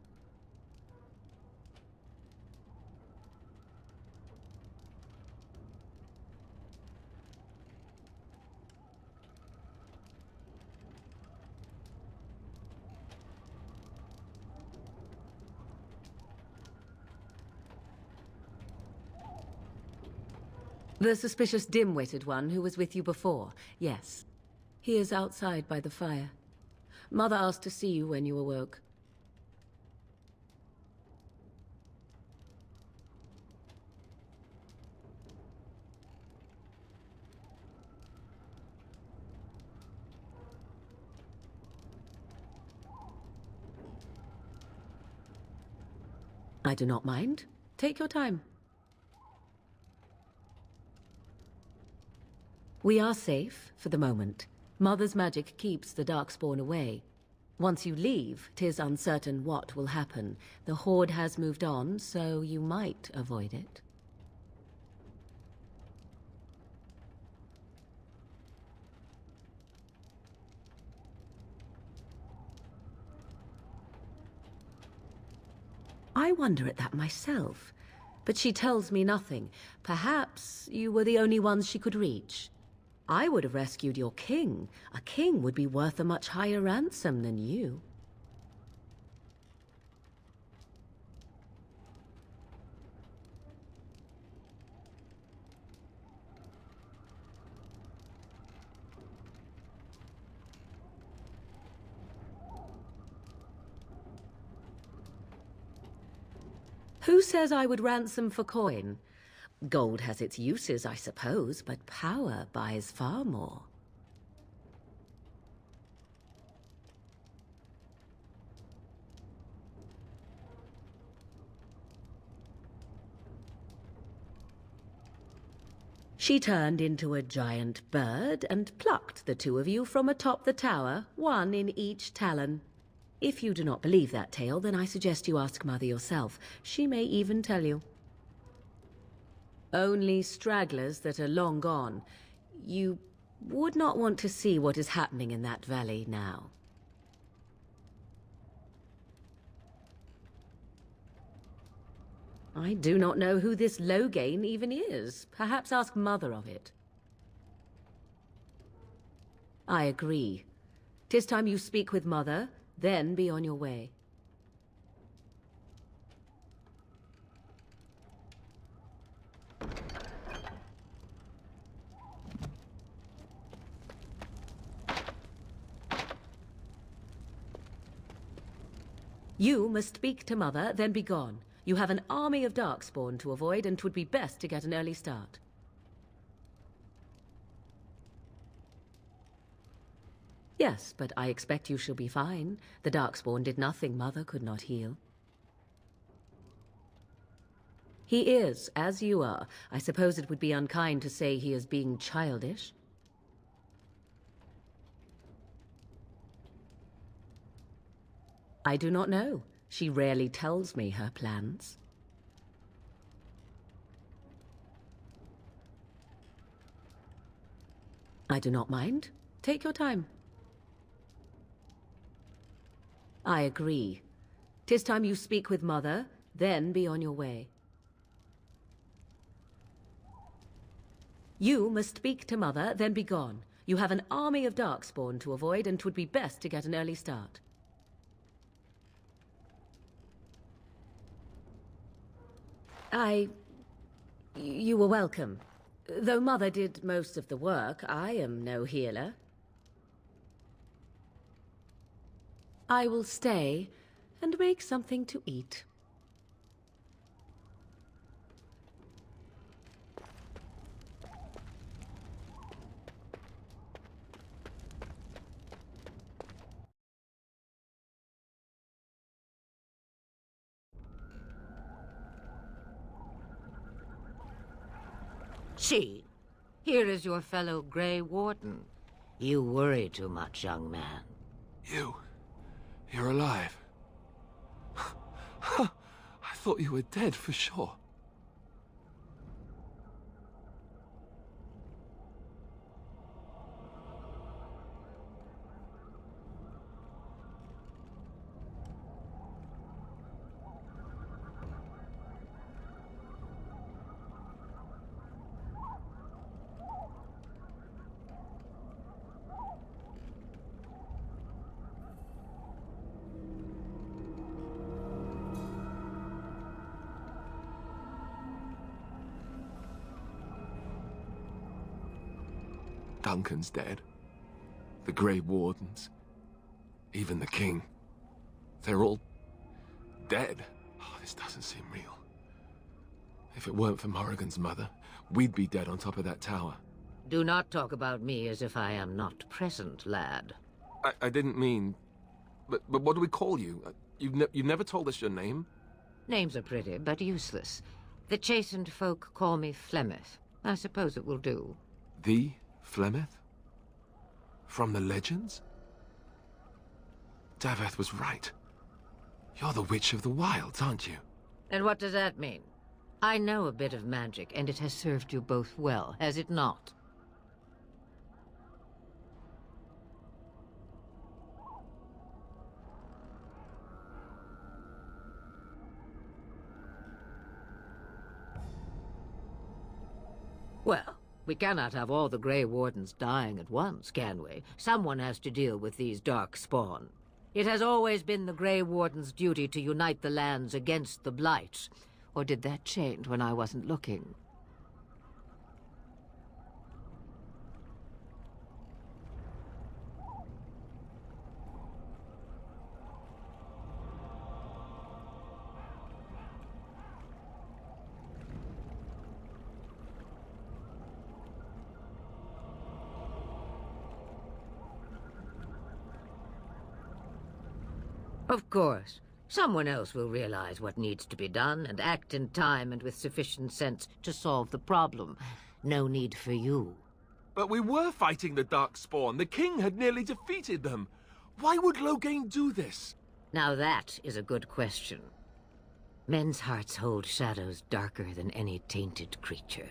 The suspicious dim-witted one who was with you before, yes. He is outside by the fire. Mother asked to see you when you awoke. I do not mind. Take your time. We are safe, for the moment. Mother's magic keeps the Darkspawn away. Once you leave, 'tis uncertain what will happen. The Horde has moved on, so you might avoid it. I wonder at that myself, but she tells me nothing. Perhaps you were the only ones she could reach. I would have rescued your king. A king would be worth a much higher ransom than you. Who says I would ransom for coin? Gold has its uses, I suppose, but power buys far more. She turned into a giant bird and plucked the two of you from atop the tower, one in each talon. If you do not believe that tale, then I suggest you ask Mother yourself. She may even tell you. Only stragglers that are long gone. You would not want to see what is happening in that valley now. I do not know who this Loghain even is. Perhaps ask Mother of it. I agree. 'Tis time you speak with Mother, then be on your way. You must speak to Mother, then be gone. You have an army of Darkspawn to avoid, and 'twould be best to get an early start. Yes, but I expect you shall be fine. The Darkspawn did nothing Mother could not heal. He is, as you are. I suppose it would be unkind to say he is being childish. I do not know. She rarely tells me her plans. I do not mind. Take your time. I agree. 'Tis time you speak with Mother, then be on your way. You must speak to Mother, then be gone. You have an army of Darkspawn to avoid, and 'twould be best to get an early start. You were welcome. Though Mother did most of the work, I am no healer. I will stay and make something to eat. See, here is your fellow Grey Warden. You worry too much, young man. You're alive. I thought you were dead for sure. Duncan's dead. The Grey Wardens. Even the King. They're all dead. Oh, this doesn't seem real. If it weren't for Morrigan's mother, we'd be dead on top of that tower. Do not talk about me as if I am not present, lad. I didn't mean... But what do we call you? You've never told us your name? Names are pretty, but useless. The chastened folk call me Flemeth. I suppose it will do. The Flemeth? From the legends? Daveth was right. You're the Witch of the Wilds, aren't you? And what does that mean? I know a bit of magic, and it has served you both well, has it not? Well, we cannot have all the Grey Wardens dying at once, can we? Someone has to deal with these dark spawn. It has always been the Grey Warden's duty to unite the lands against the Blight. Or did that change when I wasn't looking? Of course. Someone else will realize what needs to be done and act in time and with sufficient sense to solve the problem. No need for you. But we were fighting the Darkspawn. The King had nearly defeated them. Why would Loghain do this? Now that is a good question. Men's hearts hold shadows darker than any tainted creature.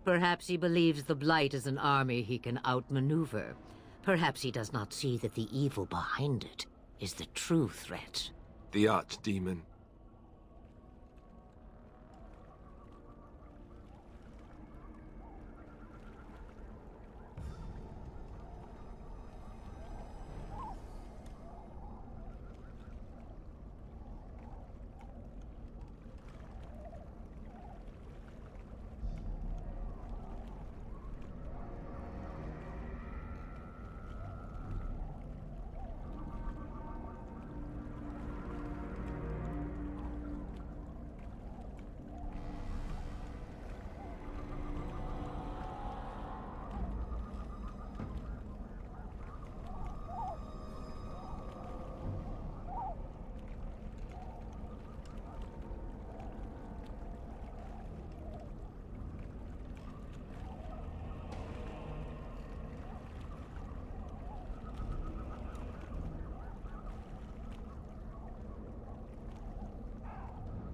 Perhaps he believes the Blight is an army he can outmaneuver. Perhaps he does not see that the evil behind it is the true threat. The Archdemon.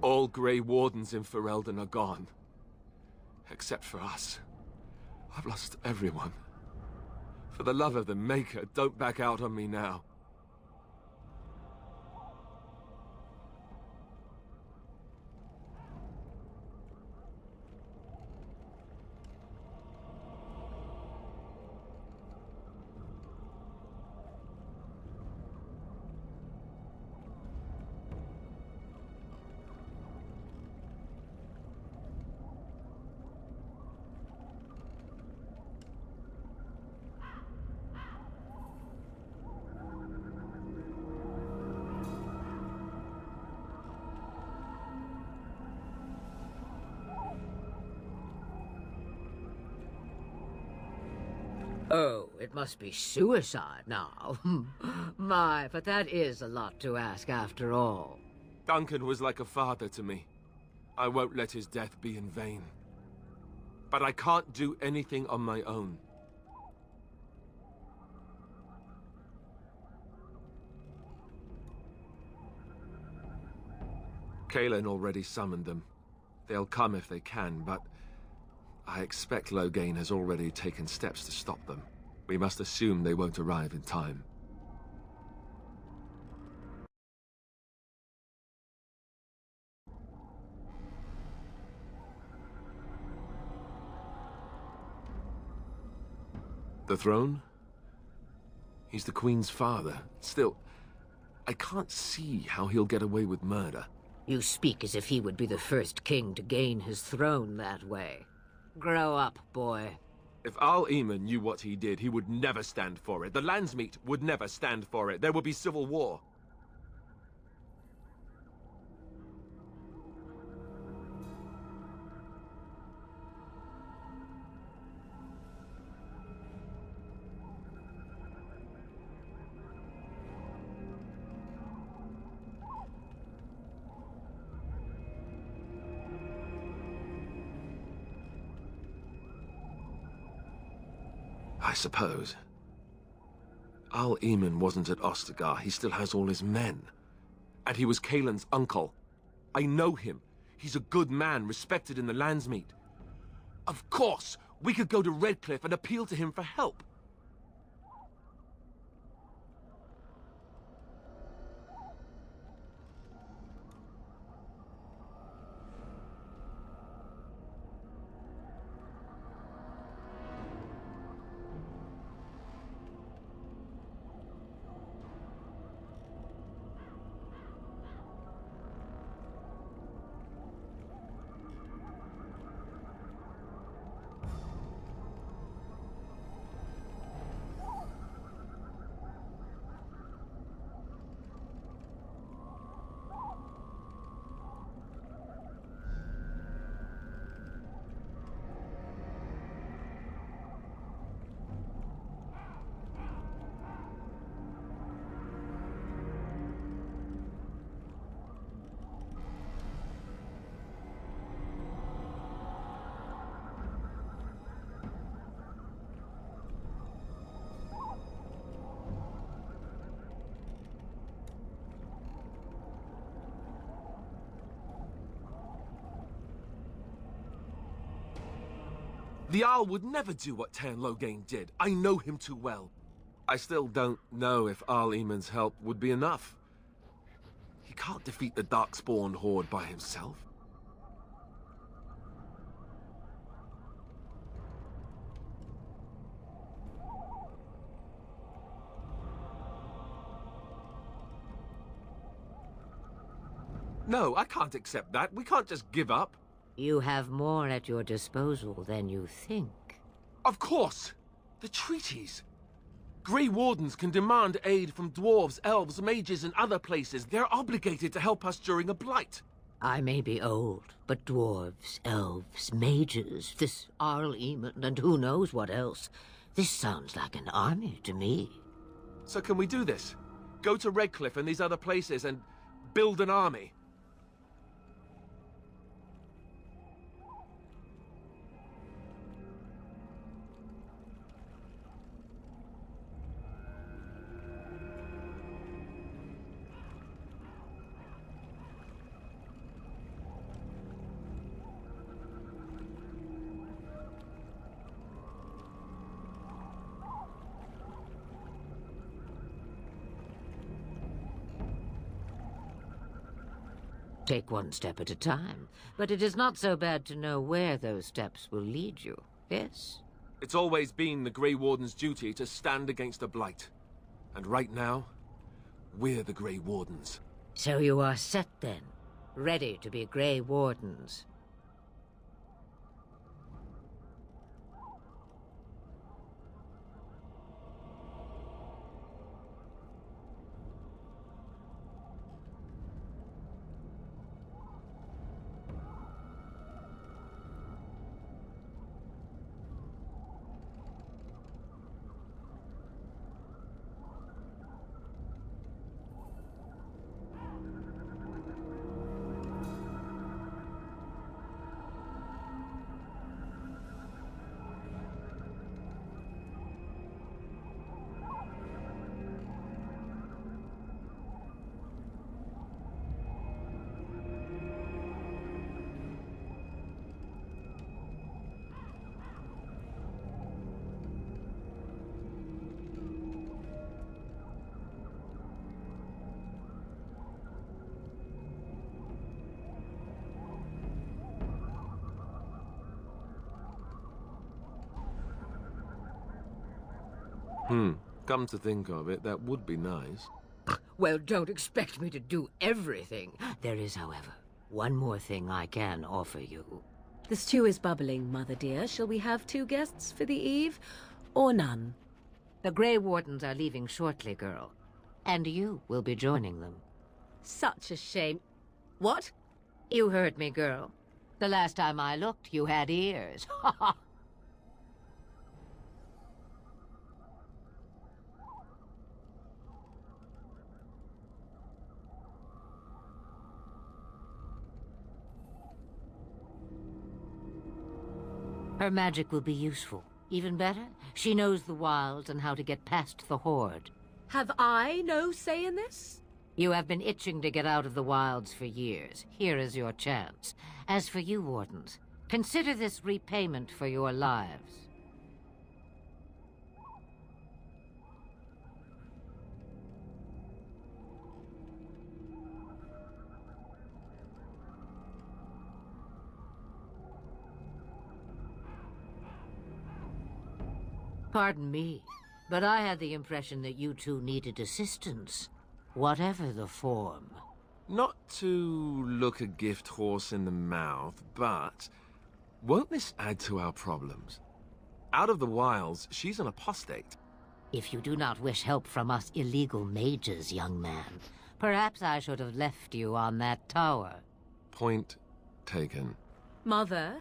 All Grey Wardens in Ferelden are gone. Except for us. I've lost everyone. For the love of the Maker, don't back out on me now. it must be suicide now. My, but that is a lot to ask after all. Duncan was like a father to me. I won't let his death be in vain. But I can't do anything on my own. Kaelin already summoned them. They'll come if they can, but I expect Loghain has already taken steps to stop them. We must assume they won't arrive in time. The throne? He's the Queen's father. Still, I can't see how he'll get away with murder. You speak as if he would be the first king to gain his throne that way. Grow up, boy. If Al-Eamon knew what he did, he would never stand for it. The Landsmeet would never stand for it. There would be civil war. I suppose. Al-Eamon wasn't at Ostagar. He still has all his men. And he was Kaelin's uncle. I know him. He's a good man, respected in the Landsmeet. Of course, we could go to Redcliffe and appeal to him for help. The Jarl would never do what Teyrn Loghain did. I know him too well. I still don't know if Al-Eamon's help would be enough. He can't defeat the Darkspawn horde by himself. No, I can't accept that. We can't just give up. You have more at your disposal than you think. Of course! The treaties! Grey Wardens can demand aid from dwarves, elves, mages, and other places. They're obligated to help us during a blight. I may be old, but dwarves, elves, mages, this Al-Eamon, and who knows what else. This sounds like an army to me. So can we do this? Go to Redcliffe and these other places and build an army? Take one step at a time, but it is not so bad to know where those steps will lead you, yes? It's always been the Grey Warden's duty to stand against a blight. And right now, we're the Grey Wardens. So you are set then, ready to be Grey Wardens. Come to think of it, that would be nice. Well, don't expect me to do everything. There is, however, one more thing I can offer you. The stew is bubbling, Mother dear. Shall we have 2 guests for the eve, or none? The Grey Wardens are leaving shortly, girl. And you will be joining them. Such a shame. What? You heard me, girl. The last time I looked, you had ears. Ha ha! Her magic will be useful. Even better, she knows the wilds and how to get past the Horde. Have I no say in this? You have been itching to get out of the wilds for years. Here is your chance. As for you, Wardens, consider this repayment for your lives. Pardon me, but I had the impression that you two needed assistance, whatever the form. Not to look a gift horse in the mouth, but won't this add to our problems? Out of the wilds, she's an apostate. If you do not wish help from us illegal mages, young man, perhaps I should have left you on that tower. Point taken. Mother,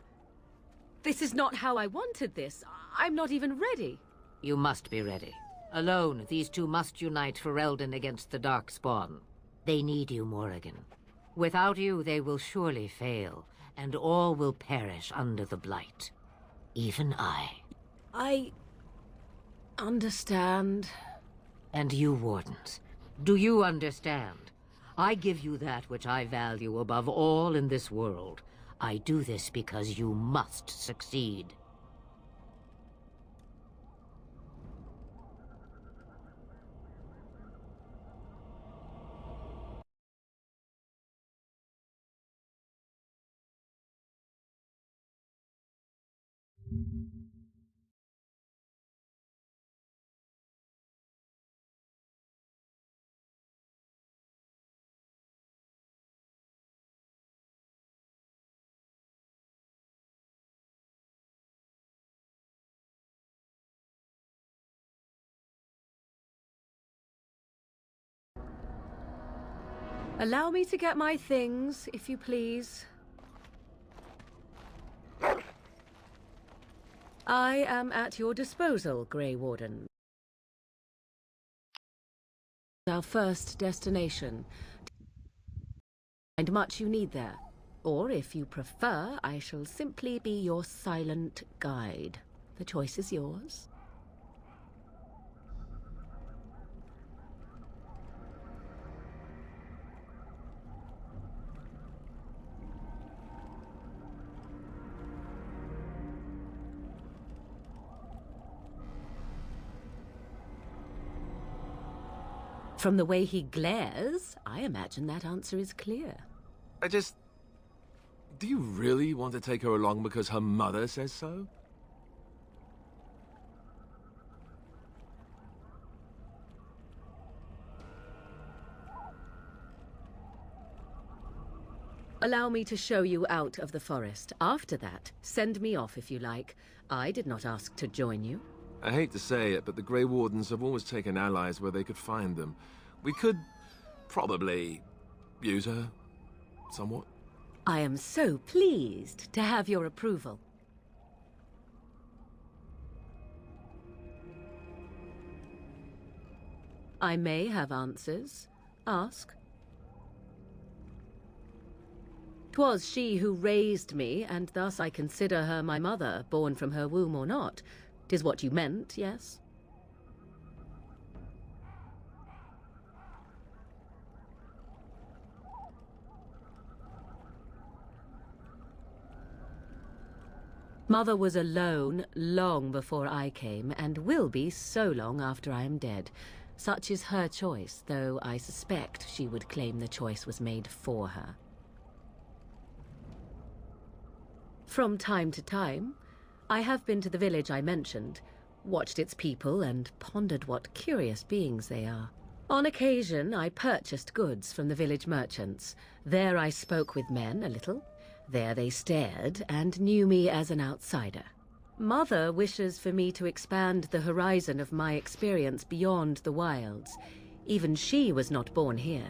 this is not how I wanted this. I'm not even ready. You must be ready. Alone, these two must unite for Eldon against the Darkspawn. They need you, Morrigan. Without you, they will surely fail, and all will perish under the Blight. Even I understand. And you, Wardens, do you understand? I give you that which I value above all in this world. I do this because you must succeed. Allow me to get my things, if you please. I am at your disposal, Grey Warden. Our first destination. Find much you need there. Or, if you prefer, I shall simply be your silent guide. The choice is yours. From the way he glares, I imagine that answer is clear. Do you really want to take her along because her mother says so? Allow me to show you out of the forest. After that, send me off if you like. I did not ask to join you. I hate to say it, but the Grey Wardens have always taken allies where they could find them. We could probably use her somewhat. I am so pleased to have your approval. I may have answers. Ask. 'Twas she who raised me, and thus I consider her my mother, born from her womb or not. 'Tis what you meant, yes? Mother was alone long before I came, and will be so long after I am dead. Such is her choice, though I suspect she would claim the choice was made for her. From time to time, I have been to the village I mentioned. watched its people, and pondered what curious beings they are. On occasion, I purchased goods from the village merchants. There I spoke with men a little. There they stared and knew me as an outsider. Mother wishes for me to expand the horizon of my experience beyond the wilds. Even she was not born here.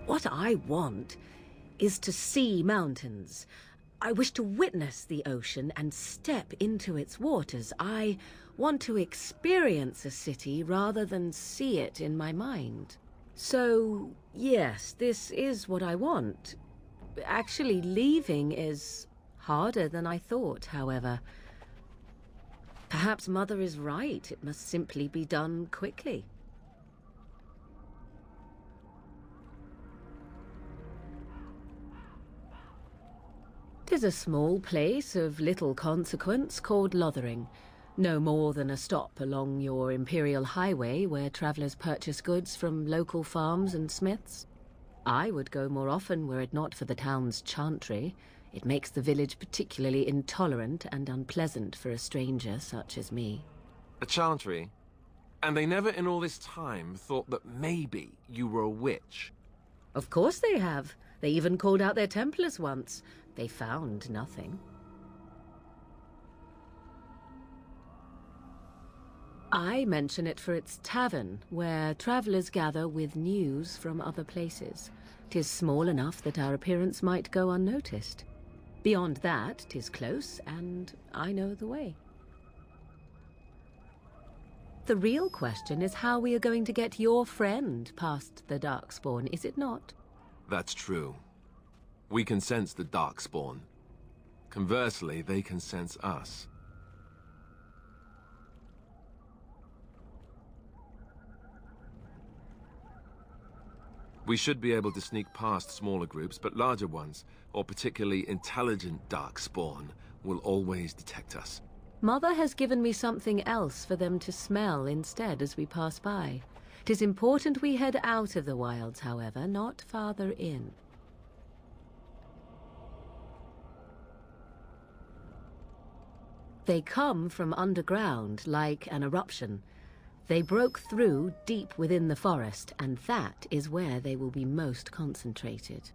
What I want is to see mountains. I wish to witness the ocean and step into its waters. I want to experience a city rather than see it in my mind. So, yes, this is what I want. Actually, leaving is harder than I thought, however. Perhaps Mother is right. It must simply be done quickly. Tis a small place of little consequence called Lothering. No more than a stop along your Imperial Highway where travelers purchase goods from local farms and smiths. I would go more often were it not for the town's chantry. It makes the village particularly intolerant and unpleasant for a stranger such as me. A chantry? And they never in all this time thought that maybe you were a witch? Of course they have. They even called out their Templars once. They found nothing. I mention it for its tavern, where travellers gather with news from other places. 'Tis small enough that our appearance might go unnoticed. Beyond that, 'tis close, and I know the way. The real question is how we are going to get your friend past the Darkspawn, is it not? That's true. We can sense the Darkspawn. Conversely, they can sense us. We should be able to sneak past smaller groups, but larger ones, or particularly intelligent Darkspawn, will always detect us. Mother has given me something else for them to smell instead as we pass by. 'Tis important we head out of the wilds, however, not farther in. They come from underground, like an eruption. They broke through deep within the forest, and that is where they will be most concentrated.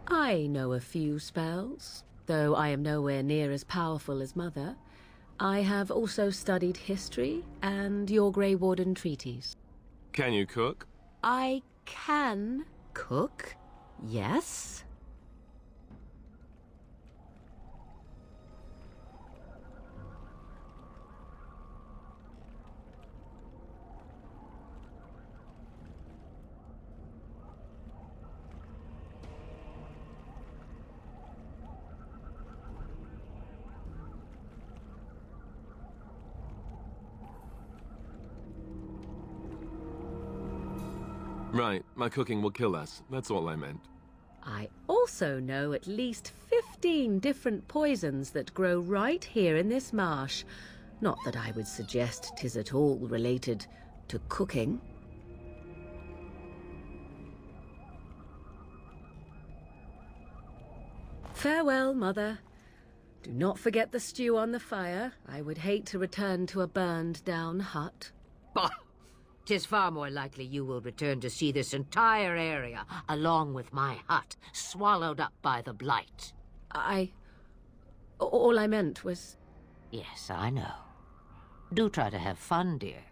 I know a few spells, though I am nowhere near as powerful as Mother. I have also studied history and your Grey Warden treaties. Can you cook? I can cook. Yes. Right, my cooking will kill us. That's all I meant. I also know at least 15 different poisons that grow right here in this marsh. Not that I would suggest 'tis at all related to cooking. Farewell, Mother. Do not forget the stew on the fire. I would hate to return to a burned-down hut. Bah! 'Tis far more likely you will return to see this entire area, along with my hut, swallowed up by the blight. All I meant was... Yes, I know. Do try to have fun, dear.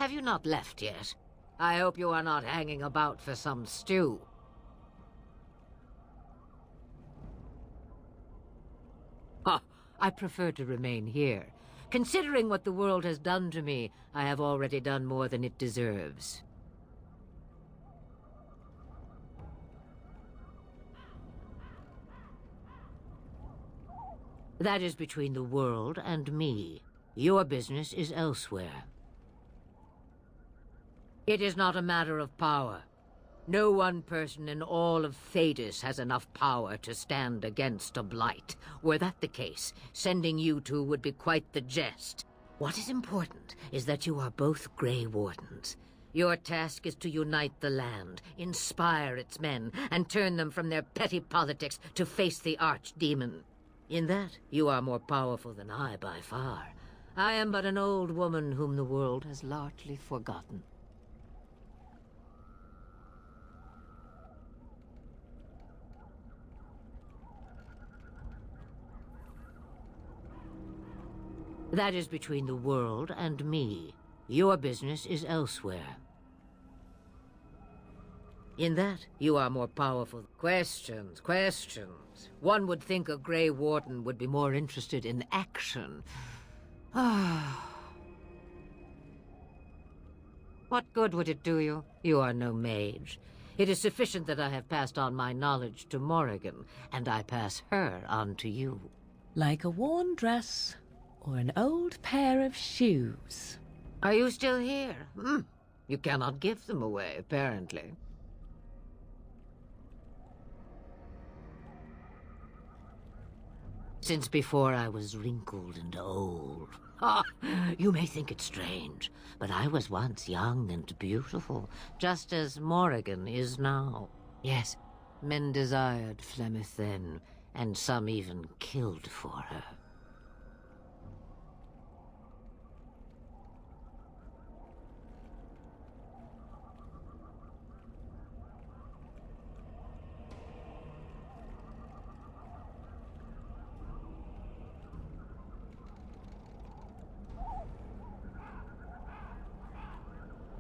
Have you not left yet? I hope you are not hanging about for some stew. Huh, I prefer to remain here. Considering what the world has done to me, I have already done more than it deserves. That is between the world and me. Your business is elsewhere. It is not a matter of power. No one person in all of Thedas has enough power to stand against a blight. Were that the case, sending you two would be quite the jest. What is important is that you are both Grey Wardens. Your task is to unite the land, inspire its men, and turn them from their petty politics to face the archdemon. In that, you are more powerful than I by far. I am but an old woman whom the world has largely forgotten. That is between the world and me. Your business is elsewhere. In that, you are more powerful. Questions, questions. One would think a Grey Warden would be more interested in action. What good would it do you? You are no mage. It is sufficient that I have passed on my knowledge to Morrigan, and I pass her on to you. Like a worn dress or an old pair of shoes. Are you still here? You cannot give them away, apparently. Since before I was wrinkled and old. You may think it strange, but I was once young and beautiful, just as Morrigan is now. Yes, men desired Flemeth then, and some even killed for her.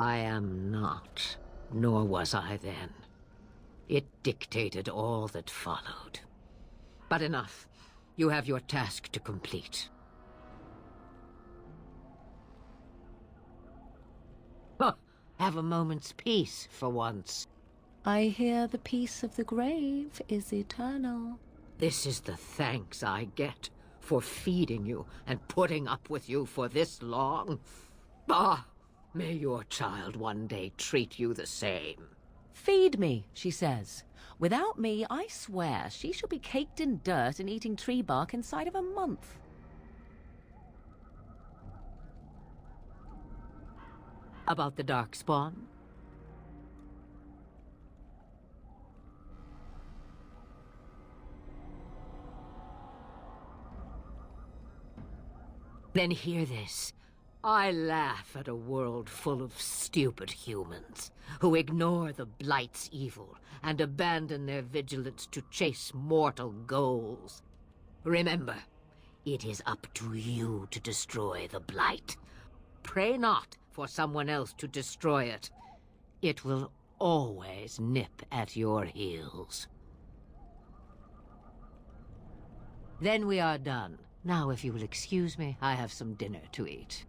I am not, nor was I then. It dictated all that followed. But enough. You have your task to complete. Have a moment's peace for once. I hear the peace of the grave is eternal. This is the thanks I get for feeding you and putting up with you for this long. May your child one day treat you the same. Feed me, she says. Without me, I swear, she shall be caked in dirt and eating tree bark inside of a month. About the Darkspawn? Then hear this. I laugh at a world full of stupid humans who ignore the Blight's evil and abandon their vigilance to chase mortal goals. Remember, it is up to you to destroy the Blight. Pray not for someone else to destroy it. It will always nip at your heels. Then we are done. Now, if you will excuse me, I have some dinner to eat.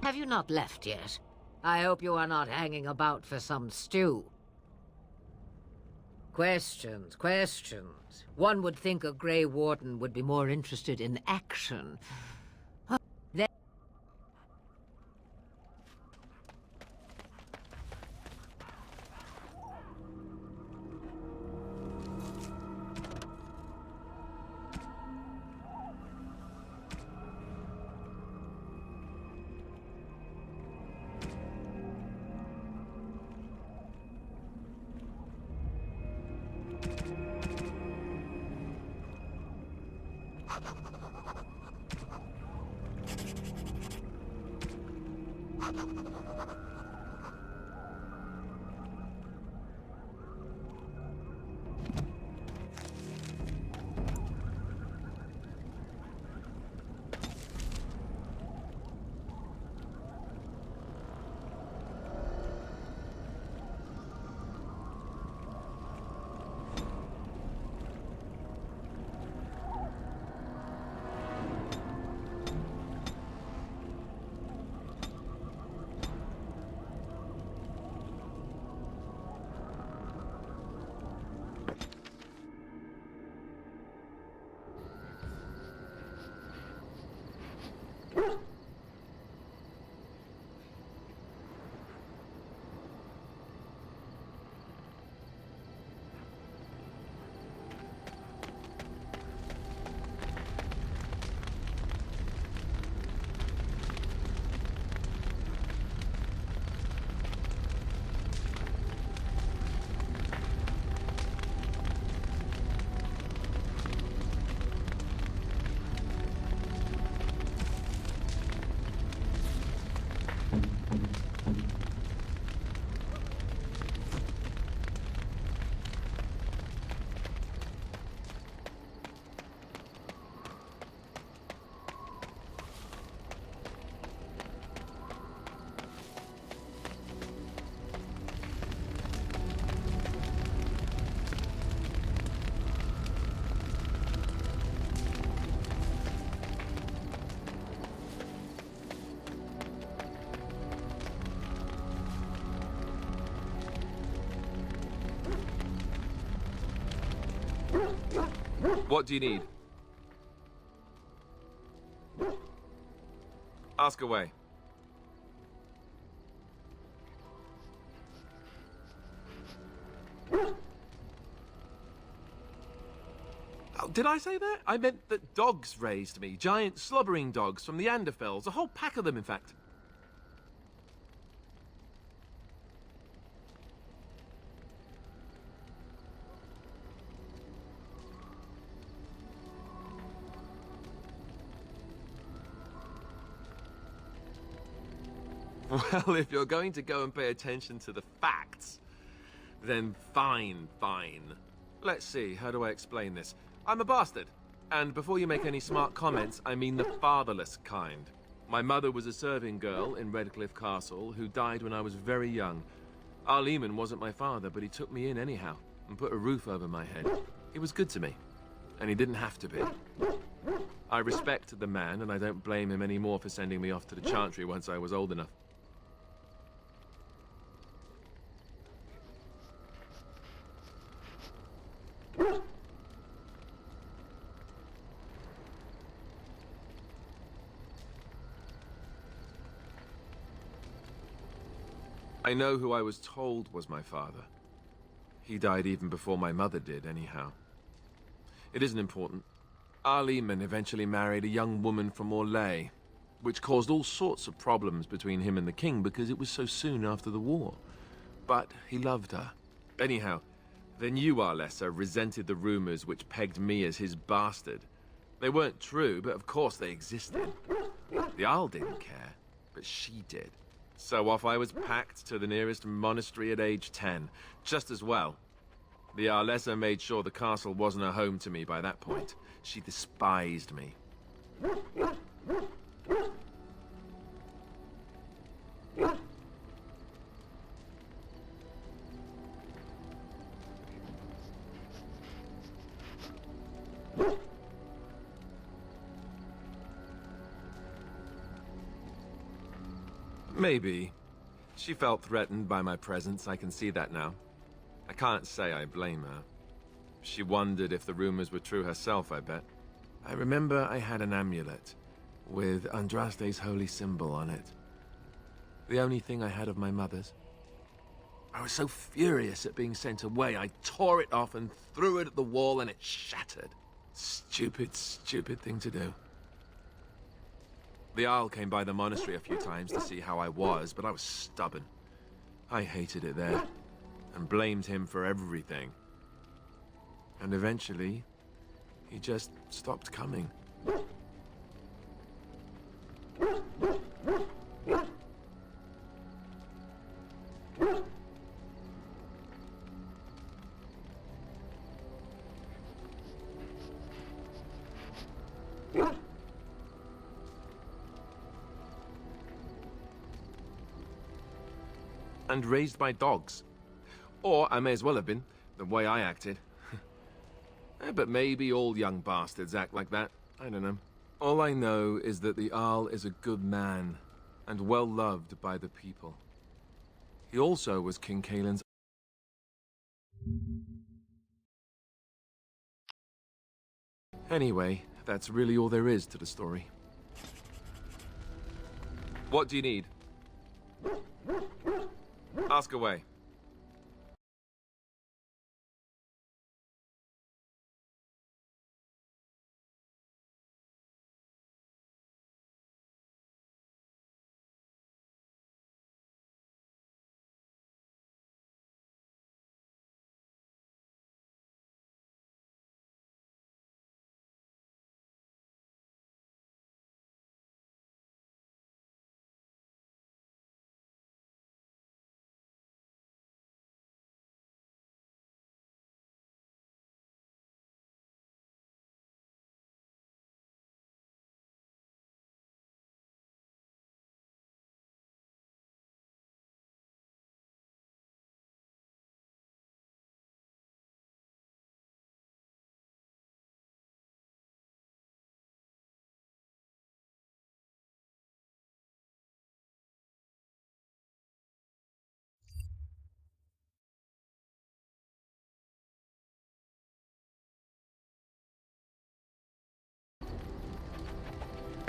Have you not left yet? I hope you are not hanging about for some stew. Questions, questions. One would think a Grey Warden would be more interested in action. Then What do you need? Ask away. Oh, did I say that? I meant that dogs raised me. Giant slobbering dogs from the Anderfells. A whole pack of them, in fact. Well, if you're going to go and pay attention to the facts, then fine. Let's see, how do I explain this? I'm a bastard. And before you make any smart comments, I mean the fatherless kind. My mother was a serving girl in Redcliffe Castle who died when I was very young. Our Lehman wasn't my father, but he took me in anyhow and put a roof over my head. He was good to me, and he didn't have to be. I respect the man, and I don't blame him anymore for sending me off to the Chantry once I was old enough. I know who I was told was my father. He died even before my mother did, anyhow. It isn't important. Our Lehman eventually married a young woman from Orlais, which caused all sorts of problems between him and the king because it was so soon after the war. But he loved her. Anyhow, then you, Arlessa, resented the rumors which pegged me as his bastard. They weren't true, but of course they existed. The Arl didn't care, but she did. So off I was packed to the nearest monastery at age 10, just as well. The Arlessa made sure the castle wasn't a home to me by that point. She despised me. Maybe. She felt threatened by my presence, I can see that now. I can't say I blame her. She wondered if the rumors were true herself, I bet. I remember I had an amulet with Andraste's holy symbol on it. The only thing I had of my mother's. I was so furious at being sent away, I tore it off and threw it at the wall and it shattered. Stupid thing to do. The Arl came by the monastery a few times to see how I was, but I was stubborn. I hated it there, and blamed him for everything. And eventually, he just stopped coming. And raised by dogs. Or I may as well have been, the way I acted. But maybe all young bastards act like that. I don't know. All I know is that the Arl is a good man, and well loved by the people. He also was King Caelan's... Anyway, that's really all there is to the story. What do you need? Ask away.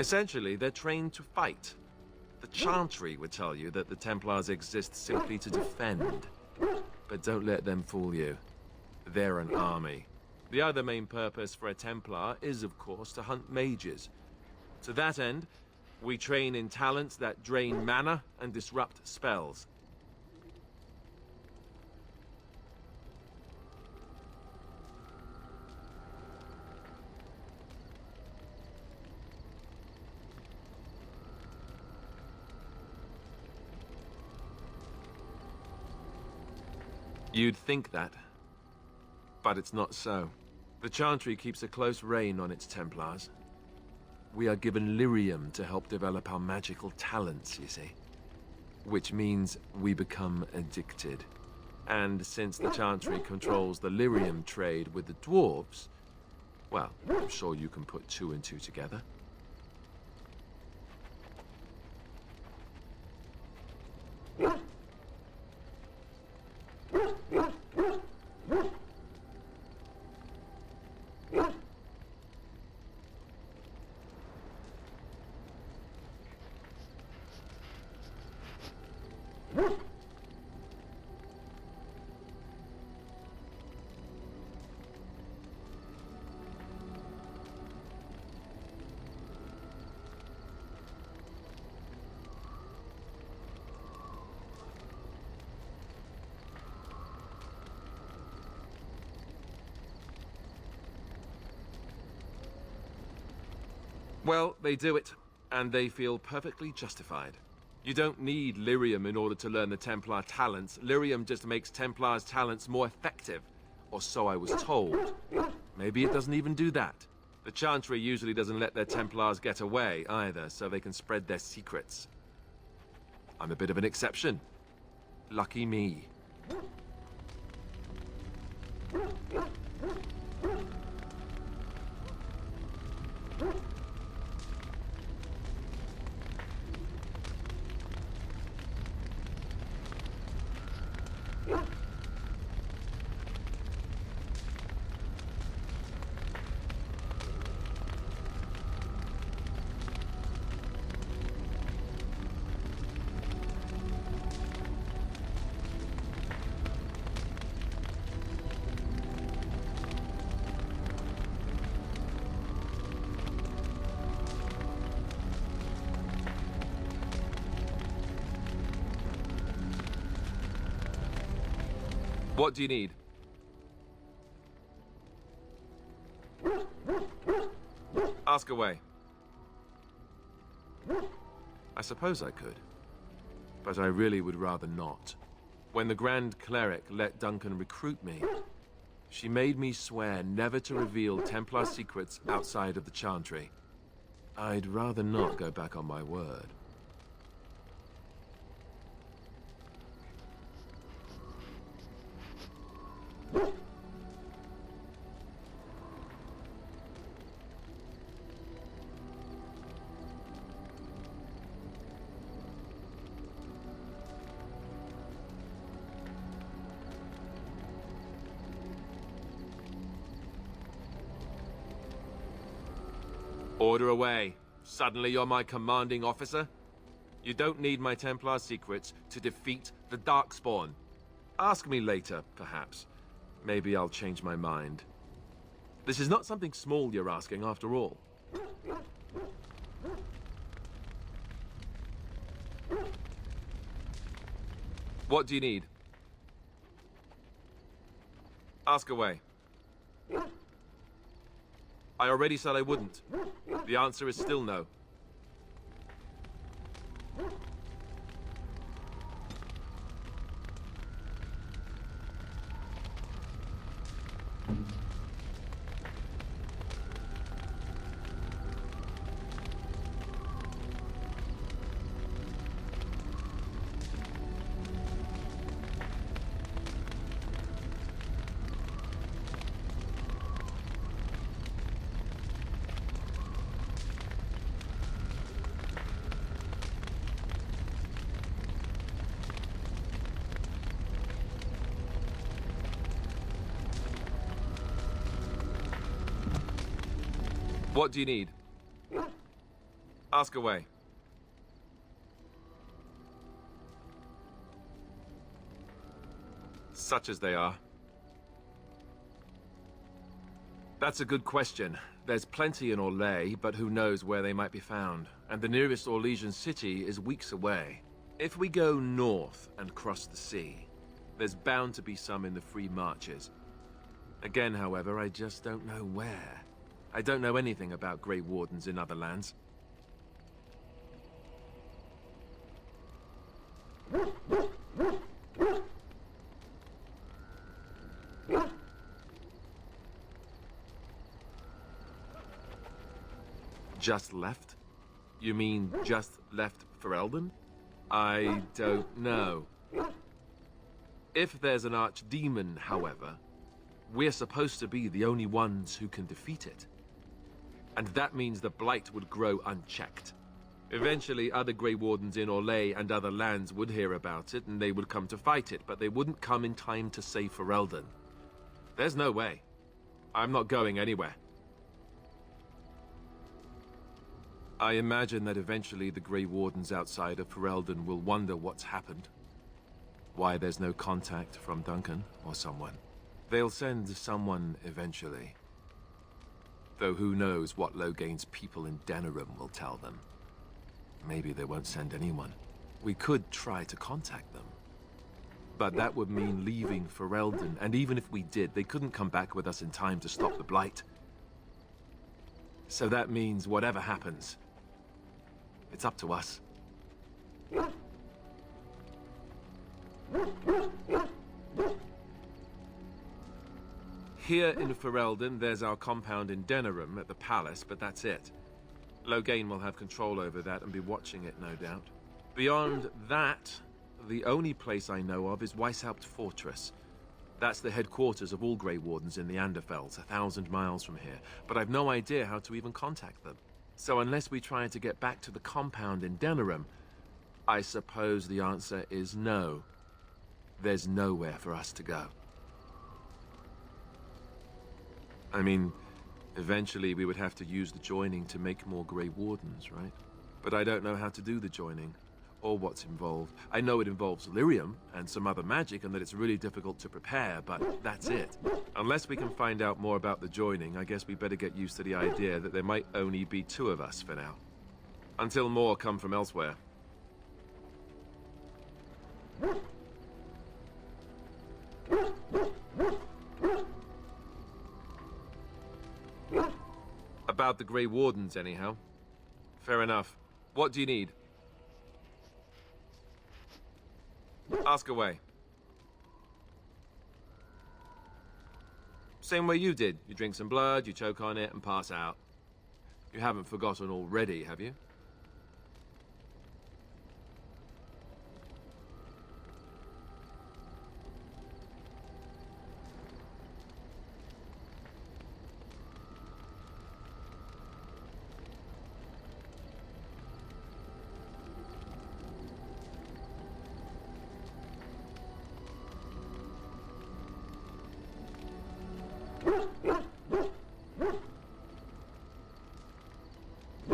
Essentially, they're trained to fight. The Chantry would tell you that the Templars exist simply to defend. But don't let them fool you. They're an army. The other main purpose for a Templar is, of course, to hunt mages. To that end, we train in talents that drain mana and disrupt spells. You'd think that, but it's not so. The Chantry keeps a close rein on its Templars. We are given lyrium to help develop our magical talents, you see. Which means we become addicted. And since the Chantry controls the lyrium trade with the dwarves, well, I'm sure you can put two and two together. Well, they do it, and they feel perfectly justified. You don't need lyrium in order to learn the Templar talents. Lyrium just makes Templar's talents more effective, or so I was told. Maybe it doesn't even do that. The Chantry usually doesn't let their Templars get away either, so they can spread their secrets. I'm a bit of an exception. Lucky me. What do you need? Ask away. I suppose I could, but I really would rather not. When the Grand Cleric let Duncan recruit me, she made me swear never to reveal Templar secrets outside of the Chantry. I'd rather not go back on my word. Order away. Suddenly you're my commanding officer? You don't need my Templar secrets to defeat the Darkspawn. Ask me later, perhaps. Maybe I'll change my mind. This is not something small you're asking, after all. What do you need? Ask away. I already said I wouldn't. The answer is still no. What do you need? Ask away. Such as they are. That's a good question. There's plenty in Orlais, but who knows where they might be found. And the nearest Orlesian city is weeks away. If we go north and cross the sea, there's bound to be some in the Free Marches. Again, however, I just don't know where. I don't know anything about Grey Wardens in other lands. Just left? You mean just left Ferelden? I don't know. If there's an archdemon, however, we're supposed to be the only ones who can defeat it. And that means the Blight would grow unchecked. Eventually, other Grey Wardens in Orlais and other lands would hear about it, and they would come to fight it, but they wouldn't come in time to save Ferelden. There's no way. I'm not going anywhere. I imagine that eventually the Grey Wardens outside of Ferelden will wonder what's happened. Why there's no contact from Duncan or someone. They'll send someone eventually. Though who knows what Logain's people in Denerim will tell them. Maybe they won't send anyone. We could try to contact them. But that would mean leaving Ferelden, and even if we did, they couldn't come back with us in time to stop the Blight. So that means whatever happens, it's up to us. Here in Ferelden, there's our compound in Denerim at the palace, but that's it. Logain will have control over that and be watching it, no doubt. Beyond that, the only place I know of is Weishaupt Fortress. That's the headquarters of all Grey Wardens in the Anderfells, 1,000 miles from here. But I've no idea how to even contact them. So unless we try to get back to the compound in Denerim, I suppose the answer is no. There's nowhere for us to go. I mean, eventually we would have to use the joining to make more Grey Wardens, right? But I don't know how to do the joining, or what's involved. I know it involves lyrium and some other magic, and that it's really difficult to prepare, but that's it. Unless we can find out more about the joining, I guess we better get used to the idea that there might only be 2 of us for now. Until more come from elsewhere. About the Grey Wardens, anyhow. Fair enough. What do you need? Ask away. Same way you did. You drink some blood, you choke on it, and pass out. You haven't forgotten already, have you?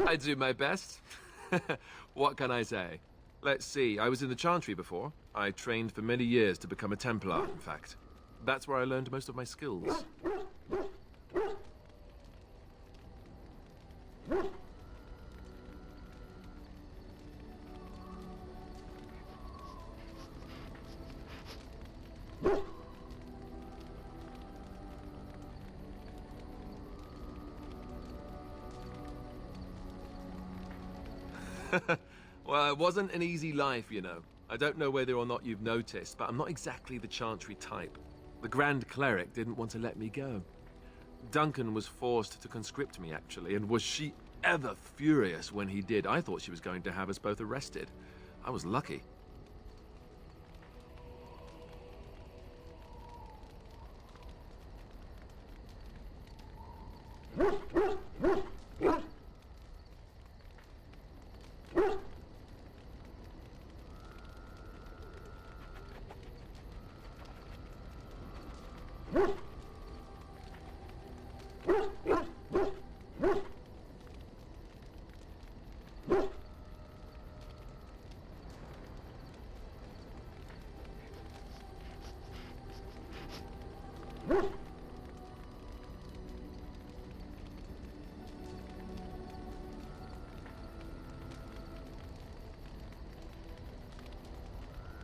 I do my best. What can I say? Let's see, I was in the Chantry before. I trained for many years to become a Templar, in fact. That's where I learned most of my skills. Well, it wasn't an easy life, you know. I don't know whether or not you've noticed, but I'm not exactly the Chantry type. The Grand Cleric didn't want to let me go. Duncan was forced to conscript me, actually, and was she ever furious when he did. I thought she was going to have us both arrested. I was lucky.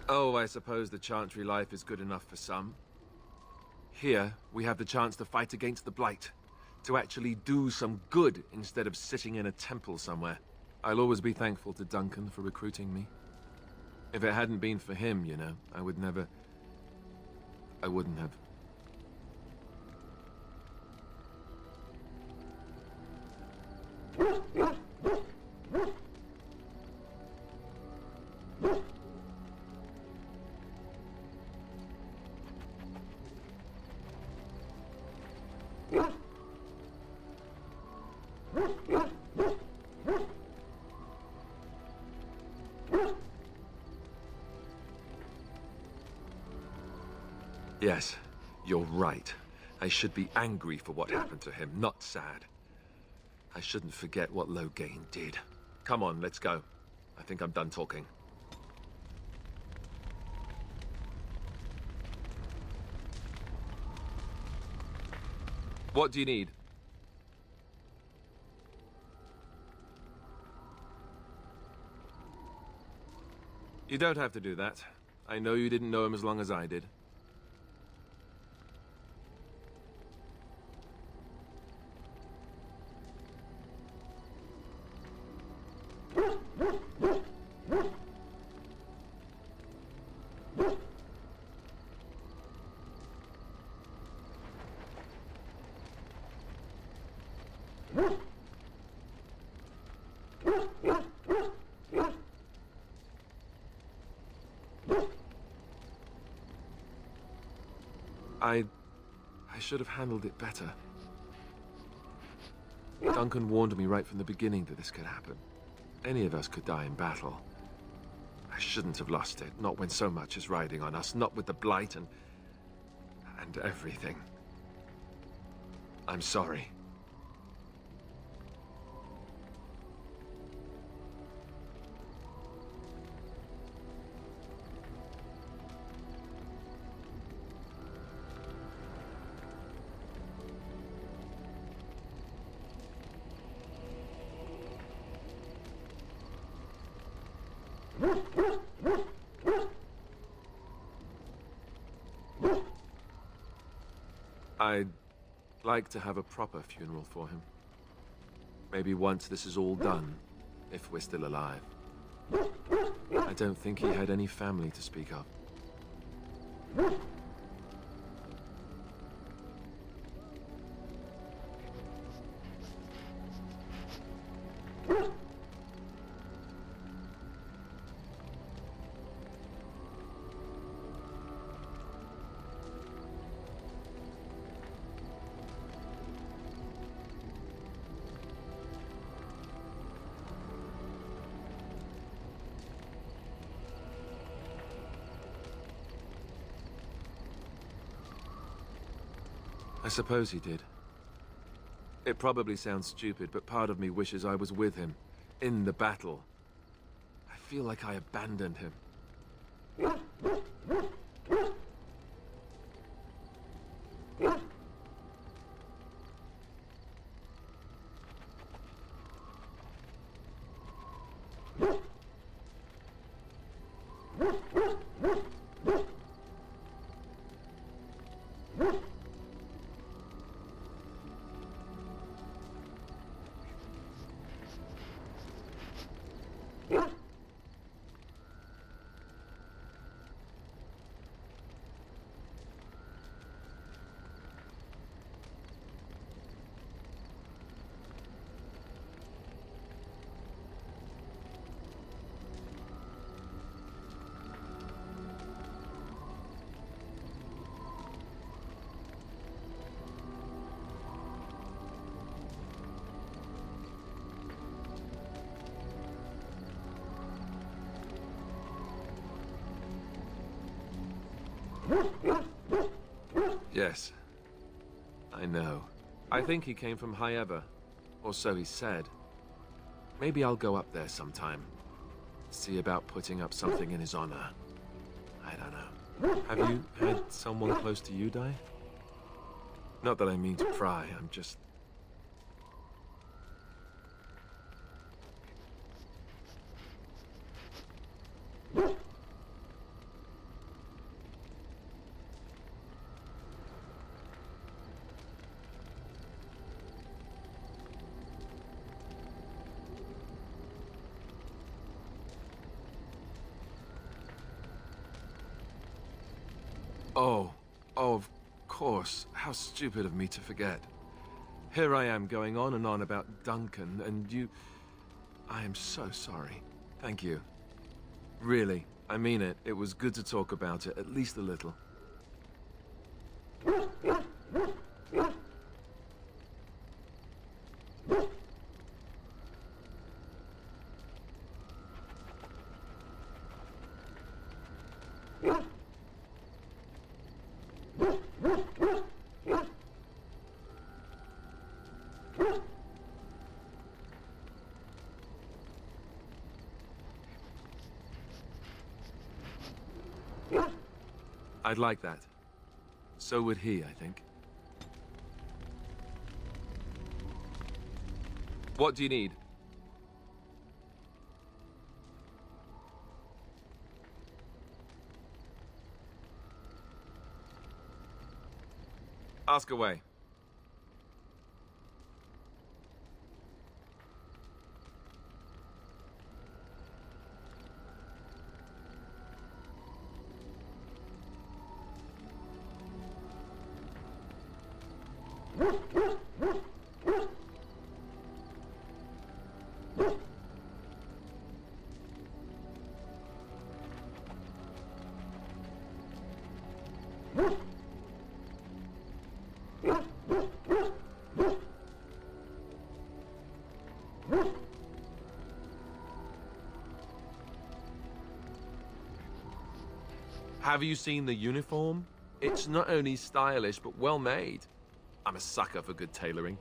Oh, I suppose the Chantry life is good enough for some. Here, we have the chance to fight against the Blight. To actually do some good instead of sitting in a temple somewhere. I'll always be thankful to Duncan for recruiting me. If it hadn't been for him, you know, I wouldn't have. Yes, you're right. I should be angry for what happened to him, not sad. I shouldn't forget what Loghain did. Come on, let's go. I think I'm done talking. What do you need? You don't have to do that. I know you didn't know him as long as I did. I should have handled it better. Duncan warned me right from the beginning that this could happen. Any of us could die in battle. I shouldn't have lost it, not when so much is riding on us, not with the Blight and everything. I'm sorry. I'd like to have a proper funeral for him. Maybe once this is all done, if we're still alive. I don't think he had any family to speak of. I suppose he did. It probably sounds stupid, but part of me wishes I was with him, in the battle. I feel like I abandoned him. Yes. I know. I think he came from High Ever. Or so he said. Maybe I'll go up there sometime. See about putting up something in his honor. I don't know. Have you had someone close to you die? Not that I mean to pry, I'm just... Oh, of course. How stupid of me to forget. Here I am going on and on about Duncan, and you... I am so sorry. Thank you. Really, I mean it. It was good to talk about it, at least a little. I'd like that. So would he, I think. What do you need? Ask away. Have you seen the uniform? It's not only stylish, but well made. I'm a sucker for good tailoring.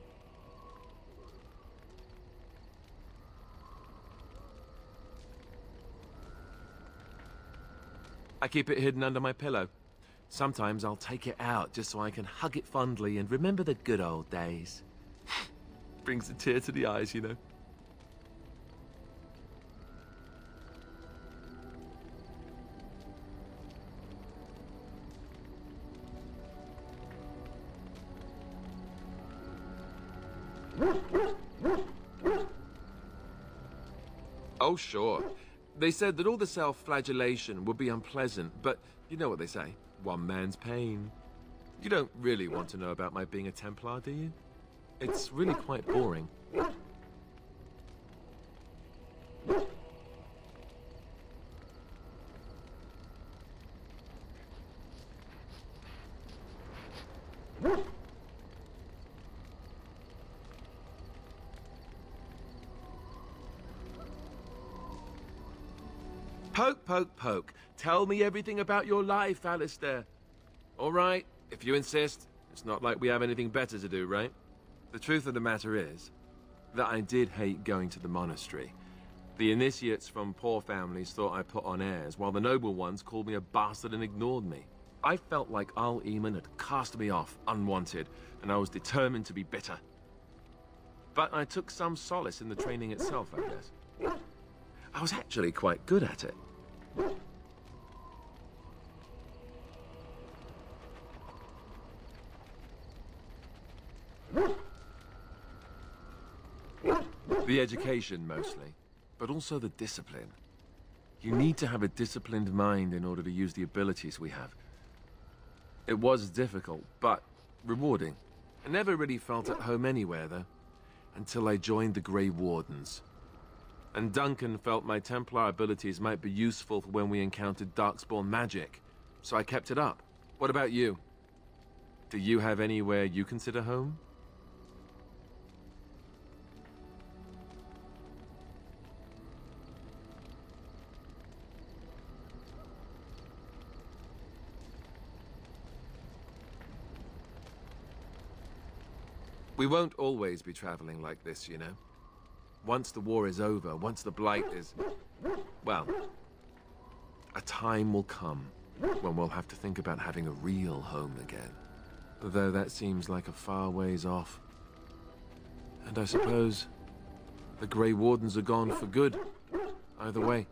I keep it hidden under my pillow. Sometimes I'll take it out just so I can hug it fondly and remember the good old days. Brings a tear to the eyes, you know. Oh, sure. They said that all the self-flagellation would be unpleasant, but you know what they say, one man's pain. You don't really want to know about my being a Templar, do you? It's really quite boring. Poke, poke, poke. Tell me everything about your life, Alistair. All right, if you insist. It's not like we have anything better to do, right? The truth of the matter is that I did hate going to the monastery. The initiates from poor families thought I put on airs, while the noble ones called me a bastard and ignored me. I felt like Al Eamon had cast me off, unwanted, and I was determined to be bitter. But I took some solace in the training itself, I guess. I was actually quite good at it. The education, mostly, but also the discipline. You need to have a disciplined mind in order to use the abilities we have. It was difficult, but rewarding. I never really felt at home anywhere, though, until I joined the Grey Wardens. And Duncan felt my Templar abilities might be useful for when we encountered Darkspawn magic, so I kept it up. What about you? Do you have anywhere you consider home? We won't always be traveling like this, you know. Once the war is over, once the Blight is... well, a time will come when we'll have to think about having a real home again. Though that seems like a far ways off. And I suppose the Grey Wardens are gone for good, either way.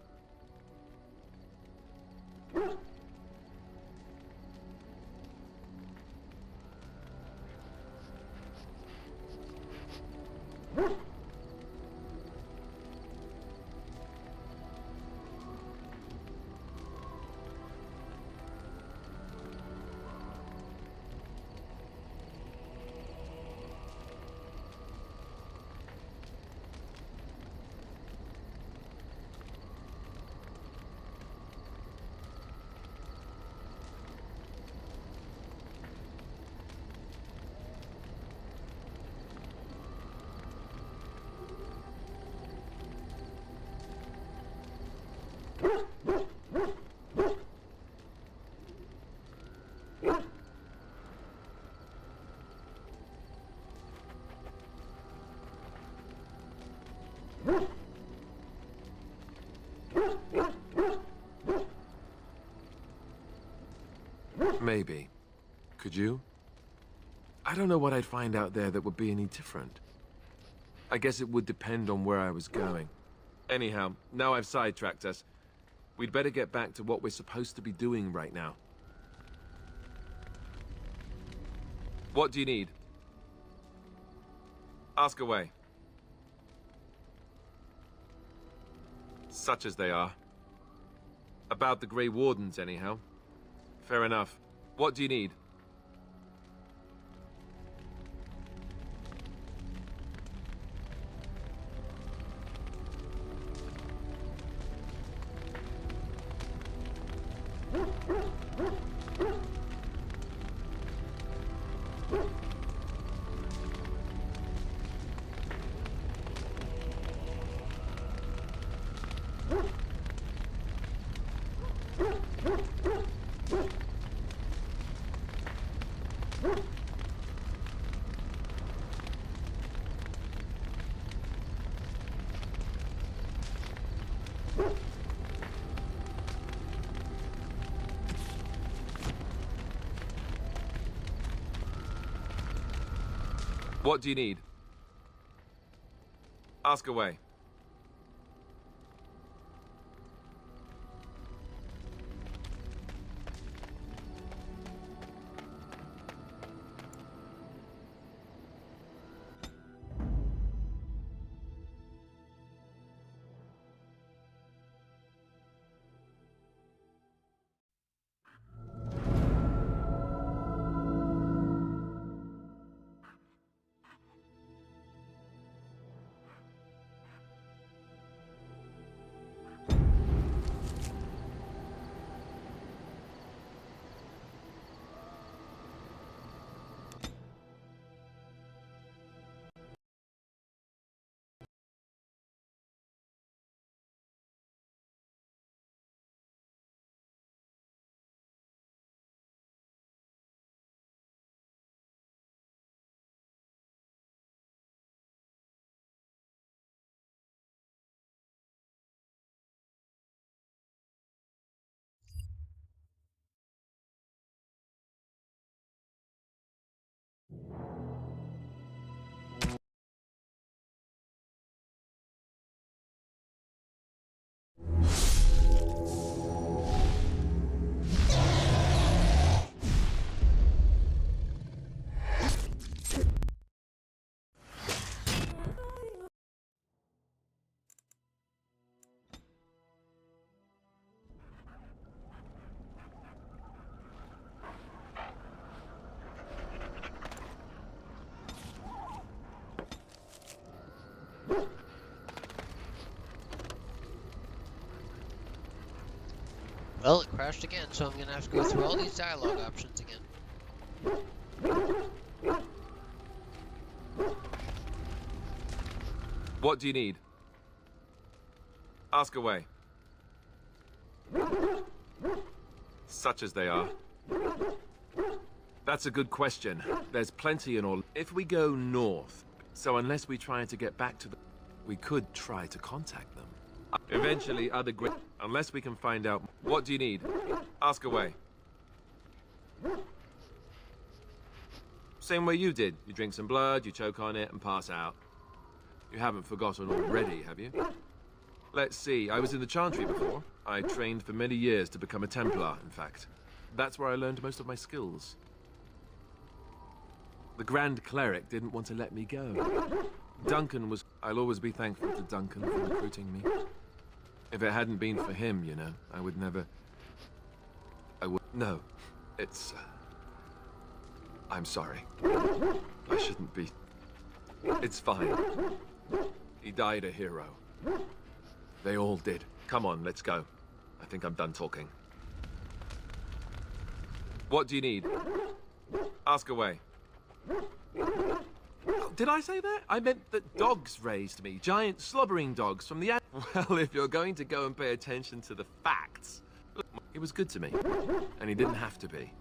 Maybe. Could you? I don't know what I'd find out there that would be any different. I guess it would depend on where I was going. Anyhow, now I've sidetracked us. We'd better get back to what we're supposed to be doing right now. What do you need? Ask away. Such as they are. About the Grey Wardens, anyhow. Fair enough. What do you need? What do you need? Ask away. Well, it crashed again, so I'm gonna have to go through all these dialogue options again. What do you need? Ask away. Such as they are. That's a good question. There's plenty in all. If we go north, so unless we try to get back to the... We could try to contact them. Eventually, other great... Unless we can find out... What do you need? Ask away. Same way you did. You drink some blood, you choke on it, and pass out. You haven't forgotten already, have you? Let's see, I was in the Chantry before. I trained for many years to become a Templar, in fact. That's where I learned most of my skills. The Grand Cleric didn't want to let me go. Duncan was... I'll always be thankful to Duncan for recruiting me. If it hadn't been for him, you know, I would never... I would... No, it's... I'm sorry. I shouldn't be... It's fine. He died a hero. They all did. Come on, let's go. I think I'm done talking. What do you need? Ask away. Oh, did I say that? I meant that dogs raised me. Giant slobbering dogs from the... Well, if you're going to go and pay attention to the facts... Look, he was good to me. And he didn't have to be.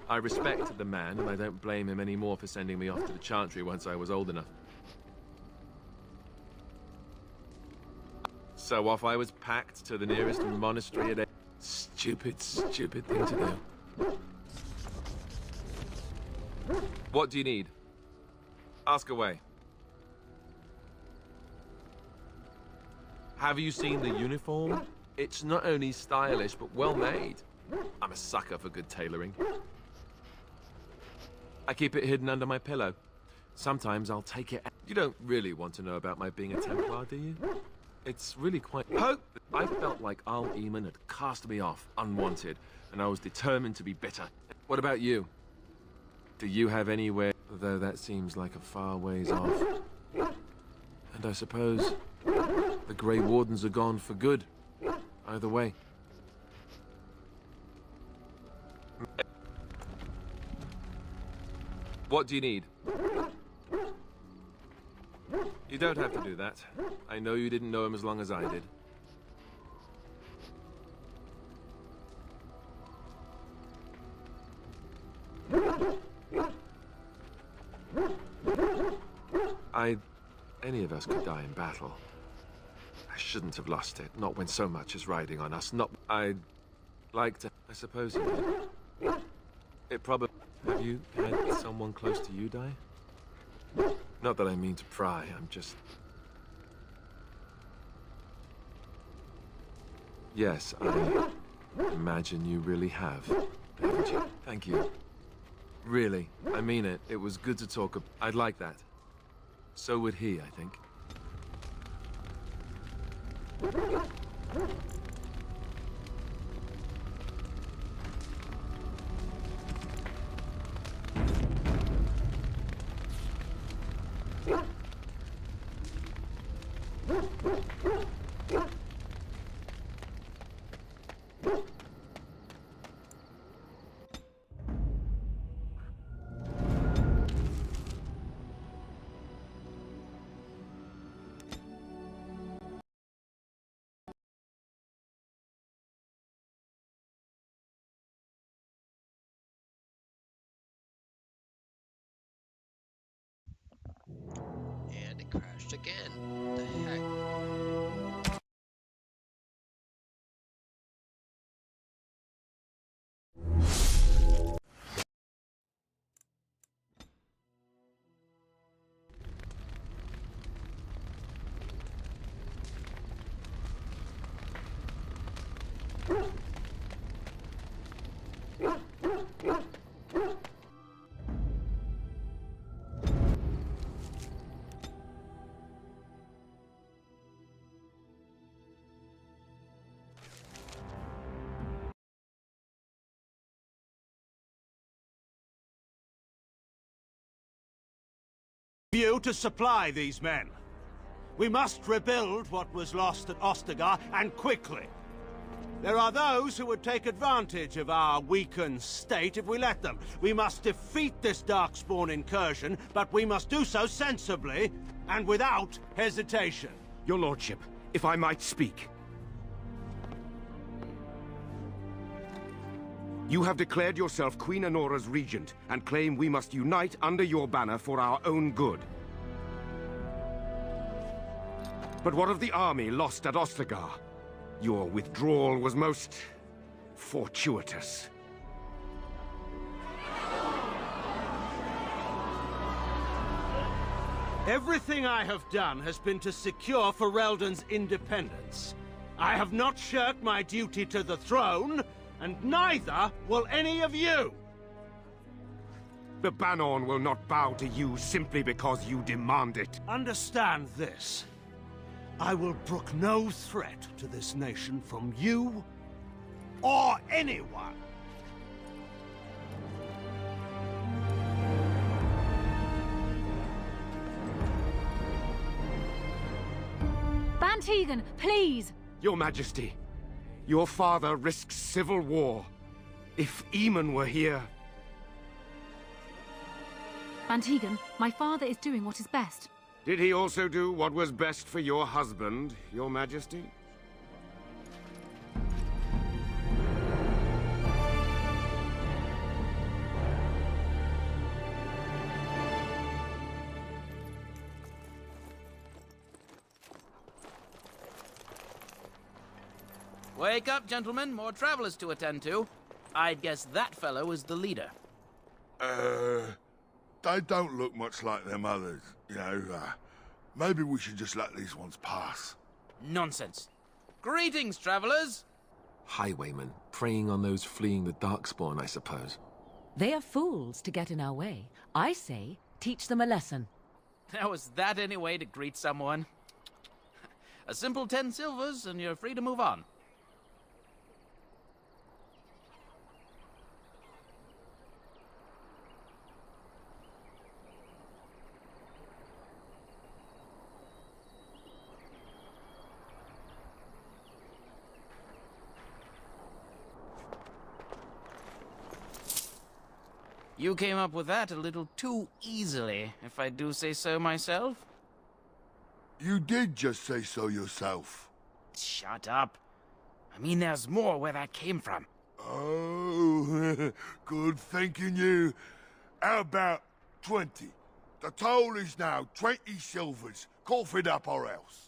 I respected the man, and I don't blame him anymore for sending me off to the Chantry once I was old enough. So off I was packed to the nearest monastery at a... Stupid, stupid thing to do. What do you need? Ask away. Have you seen the uniform? It's not only stylish, but well made. I'm a sucker for good tailoring. I keep it hidden under my pillow. Sometimes I'll take it... You don't really want to know about my being a Templar, do you? It's really quite... I felt like Al Eamon had cast me off, unwanted, and I was determined to be bitter. What about you? Do you have anywhere... Though that seems like a far ways off. And I suppose the Grey Wardens are gone for good. Either way. What do you need? You don't have to do that. I know you didn't know him as long as I did. Any of us could die in battle. I shouldn't have lost it, not when so much is riding on us, not... I'd like to... I suppose you did. It probably... Have you had someone close to you die? Not that I mean to pry, I'm just... Yes, I imagine you really have, haven't you? Thank you. Really, I mean it. It was good to talk. I'd like that. So would he, I think. And it crashed again. What the heck? You to supply these men. We must rebuild what was lost at Ostagar, and quickly. There are those who would take advantage of our weakened state if we let them. We must defeat this Darkspawn incursion, but we must do so sensibly and without hesitation. Your lordship, if I might speak. You have declared yourself Queen Honora's regent, and claim we must unite under your banner for our own good. But what of the army lost at Ostagar? Your withdrawal was most... fortuitous. Everything I have done has been to secure Ferelden's independence. I have not shirked my duty to the throne, and neither will any of you! The Banorn will not bow to you simply because you demand it. Understand this. I will brook no threat to this nation from you or anyone. Bantegan, please! Your Majesty, your father risks civil war. If Eamon were here... Van Tegan, my father is doing what is best. Did he also do what was best for your husband, Your Majesty? Wake up, gentlemen. More travelers to attend to. I'd guess that fellow is the leader. They don't look much like them others, you know. Maybe we should just let these ones pass. Nonsense. Greetings, travelers. Highwaymen, preying on those fleeing the Darkspawn, I suppose. They are fools to get in our way. I say, teach them a lesson. Now, was that any way to greet someone? A simple 10 silvers, and you're free to move on. You came up with that a little too easily, if I do say so myself. You did just say so yourself. Shut up. I mean, there's more where that came from. Oh, good thinking you. How about 20? The toll is now 20 silvers. Cough it up or else.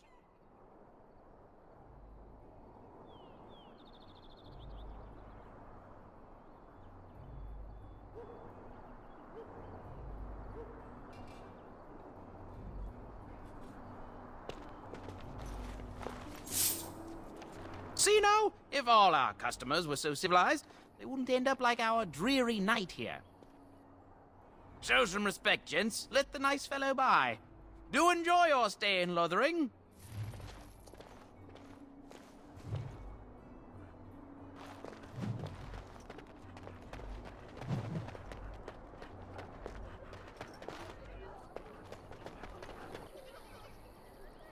See now, if all our customers were so civilized, they wouldn't end up like our dreary night here. Show some respect, gents. Let the nice fellow by. Do enjoy your stay in Lothering.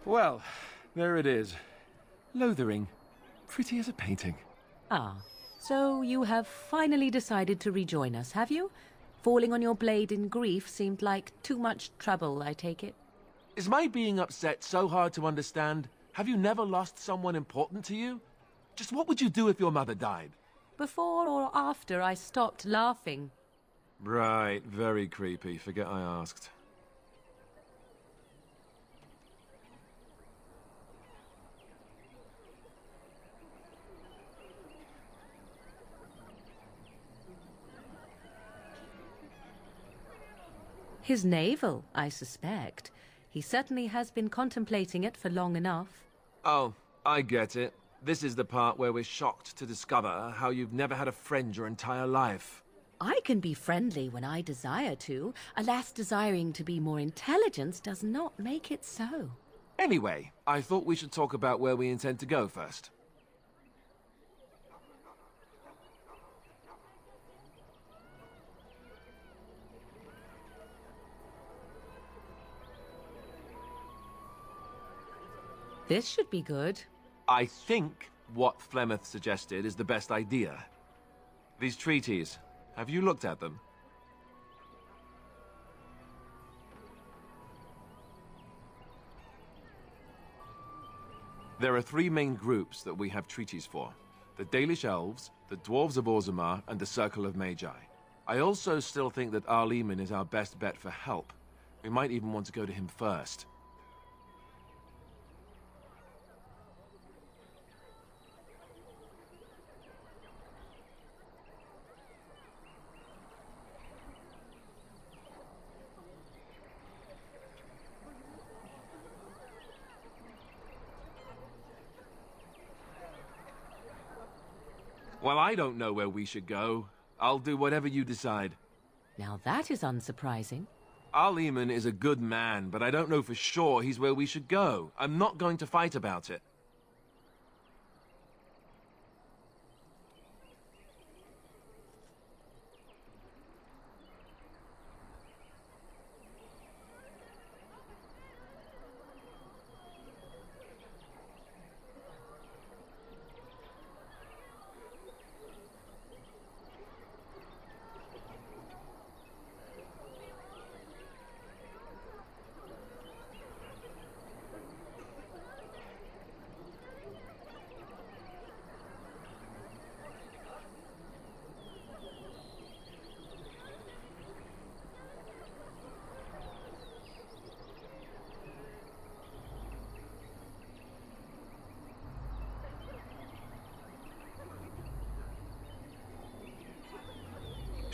Well, there it is. Lothering. Pretty as a painting. Ah, so you have finally decided to rejoin us, have you? Falling on your blade in grief seemed like too much trouble, I take it. Is my being upset so hard to understand? Have you never lost someone important to you? Just what would you do if your mother died? Before or after I stopped laughing? Right, very creepy. Forget I asked. His navel, I suspect. He certainly has been contemplating it for long enough. Oh, I get it. This is the part where we're shocked to discover how you've never had a friend your entire life. I can be friendly when I desire to. Alas, desiring to be more intelligent does not make it so. Anyway, I thought we should talk about where we intend to go first. This should be good. I think what Flemeth suggested is the best idea. These treaties, have you looked at them? There are three main groups that we have treaties for. The Dalish Elves, the Dwarves of Orzammar, and the Circle of Magi. I also still think that Arleman is our best bet for help. We might even want to go to him first. Well, I don't know where we should go. I'll do whatever you decide. Now that is unsurprising. Arleman is a good man, but I don't know for sure he's where we should go. I'm not going to fight about it.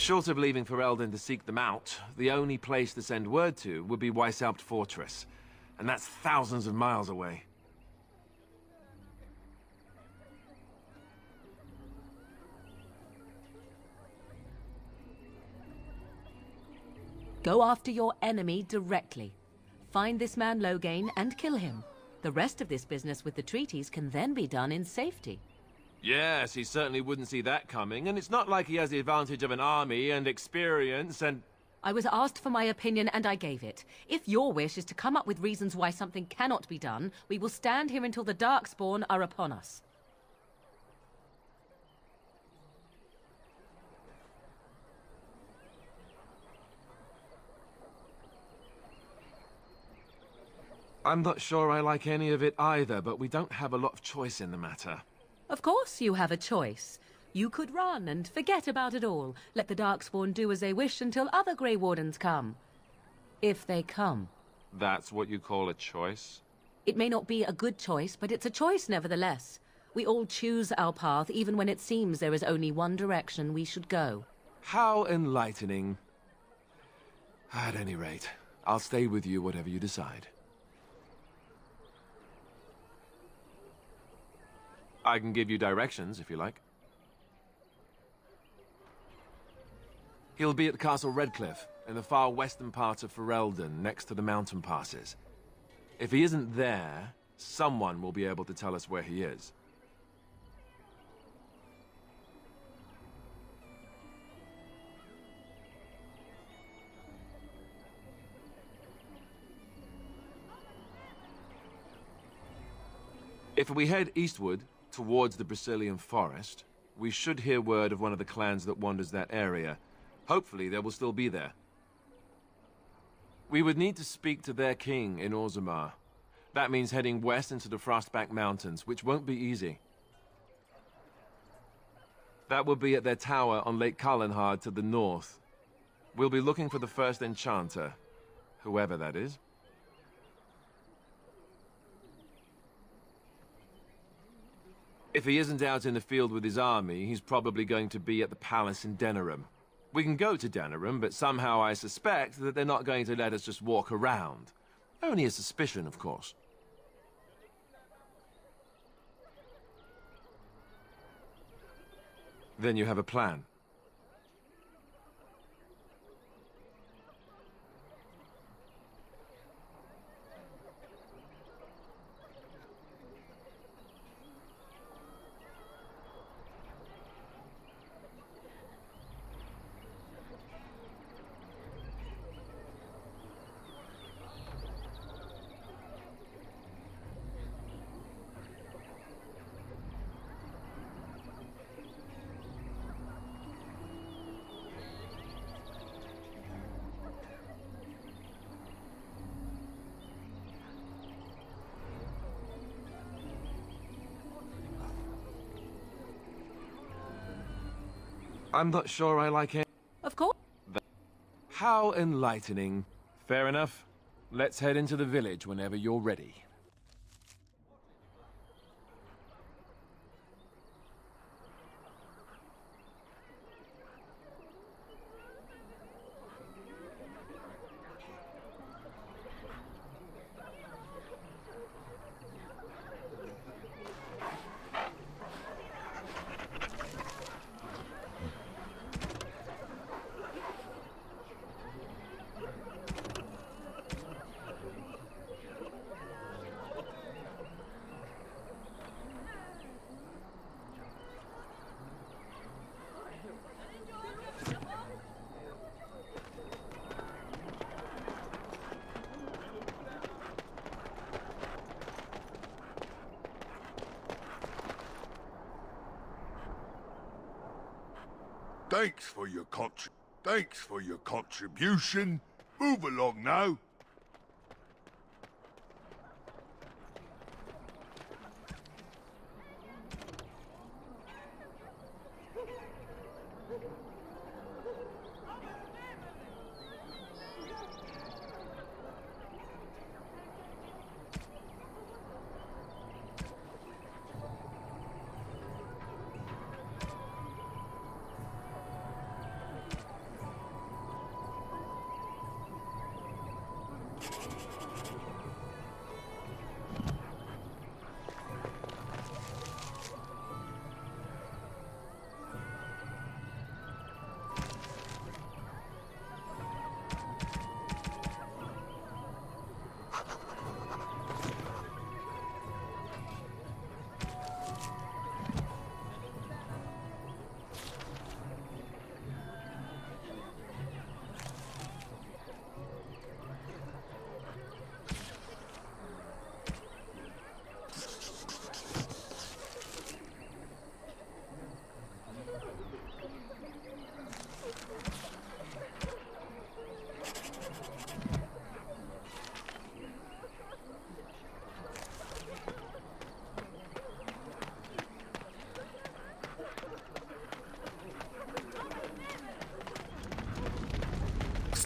Short of leaving Ferelden to seek them out, the only place to send word to would be Weishaupt Fortress. And that's thousands of miles away. Go after your enemy directly. Find this man Loghain and kill him. The rest of this business with the treaties can then be done in safety. Yes, he certainly wouldn't see that coming, and it's not like he has the advantage of an army and experience and... I was asked for my opinion and I gave it. If your wish is to come up with reasons why something cannot be done, we will stand here until the Darkspawn are upon us. I'm not sure I like any of it either, but we don't have a lot of choice in the matter. Of course you have a choice. You could run and forget about it all. Let the Darkspawn do as they wish until other Grey Wardens come. If they come. That's what you call a choice? It may not be a good choice, but it's a choice nevertheless. We all choose our path, even when it seems there is only one direction we should go. How enlightening. At any rate, I'll stay with you whatever you decide. I can give you directions, if you like. He'll be at Castle Redcliffe, in the far western part of Ferelden, next to the mountain passes. If he isn't there, someone will be able to tell us where he is. If we head eastward, towards the Brazilian forest, we should hear word of one of the clans that wanders that area. Hopefully they will still be there. We would need to speak to their king in Orzammar. That means heading west into the Frostback Mountains, which won't be easy. That will be at their tower on Lake Kalenhard to the north. We'll be looking for the first enchanter, whoever that is. If he isn't out in the field with his army, he's probably going to be at the palace in Denerim. We can go to Denerim, but somehow I suspect that they're not going to let us just walk around. Only a suspicion, of course. Then you have a plan. I'm not sure I like it. Of course. How enlightening. Fair enough. Let's head into the village whenever you're ready. Thanks for your contribution. Move along now.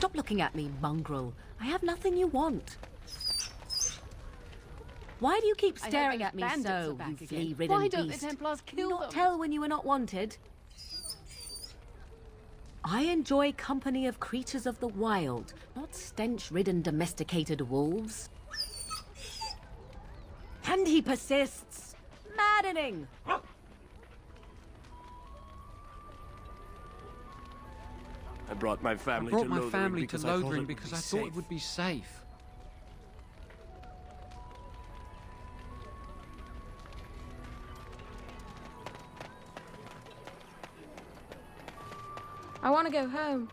Stop looking at me, mongrel. I have nothing you want. Why do you keep staring at me so, you flea-ridden Why don't the beast? Templars Can you kill not them? tell when you are not wanted? I enjoy company of creatures of the wild, not stench-ridden domesticated wolves. And he persists. Maddening! I brought my family I to brought my Lothering family to because I thought Lothering it would because be I thought it safe. would be safe. I want to go home.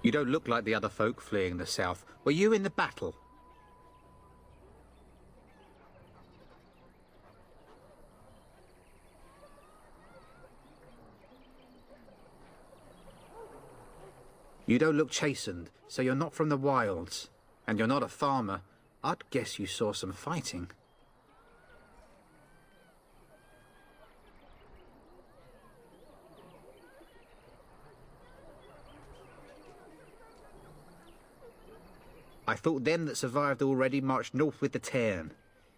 You don't look like the other folk fleeing the south. Were you in the battle? You don't look chastened, so you're not from the wilds. And you're not a farmer. I'd guess you saw some fighting. I thought them that survived already marched north with the Tairn.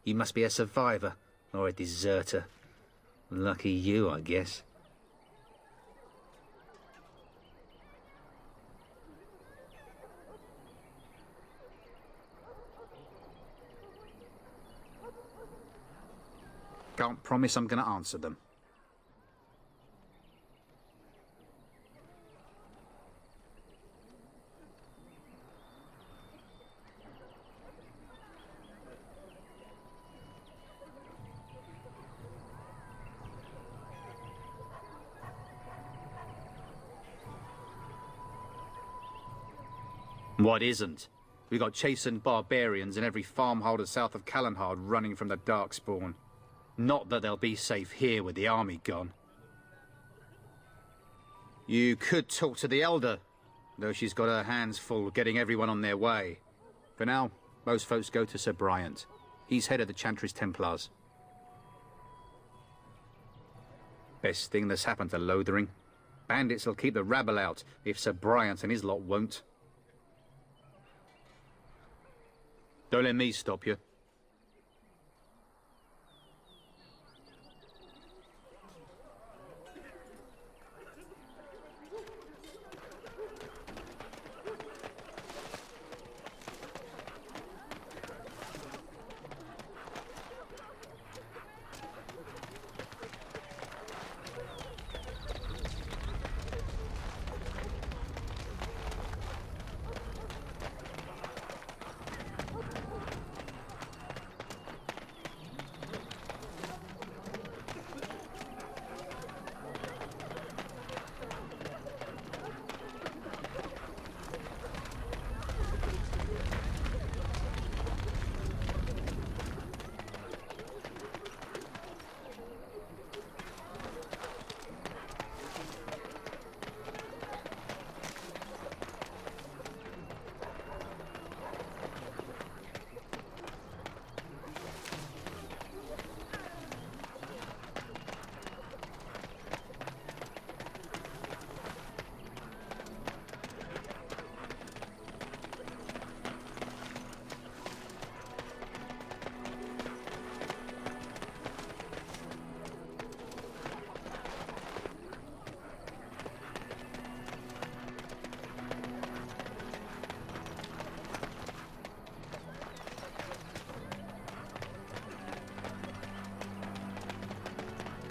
You must be a survivor, or a deserter. Lucky you, I guess. Can't promise I'm going to answer them. What isn't? We got chastened barbarians in every farmholder south of Callanhard running from the Darkspawn. Not that they'll be safe here with the army gone. You could talk to the Elder, though she's got her hands full getting everyone on their way. For now, most folks go to Sir Bryant. He's head of the Chantry's Templars. Best thing that's happened to Lothering. Bandits will keep the rabble out, if Sir Bryant and his lot won't. Don't let me stop you.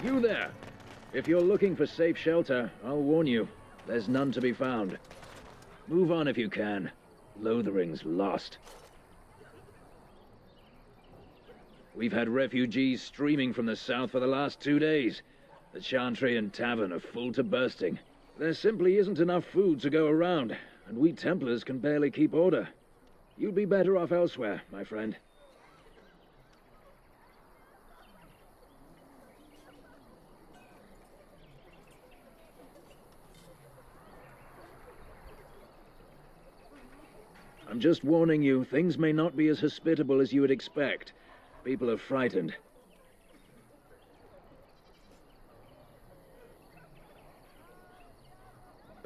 You there! If you're looking for safe shelter, I'll warn you, there's none to be found. Move on if you can. Lothering's lost. We've had refugees streaming from the south for the last 2 days. The Chantry and Tavern are full to bursting. There simply isn't enough food to go around, and we Templars can barely keep order. You'd be better off elsewhere, my friend. I'm just warning you, things may not be as hospitable as you would expect. People are frightened.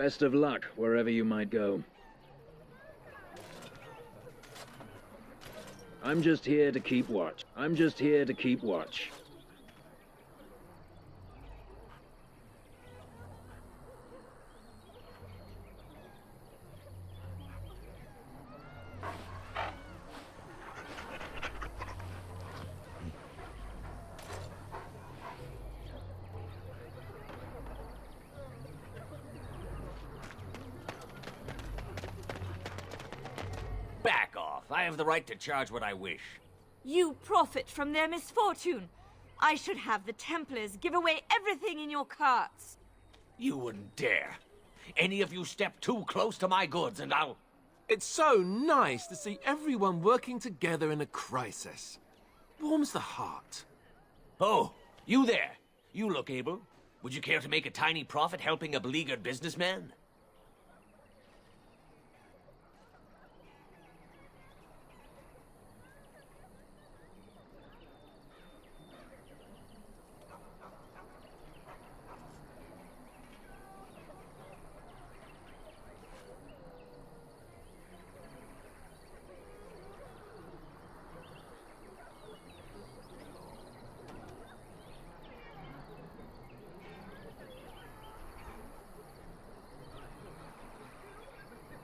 Best of luck, wherever you might go. I'm just here to keep watch. I'm just here to keep watch. Back off. I have the right to charge what I wish. You profit from their misfortune. I should have the Templars give away everything in your carts. You wouldn't dare. Any of you step too close to my goods and I'll... It's so nice to see everyone working together in a crisis. Warms the heart. Oh, you there. You look able. Would you care to make a tiny profit helping a beleaguered businessman?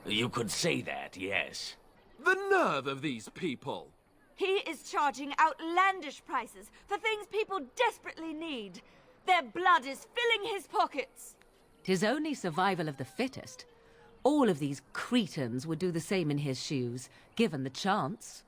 You could say that, yes. The nerve of these people! He is charging outlandish prices for things people desperately need. Their blood is filling his pockets. 'Tis only survival of the fittest. All of these cretins would do the same in his shoes, given the chance.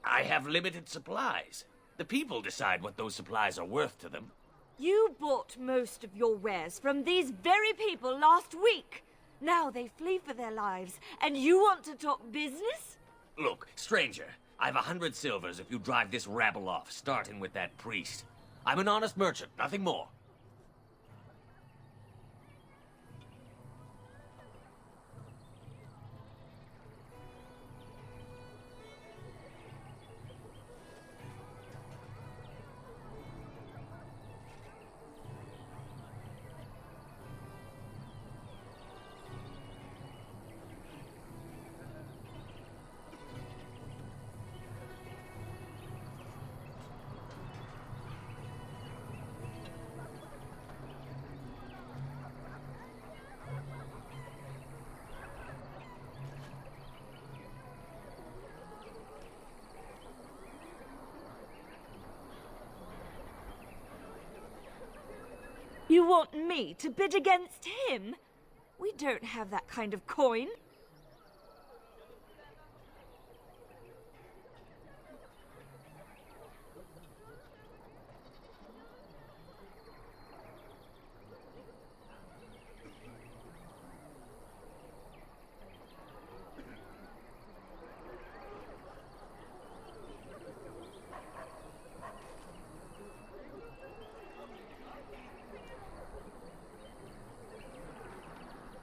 I have limited supplies. The people decide what those supplies are worth to them. You bought most of your wares from these very people last week. Now they flee for their lives, and you want to talk business? Look, stranger, I've 100 silvers if you drive this rabble off, starting with that priest. I'm an honest merchant, nothing more. You want me to bid against him? We don't have that kind of coin.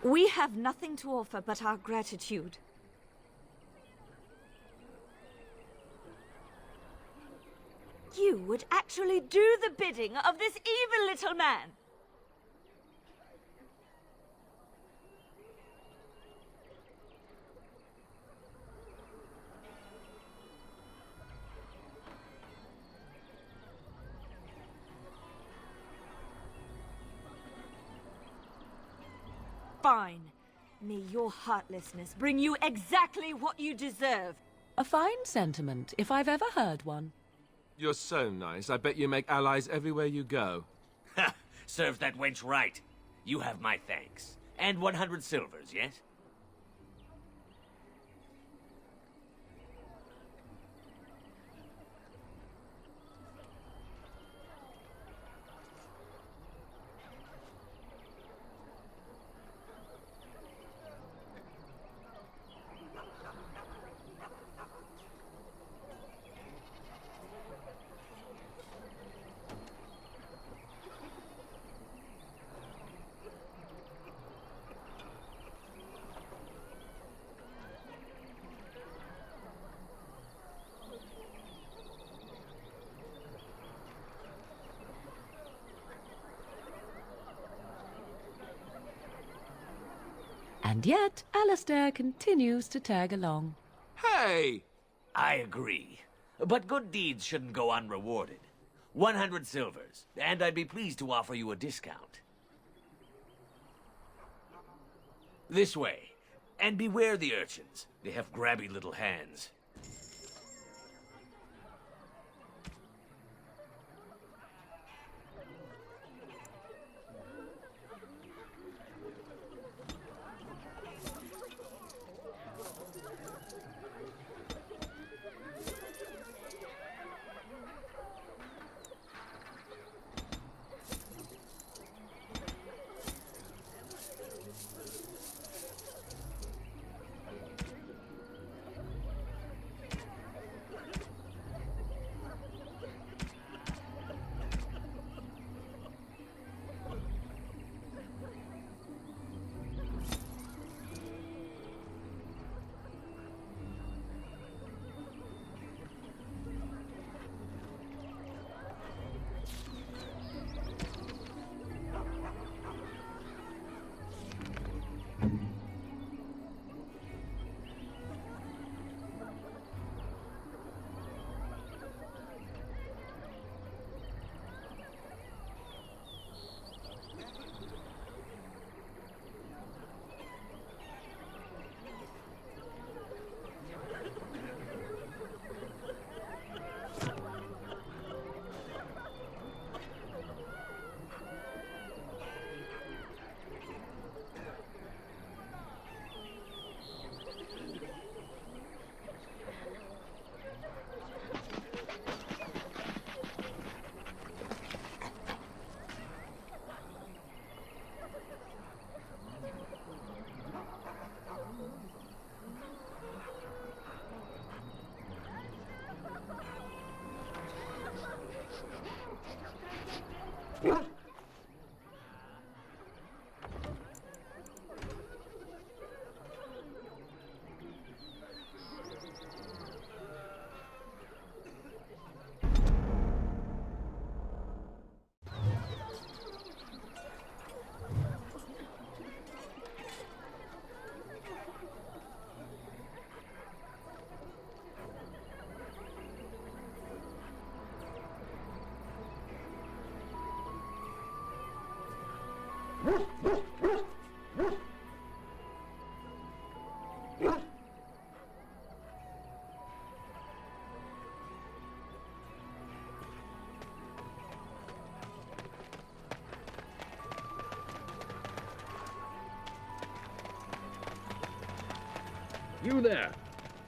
We have nothing to offer but our gratitude. You would actually do the bidding of this evil little man. Fine. May your heartlessness bring you exactly what you deserve. A fine sentiment, if I've ever heard one. You're so nice. I bet you make allies everywhere you go. Ha! Serves that wench right. You have my thanks. And 100 silvers, yes? And yet, Alistair continues to tag along. Hey! I agree. But good deeds shouldn't go unrewarded. 100 silvers, and I'd be pleased to offer you a discount. This way. And beware the urchins. They have grabby little hands. You there!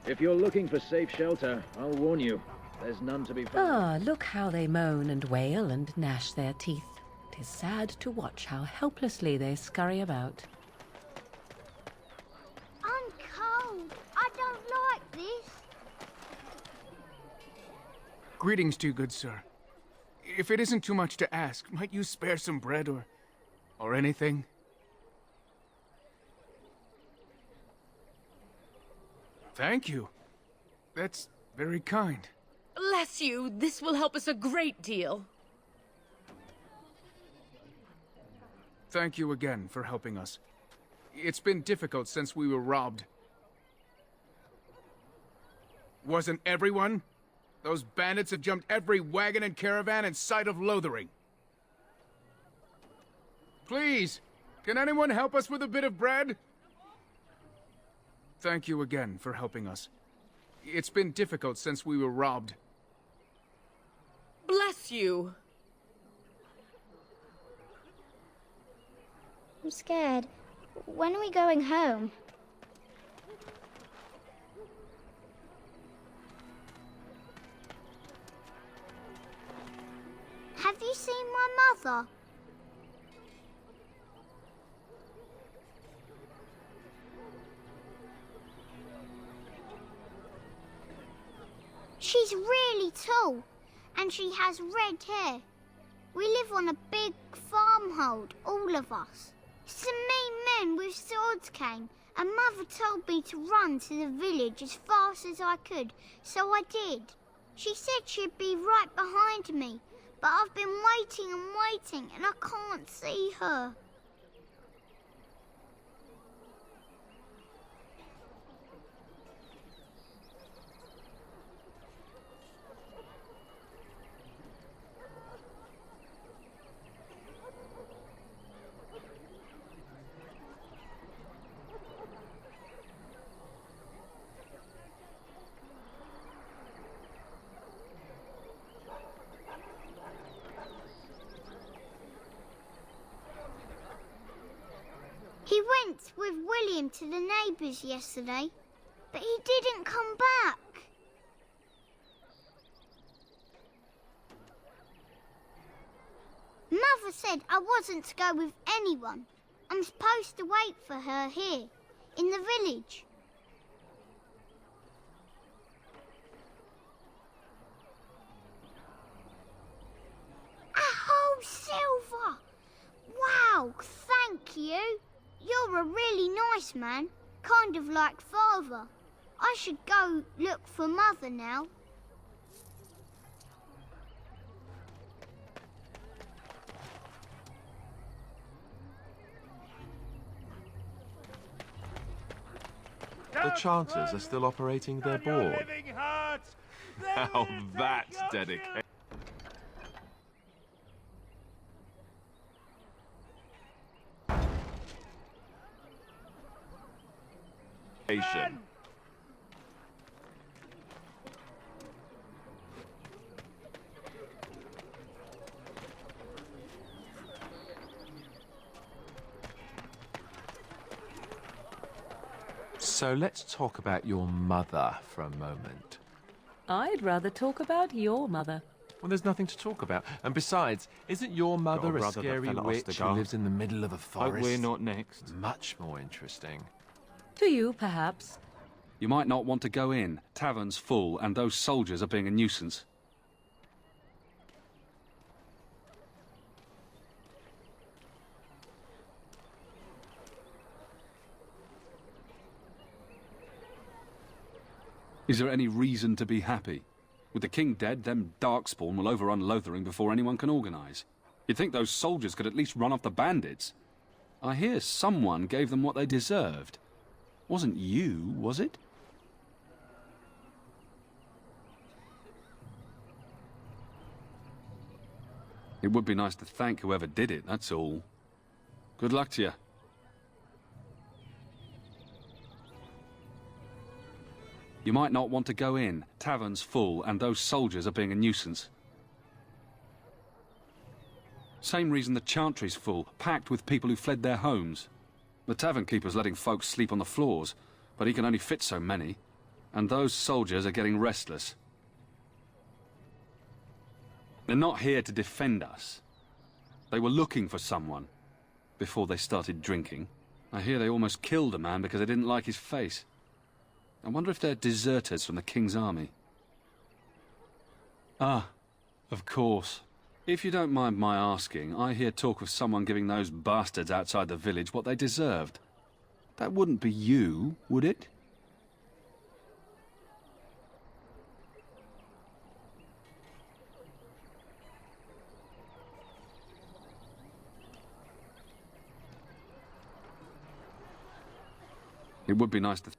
If you're looking for safe shelter, I'll warn you. There's none to be found. Ah, look how they moan and wail and gnash their teeth. 'Tis sad to watch how helplessly they scurry about. I'm cold. I don't like this. Greetings to you, good sir. If it isn't too much to ask, might you spare some bread or anything? Thank you. That's very kind. Bless you. This will help us a great deal. Thank you again for helping us. It's been difficult since we were robbed. Wasn't everyone? Those bandits have jumped every wagon and caravan in sight of Lothering. Please, can anyone help us with a bit of bread? Thank you again for helping us. It's been difficult since we were robbed. Bless you. I'm scared. When are we going home? Have you seen my mother? She's really tall, and she has red hair. We live on a big farmhold, all of us. Some mean men with swords came, and Mother told me to run to the village as fast as I could, so I did. She said she'd be right behind me, but I've been waiting and waiting, and I can't see her. him to the neighbours yesterday, but he didn't come back. Mother said I wasn't to go with anyone. I'm supposed to wait for her here, in the village. A whole silver! Wow, thank you. You're a really nice man, kind of like Father. I should go look for Mother now. The Chanters are still operating their board. Now that's dedication. So let's talk about your mother for a moment. I'd rather talk about your mother. Well, there's nothing to talk about. And besides, isn't your mother a brother that scary fell at witch who Ostagar. lives in the middle of a forest? Hope we're not next. Much more interesting. To you, perhaps. You might not want to go in. Tavern's full, and those soldiers are being a nuisance. Is there any reason to be happy? With the king dead, them Darkspawn will overrun Lothering before anyone can organise. You'd think those soldiers could at least run off the bandits. I hear someone gave them what they deserved. Wasn't you, was it? It would be nice to thank whoever did it, that's all. Good luck to you. You might not want to go in. Tavern's full, and those soldiers are being a nuisance. Same reason the Chantry's full, packed with people who fled their homes. The tavern keeper's letting folks sleep on the floors, but he can only fit so many. And those soldiers are getting restless. They're not here to defend us. They were looking for someone before they started drinking. I hear they almost killed a man because they didn't like his face. I wonder if they're deserters from the King's army. Ah, of course. If you don't mind my asking, I hear talk of someone giving those bastards outside the village what they deserved. That wouldn't be you, would it? It would be nice to...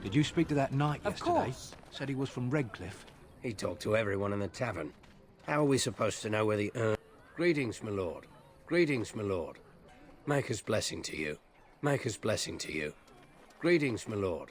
Did you speak to that knight Of yesterday? course. Said he was from Redcliffe. He talked to everyone in the tavern. How are we supposed to know where the Greetings, my lord. Greetings, my lord. Maker's blessing to you. Maker's blessing to you. Greetings, my lord.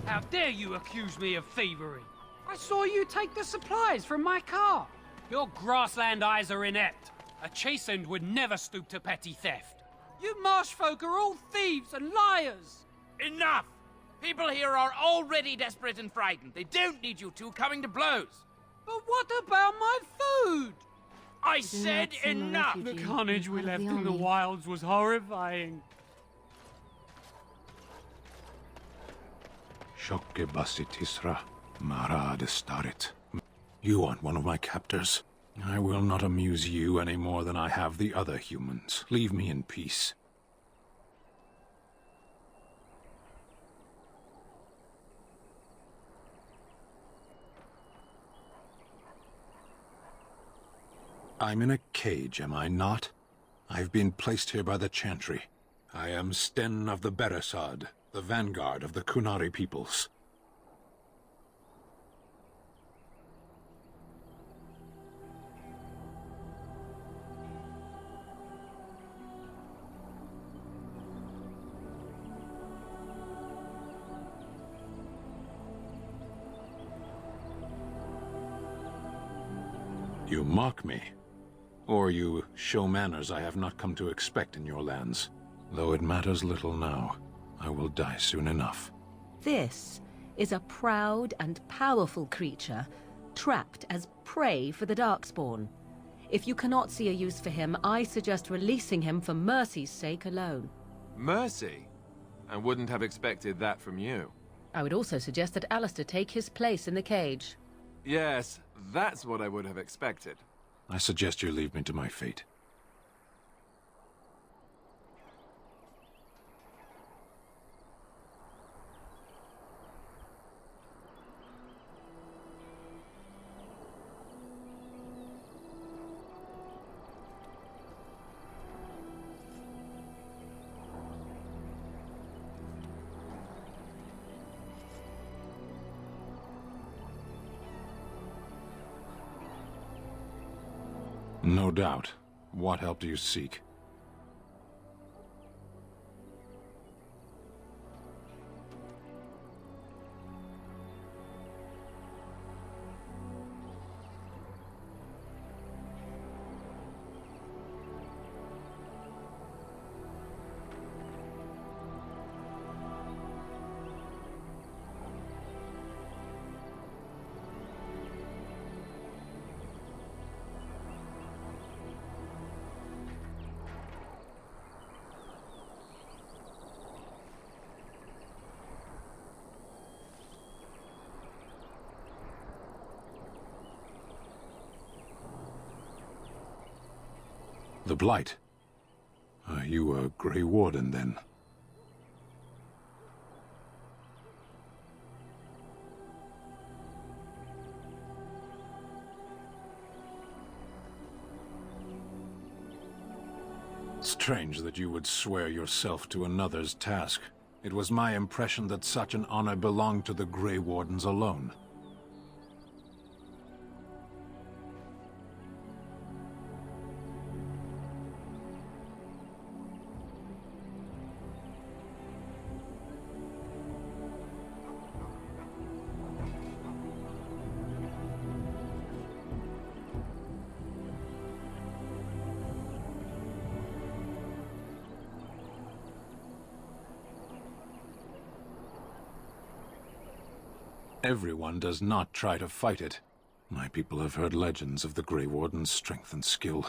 How dare you accuse me of thievery? I saw you take the supplies from my car. Your grassland eyes are inept. A chastened would never stoop to petty theft. You marsh folk are all thieves and liars. Enough! People here are already desperate and frightened. They don't need you two coming to blows. But what about my food? I said enough! The carnage we left in the wilds was horrifying. Shokke Basitisra, Mara de Starit. You aren't one of my captors. I will not amuse you any more than I have the other humans. Leave me in peace. I'm in a cage, am I not? I've been placed here by the Chantry. I am Sten of the Beresad, the vanguard of the Kunari peoples. You mock me. Or you show manners I have not come to expect in your lands. Though it matters little now, I will die soon enough. This is a proud and powerful creature, trapped as prey for the Darkspawn. If you cannot see a use for him, I suggest releasing him for mercy's sake alone. Mercy? I wouldn't have expected that from you. I would also suggest that Alistair take his place in the cage. Yes, that's what I would have expected. I suggest you leave me to my fate. No doubt. What help do you seek? The Blight. Are you a Grey Warden, then? Strange that you would swear yourself to another's task. It was my impression that such an honor belonged to the Grey Wardens alone. Everyone does not try to fight it. My people have heard legends of the Grey Warden's strength and skill.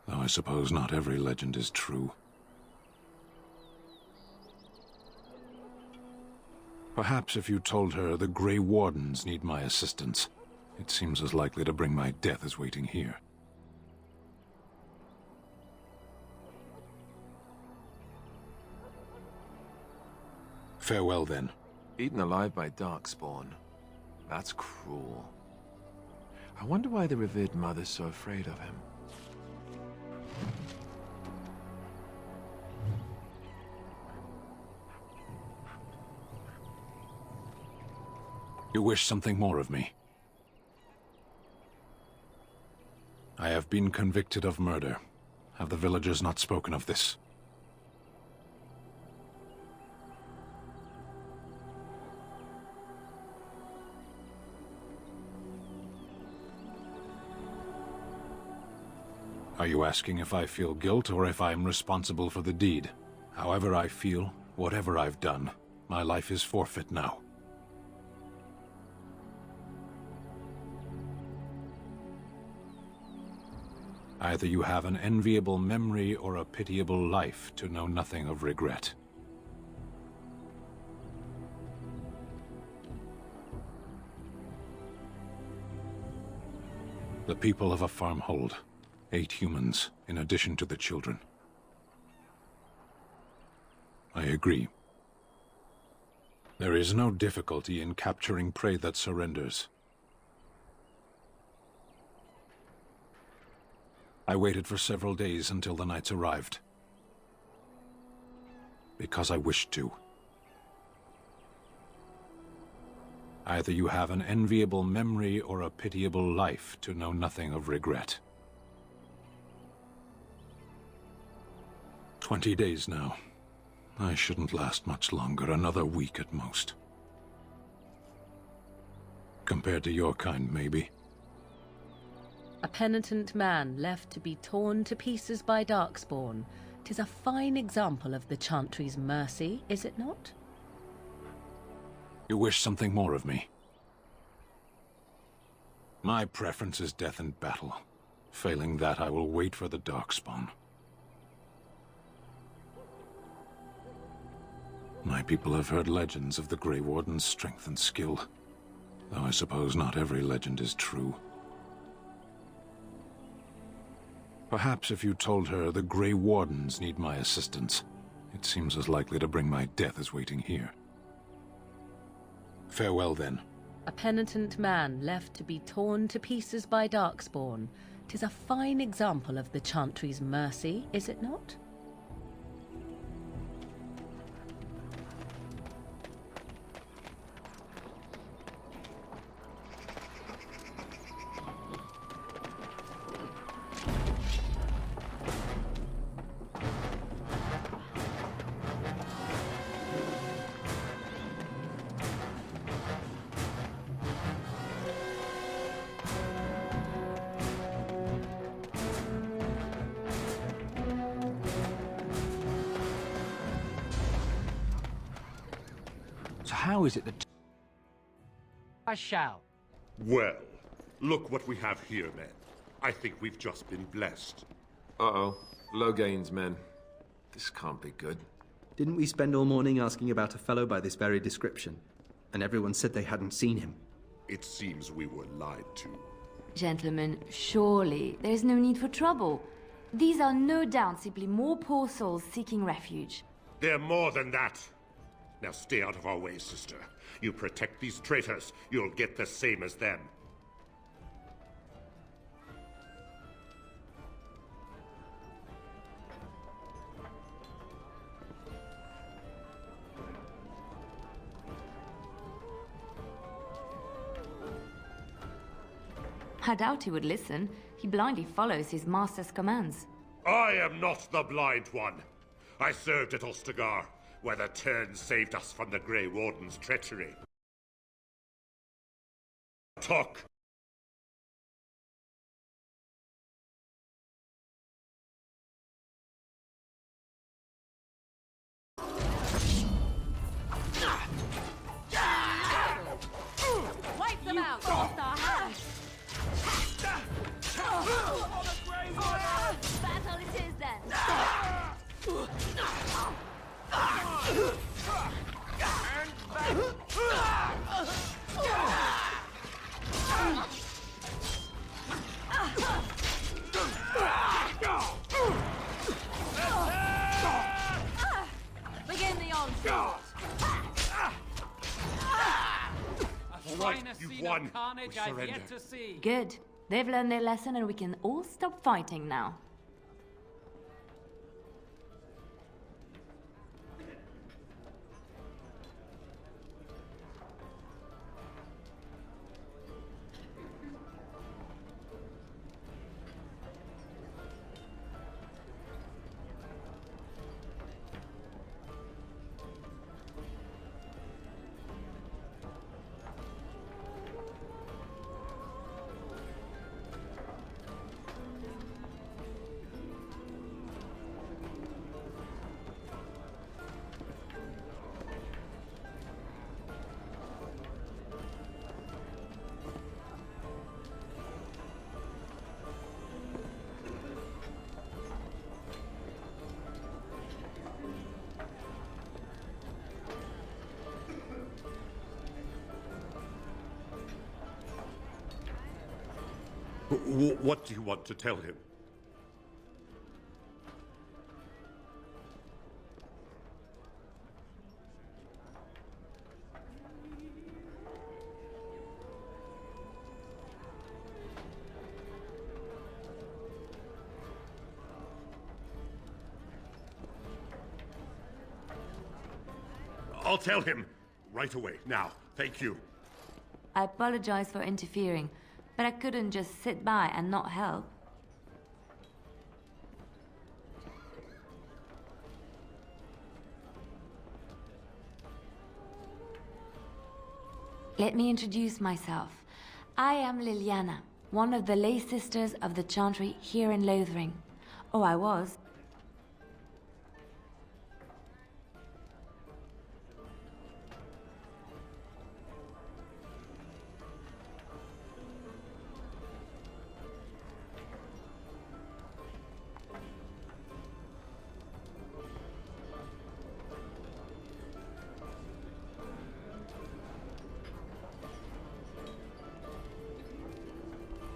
Though I suppose not every legend is true. Perhaps if you told her the Grey Wardens need my assistance, it seems as likely to bring my death as waiting here. Farewell, then. Eaten alive by Darkspawn. That's cruel. I wonder why the revered mother's so afraid of him. You wish something more of me? I have been convicted of murder. Have the villagers not spoken of this? Are you asking if I feel guilt or if I am responsible for the deed? However I feel, whatever I've done, my life is forfeit now. Either you have an enviable memory or a pitiable life to know nothing of regret. The people of a farmhold. 8 humans, in addition to the children. I agree. There is no difficulty in capturing prey that surrenders. I waited for several days until the knights arrived. Because I wished to. Either you have an enviable memory or a pitiable life to know nothing of regret. 20 days now. I shouldn't last much longer, another week at most. Compared to your kind, maybe. A penitent man left to be torn to pieces by Darkspawn. 'Tis a fine example of the Chantry's mercy, is it not? You wish something more of me? My preference is death in battle. Failing that, I will wait for the Darkspawn. My people have heard legends of the Grey Warden's strength and skill, though I suppose not every legend is true. Perhaps if you told her the Grey Wardens need my assistance, it seems as likely to bring my death as waiting here. Farewell, then. A penitent man left to be torn to pieces by Darkspawn. 'Tis a fine example of the Chantry's mercy, is it not? So how is it that... I shall. Well, look what we have here, men. I think we've just been blessed. Uh-oh. Low gains, men. This can't be good. Didn't we spend all morning asking about a fellow by this very description? And everyone said they hadn't seen him. It seems we were lied to. Gentlemen, surely there is no need for trouble. These are no doubt simply more poor souls seeking refuge. They're more than that. Now stay out of our way, sister. You protect these traitors, you'll get the same as them. I doubt he would listen. He blindly follows his master's commands. I am not the blind one. I served at Ostagar, where the Turn saved us from the Grey Warden's treachery. Talk! Wipe them out! Lost our hands! Battle it is then! Begin the onslaught! All right, you've won. Carnage We I've surrender. yet to see. Good. They've learned their lesson and we can all stop fighting now. What do you want to tell him? I'll tell him right away, now. Thank you. I apologize for interfering, but I couldn't just sit by and not help. Let me introduce myself. I am Liliana, one of the lay sisters of the Chantry here in Lothering. Oh, I was.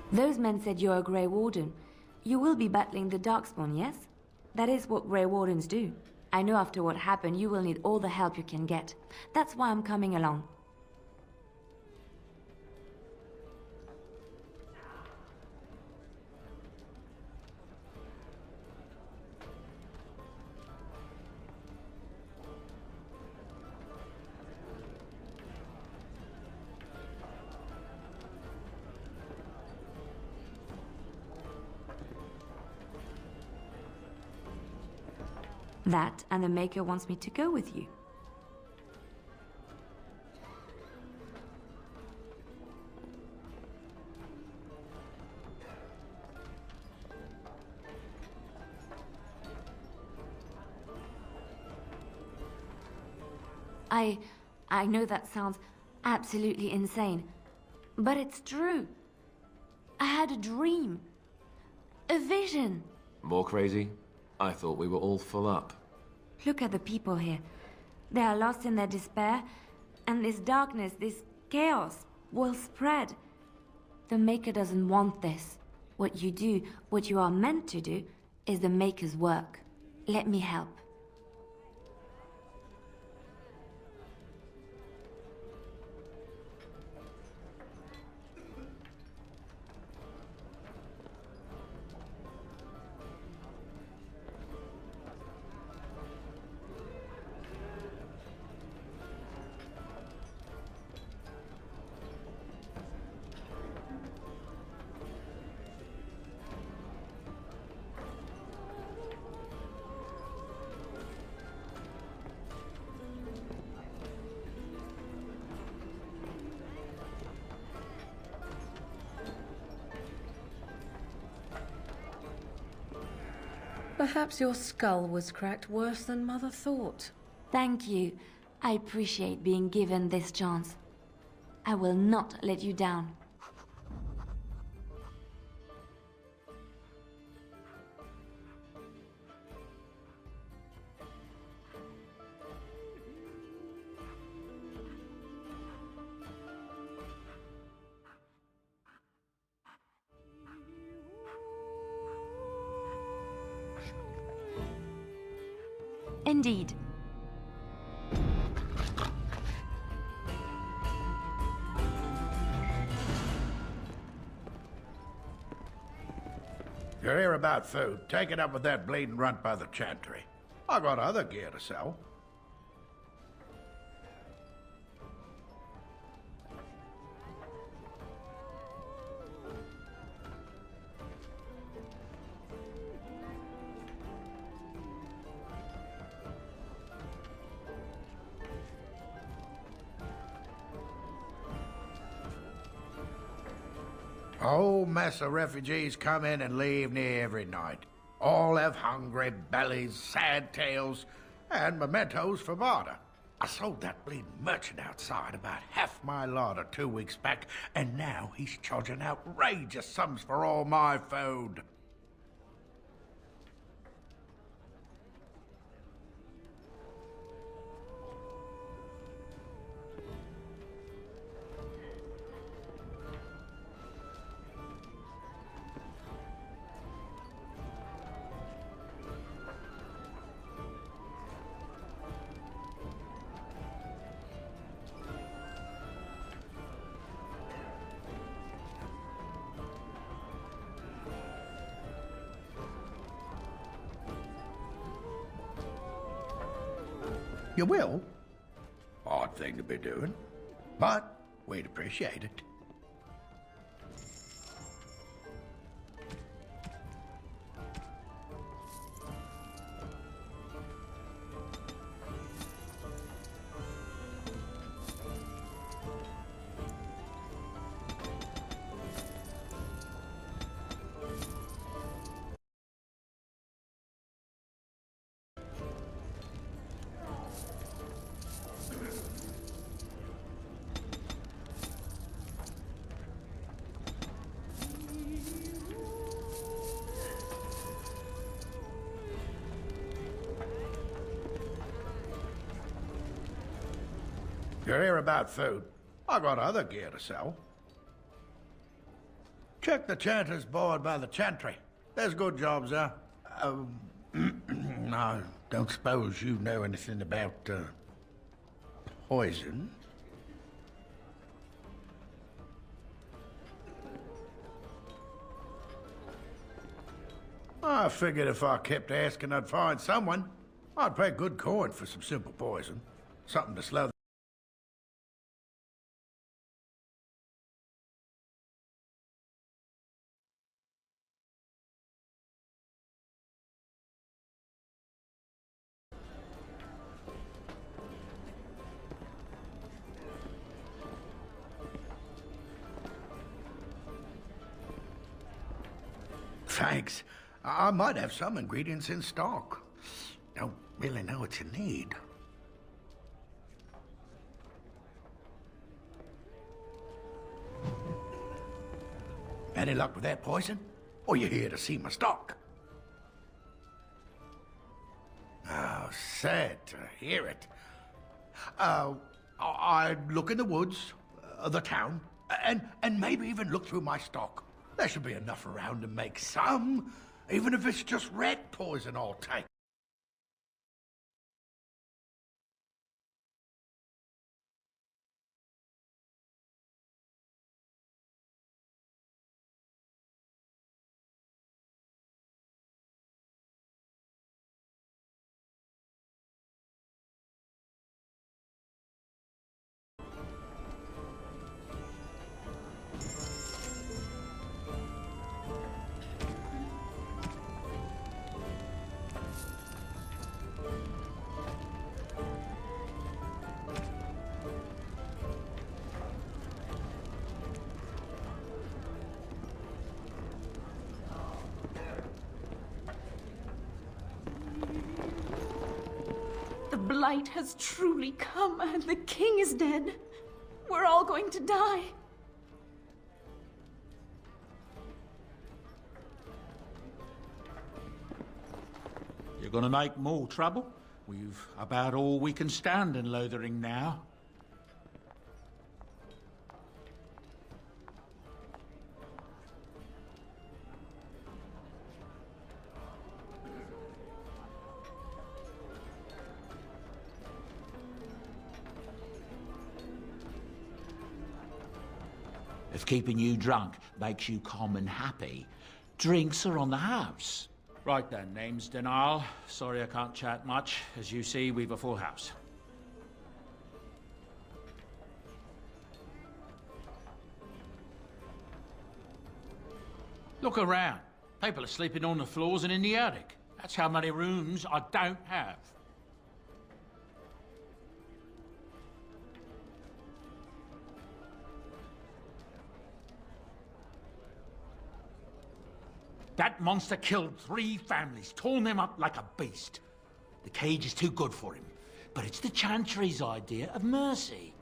Those men said you're a Grey Warden. You will be battling the Darkspawn, yes? That is what Grey Wardens do. I know after what happened, you will need all the help you can get. That's why I'm coming along. That, and the Maker wants me to go with you. I know that sounds absolutely insane, but it's true. I had a dream. A vision. More crazy? I thought we were all full up. Look at the people here. They are lost in their despair, and this darkness, this chaos, will spread. The Maker doesn't want this. What you do, what you are meant to do, is the Maker's work. Let me help. Perhaps your skull was cracked worse than Mother thought. Thank you. I appreciate being given this chance. I will not let you down. Indeed. You're here about food. Take it up with that bleeding runt by the Chantry. I got other gear to sell. A whole mess of refugees come in and leave near every night. All have hungry bellies, sad tales, and mementos for barter. I sold that bleeding merchant outside about half my larder 2 weeks back, and now he's charging outrageous sums for all my food. You will? Odd thing to be doing. But we'd appreciate it. You're here about food. I got other gear to sell. Check the chanter's board by the chantry. There's good jobs there. I don't suppose you know anything about, poison? I figured if I kept asking, I'd find someone. I'd pay good coin for some simple poison. Something to slow. Thanks. I might have some ingredients in stock. Don't really know what you need. Any luck with that poison? Or you here to see my stock? Oh, sad to hear it. I'd look in the woods, the town, and maybe even look through my stock. There should be enough around to make some, even if it's just rat poison I'll take. The blight has truly come, and the king is dead. We're all going to die. You're gonna make more trouble? We've about all we can stand in Lothering now. If keeping you drunk makes you calm and happy, drinks are on the house. Right then, name's Denal. Sorry I can't chat much. As you see, we've a full house. Look around. People are sleeping on the floors and in the attic. That's how many rooms I don't have. That monster killed 3 families, torn them up like a beast. The cage is too good for him, but it's the Chantry's idea of mercy.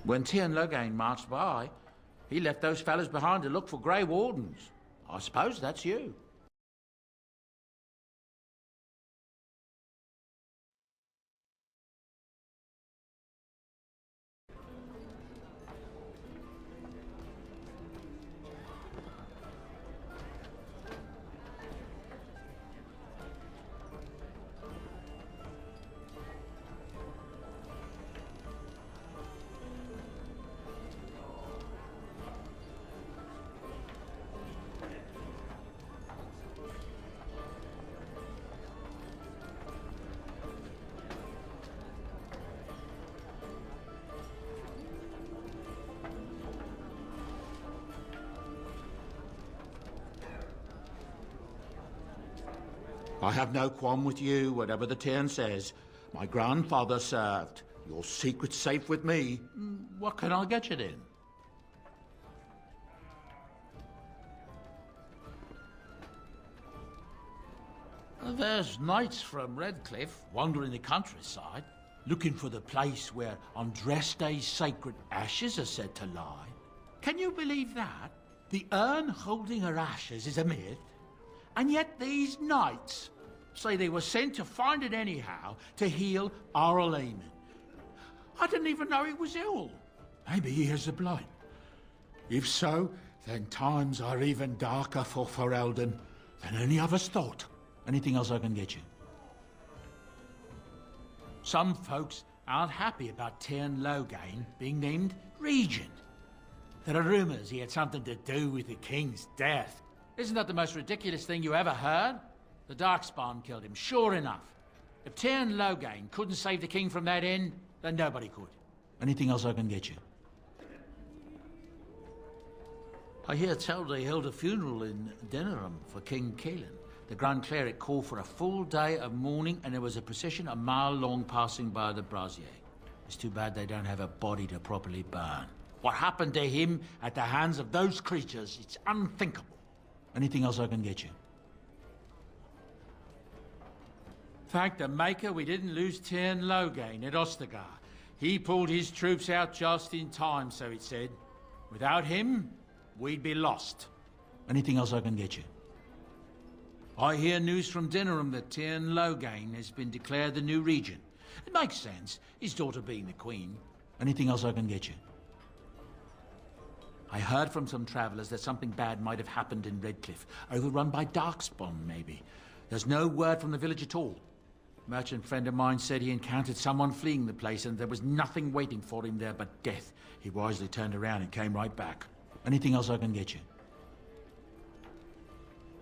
When Tian Logain marched by, he left those fellas behind to look for Grey Wardens. I suppose that's you. I have no qualm with you, whatever the Tian says. My grandfather served. Your secret's safe with me. What can I get you then? There's knights from Redcliffe wandering the countryside, looking for the place where Andraste's sacred ashes are said to lie. Can you believe that? The urn holding her ashes is a myth, and yet these knights say they were sent to find it anyhow to heal Arl Eamon. I didn't even know he was ill. Maybe he has the blight. If so, then times are even darker for Ferelden than any of us thought. Anything else I can get you? Some folks aren't happy about Tyrn Logain being named regent. There are rumors he had something to do with the king's death. Isn't that the most ridiculous thing you ever heard? The Darkspawn killed him, sure enough. If Tyrn Logain couldn't save the king from that inn, then nobody could. Anything else I can get you? I hear tell they held a funeral in Denerim for King Kaelin. The Grand Cleric called for a full day of mourning, and there was a procession a mile long passing by the brazier. It's too bad they don't have a body to properly burn. What happened to him at the hands of those creatures, it's unthinkable. Anything else I can get you? Thank the Maker we didn't lose Tyrn Logain at Ostagar. He pulled his troops out just in time, so it said. Without him, we'd be lost. Anything else I can get you? I hear news from Denerim that Tyrn Logain has been declared the new regent. It makes sense, his daughter being the queen. Anything else I can get you? I heard from some travelers that something bad might have happened in Redcliffe, overrun by Darkspawn, maybe. There's no word from the village at all. A merchant friend of mine said he encountered someone fleeing the place and there was nothing waiting for him there but death. He wisely turned around and came right back. Anything else I can get you?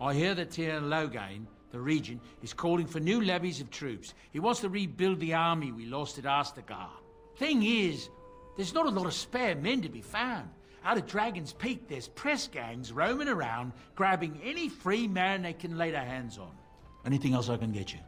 I hear that Tyrn Logain, the regent, is calling for new levies of troops. He wants to rebuild the army we lost at Ostagar. Thing is, there's not a lot of spare men to be found. Out of Dragon's Peak, there's press gangs roaming around, grabbing any free man they can lay their hands on. Anything else I can get you?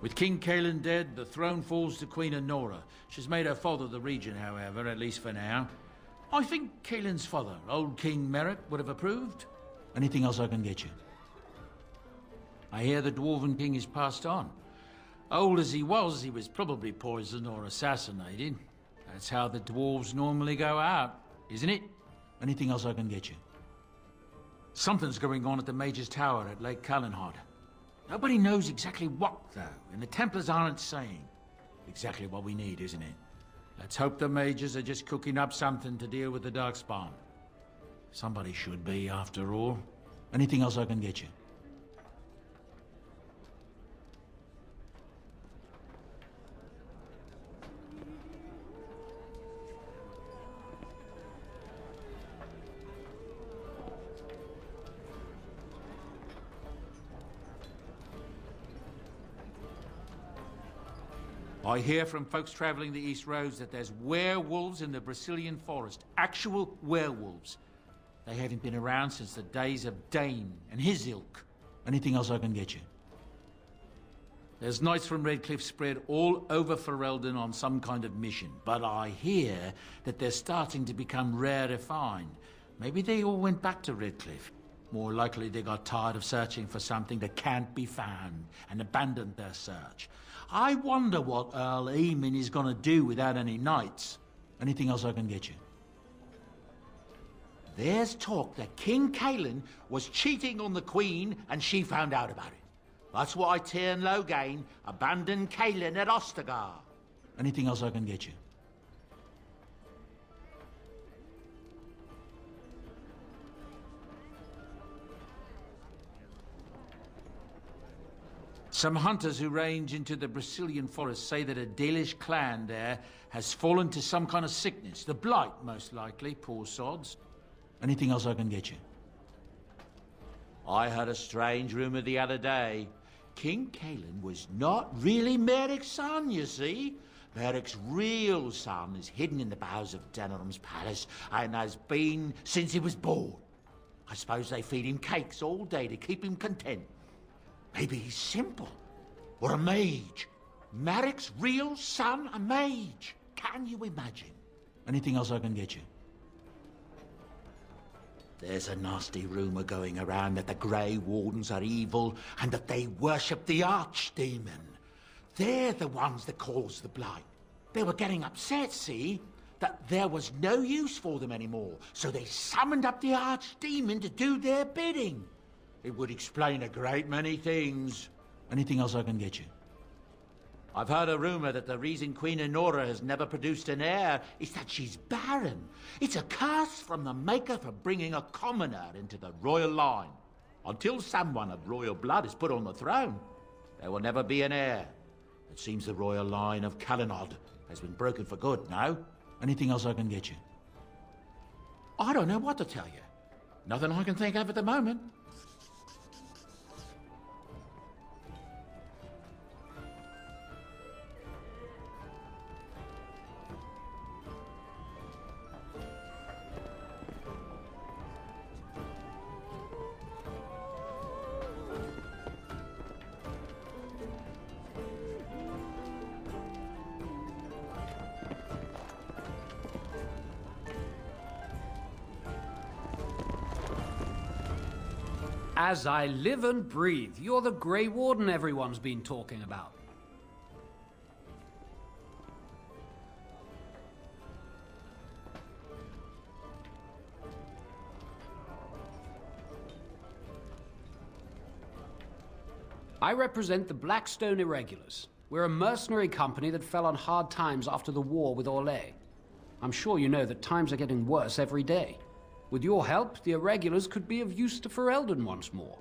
With King Kaelin dead, the throne falls to Queen Honora. She's made her father the regent, however, at least for now. I think Kaelin's father, old King Merrick, would have approved. Anything else I can get you? I hear the Dwarven King is passed on. Old as he was probably poisoned or assassinated. That's how the dwarves normally go out, isn't it? Anything else I can get you? Something's going on at the Mage's Tower at Lake Callanhod. Nobody knows exactly what, though, and the Templars aren't saying. Exactly what we need, isn't it? Let's hope the Mages are just cooking up something to deal with the Darkspawn. Somebody should be, after all. Anything else I can get you? I hear from folks traveling the East Roads that there's werewolves in the Brazilian forest. Actual werewolves. They haven't been around since the days of Dane and his ilk. Anything else I can get you? There's knights from Redcliffe spread all over Ferelden on some kind of mission, but I hear that they're starting to become rare to find. Maybe they all went back to Redcliffe. More likely they got tired of searching for something that can't be found and abandoned their search. I wonder what Earl Eamon is going to do without any knights. Anything else I can get you? There's talk that King Kaelin was cheating on the Queen and she found out about it. That's why Tyrn Logain abandoned Kaelin at Ostagar. Anything else I can get you? Some hunters who range into the Brazilian forest say that a Dalish clan there has fallen to some kind of sickness. The blight, most likely, poor sods. Anything else I can get you? I heard a strange rumor the other day. King Kaelin was not really Merrick's son, you see. Merrick's real son is hidden in the bowels of Denerim's palace and has been since he was born. I suppose they feed him cakes all day to keep him content. Maybe he's simple. Or a mage. Merrick's real son, a mage. Can you imagine? Anything else I can get you? There's a nasty rumor going around that the Grey Wardens are evil and that they worship the Archdemon. They're the ones that caused the blight. They were getting upset, see, that there was no use for them anymore, so they summoned up the archdemon to do their bidding. It would explain a great many things. Anything else I can get you? I've heard a rumor that the reason Queen Enora has never produced an heir is that she's barren. It's a curse from the Maker for bringing a commoner into the royal line. Until someone of royal blood is put on the throne, there will never be an heir. It seems the royal line of Calenod has been broken for good now. Anything else I can get you? I don't know what to tell you. Nothing I can think of at the moment. As I live and breathe, you're the Grey Warden everyone's been talking about. I represent the Blackstone Irregulars. We're a mercenary company that fell on hard times after the war with Orlais. I'm sure you know that times are getting worse every day. With your help, the Irregulars could be of use to Ferelden once more.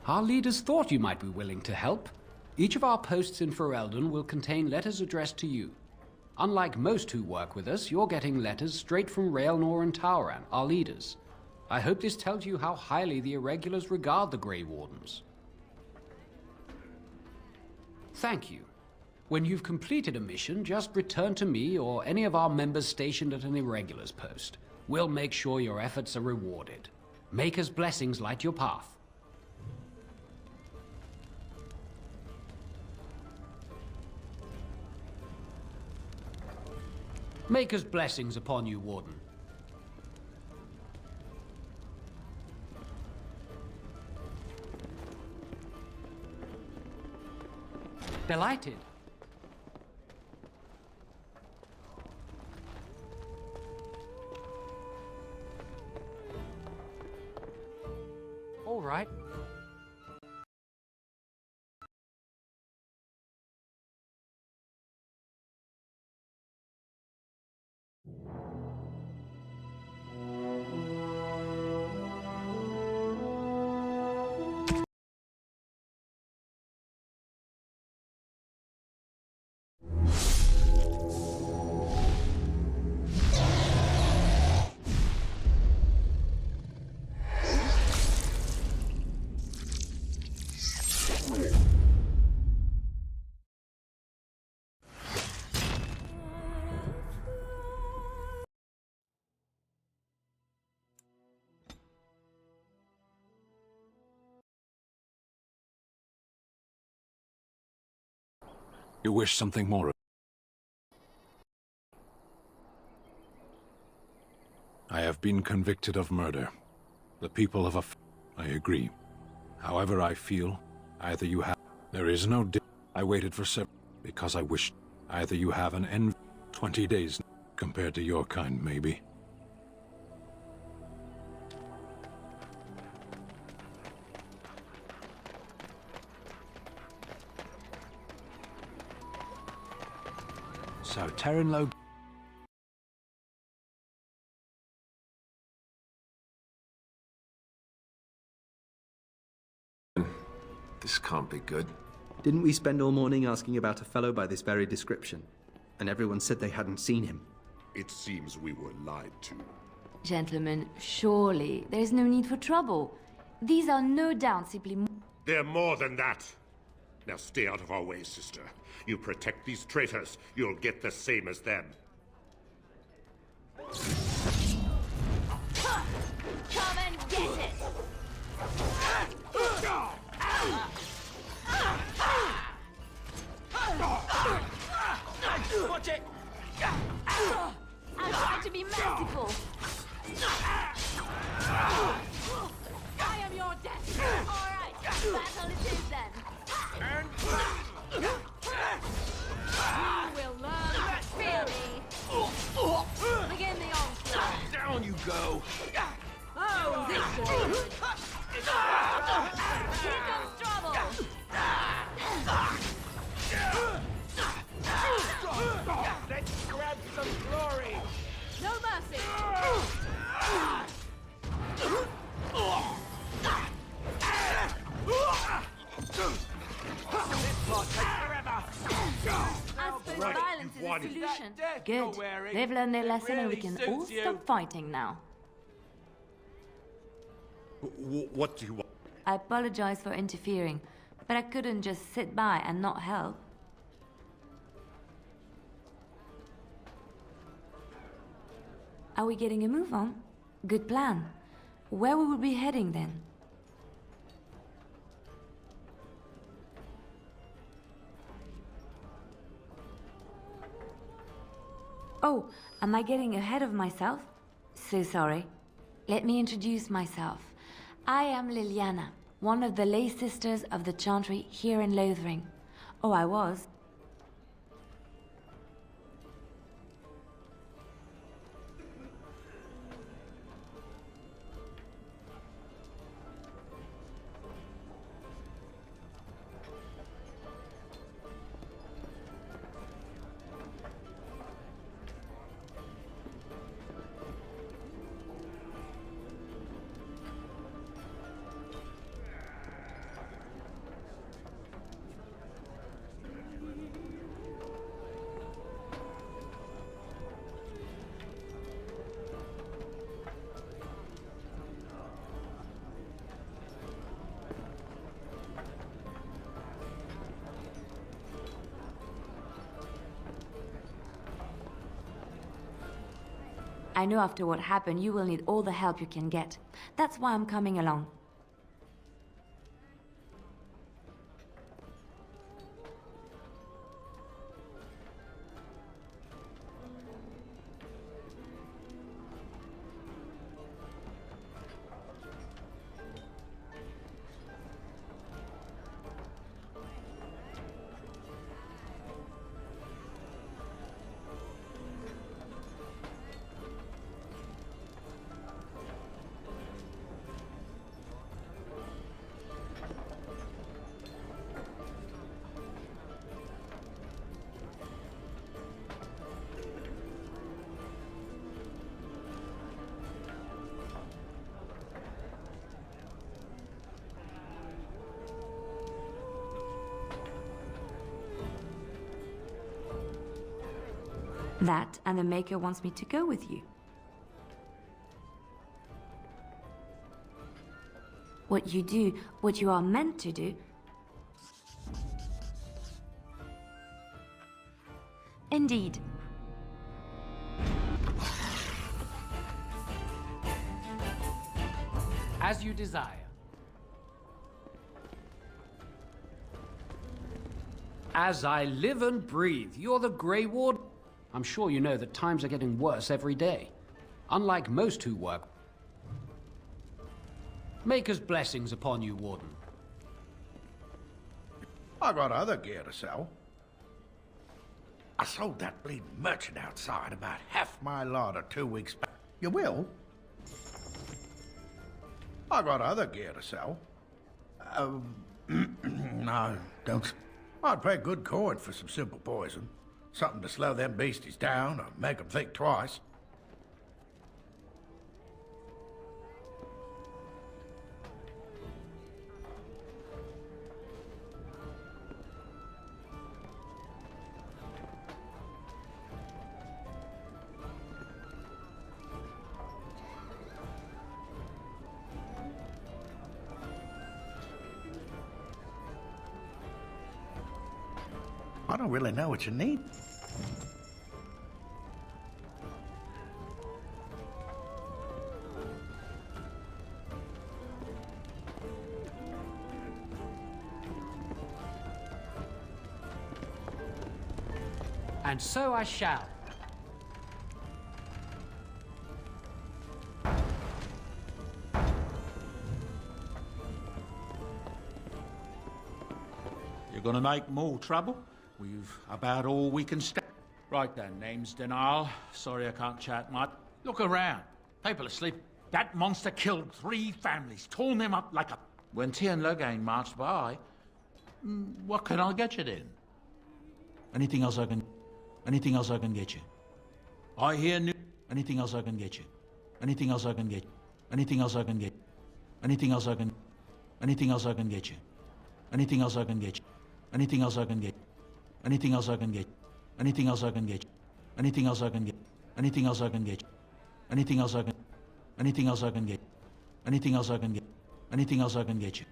Our leaders thought you might be willing to help. Each of our posts in Ferelden will contain letters addressed to you. Unlike most who work with us, you're getting letters straight from Raelnor and Tauran, our leaders. I hope this tells you how highly the Irregulars regard the Grey Wardens. Thank you. When you've completed a mission, just return to me or any of our members stationed at an Irregulars post. We'll make sure your efforts are rewarded. Maker's blessings light your path. Maker's blessings upon you, Warden. Delighted. All right. You wish something more? I have been convicted of murder. The people of I agree. However I feel, either you have... There is no I waited for several... Because I wished... Either you have an end... 20 days compared to your kind, maybe. So, Terranlow... This can't be good. Didn't we spend all morning asking about a fellow by this very description? And everyone said they hadn't seen him. It seems we were lied to. Gentlemen, surely there's no need for trouble. These are no doubt simply... They're more than that. Now stay out of our way, sister. You protect these traitors, you'll get the same as them. Come and get it! Watch it! I tried to be merciful. I am your destiny. All right, battle it is then. You will learn to fear me. Begin the onslaught. Down you go! Oh, this should be good. Here comes trouble. Let's grab some glory! No mercy. I suppose violence is a solution. Good. They've learned their lesson and we can all stop fighting now. What do you want? I apologize for interfering, but I couldn't just sit by and not help. Are we getting a move on? Good plan. Where we will be heading then? Oh, am I getting ahead of myself? So sorry. Let me introduce myself. I am Liliana, one of the lay sisters of the Chantry here in Lothering. Oh, I was. I know after what happened, you will need all the help you can get. That's why I'm coming along. That, and the Maker wants me to go with you. What you do, what you are meant to do. Indeed. As you desire. As I live and breathe, you're the Grey Ward. I'm sure you know that times are getting worse every day. Unlike most who work. Maker's blessings upon you, Warden. I got other gear to sell. I sold that bleeding merchant outside about half my larder 2 weeks back. You will? I got other gear to sell. No, don't. I'd pay good coin for some simple poison. Something to slow them beasties down or make them think twice. I don't really know what you need. And so I shall. You're gonna make more trouble? We've about all we can stand. Right then, name's Denal. Sorry I can't chat much. Look around. People asleep. That monster killed 3 families, torn them up like a... When Tien Logain marched by, what can I get you then? Anything else I can get you? I hear new... Anything else I can get you? Anything else I can get you? Anything else I can get? Anything else I can... Anything else I can get you? Anything else I can get you? Anything else I can get? Anything else I can get? Anything else I can get? Anything else I can get? Anything else I can get? Anything else I can... Anything else I can get? Anything else I can get? Anything else I can get you?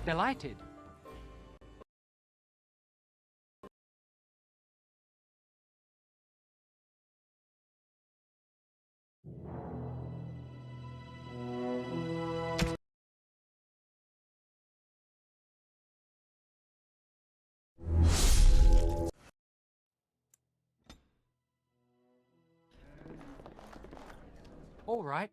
Delighted. All right.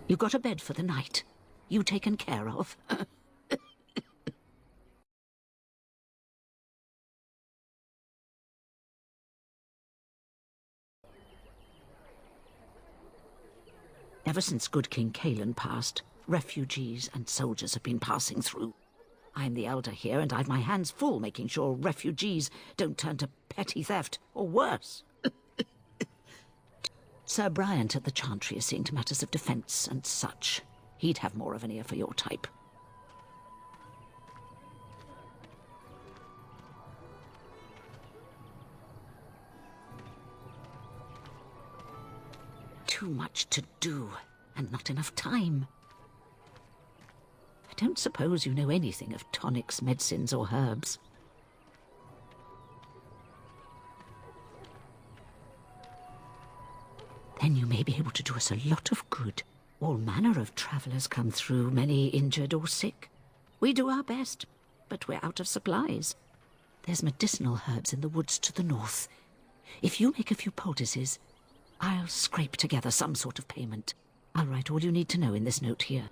You got a bed for the night? You taken care of? Ever since good King Calen passed, refugees and soldiers have been passing through. I'm the elder here, and I've my hands full making sure refugees don't turn to petty theft, or worse. Sir Bryant at the Chantry is seeing to matters of defence and such. He'd have more of an ear for your type. Too much to do, and not enough time. I don't suppose you know anything of tonics, medicines, or herbs. Then you may be able to do us a lot of good. All manner of travellers come through, many injured or sick. We do our best, but we're out of supplies. There's medicinal herbs in the woods to the north. If you make a few poultices, I'll scrape together some sort of payment. I'll write all you need to know in this note here.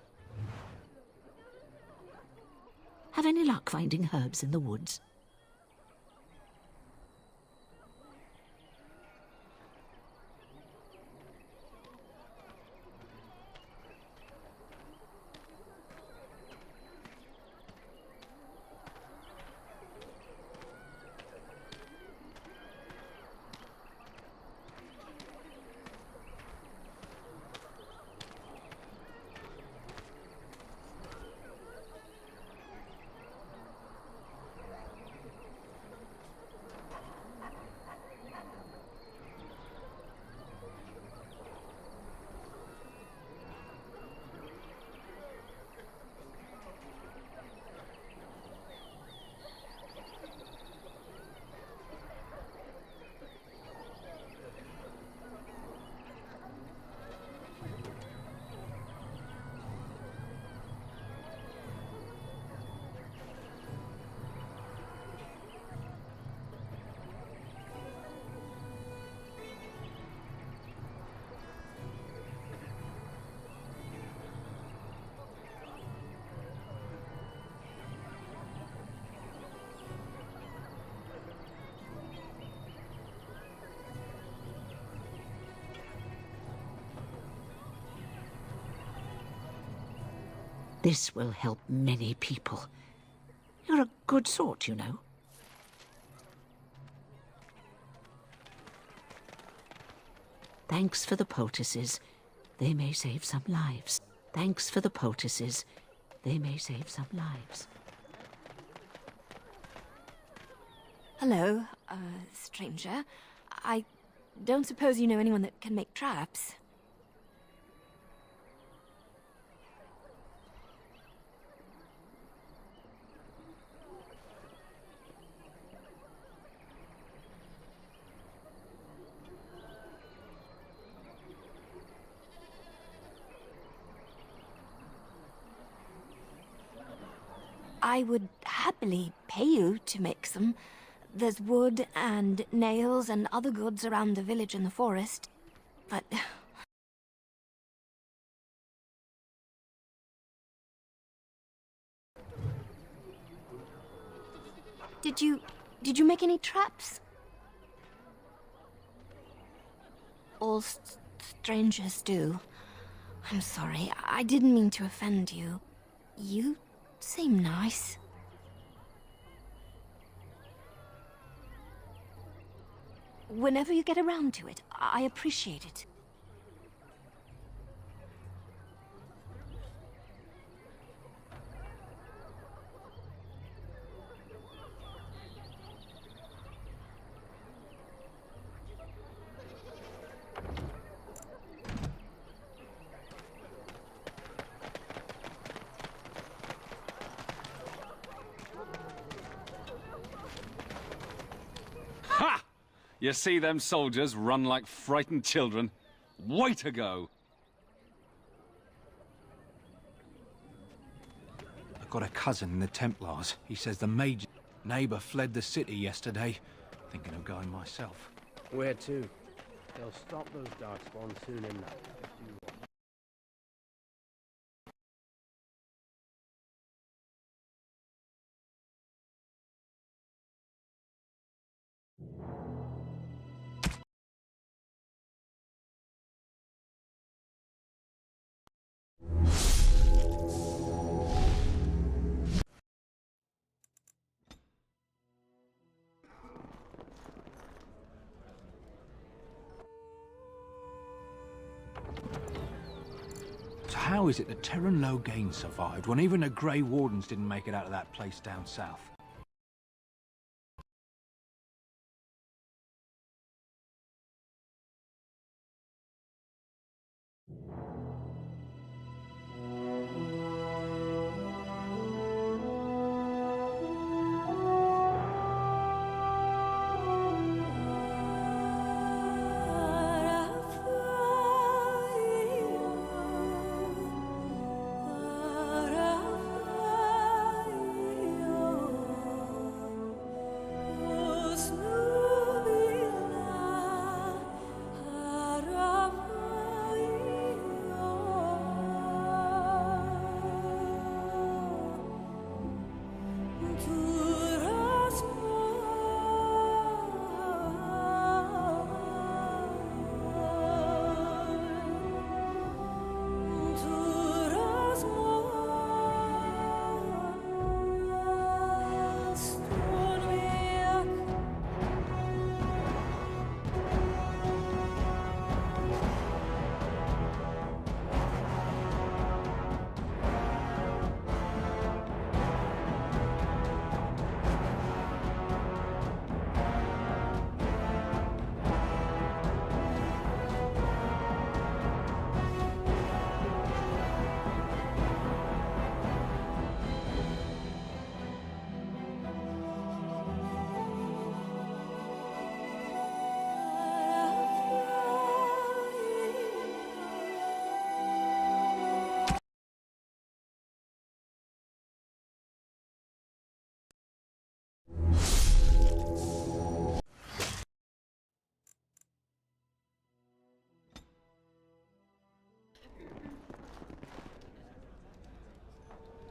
Have any luck finding herbs in the woods? This will help many people. You're a good sort, you know. Thanks for the poultices. They may save some lives. Thanks for the poultices. They may save some lives. Hello, stranger. I don't suppose you know anyone that can make traps? I would happily pay you to make some. There's wood and nails and other goods around the village and the forest. But... Did you make any traps? All strangers do. I'm sorry, I didn't mean to offend you. You seem nice. Whenever you get around to it, I appreciate it. Ha! You see them soldiers run like frightened children? Way to go! I've got a cousin in the Templars. He says the major neighbour fled the city yesterday. Thinking of going myself. Where to? They'll stop those darkspawn soon enough. So how is it that Terran Logain survived when even the Grey Wardens didn't make it out of that place down south?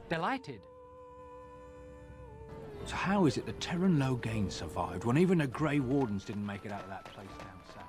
Delighted. So how is it that Terran Logain survived when even the Grey Wardens didn't make it out of that place down south?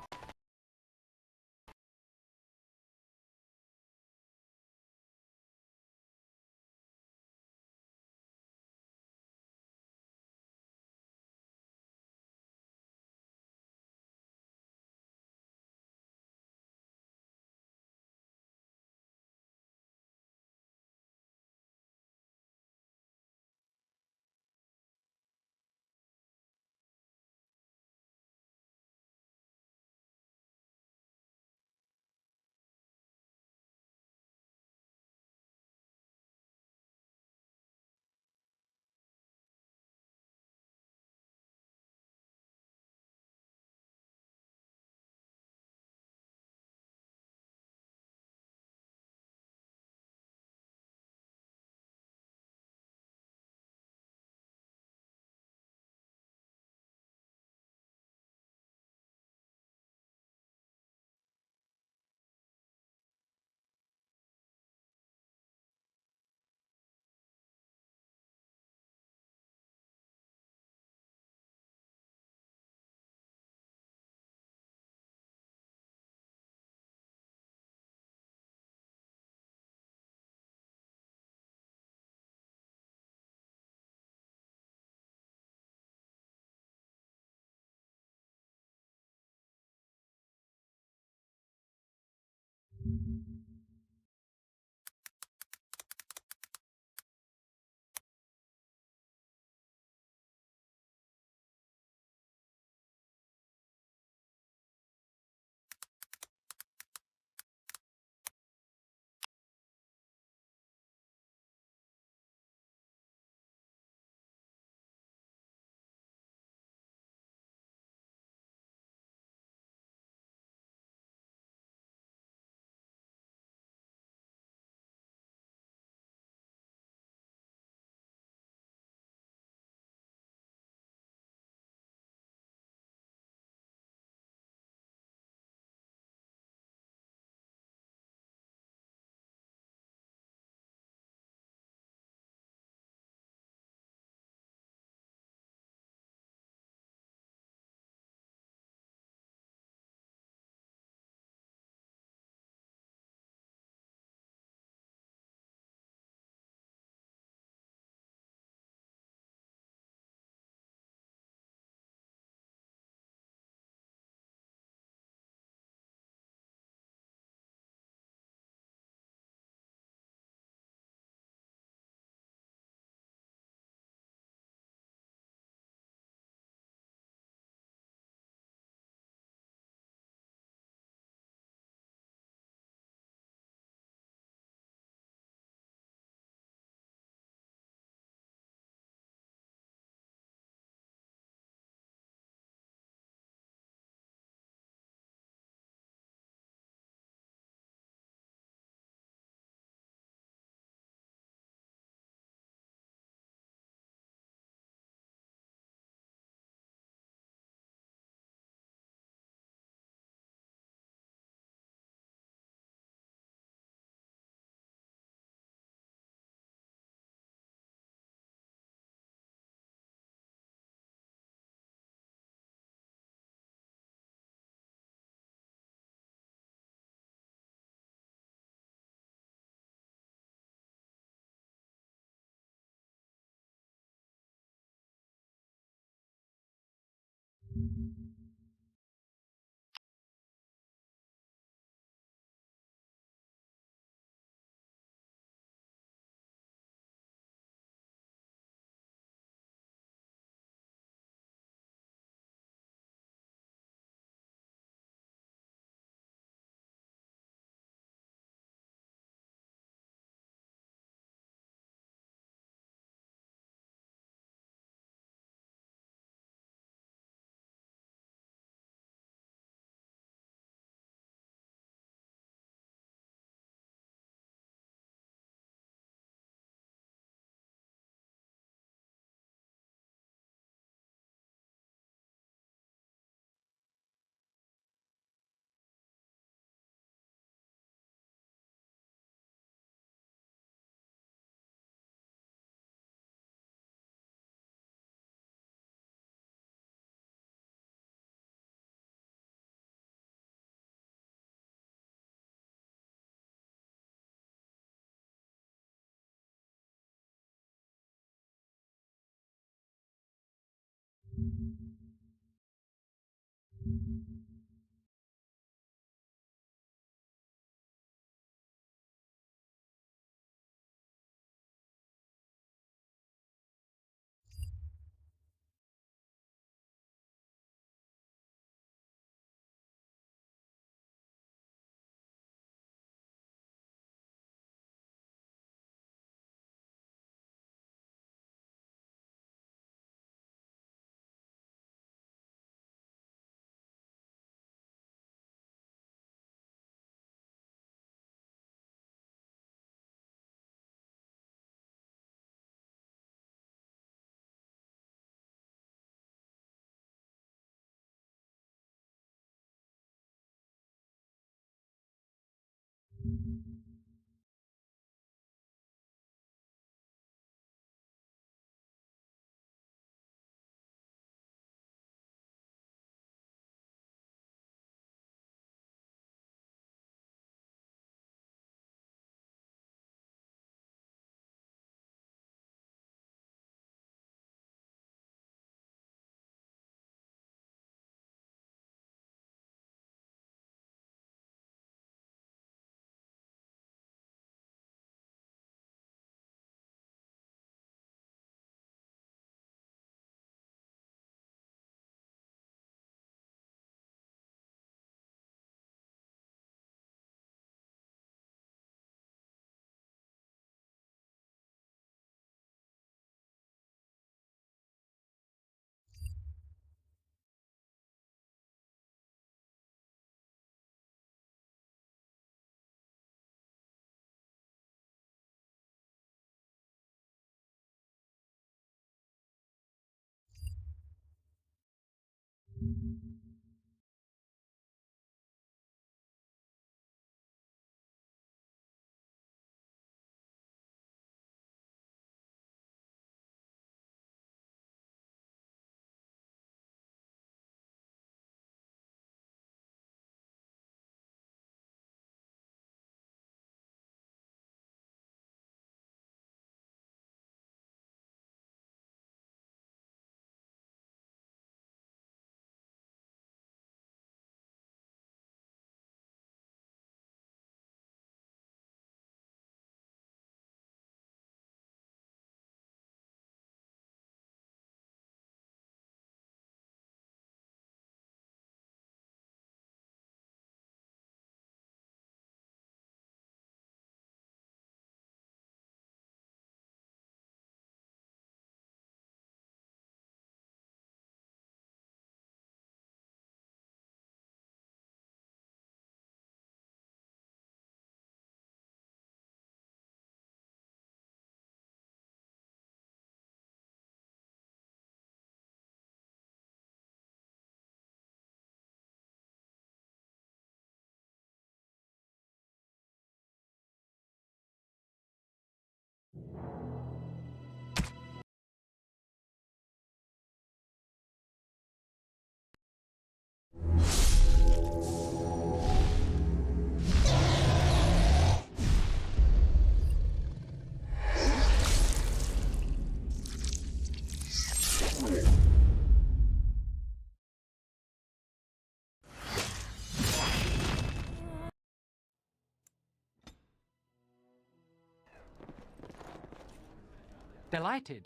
Delighted.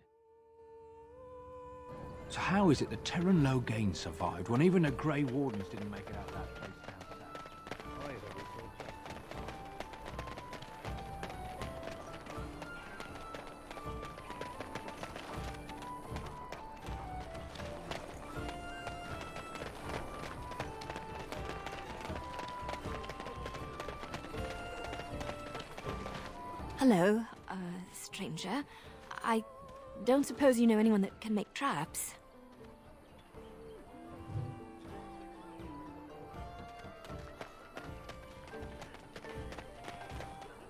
So how is it the Terran Logain survived when even the Grey Wardens didn't make it out of that place down south? Hello, stranger. I don't suppose you know anyone that can make traps?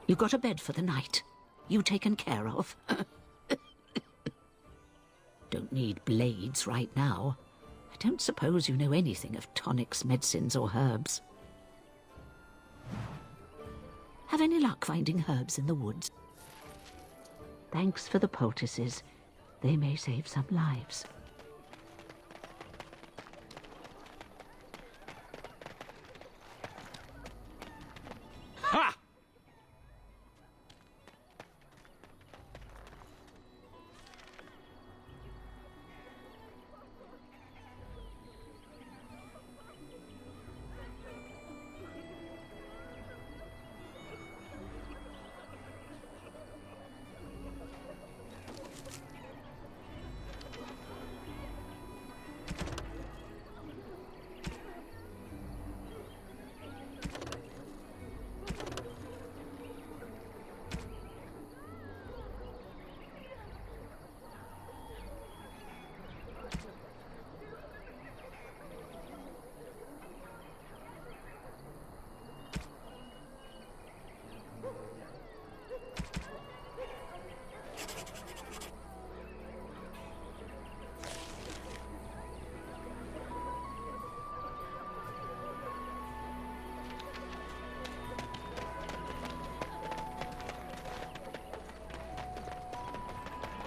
You got a bed for the night? You taken care of? Don't need blades right now. I don't suppose you know anything of tonics, medicines, or herbs. Have any luck finding herbs in the woods? Thanks for the poultices. They may save some lives. Ha!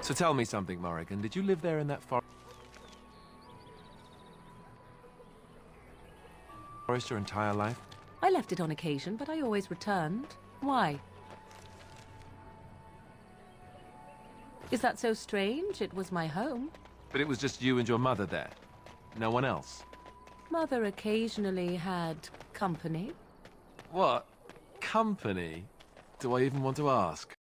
So tell me something, Morrigan. Did you live there in that forest your entire life? I left it on occasion, but I always returned. Why? Is that so strange? It was my home. But it was just you and your mother there. No one else. Mother occasionally had company. What? Company? Do I even want to ask?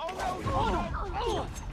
Oh no!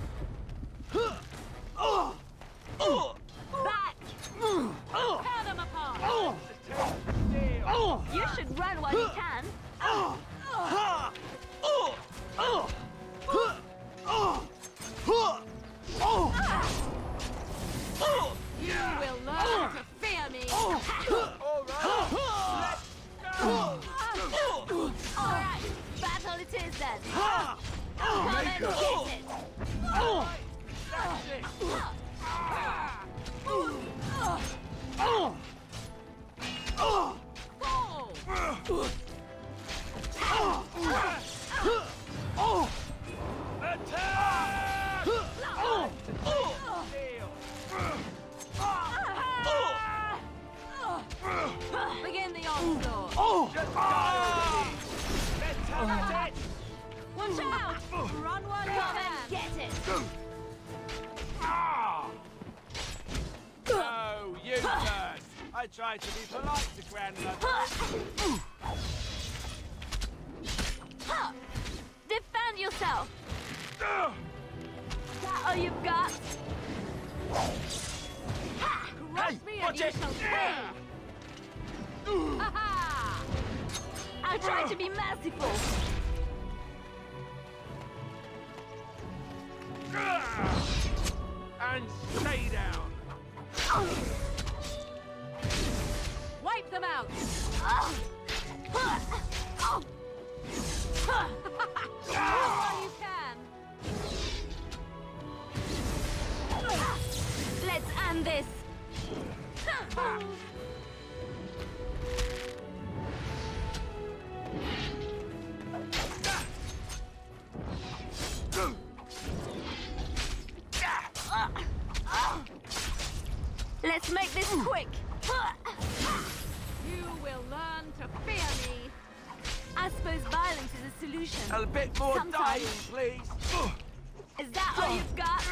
Just die already! Let's have it! Watch out! Run while you can! Get it! No, you first! I tried to be polite to grandmother. Defend yourself! Is that all you've got? Crush me and you shall pay! I'll try to be merciful! And stay down! Wipe them out! Do all you can! Let's end this! Let's make this quick! You will learn to fear me! I suppose violence is a solution. A bit more Sometimes. dying, please! Is that all you've got?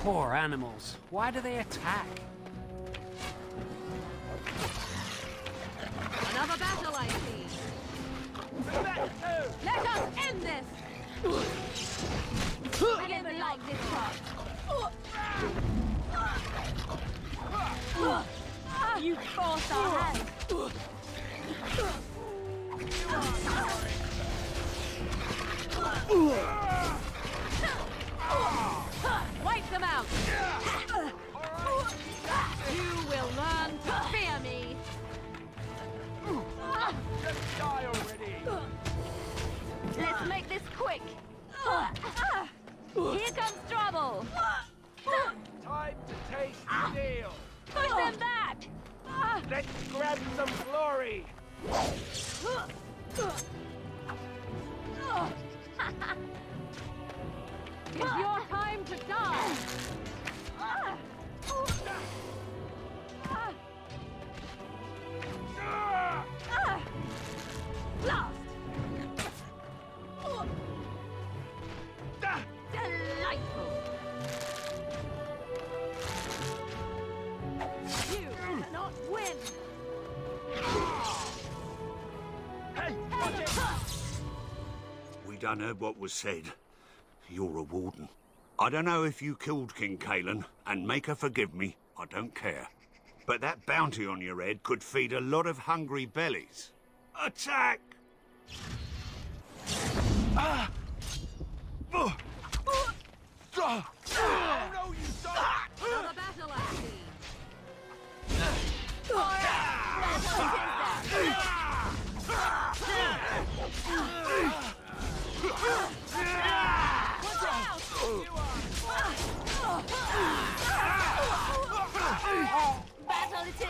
Poor animals. Why do they attack? Another battle, I see. Let us end this! I never liked this part. You forced our hand. Wipe them out! You will learn to fear me! Just die already! Let's make this quick! Here comes trouble! Time to taste steel! Push them back! Let's grab some glory! It's your time to die! Blast! Delightful! You cannot win! Hey, watch it! We done heard what was said. You're a warden. I don't know if you killed King Kalen, and make her forgive me, I don't care. But that bounty on your head could feed a lot of hungry bellies. Attack! Oh no, you don't! Another battle, I see. Battle it is!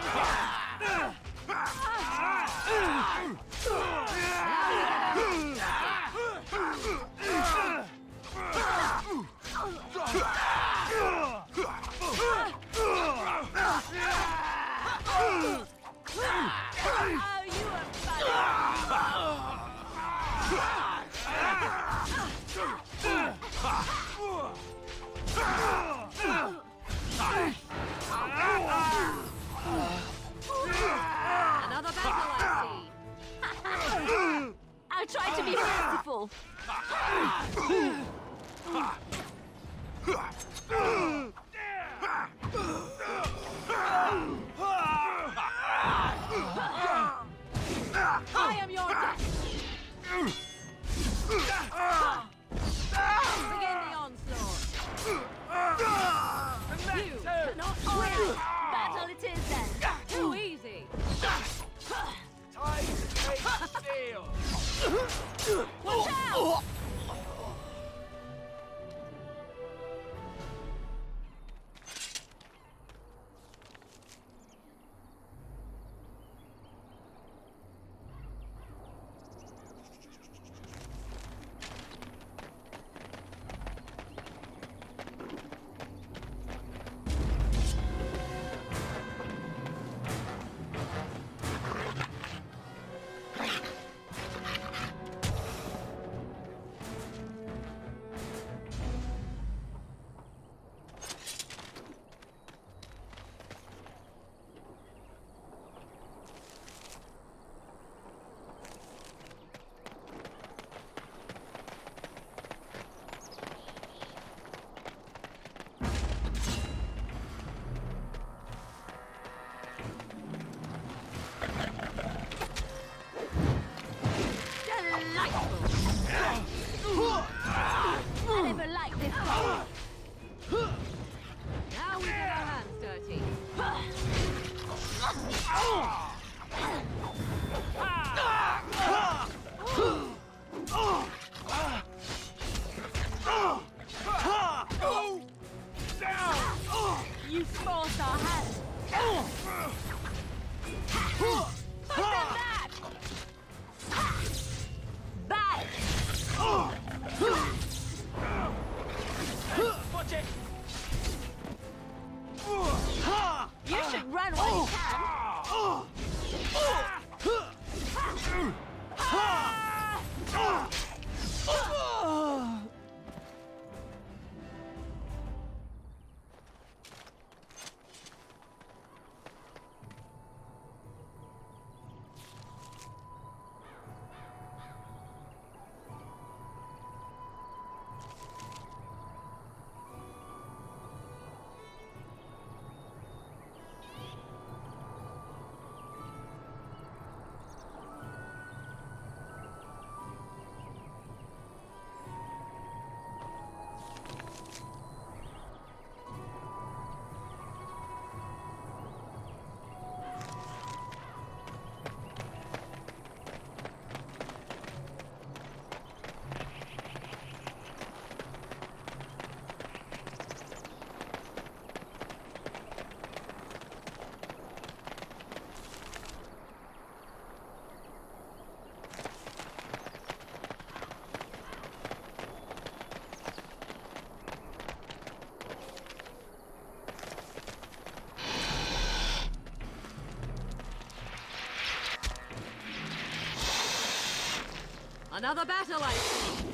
Another battle, I see.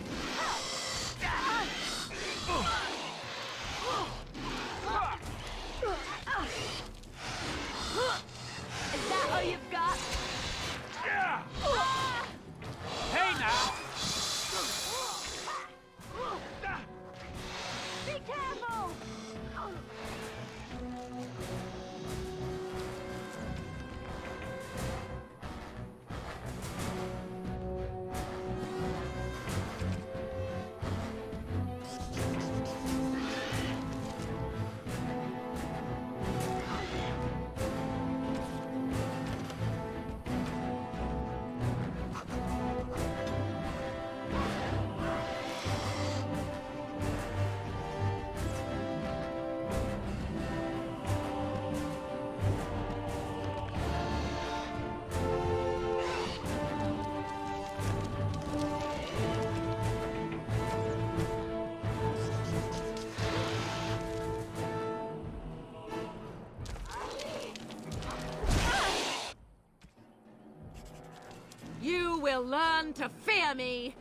Is that all you've got? Hey now! Be careful! You will learn to fear me!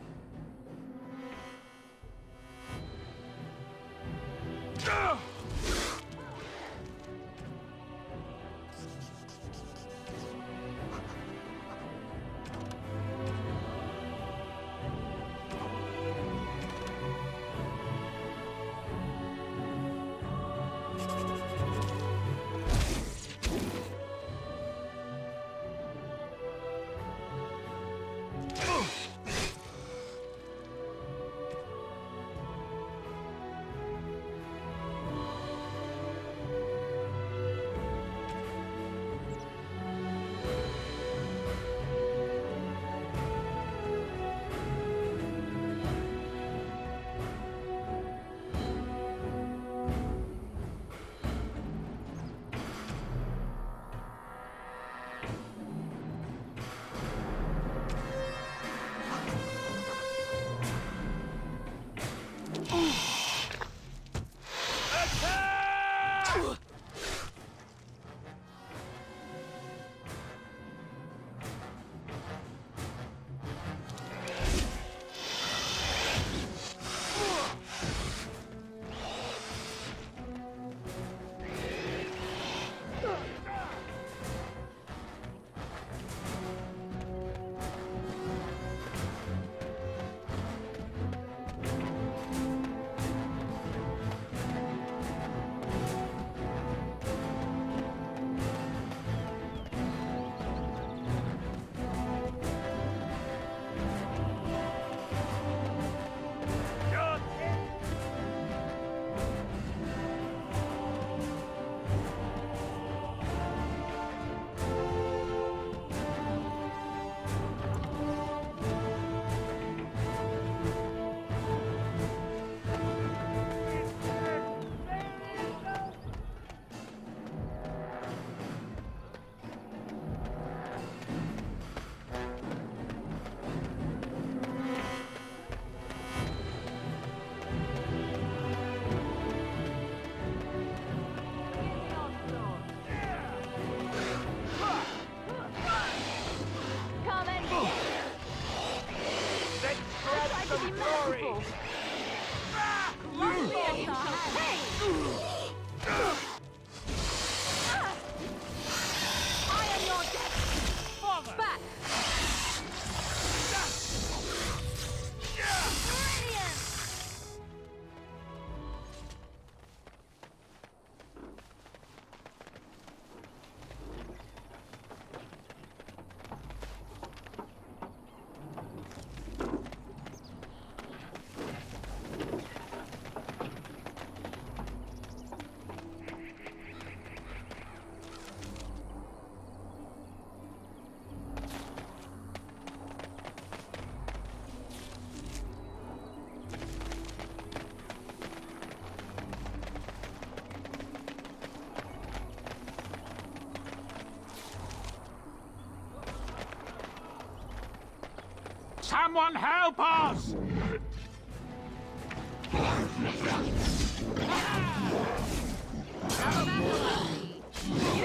Someone help us! You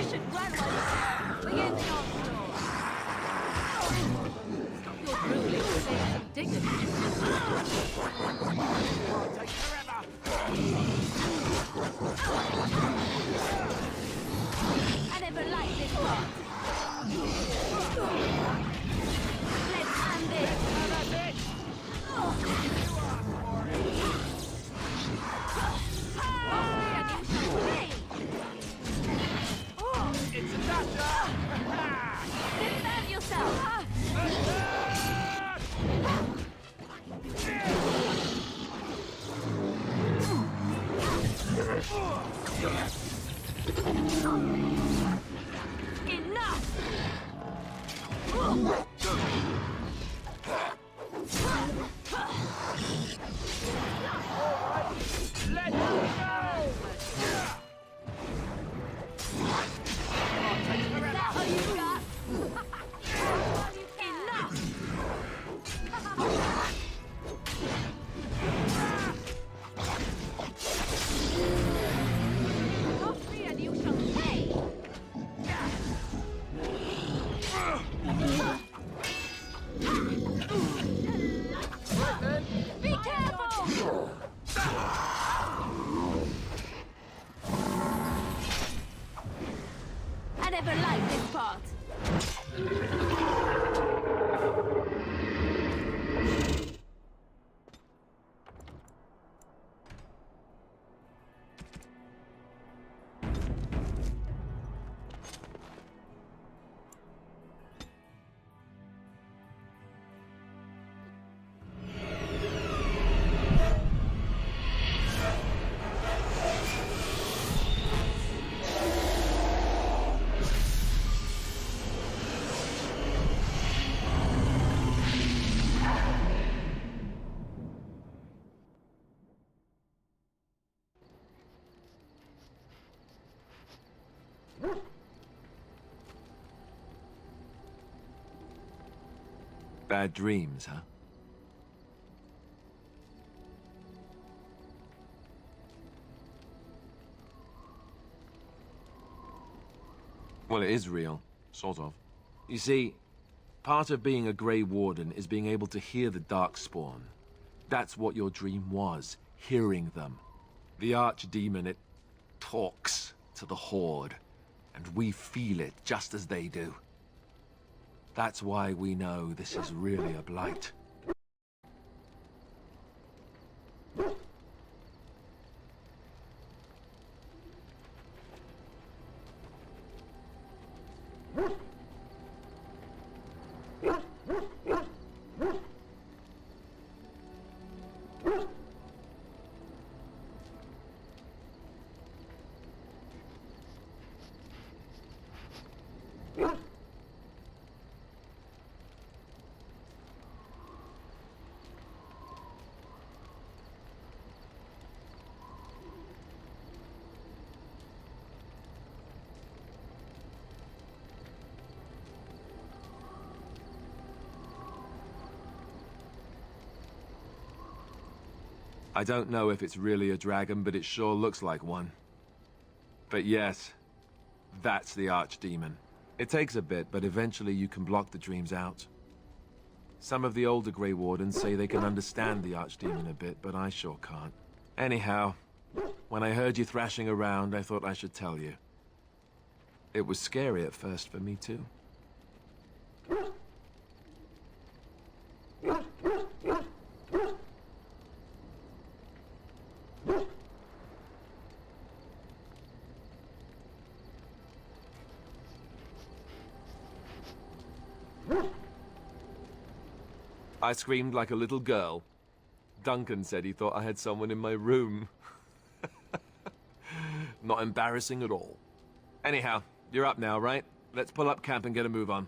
should run while you begin the onslaught! Stop your drooling, dignity. I never liked this part. Let's end this. That's it. It's a Dasher! Defend yourself. Let go! Be careful! I never liked this part. Bad dreams, huh? Well, it is real, sort of. You see, part of being a Grey Warden is being able to hear the Darkspawn. That's what your dream was, hearing them. The Archdemon, it talks to the Horde, and we feel it just as they do. That's why we know this is really a blight. I don't know if it's really a dragon, but it sure looks like one. But yes, that's the Archdemon. It takes a bit, but eventually you can block the dreams out. Some of the older Grey Wardens say they can understand the Archdemon a bit, but I sure can't. Anyhow, when I heard you thrashing around, I thought I should tell you. It was scary at first for me, too. I screamed like a little girl. Duncan said he thought I had someone in my room. Not embarrassing at all. Anyhow, you're up now, right? Let's pull up camp and get a move on.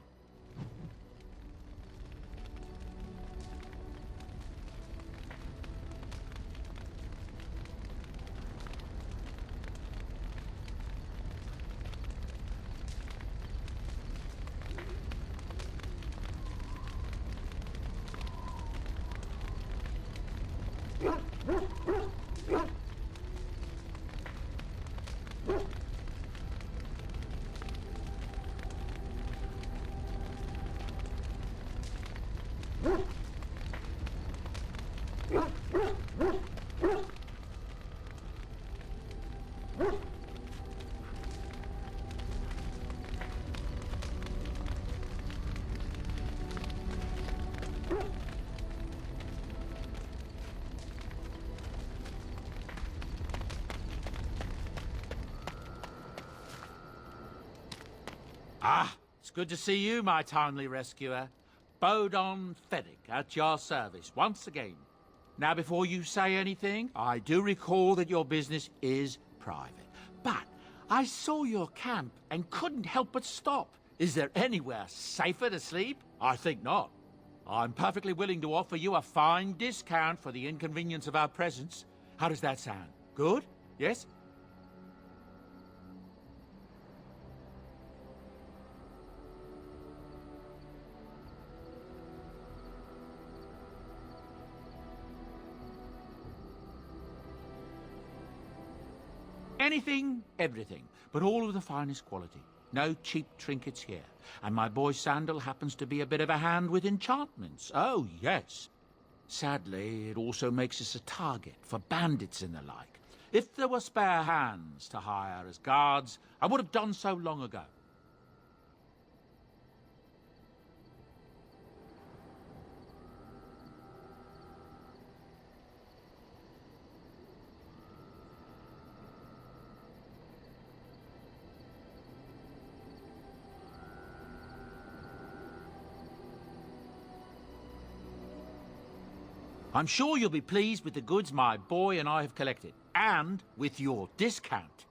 Ah, it's good to see you, my timely rescuer. Bodon Feddick at your service once again. Now, before you say anything, I do recall that your business is private. But I saw your camp and couldn't help but stop. Is there anywhere safer to sleep? I think not. I'm perfectly willing to offer you a fine discount for the inconvenience of our presence. How does that sound? Good? Yes? Anything, everything, but all of the finest quality. No cheap trinkets here. And my boy Sandal happens to be a bit of a hand with enchantments. Oh, yes. Sadly, it also makes us a target for bandits and the like. If there were spare hands to hire as guards, I would have done so long ago. I'm sure you'll be pleased with the goods my boy and I have collected, and with your discount.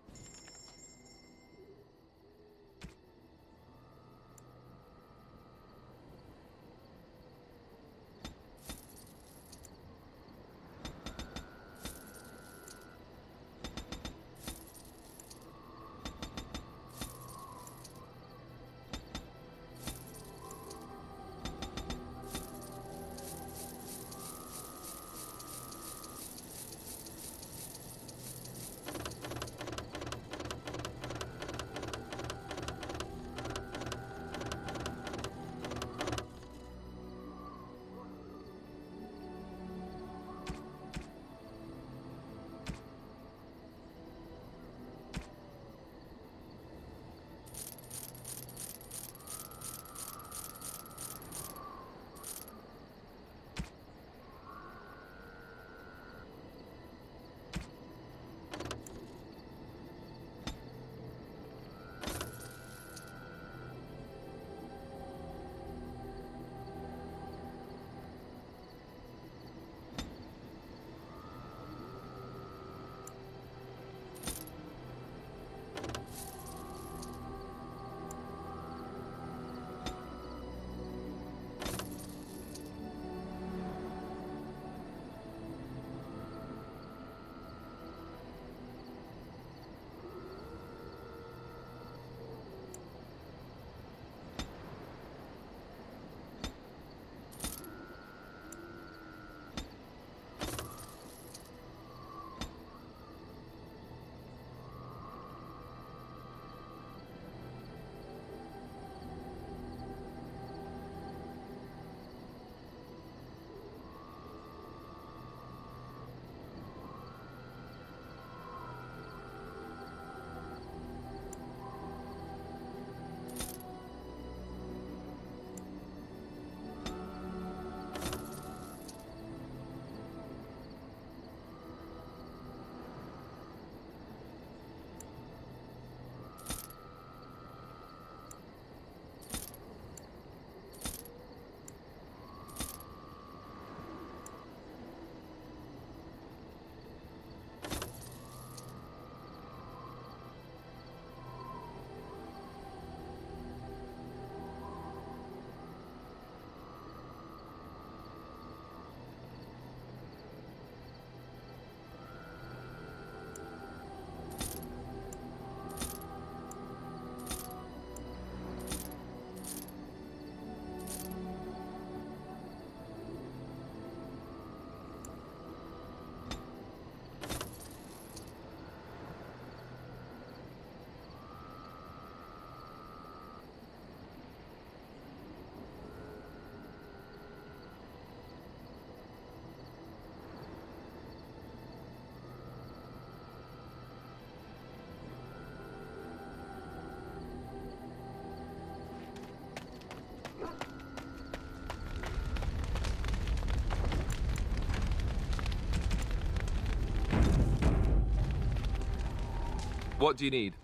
What do you need?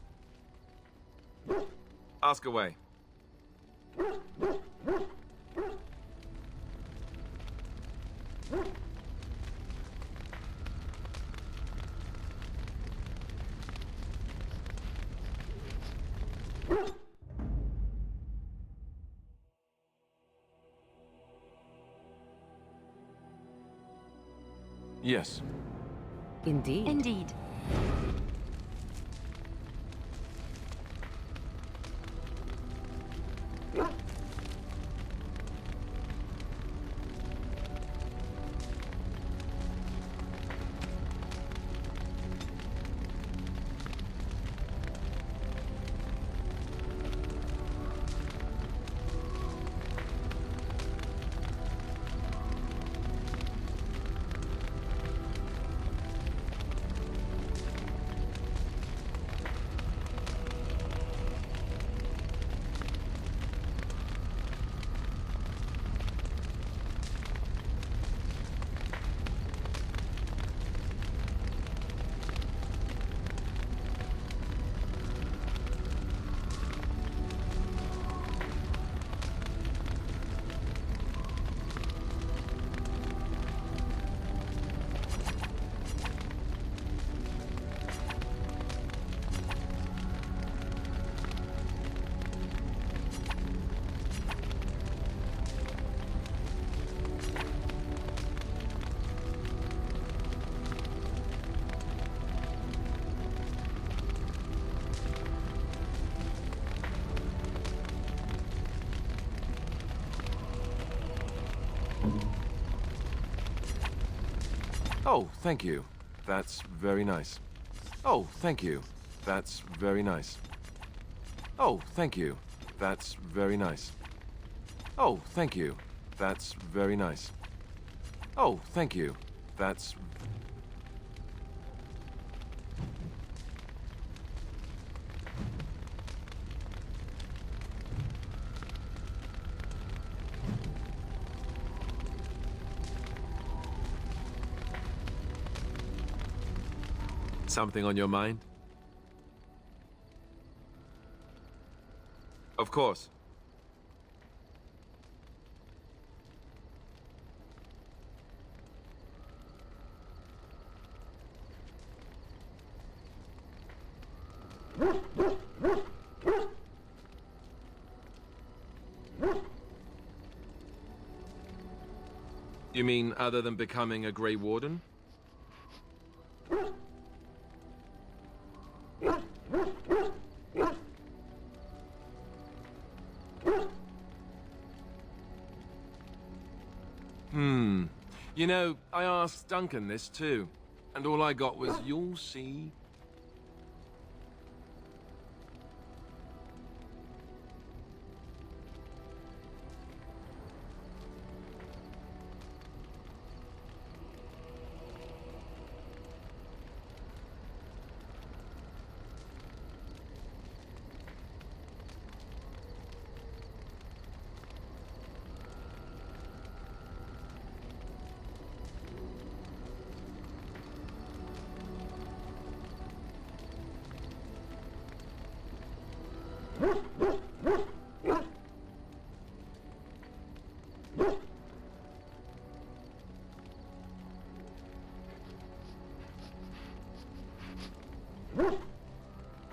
Ask away. Yes. Indeed. Indeed. Oh, thank you. That's very nice. Oh, thank you. That's very nice. Oh, thank you. That's very nice. Oh, thank you. That's very nice. Oh, thank you. That's... Something on your mind? Of course. You mean other than becoming a Grey Warden? You know, I asked Duncan this too, and all I got was, "You'll see."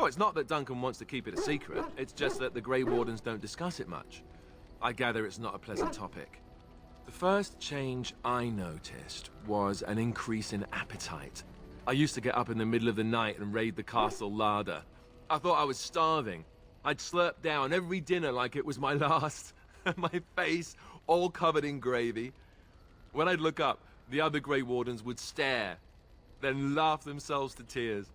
Oh, it's not that Duncan wants to keep it a secret. It's just that the Grey Wardens don't discuss it much. I gather it's not a pleasant topic. The first change I noticed was an increase in appetite. I used to get up in the middle of the night and raid the castle larder. I thought I was starving. I'd slurp down every dinner like it was my last. My face all covered in gravy. When I'd look up, the other Grey Wardens would stare, then laugh themselves to tears.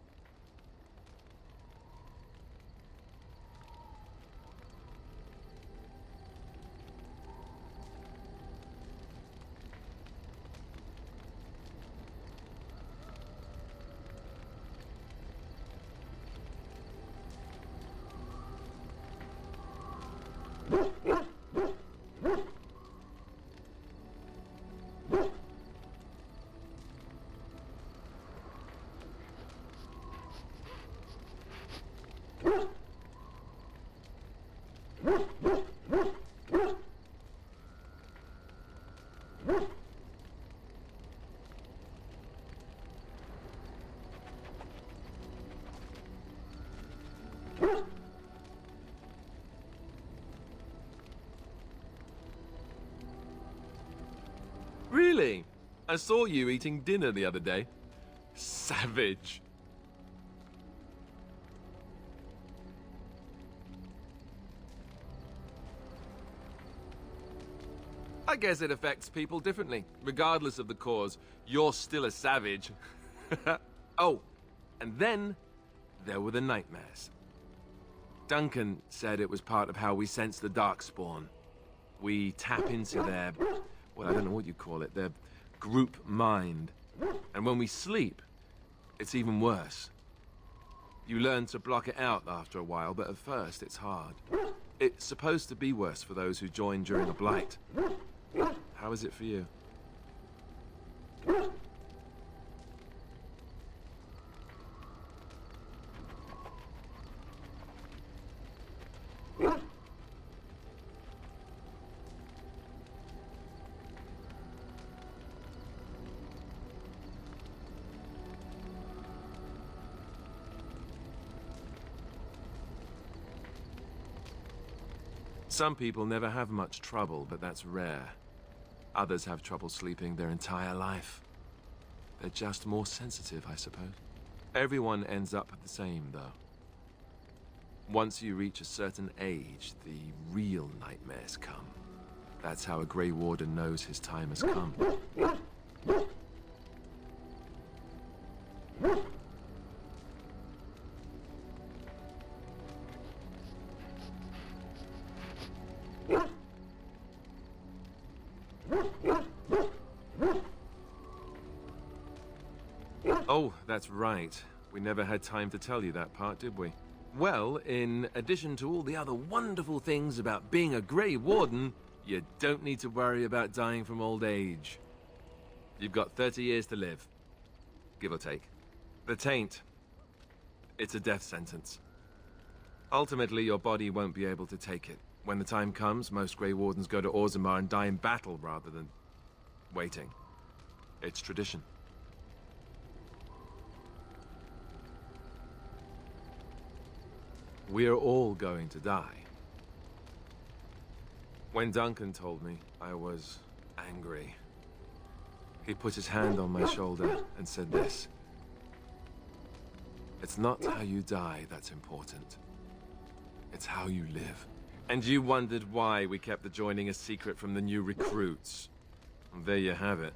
Really? I saw you eating dinner the other day. Savage. I guess it affects people differently. Regardless of the cause, you're still a savage. Oh, and then there were the nightmares. Duncan said it was part of how we sense the Darkspawn. We tap into their, well, I don't know what you call it, their group mind. And when we sleep, it's even worse. You learn to block it out after a while, but at first it's hard. It's supposed to be worse for those who join during a blight. How is it for you? Some people never have much trouble, but that's rare. Others have trouble sleeping their entire life. They're just more sensitive, I suppose. Everyone ends up the same, though. Once you reach a certain age, the real nightmares come. That's how a Grey Warden knows his time has come. Oh, that's right. We never had time to tell you that part, did we? Well, in addition to all the other wonderful things about being a Grey Warden, you don't need to worry about dying from old age. You've got 30 years to live, give or take. The Taint, it's a death sentence. Ultimately, your body won't be able to take it. When the time comes, most Grey Wardens go to Orzammar and die in battle rather than waiting. It's tradition. We're all going to die. When Duncan told me, I was angry. He put his hand on my shoulder and said this. It's not how you die that's important. It's how you live. And you wondered why we kept the joining a secret from the new recruits. And there you have it.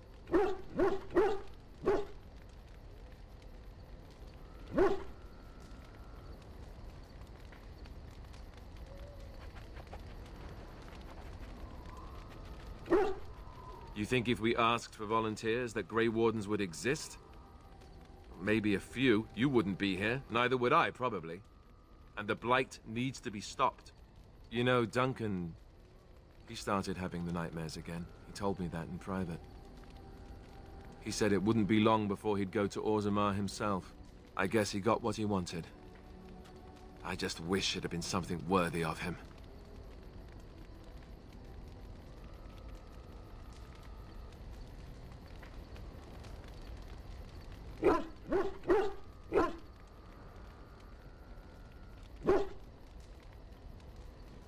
You think if we asked for volunteers that Grey Wardens would exist? Maybe a few. You wouldn't be here. Neither would I, probably. And the Blight needs to be stopped. You know, Duncan, he started having the nightmares again. He told me that in private. He said it wouldn't be long before he'd go to Orzammar himself. I guess he got what he wanted. I just wish it had been something worthy of him.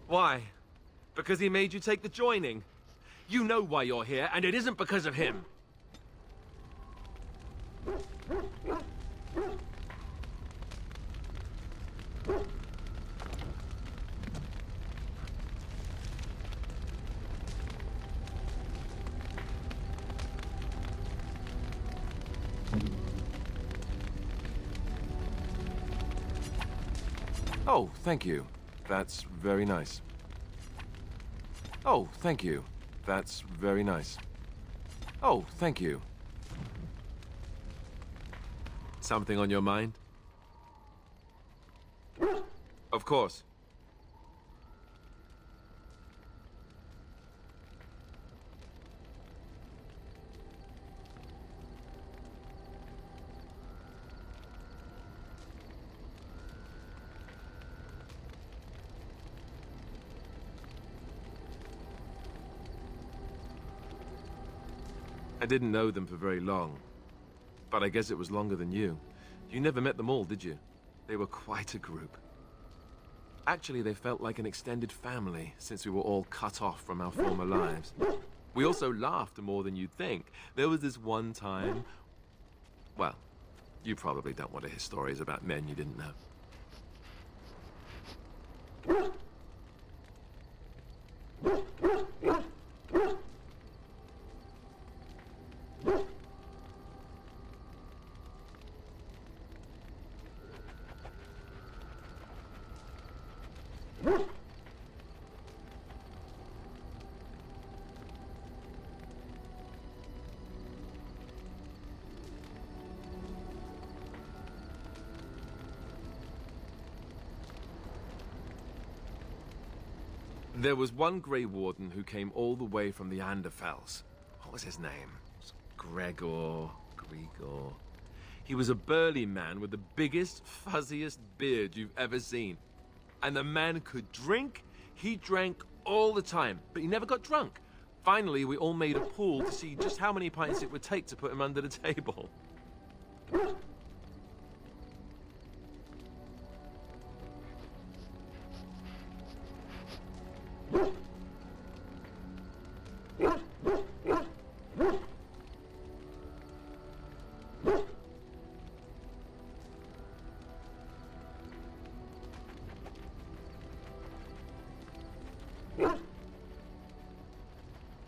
Why? Because he made you take the joining. You know why you're here, and it isn't because of him. Oh, thank you. That's very nice. Oh, thank you. That's very nice. Oh, thank you. Something on your mind? Of course. I didn't know them for very long, but I guess it was longer than you. You never met them all, did you? They were quite a group. Actually, they felt like an extended family since we were all cut off from our former lives. We also laughed more than you'd think. There was this one time... Well, you probably don't want to hear stories about men you didn't know. There was one Grey Warden who came all the way from the Anderfells. What was his name? Gregor. He was a burly man with the biggest, fuzziest beard you've ever seen. And the man could drink. He drank all the time, but he never got drunk. Finally, we all made a pool to see just how many pints it would take to put him under the table.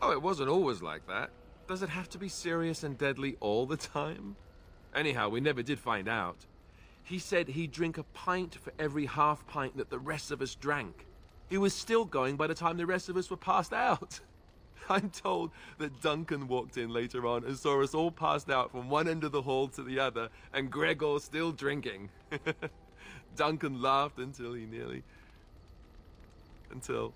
Oh, it wasn't always like that. Does it have to be serious and deadly all the time? Anyhow, we never did find out. He said he'd drink a pint for every half pint that the rest of us drank. He was still going by the time the rest of us were passed out. I'm told that Duncan walked in later on and saw us all passed out from one end of the hall to the other, and Gregor still drinking. Duncan laughed until he nearly... Until...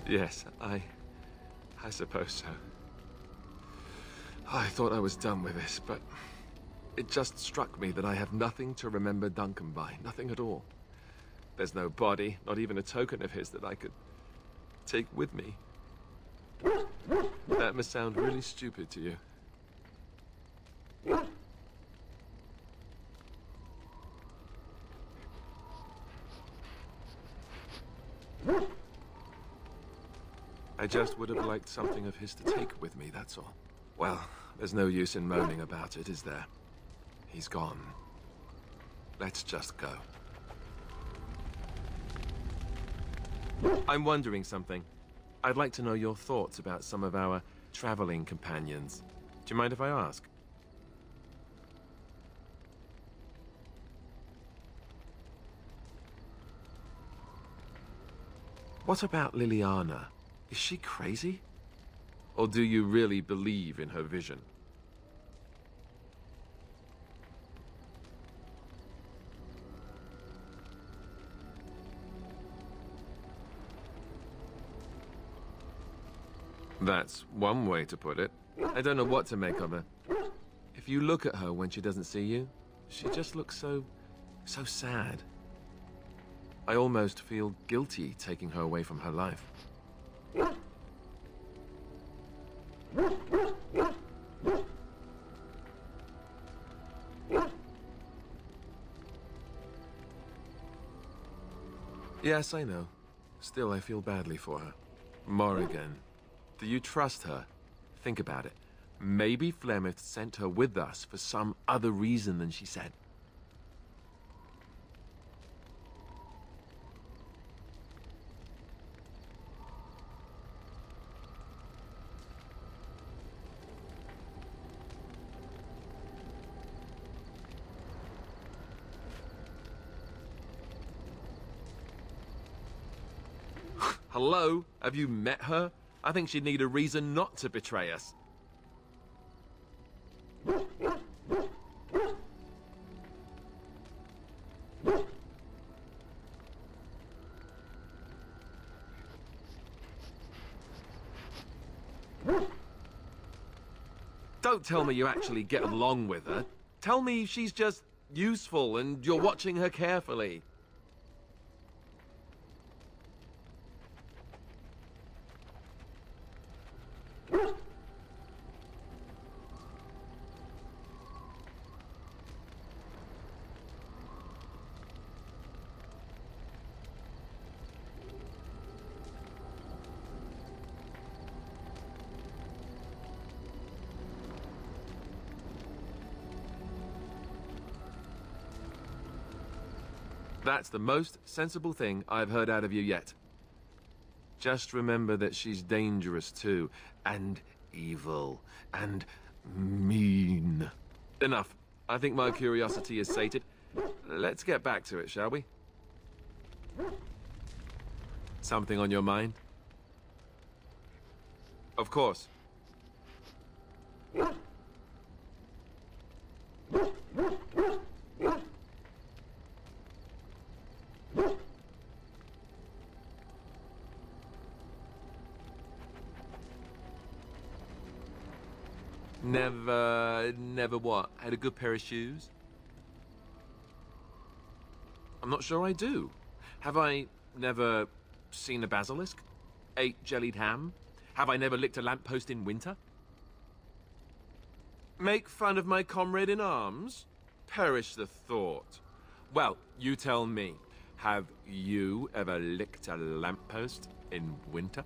Yes, I suppose so. I thought I was done with this, but it just struck me that I have nothing to remember Duncan by. Nothing at all. There's no body, not even a token of his that I could take with me. That must sound really stupid to you. I just would have liked something of his to take with me, that's all. Well, there's no use in moaning about it, is there? He's gone. Let's just go. I'm wondering something. I'd like to know your thoughts about some of our traveling companions. Do you mind if I ask? What about Liliana? Is she crazy? Or do you really believe in her vision? That's one way to put it. I don't know what to make of her. If you look at her when she doesn't see you, she just looks so sad. I almost feel guilty taking her away from her life. Yes, I know. Still, I feel badly for her. Morrigan, do you trust her? Think about it. Maybe Flemeth sent her with us for some other reason than she said. Hello? Have you met her? I think she'd need a reason not to betray us. Don't tell me you actually get along with her. Tell me she's just useful and you're watching her carefully. That's the most sensible thing I've heard out of you yet. Just remember that she's dangerous too, and evil, and mean. Enough. I think my curiosity is sated. Let's get back to it, shall we? Something on your mind? Of course. Never what? Had a good pair of shoes? I'm not sure I do. Have I never seen a basilisk? Ate jellied ham? Have I never licked a lamppost in winter? Make fun of my comrade in arms? Perish the thought. Well, you tell me. Have you ever licked a lamppost in winter?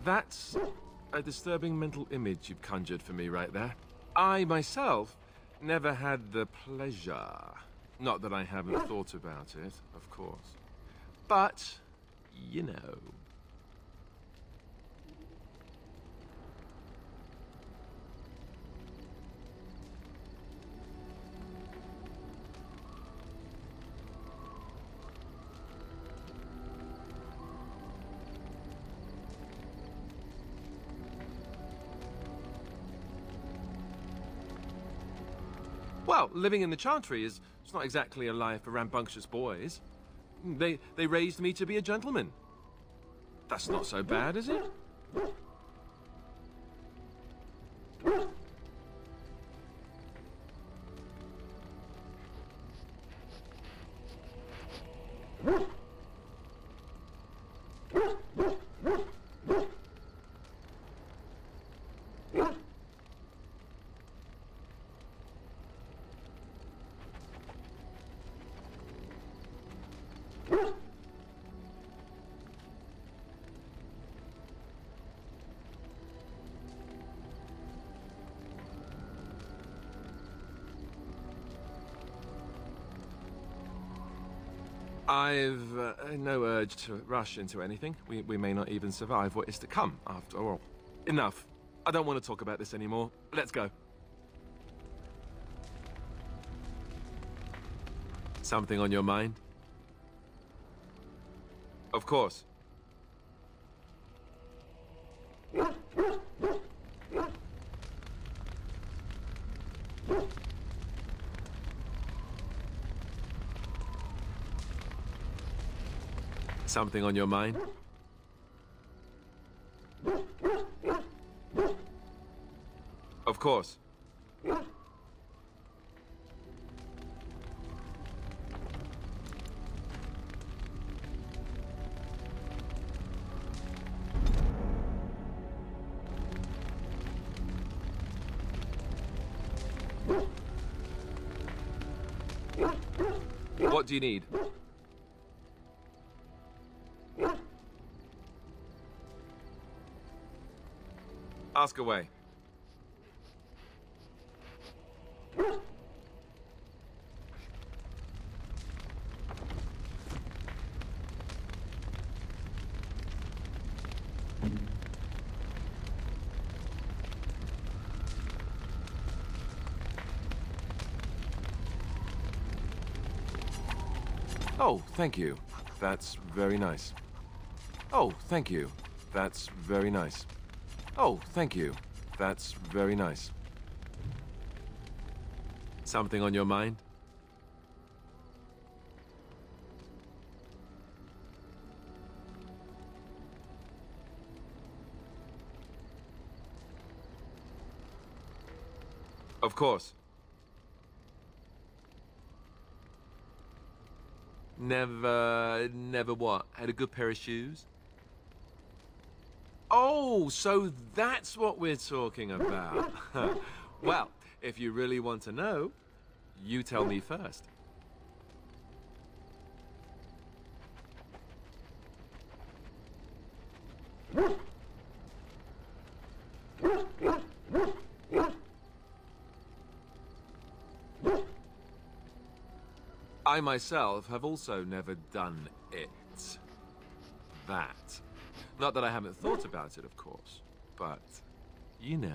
That's a disturbing mental image you've conjured for me right there. I, myself, never had the pleasure. Not that I haven't thought about it, of course. But, you know. Well, living in the Chantry it's not exactly a life for rambunctious boys. They raised me to be a gentleman. That's not so bad, is it? I've no urge to rush into anything. We may not even survive what is to come, after all. Enough. I don't want to talk about this anymore. Let's go. Something on your mind? Of course. Something on your mind? Of course. What do you need? I'll Ask away. Oh, thank you. That's very nice. Oh, thank you. That's very nice. Oh, thank you. That's very nice. Something on your mind? Of course. Never what? Had a good pair of shoes? Oh, so that's what we're talking about. Well, if you really want to know, you tell me first. I myself have also never done it. That. Not that I haven't thought about it, of course, but you know.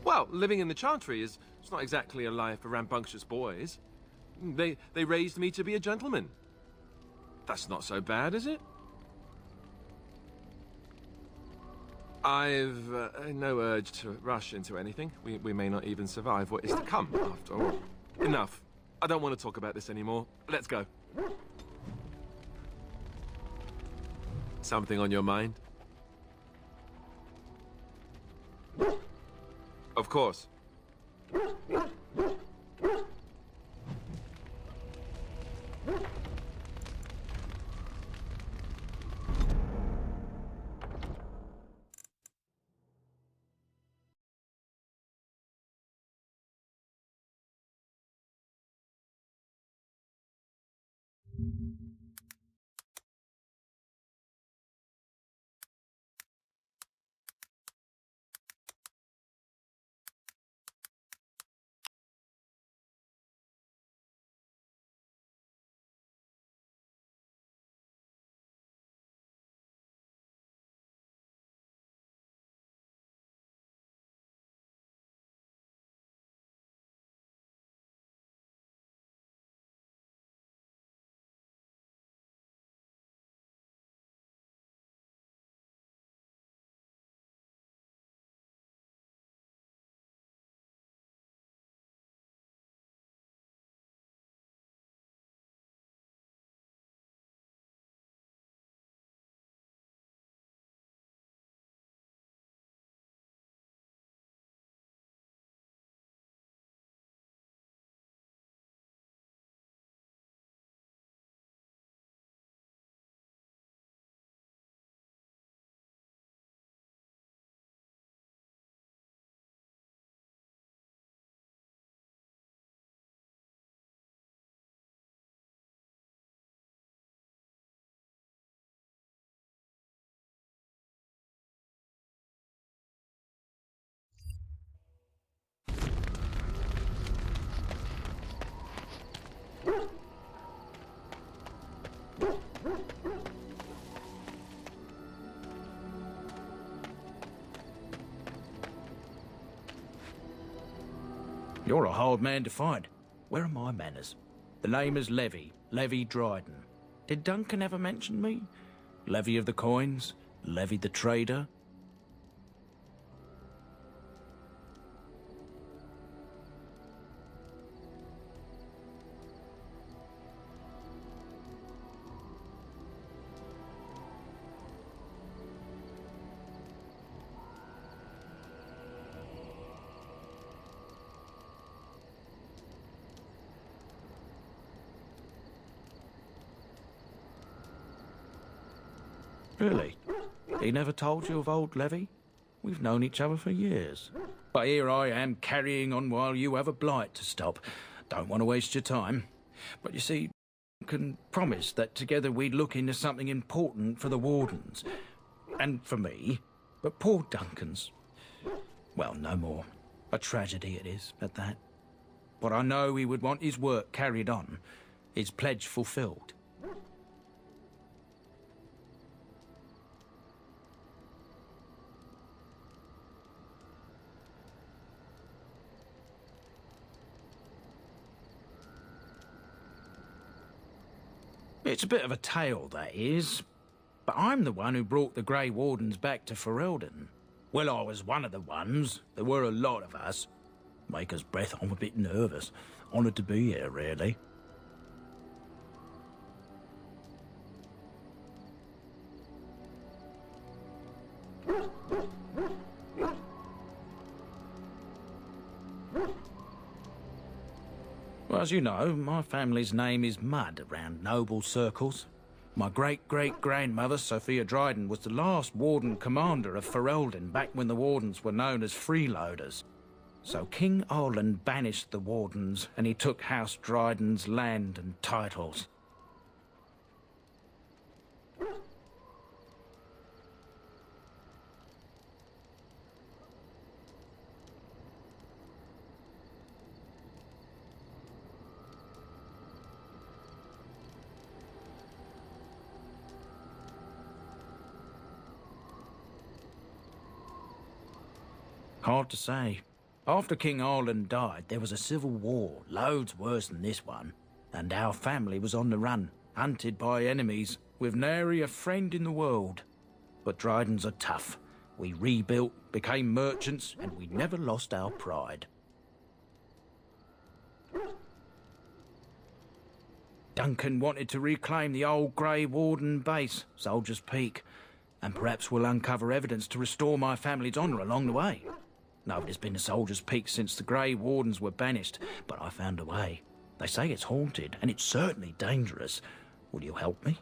Well, living in the Chantry is it's not exactly a life for rambunctious boys. They raised me to be a gentleman. That's not so bad, is it? I've no urge to rush into anything. We may not even survive what is to come, after all. Enough. I don't want to talk about this anymore. Let's go. Something on your mind? Of course. You're a hard man to find. Where are my manners? The name is Levy Dryden. Did Duncan ever mention me? Levy of the coins? Levy the trader? Really? He never told you of old Levy? We've known each other for years. But here I am carrying on while you have a blight to stop. Don't want to waste your time. But you see, Duncan promised that together we'd look into something important for the Wardens. And for me. But poor Duncan's... well, no more. A tragedy it is, at that. But I know he would want his work carried on. His pledge fulfilled. It's a bit of a tale, that is. But I'm the one who brought the Grey Wardens back to Ferelden. Well, I was one of the ones. There were a lot of us. Maker's breath, I'm a bit nervous. Honoured to be here, really. Well, as you know, my family's name is mud around noble circles. My great-great-grandmother, Sophia Dryden, was the last Warden commander of Ferelden back when the Wardens were known as freeloaders. So King Olin banished the Wardens, and he took House Dryden's land and titles. Hard to say. After King Arlen died, there was a civil war, loads worse than this one. And our family was on the run, hunted by enemies, with nary a friend in the world. But Drydens are tough. We rebuilt, became merchants, and we never lost our pride. Duncan wanted to reclaim the old Grey Warden base, Soldier's Peak, and perhaps we'll uncover evidence to restore my family's honour along the way. Nobody's been to Soldier's Peak since the Grey Wardens were banished, but I found a way. They say it's haunted, and it's certainly dangerous. Will you help me?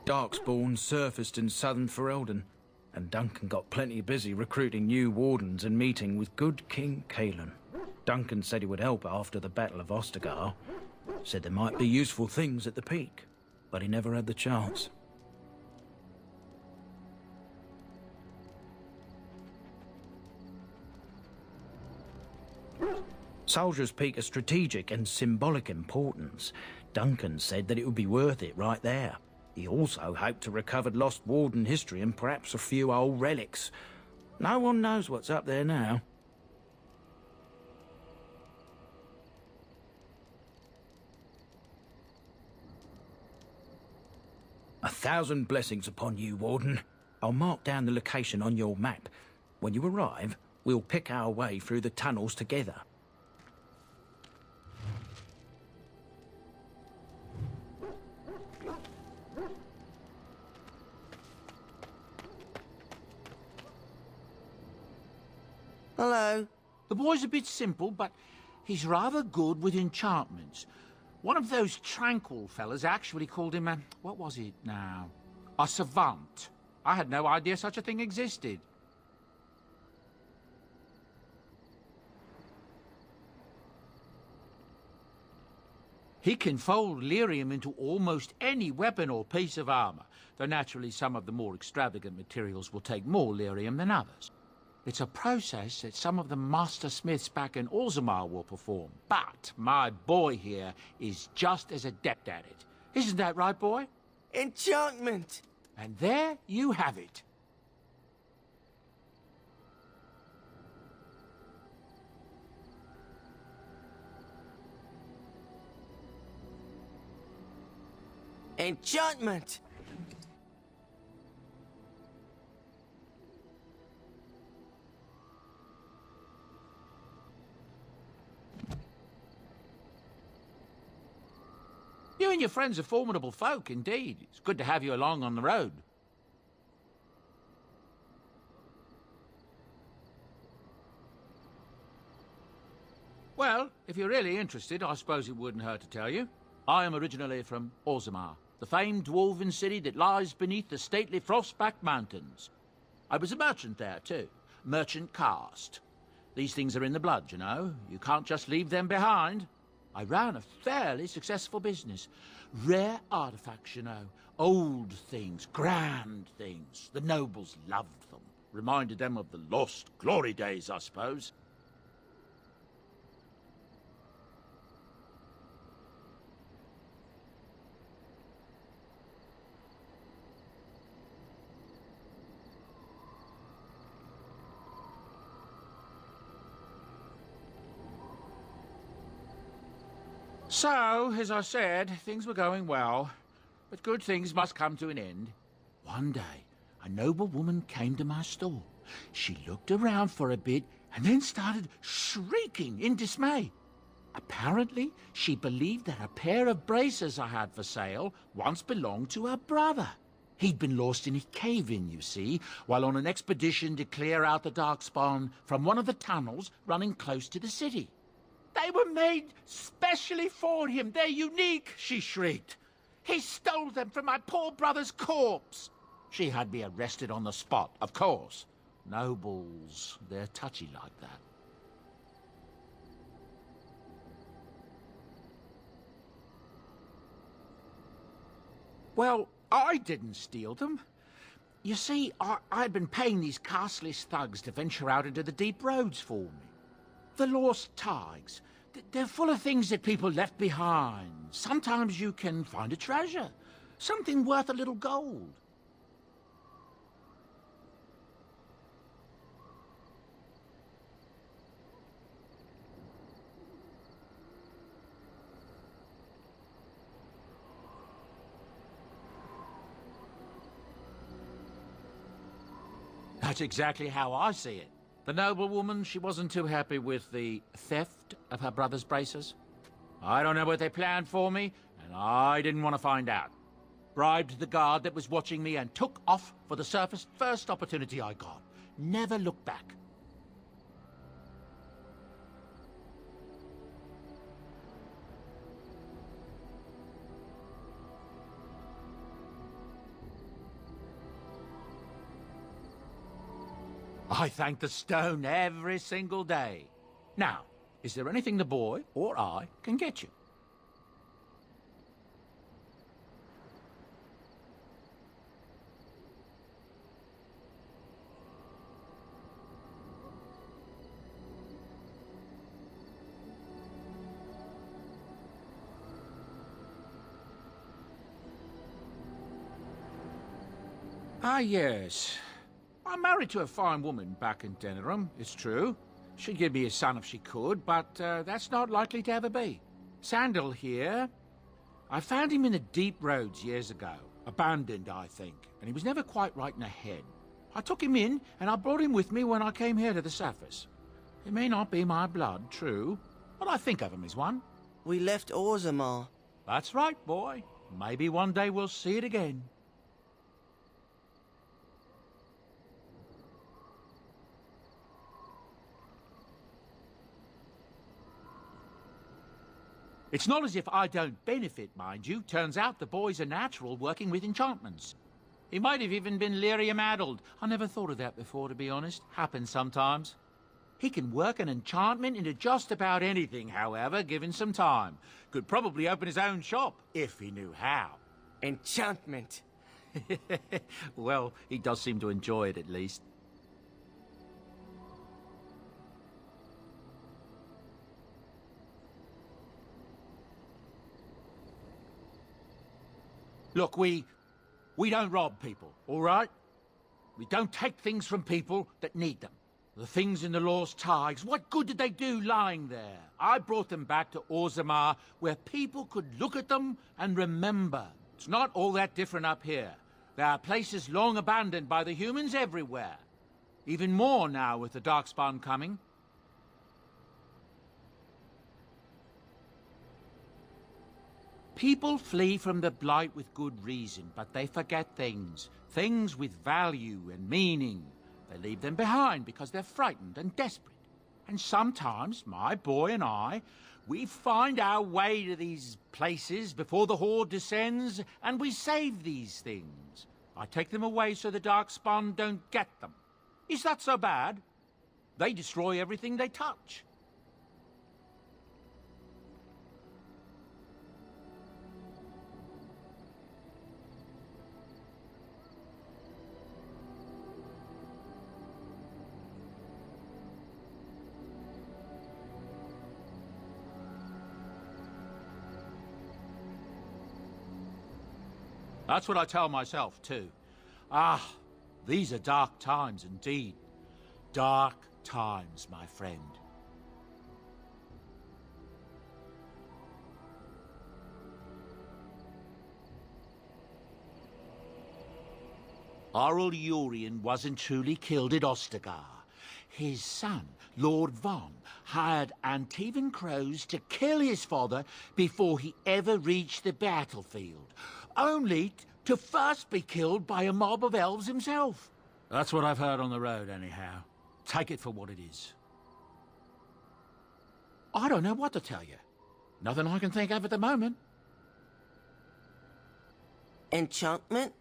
Darkspawn surfaced in southern Ferelden, and Duncan got plenty busy recruiting new Wardens and meeting with good King Cailan. Duncan said he would help after the Battle of Ostagar. Said there might be useful things at the peak, but he never had the chance. Soldier's Peak is strategic and symbolic importance. Duncan said that it would be worth it right there. He also hoped to recover lost Warden history and perhaps a few old relics. No one knows what's up there now. A thousand blessings upon you, Warden. I'll mark down the location on your map. When you arrive, we'll pick our way through the tunnels together. Hello. The boy's a bit simple, but he's rather good with enchantments. One of those tranquil fellas actually called him a... what was it now? A savant. I had no idea such a thing existed. He can fold lyrium into almost any weapon or piece of armor, though naturally some of the more extravagant materials will take more lyrium than others. It's a process that some of the master smiths back in Orzammar will perform, but my boy here is just as adept at it. Isn't that right, boy? Enchantment! And there you have it. Enchantment! You and your friends are formidable folk, indeed. It's good to have you along on the road. Well, if you're really interested, I suppose it wouldn't hurt to tell you. I am originally from Orzammar, the famed dwarven city that lies beneath the stately Frostback Mountains. I was a merchant there, too. Merchant caste. These things are in the blood, you know. You can't just leave them behind. I ran a fairly successful business. Rare artifacts, you know. Old things, grand things. The nobles loved them. Reminded them of the lost glory days, I suppose. So, as I said, things were going well, but good things must come to an end. One day, a noble woman came to my stall. She looked around for a bit and then started shrieking in dismay. Apparently, she believed that a pair of braces I had for sale once belonged to her brother. He'd been lost in a cave-in, you see, while on an expedition to clear out the Darkspawn from one of the tunnels running close to the city. They were made specially for him. They're unique, she shrieked. He stole them from my poor brother's corpse. She had me arrested on the spot, of course. Nobles, they're touchy like that. Well, I didn't steal them. You see, I'd been paying these castless thugs to venture out into the deep roads for me. The lost tigers. They're full of things that people left behind. Sometimes you can find a treasure. Something worth a little gold. That's exactly how I see it. The noblewoman, she wasn't too happy with the theft of her brother's braces. I don't know what they planned for me, and I didn't want to find out. Bribed the guard that was watching me and took off for the surface first opportunity I got. Never looked back. I thank the stone every single day. Now, is there anything the boy or I can get you? Ah, yes. I'm married to a fine woman back in Denerim, it's true. She'd give me a son if she could, but that's not likely to ever be. Sandal here. I found him in the deep roads years ago. Abandoned, I think, and he was never quite right in the head. I took him in, and I brought him with me when I came here to the surface. It may not be my blood, true, but I think of him as one. We left Orzammar. That's right, boy. Maybe one day we'll see it again. It's not as if I don't benefit, mind you. Turns out the boy's a natural working with enchantments. He might have even been lyrium-addled. I never thought of that before, to be honest. Happens sometimes. He can work an enchantment into just about anything, however, given some time. Could probably open his own shop, if he knew how. Enchantment. Well, he does seem to enjoy it, at least. Look, we don't rob people, all right? We don't take things from people that need them. The things in the lost tigers, what good did they do lying there? I brought them back to Orzammar, where people could look at them and remember. It's not all that different up here. There are places long abandoned by the humans everywhere. Even more now with the Darkspawn coming. People flee from the Blight with good reason, but they forget things. Things with value and meaning. They leave them behind because they're frightened and desperate. And sometimes, my boy and I, we find our way to these places before the Horde descends, and we save these things. I take them away so the Darkspawn don't get them. Is that so bad? They destroy everything they touch. That's what I tell myself, too. Ah, these are dark times indeed. Dark times, my friend. Arl Urian wasn't truly killed at Ostagar. His son, Lord Von, hired Antivan crows to kill his father before he ever reached the battlefield, only to first be killed by a mob of elves himself. That's what I've heard on the road, anyhow. Take it for what it is. I don't know what to tell you. Nothing I can think of at the moment. Enchantment?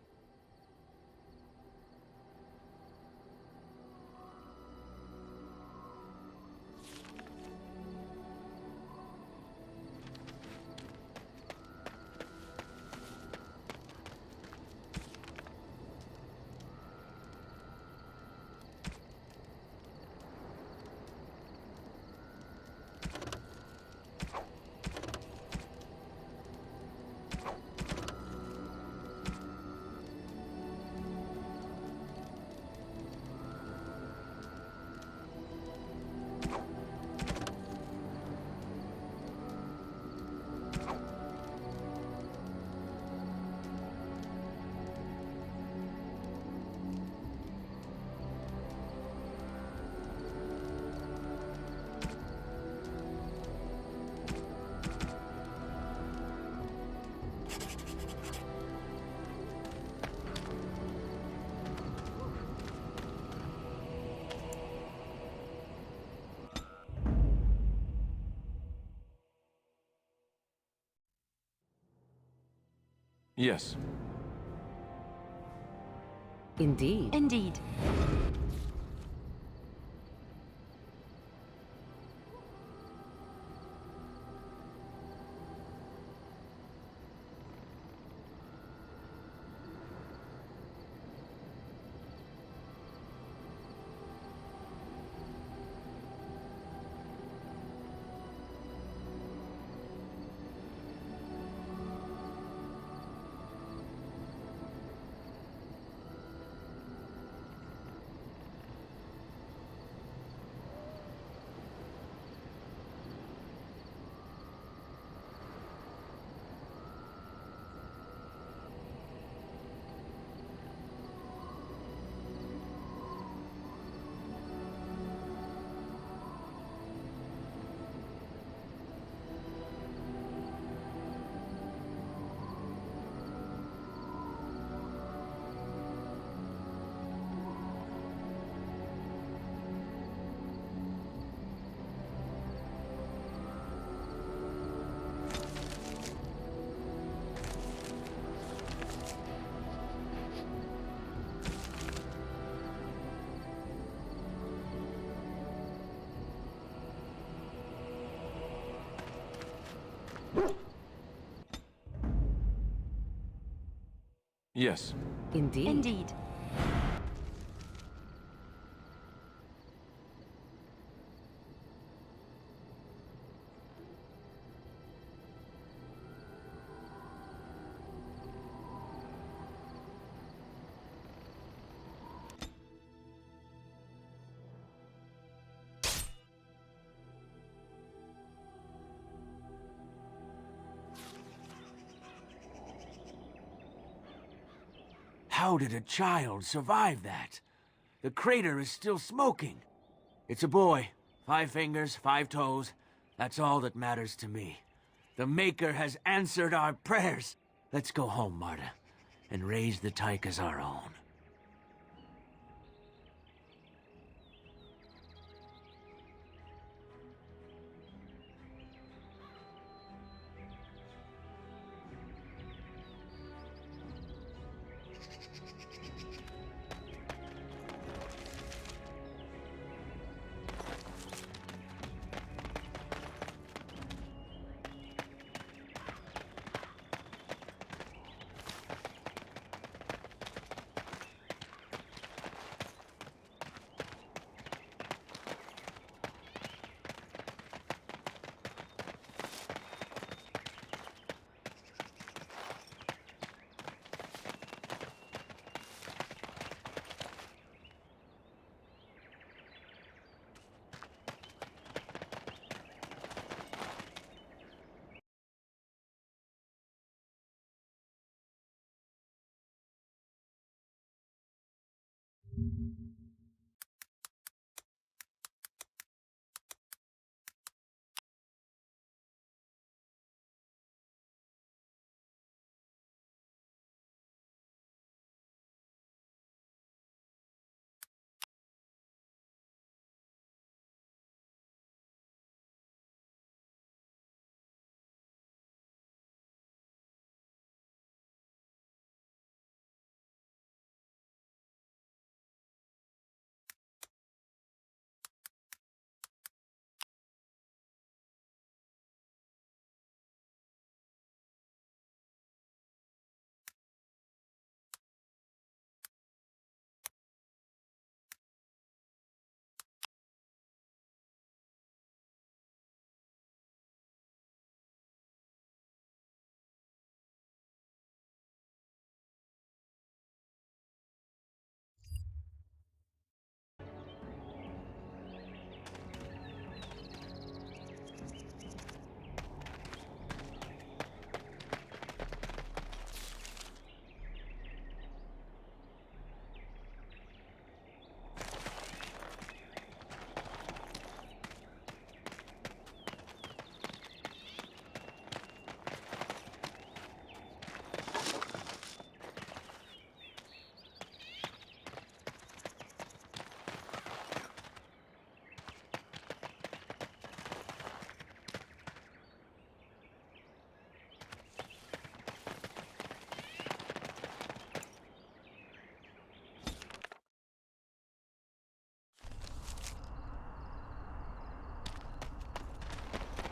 Yes. Indeed. Indeed. Yes. Indeed. Indeed. How did a child survive that? The crater is still smoking. It's a boy. 5 fingers, 5 toes. That's all that matters to me. The Maker has answered our prayers. Let's go home, Marta, and raise the tyke as our own.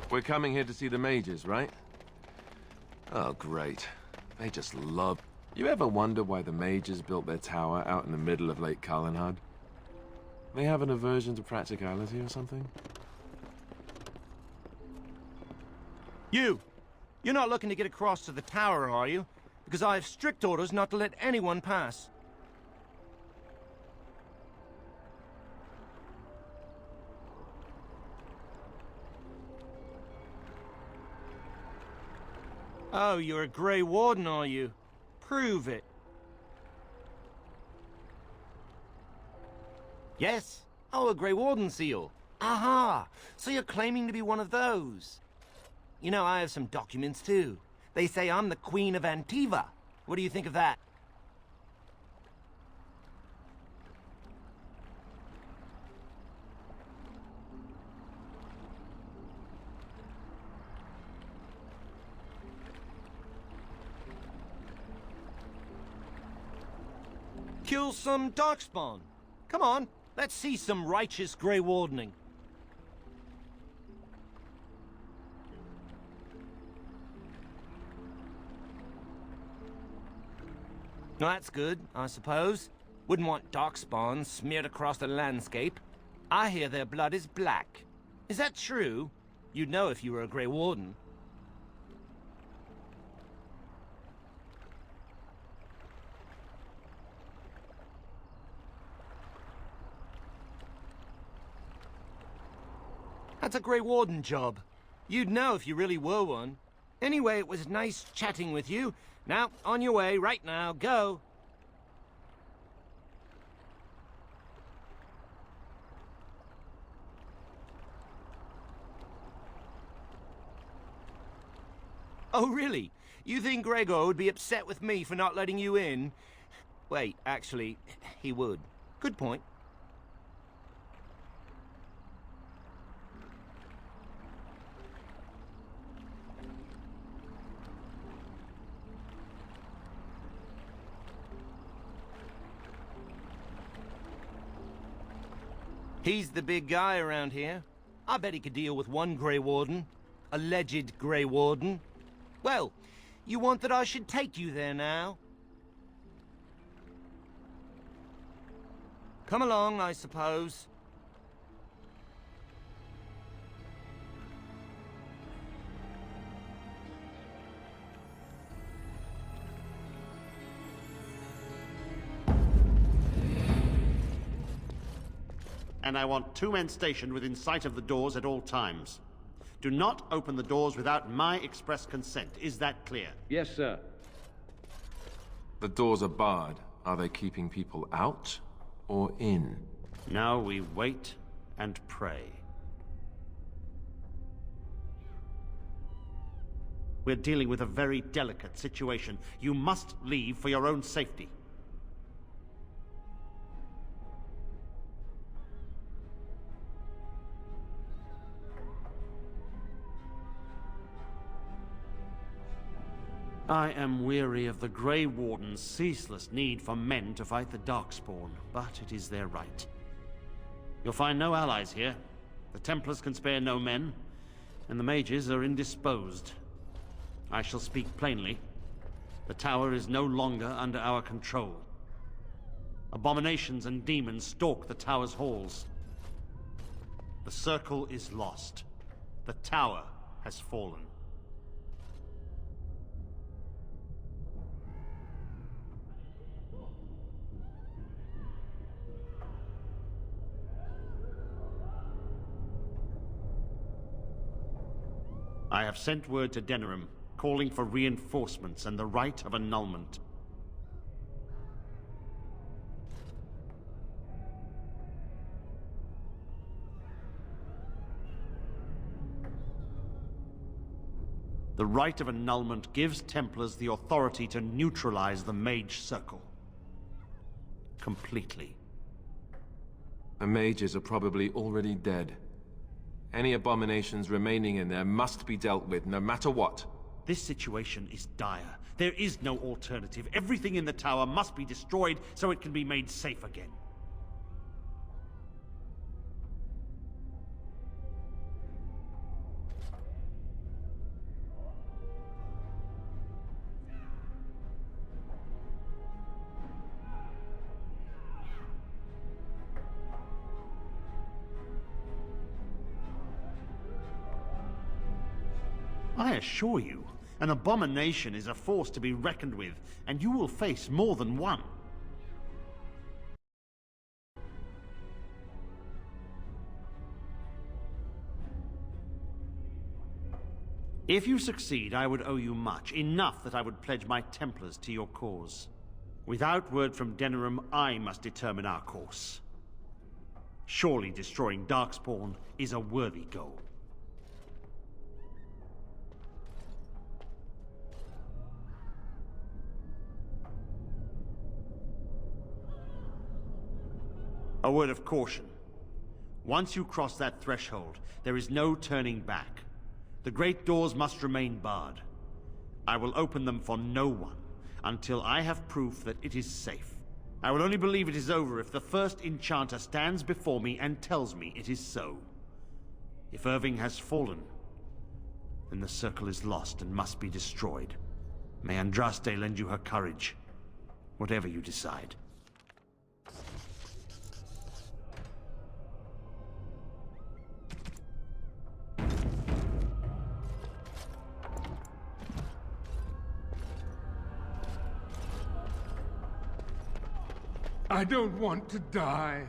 We're coming here to see the mages, right? Oh, great. They just love... You ever wonder why the mages built their tower out in the middle of Lake Carlinhad? They have an aversion to practicality or something? You're not looking to get across to the tower, are you? Because I have strict orders not to let anyone pass. Oh, you're a Grey Warden, are you? Prove it. Yes? Oh, a Grey Warden seal. Aha! So you're claiming to be one of those. You know, I have some documents, too. They say I'm the Queen of Antiva. What do you think of that? Kill some darkspawn. Come on, let's see some righteous Grey Wardening. Well, that's good, I suppose. Wouldn't want darkspawn smeared across the landscape. I hear their blood is black. Is that true? You'd know if you were a Grey Warden. That's a Grey Warden job. You'd know if you really were one. Anyway, it was nice chatting with you. Now, on your way, right now, go. Oh, really? You think Gregor would be upset with me for not letting you in? Wait, actually, he would. Good point. He's the big guy around here. I bet he could deal with one Grey Warden. Alleged Grey Warden. Well, you want that I should take you there now? Come along, I suppose. And I want 2 men stationed within sight of the doors at all times. Do not open the doors without my express consent. Is that clear? Yes, sir. The doors are barred. Are they keeping people out or in? Now we wait and pray. We're dealing with a very delicate situation. You must leave for your own safety. I am weary of the Grey Warden's ceaseless need for men to fight the Darkspawn, but it is their right. You'll find no allies here. The Templars can spare no men, and the mages are indisposed. I shall speak plainly. The tower is no longer under our control. Abominations and demons stalk the tower's halls. The circle is lost. The tower has fallen. I have sent word to Denerim, calling for reinforcements and the right of annulment. The right of annulment gives Templars the authority to neutralize the Mage Circle. Completely. The mages are probably already dead. Any abominations remaining in there must be dealt with, no matter what. This situation is dire. There is no alternative. Everything in the tower must be destroyed so it can be made safe again. I assure you, an abomination is a force to be reckoned with, and you will face more than one. If you succeed, I would owe you much, enough that I would pledge my Templars to your cause. Without word from Denerim, I must determine our course. Surely destroying Darkspawn is a worthy goal. A word of caution. Once you cross that threshold, there is no turning back. The great doors must remain barred. I will open them for no one until I have proof that it is safe. I will only believe it is over if the first enchanter stands before me and tells me it is so. If Irving has fallen, then the circle is lost and must be destroyed. May Andraste lend you her courage, whatever you decide. I don't want to die.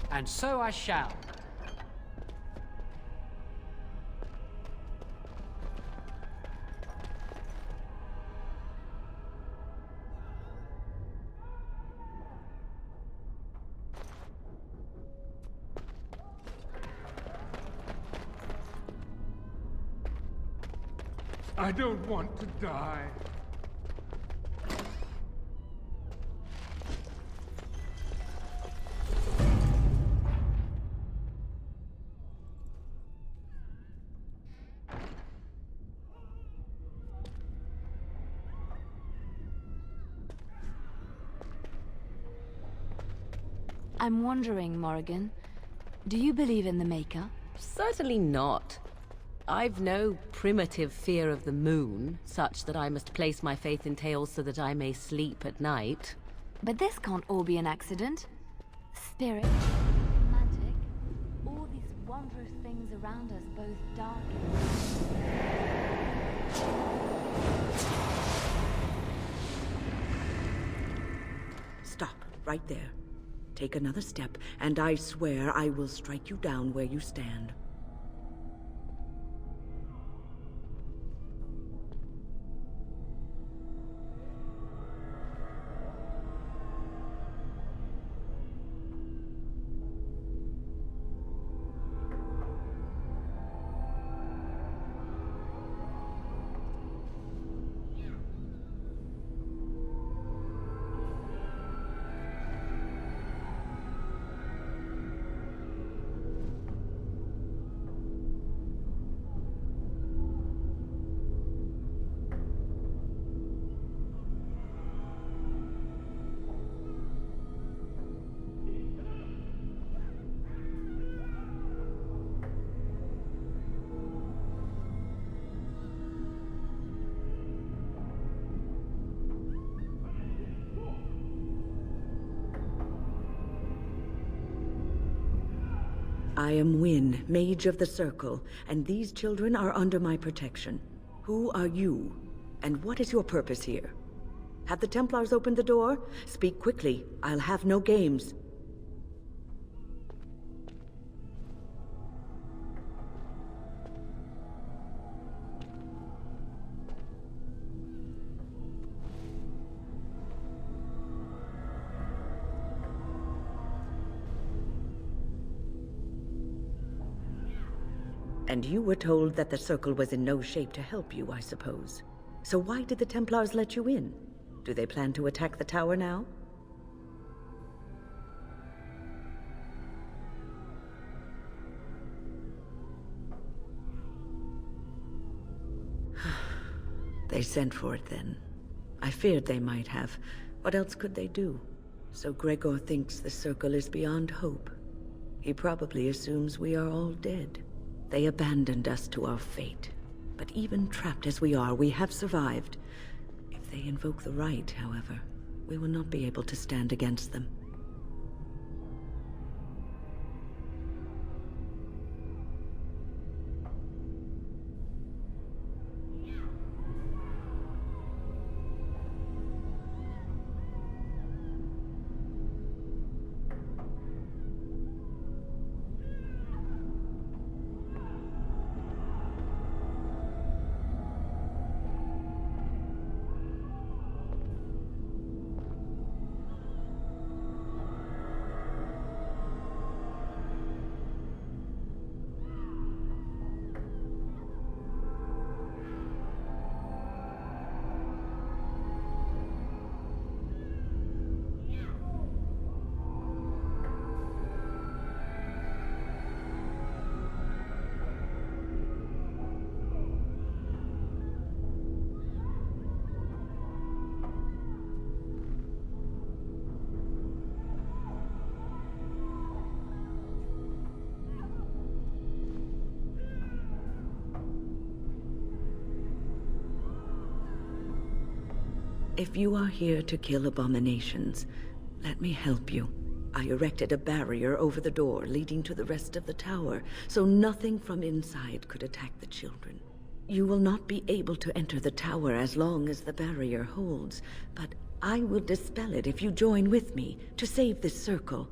And so I shall. I don't want to die. I'm wondering, Morrigan, do you believe in the Maker? Certainly not. I've no primitive fear of the moon, such that I must place my faith in tales so that I may sleep at night. But this can't all be an accident. Spirit, magic, all these wondrous things around us, both dark and... Stop, right there. Take another step, and I swear I will strike you down where you stand. I am Wynne, Mage of the Circle, and these children are under my protection. Who are you, and what is your purpose here? Have the Templars opened the door? Speak quickly. I'll have no games. And you were told that the Circle was in no shape to help you, I suppose. So why did the Templars let you in? Do they plan to attack the tower now? They sent for it then. I feared they might have. What else could they do? So Gregor thinks the Circle is beyond hope. He probably assumes we are all dead. They abandoned us to our fate. But even trapped as we are, we have survived. If they invoke the right, however, we will not be able to stand against them. If you are here to kill abominations, let me help you. I erected a barrier over the door leading to the rest of the tower, so nothing from inside could attack the children. You will not be able to enter the tower as long as the barrier holds, but I will dispel it if you join with me to save this circle.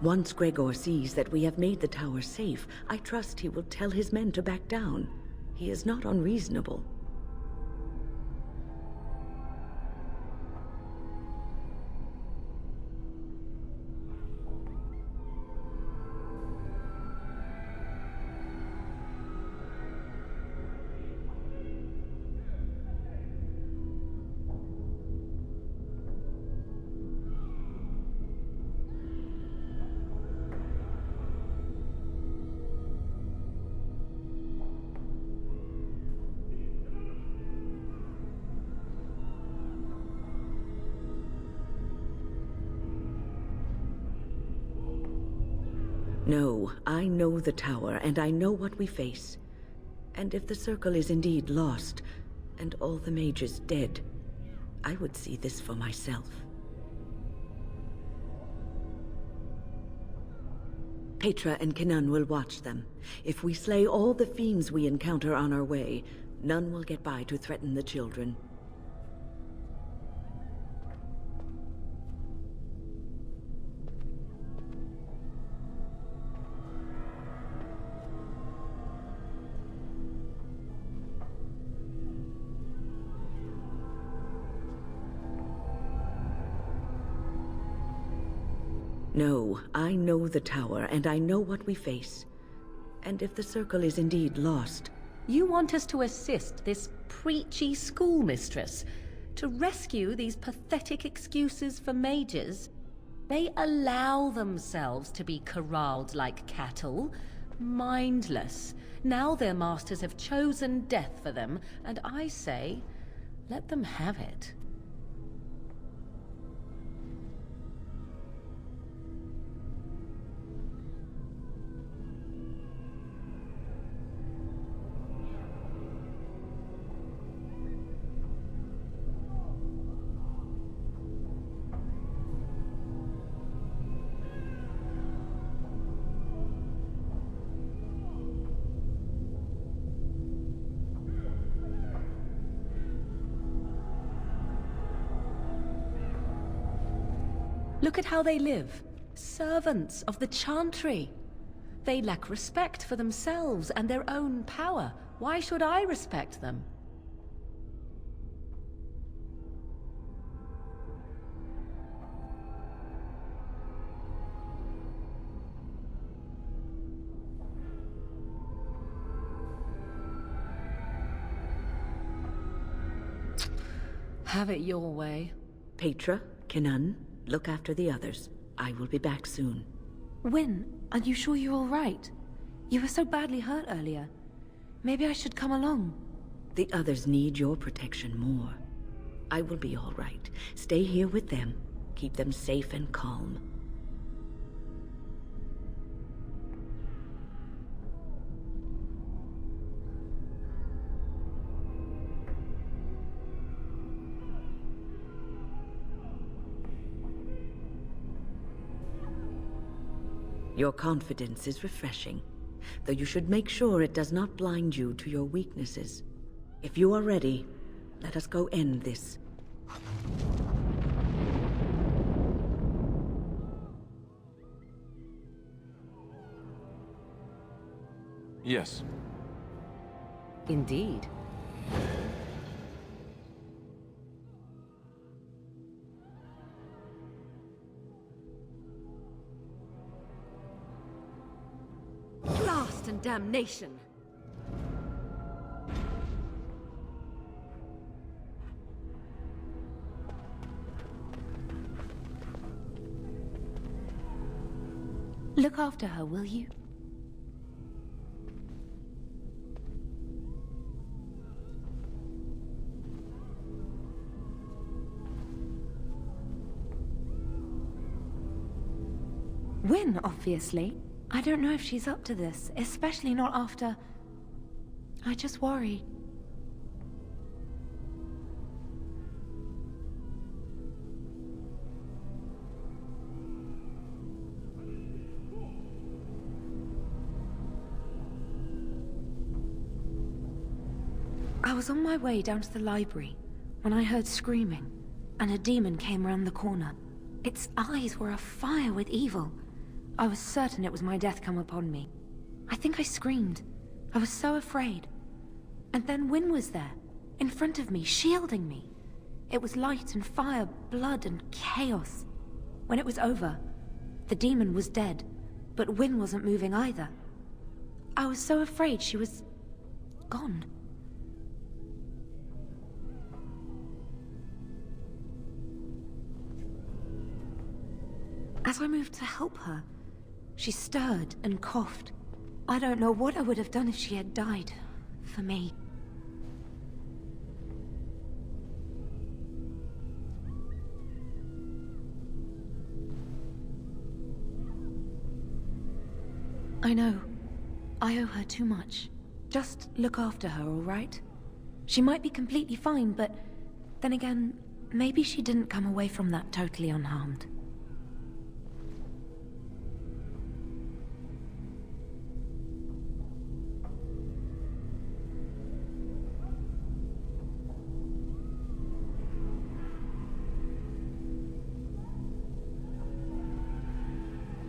Once Gregor sees that we have made the tower safe, I trust he will tell his men to back down. He is not unreasonable. No, I know the tower, and I know what we face. And if the circle is indeed lost, and all the mages dead, I would see this for myself. Petra and Kenan will watch them. If we slay all the fiends we encounter on our way, none will get by to threaten the children. No, I know the tower, and I know what we face. And if the circle is indeed lost... You want us to assist this preachy schoolmistress to rescue these pathetic excuses for mages? They allow themselves to be corralled like cattle, mindless. Now their masters have chosen death for them, and I say, let them have it. Look at how they live. Servants of the Chantry. They lack respect for themselves and their own power. Why should I respect them? Have it your way. Petra, Kenan, look after the others. I will be back soon. Wyn, are you sure you're all right? You were so badly hurt earlier. Maybe I should come along. The others need your protection more. I will be all right. Stay here with them. Keep them safe and calm. Your confidence is refreshing, though you should make sure it does not blind you to your weaknesses. If you are ready, let us go end this. Yes. Indeed. Blast and damnation! Look after her, will you? Wyn, obviously. I don't know if she's up to this, especially not after... I just worry. I was on my way down to the library when I heard screaming, and a demon came around the corner. Its eyes were afire with evil. I was certain it was my death come upon me. I think I screamed. I was so afraid. And then Wyn was there, in front of me, shielding me. It was light and fire, blood and chaos. When it was over, the demon was dead, but Wyn wasn't moving either. I was so afraid she was... gone. As I moved to help her, she stirred and coughed. I don't know what I would have done if she had died. For me. I know. I owe her too much. Just look after her, all right? She might be completely fine, but then again, maybe she didn't come away from that totally unharmed.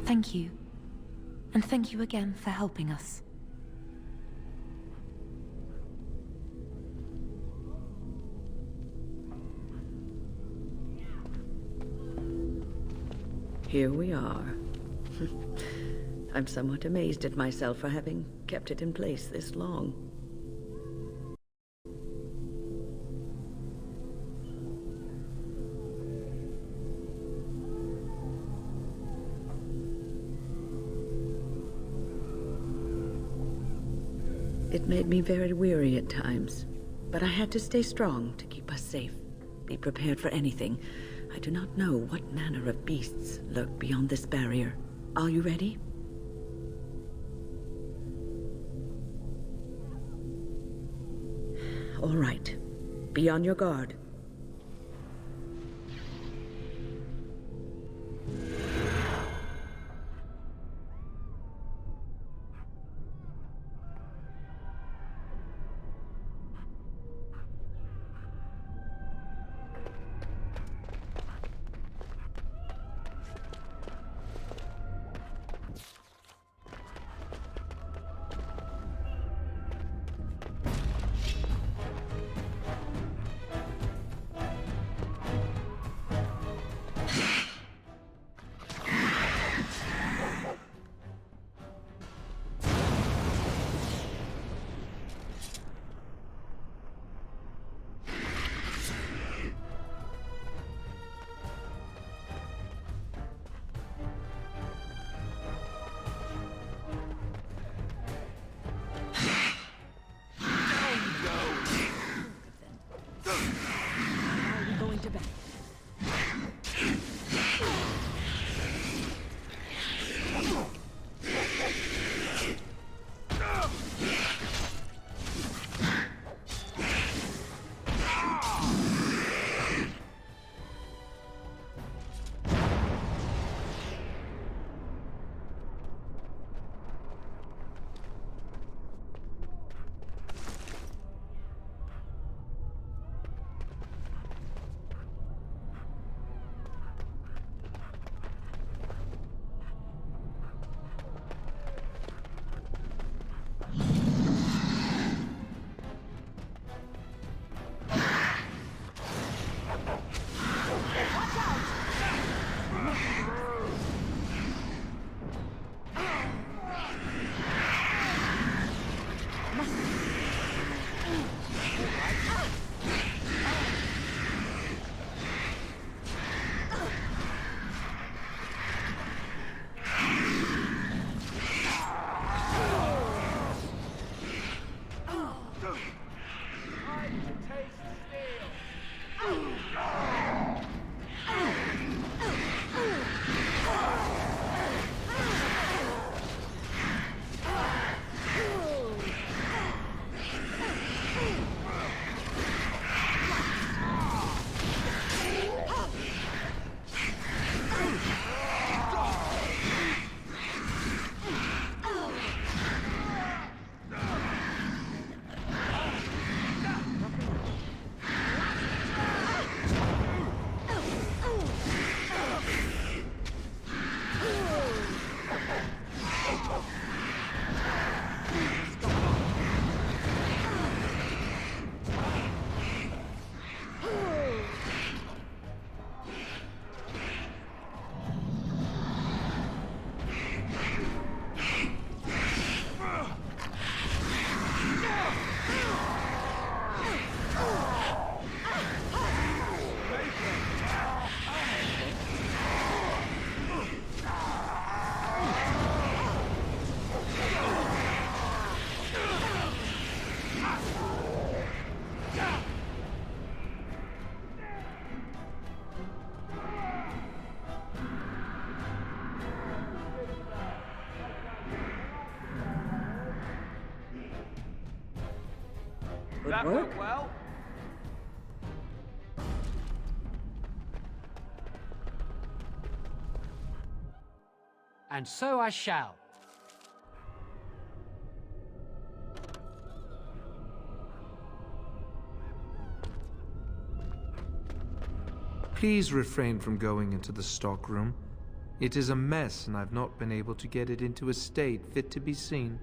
Thank you. And thank you again for helping us. Here we are. I'm somewhat amazed at myself for having kept it in place this long. It made me very weary at times, but I had to stay strong to keep us safe. Be prepared for anything. I do not know what manner of beasts lurk beyond this barrier. Are you ready? All right. Be on your guard. That work? Well. And so I shall. Please refrain from going into the stockroom. It is a mess, and I've not been able to get it into a state fit to be seen.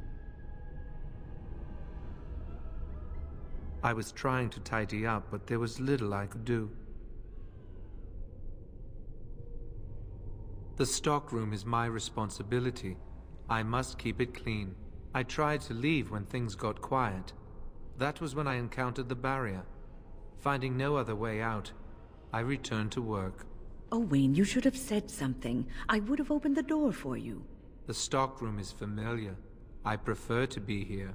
I was trying to tidy up, but there was little I could do. The stockroom is my responsibility. I must keep it clean. I tried to leave when things got quiet. That was when I encountered the barrier. Finding no other way out, I returned to work. Oh, Wayne, you should have said something. I would have opened the door for you. The stockroom is familiar. I prefer to be here.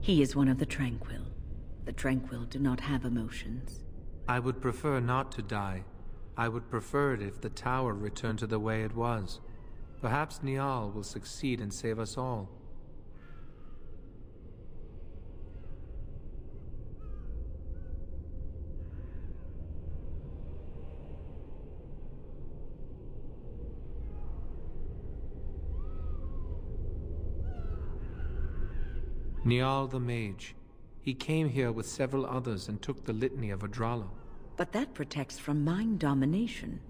He is one of the Tranquil. The Tranquil do not have emotions. I would prefer not to die. I would prefer it if the tower returned to the way it was. Perhaps Niall will succeed and save us all. Niall the Mage. He came here with several others and took the litany of Adralla. But that protects from mind domination.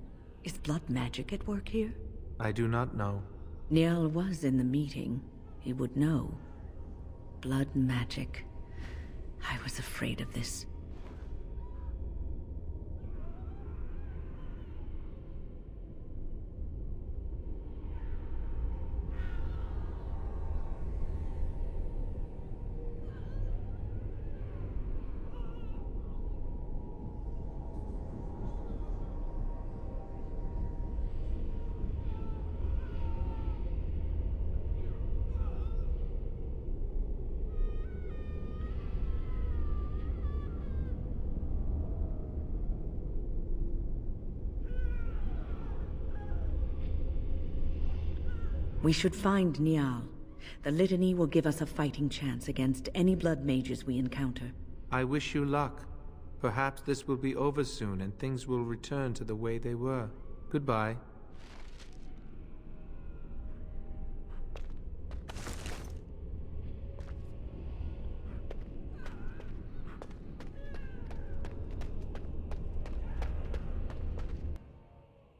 Is blood magic at work here? I do not know. Niall was in the meeting. He would know. Blood magic. I was afraid of this. We should find Niall. The litany will give us a fighting chance against any blood mages we encounter. I wish you luck. Perhaps this will be over soon and things will return to the way they were. Goodbye.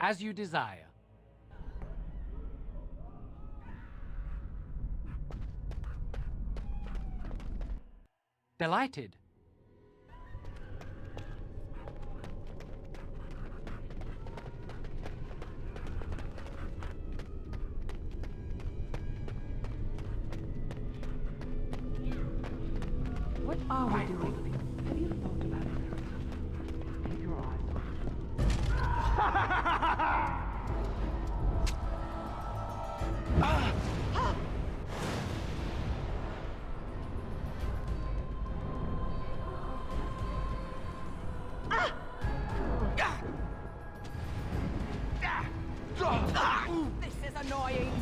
As you desire. Delighted. What are we doing? Have you thought about it? Keep your eyes. This is annoying.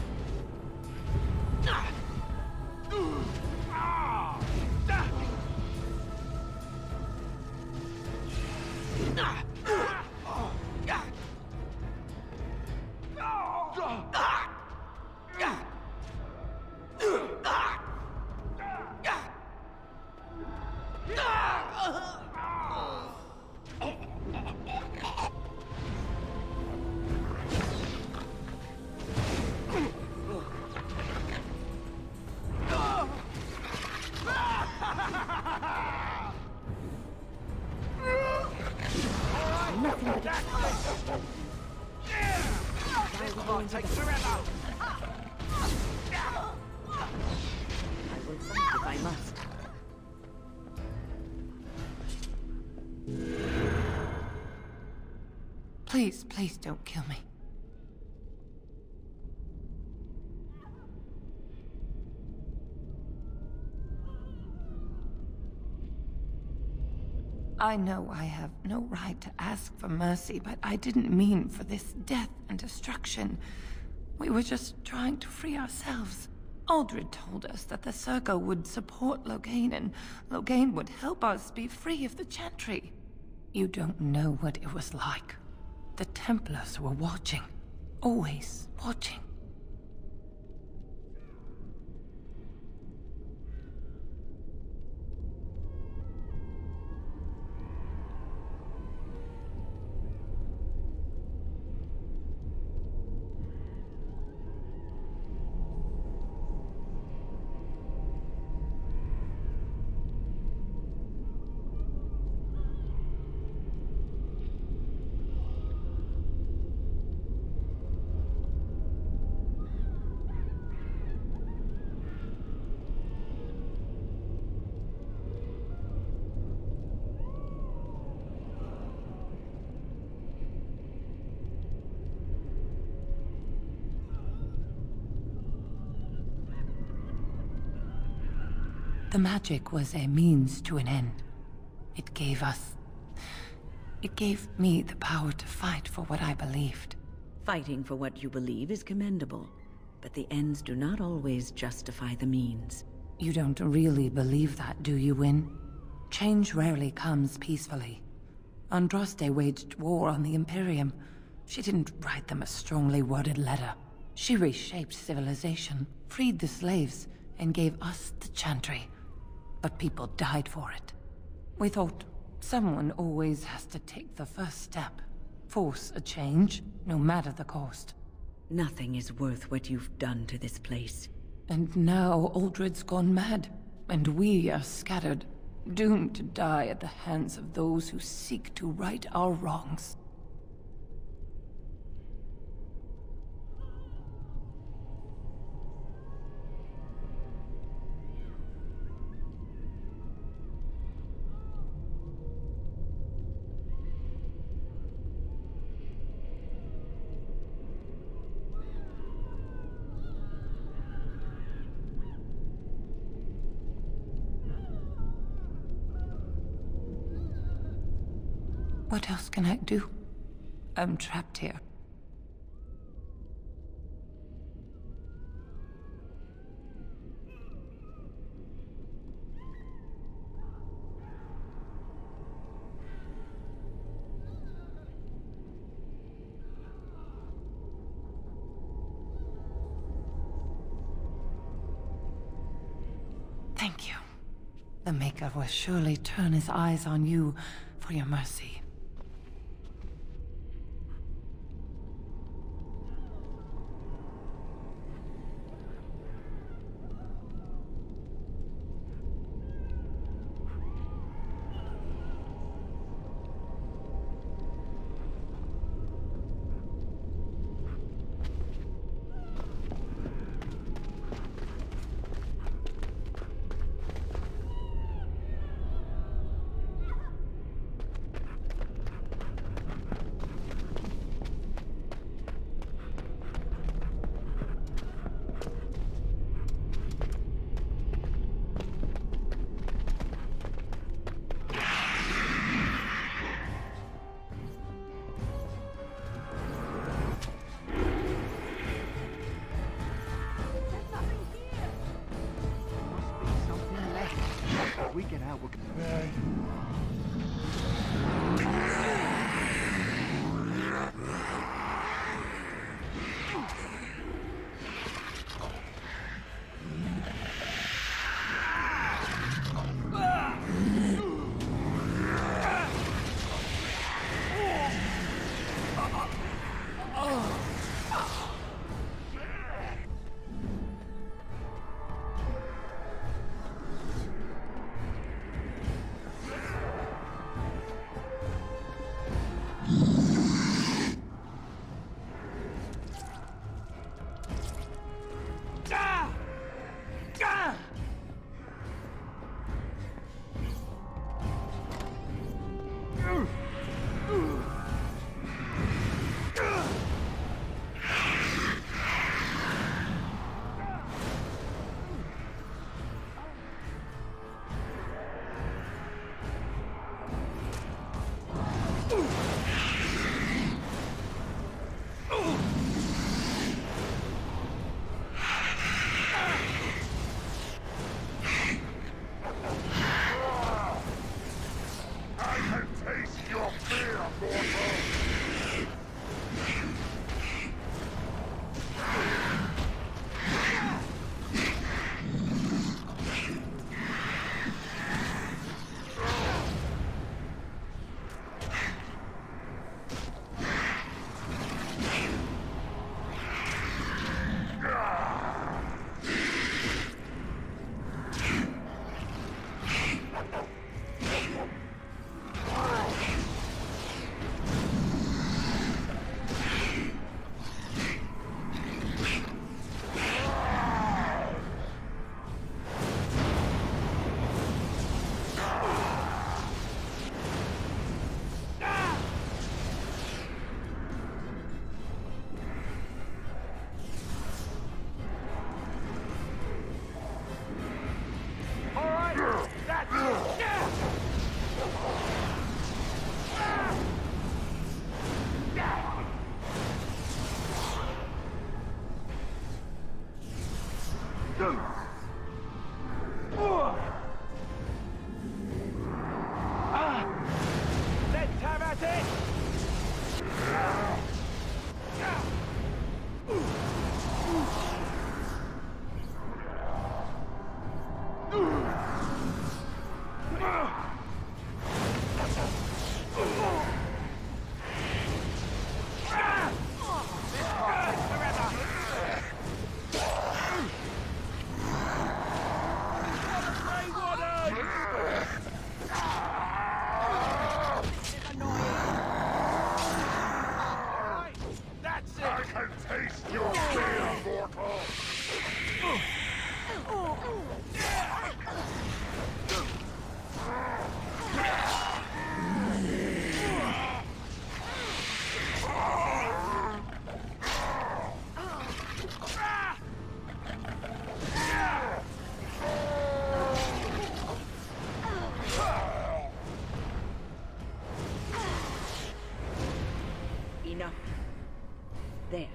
Take forever. I will fight if I must. Please, please don't kill me. I know I have no right to ask for mercy, but I didn't mean for this death and destruction. We were just trying to free ourselves. Aldred told us that the Circle would support Loghain, and Loghain would help us be free of the Chantry. You don't know what it was like. The Templars were watching. Always watching. The magic was a means to an end. It gave me the power to fight for what I believed. Fighting for what you believe is commendable, but the ends do not always justify the means. You don't really believe that, do you, Wynne? Change rarely comes peacefully. Andraste waged war on the Imperium. She didn't write them a strongly worded letter. She reshaped civilization, freed the slaves, and gave us the Chantry. But people died for it. We thought someone always has to take the first step. Force a change, no matter the cost. Nothing is worth what you've done to this place. And now Aldred's gone mad, and we are scattered, doomed to die at the hands of those who seek to right our wrongs. What else can I do? I'm trapped here. Thank you. The Maker will surely turn his eyes on you for your mercy. We get out, we'll get... Enough. There.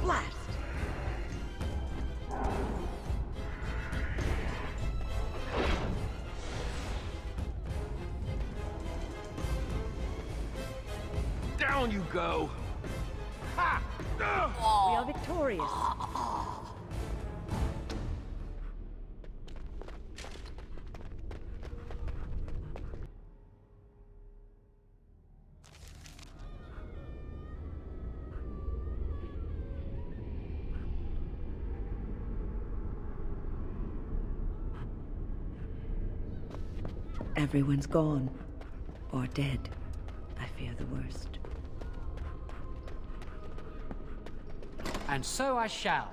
Blast! Down you go! Ha! We are victorious. Everyone's gone. Or dead. I fear the worst. And so I shall.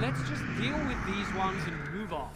Let's just deal with these ones and move on.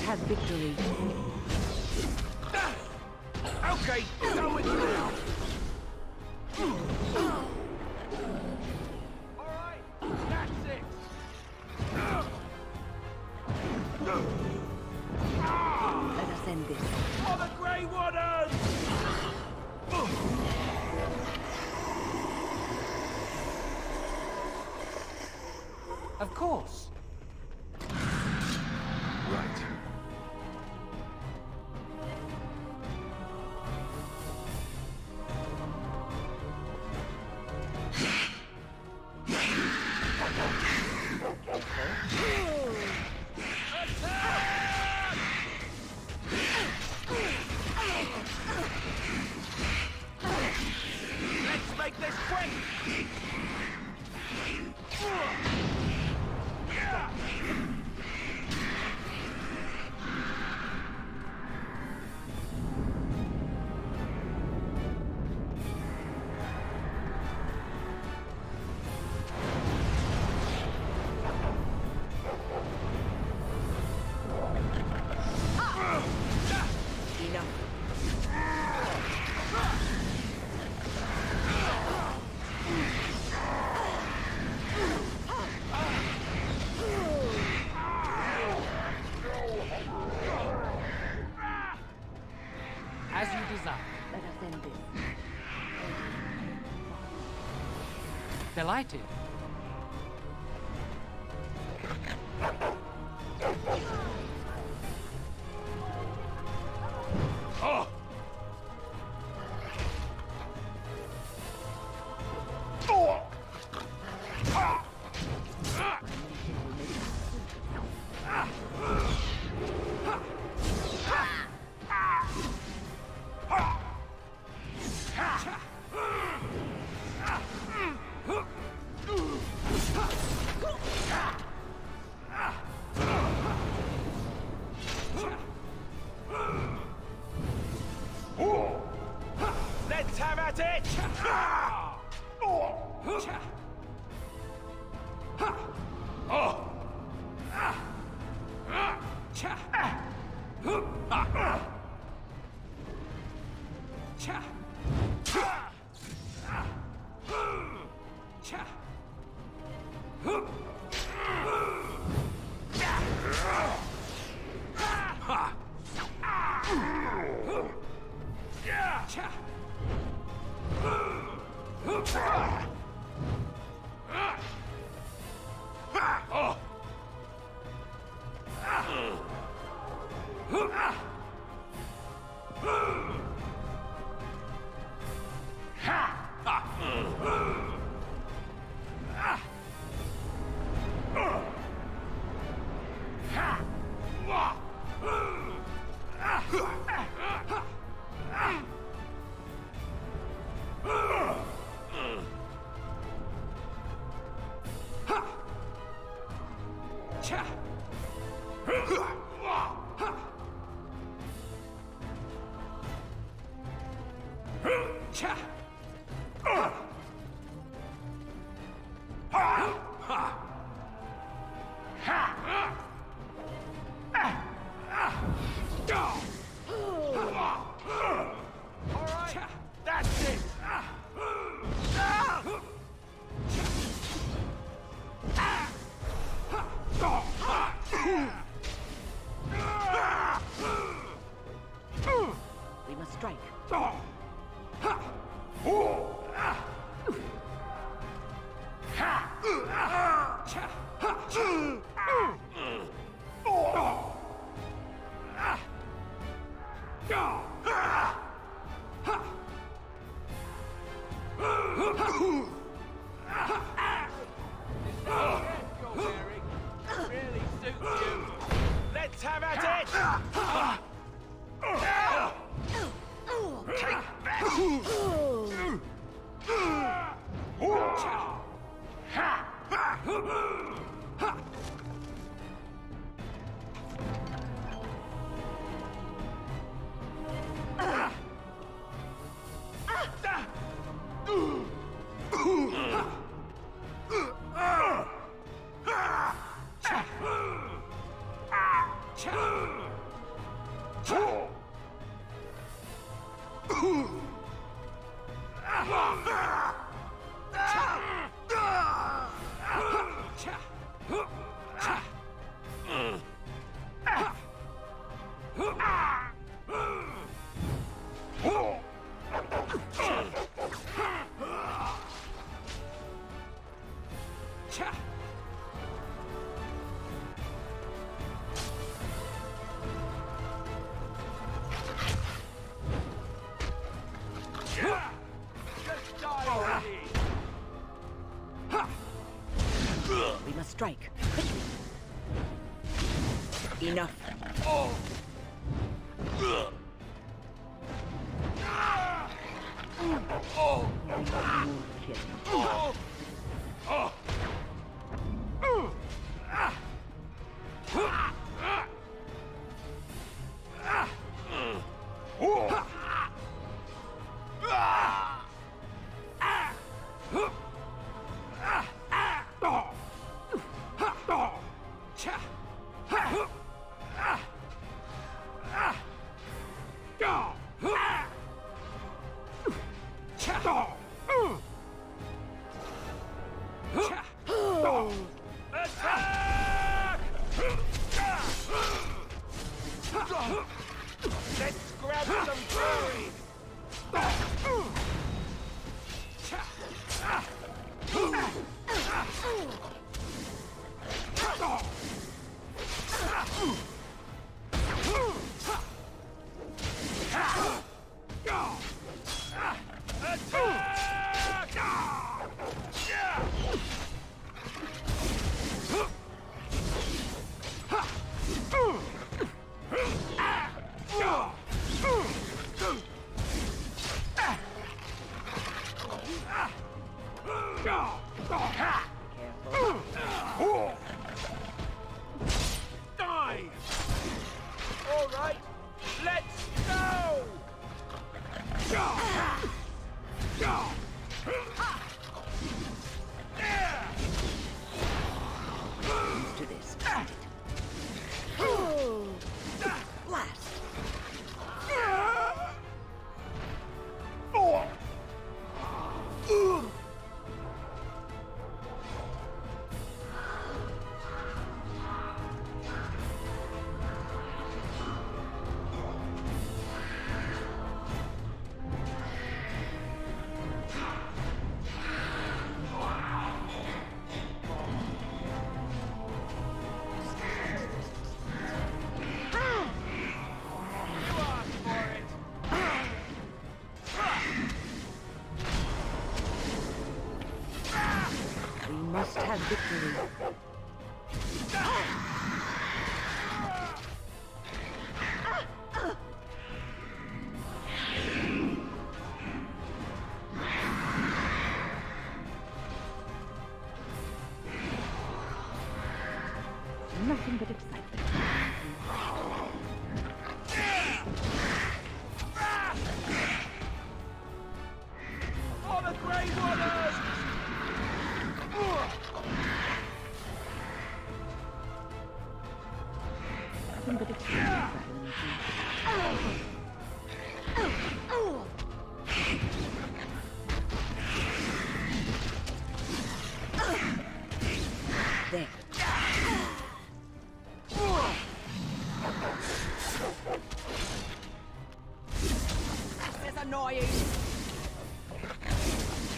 Have victory. Okay, go it now. Alright, that's it. Let us end this. For the Grey Waters! Of course. Right. As you desire. Let us end this. Delighted. Oh! Let's have at it! We must strike. Really suits you. Let's have at it! Take We must strike. Quickly. Enough. Let's grab some glory! All right, let's go! Let's do this. Blast! We must have victory. Nothing but excitement. For the Grey Waters! Nothing but excitement. There. This is annoying!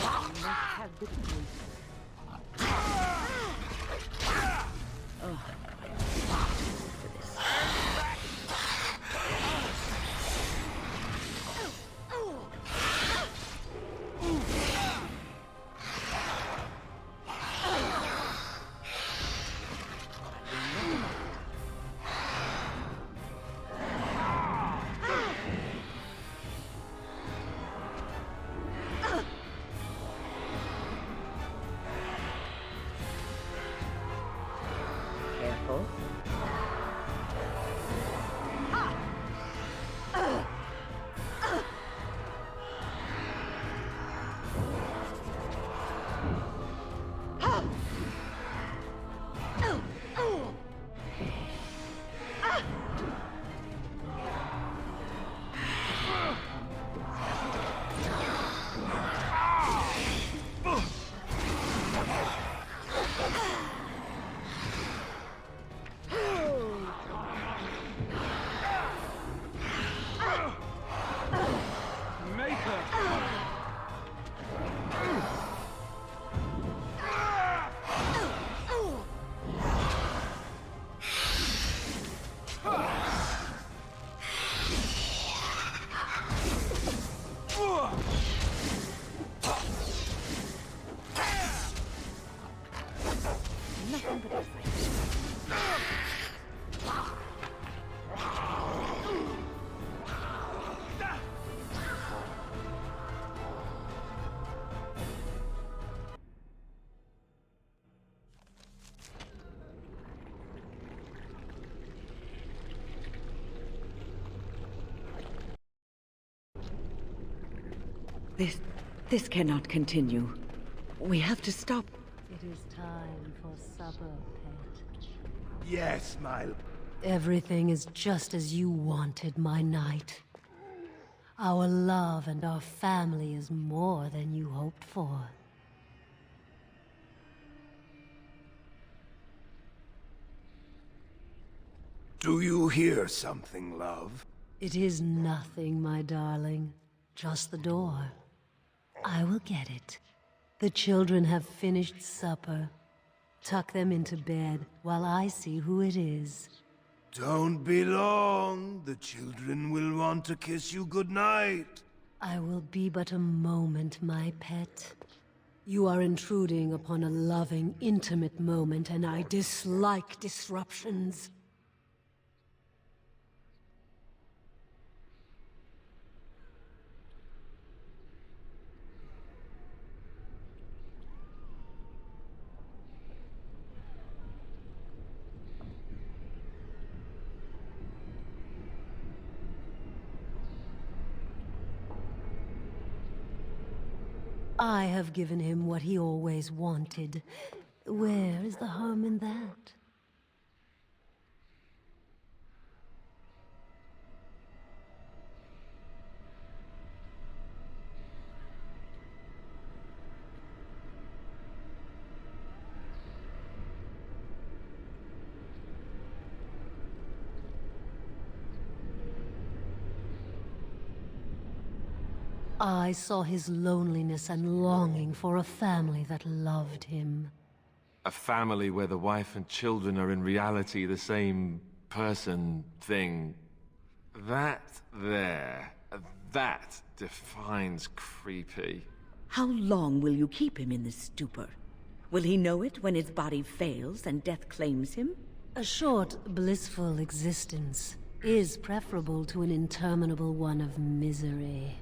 We must have victory. Oh. For this. Careful. Nothing but excitement. This cannot continue. We have to stop. It is time for supper, pet. Yes, my... Everything is just as you wanted, my knight. Our love and our family is more than you hoped for. Do you hear something, love? It is nothing, my darling. Just the door. I will get it. The children have finished supper. Tuck them into bed while I see who it is. Don't be long. The children will want to kiss you goodnight. I will be but a moment, my pet. You are intruding upon a loving, intimate moment, and I dislike disruptions. I have given him what he always wanted. Where is the harm in that? I saw his loneliness and longing for a family that loved him. A family where the wife and children are in reality the same person, thing. That defines creepy. How long will you keep him in this stupor? Will he know it when his body fails and death claims him? A short, blissful existence is preferable to an interminable one of misery.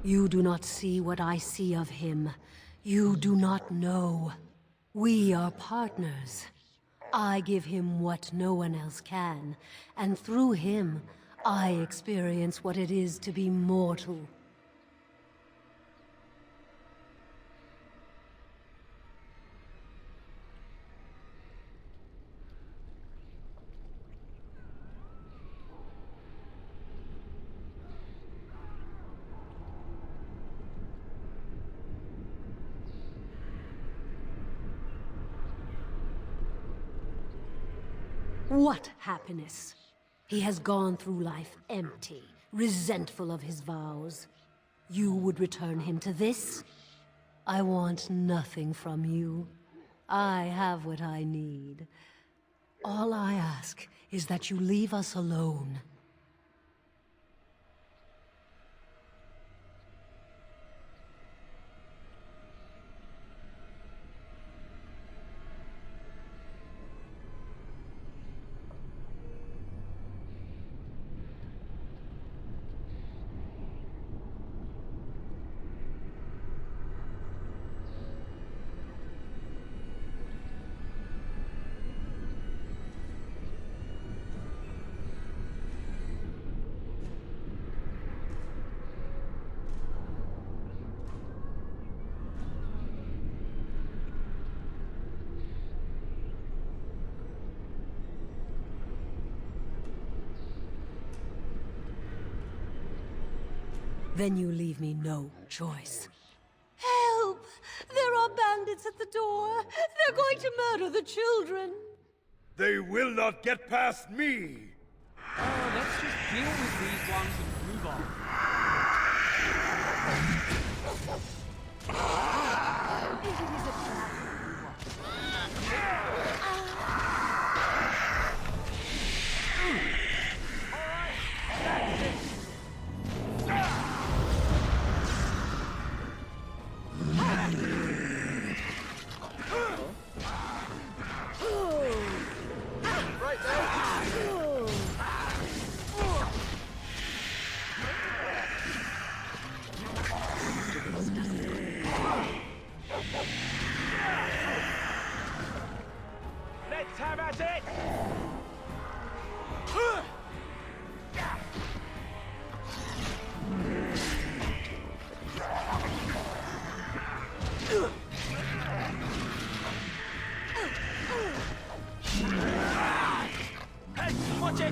You do not see what I see of him. You do not know. We are partners. I give him what no one else can, and through him, I experience what it is to be mortal. What happiness? He has gone through life empty, resentful of his vows. You would return him to this? I want nothing from you. I have what I need. All I ask is that you leave us alone. Then you leave me no choice. Help! There are bandits at the door! They're going to murder the children! They will not get past me! Let's just deal with these ones and move on.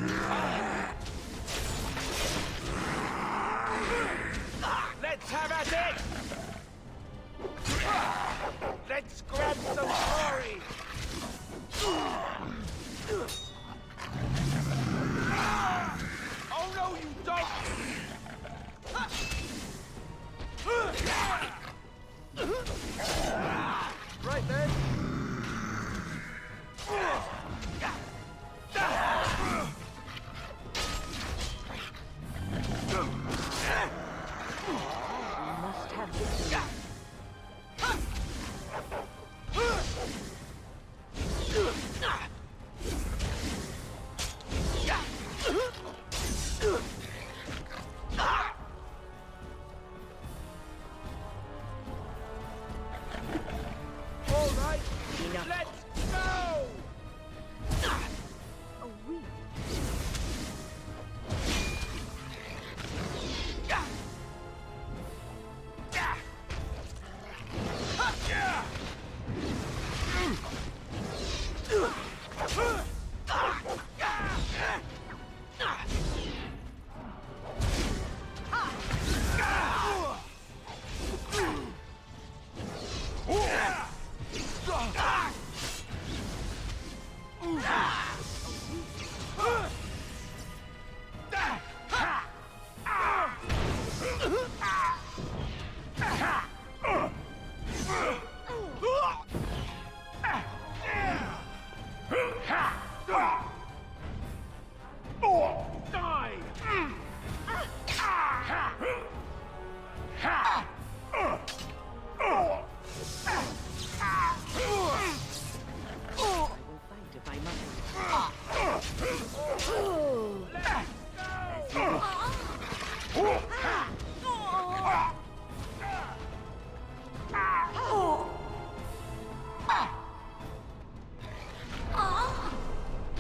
Next time! Let's have at it! Let's grab some glory! Oh no, you don't! Right then. Must have victory. All right, let's go! Oh, we.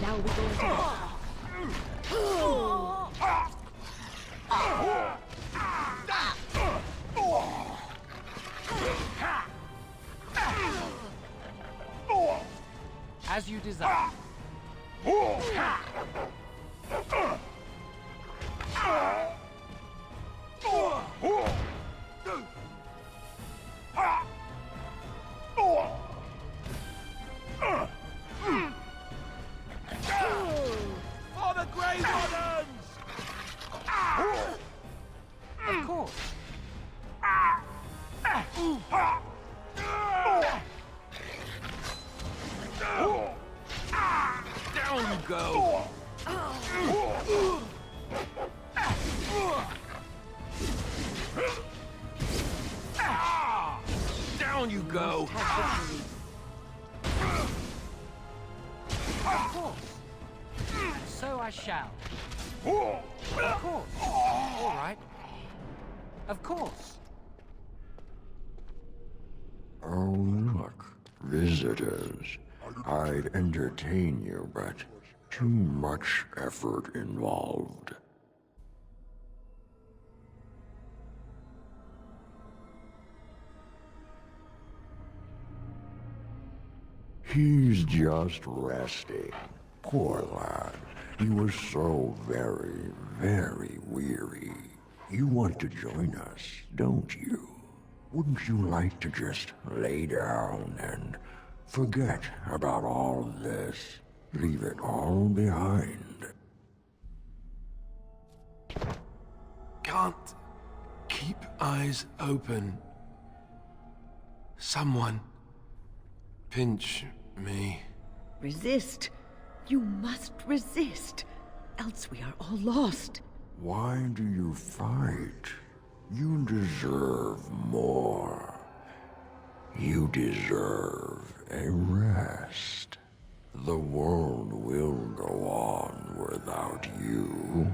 Now we're going As you desire. For the Grey Wardens! Of course. Down you go! Down you go! Of course. So I shall. Of course. All right. Of course. Oh, look. Visitors. I'd entertain you, but too much effort involved. He's just resting. Poor lad. He was so very, very weary. You want to join us, don't you? Wouldn't you like to just lay down and forget about all of this? Leave it all behind. Can't keep eyes open. Someone pinch me. Resist. You must resist. Else we are all lost. Why do you fight? You deserve more. You deserve a rest. The world will go on without you.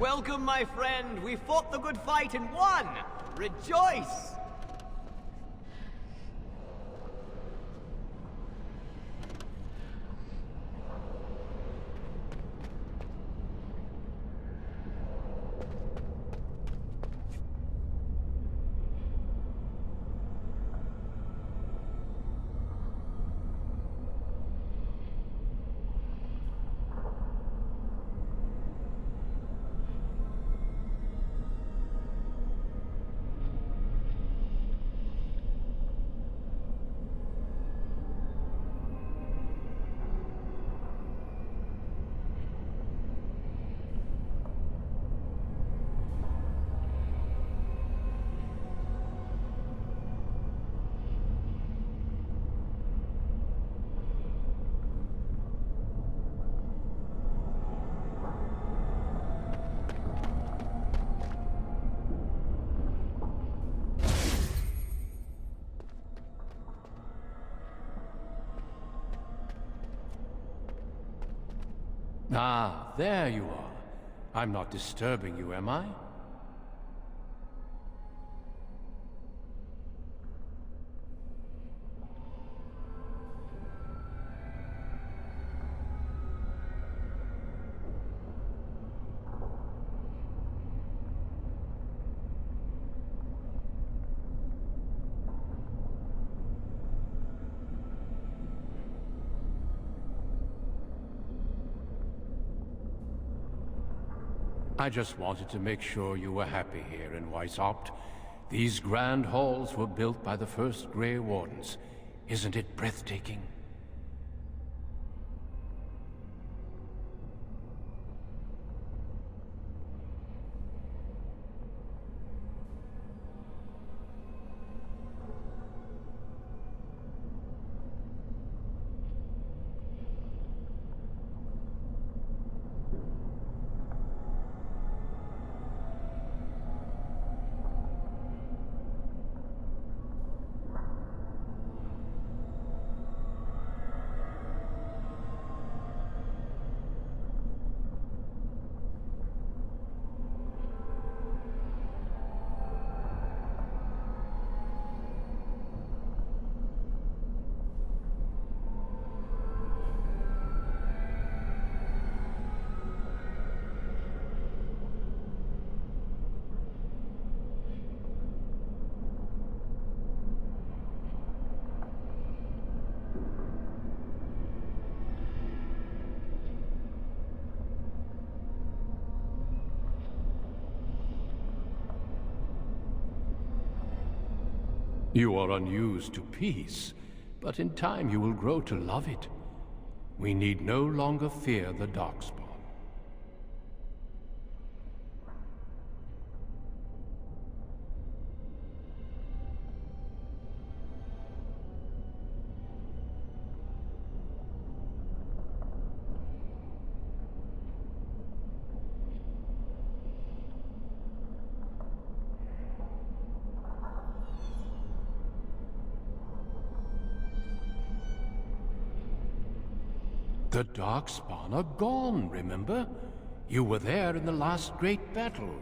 Welcome, my friend. We fought the good fight and won. Rejoice! Ah, there you are. I'm not disturbing you, am I? I just wanted to make sure you were happy here in Weishaupt. These grand halls were built by the first Grey Wardens. Isn't it breathtaking? You are unused to peace, but in time you will grow to love it. We need no longer fear the Darkspawn. The Darkspawn are gone, remember? You were there in the last great battle.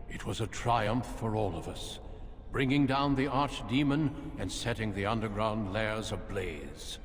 It was a triumph for all of us, bringing down the Archdemon and setting the underground lairs ablaze.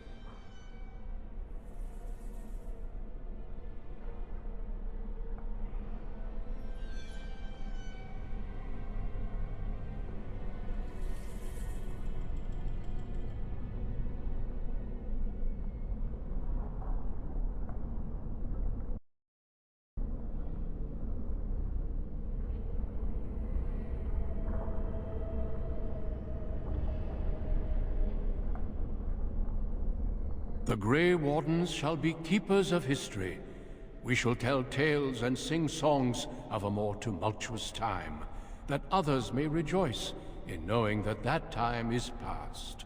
The Grey Wardens shall be keepers of history. We shall tell tales and sing songs of a more tumultuous time, that others may rejoice in knowing that that time is past.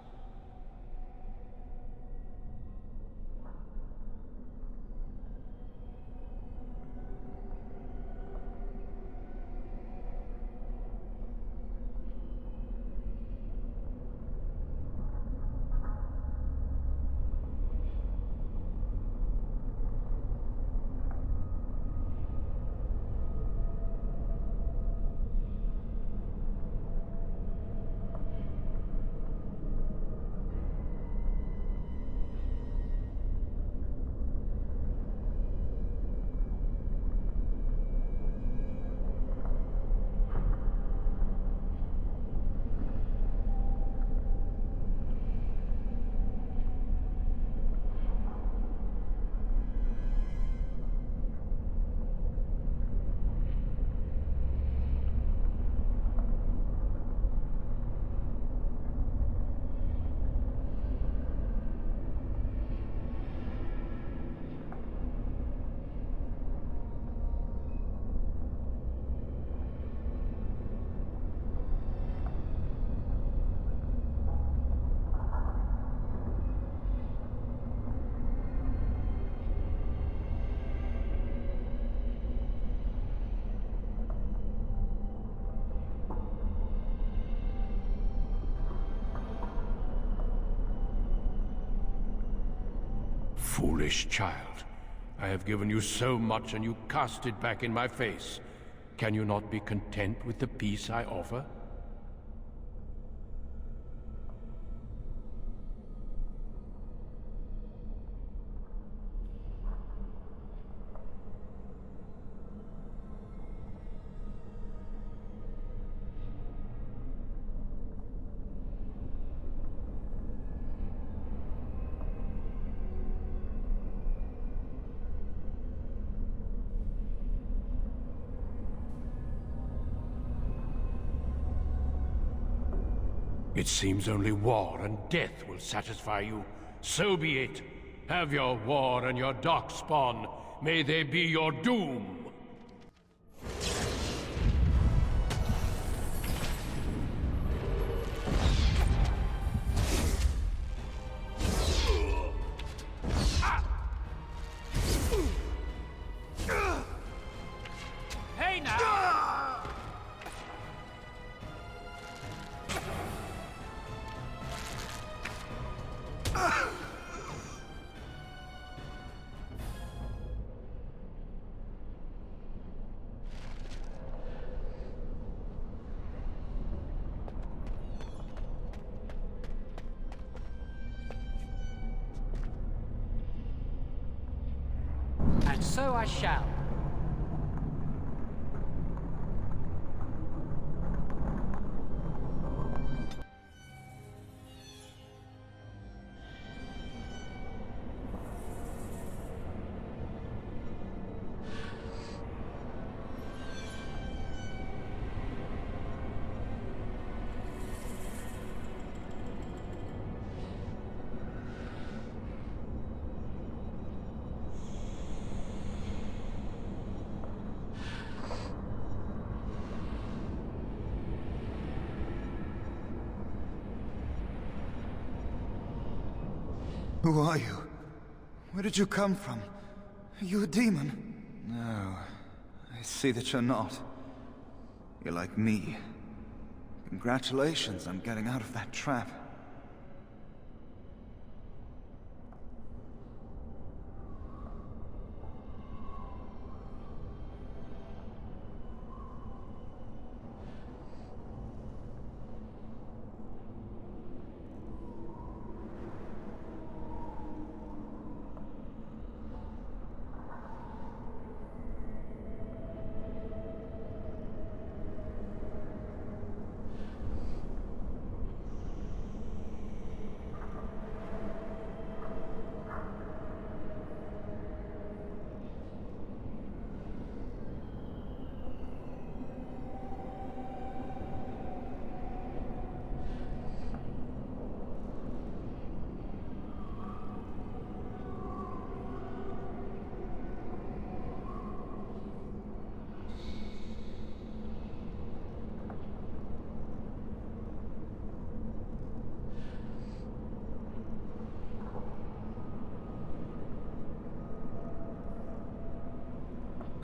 Foolish child. I have given you so much and you cast it back in my face. Can you not be content with the peace I offer? It seems only war and death will satisfy you. So be it. Have your war and your darkspawn. May they be your doom. Hey now! And so I shall. Who are you? Where did you come from? Are you a demon? No, I see that you're not. You're like me. Congratulations on getting out of that trap.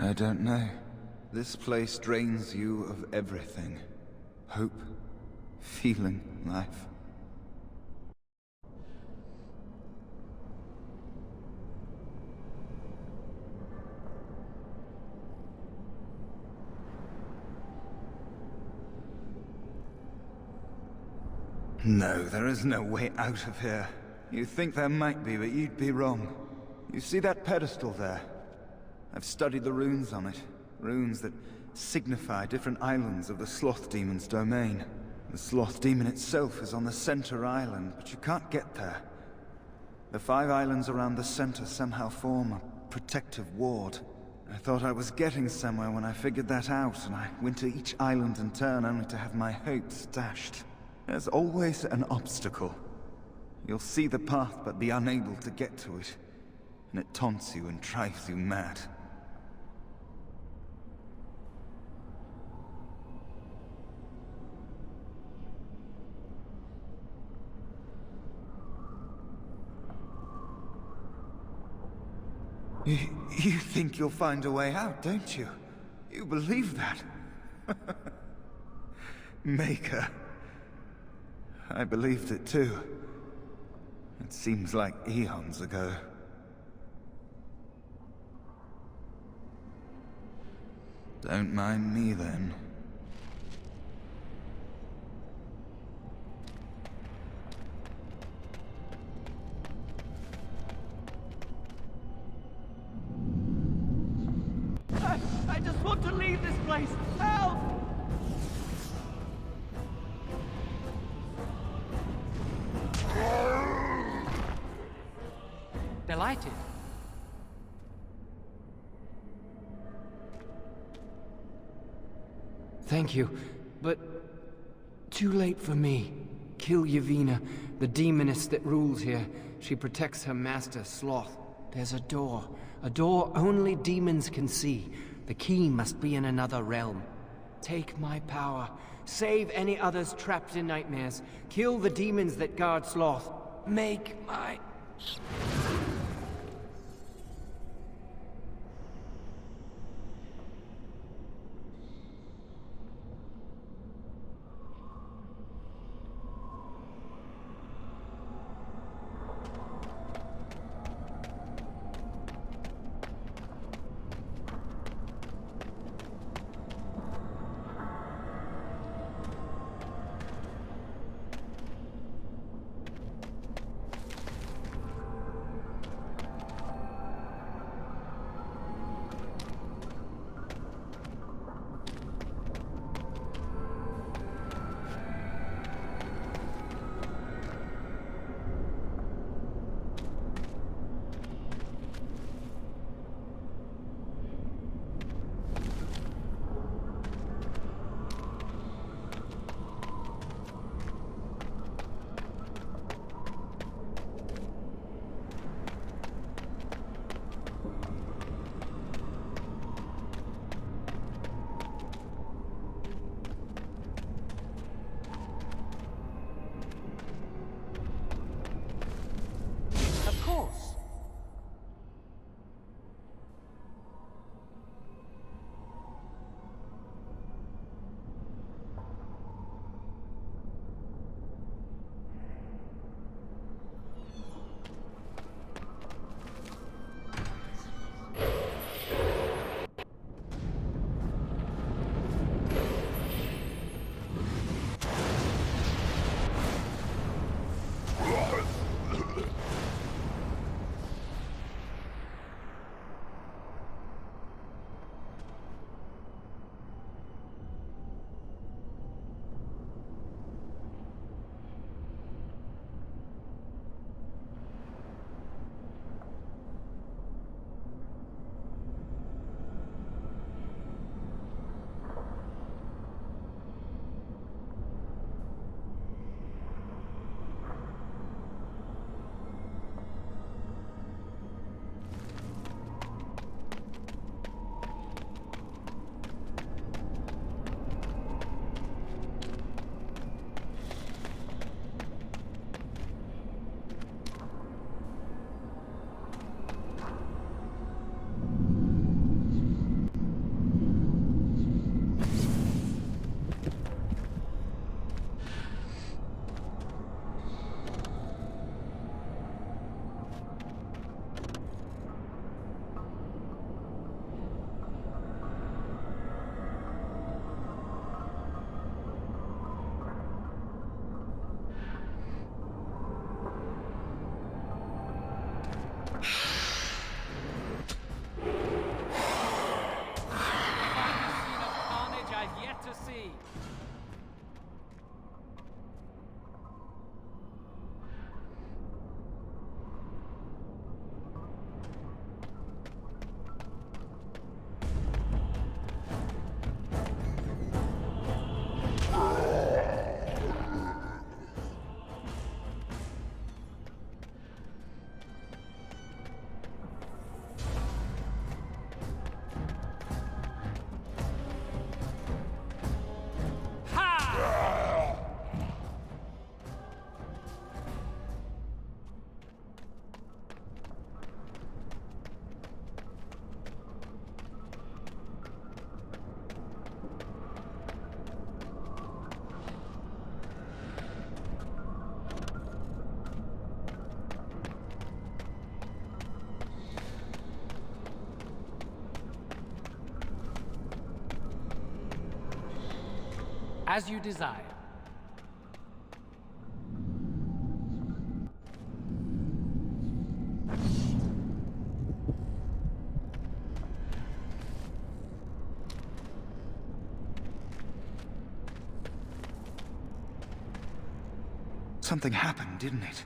I don't know. This place drains you of everything. Hope, feeling, life. No, there is no way out of here. You think there might be, but you'd be wrong. You see that pedestal there? I've studied the runes on it. Runes that signify different islands of the Sloth Demon's domain. The Sloth Demon itself is on the center island, but you can't get there. The 5 islands around the center somehow form a protective ward. I thought I was getting somewhere when I figured that out, and I went to each island in turn only to have my hopes dashed. There's always an obstacle. You'll see the path but be unable to get to it, and it taunts you and drives you mad. You think you'll find a way out, don't you? You believe that? Maker. I believed it too. It seems like eons ago. Don't mind me then. I just want to leave this place. Help! Delighted. Thank you, but too late for me. Kill Yavina, the demoness that rules here. She protects her master, Sloth. There's a door only demons can see. The key must be in another realm. Take my power. Save any others trapped in nightmares. Kill the demons that guard Sloth. Make my... As you desire. Something happened, didn't it?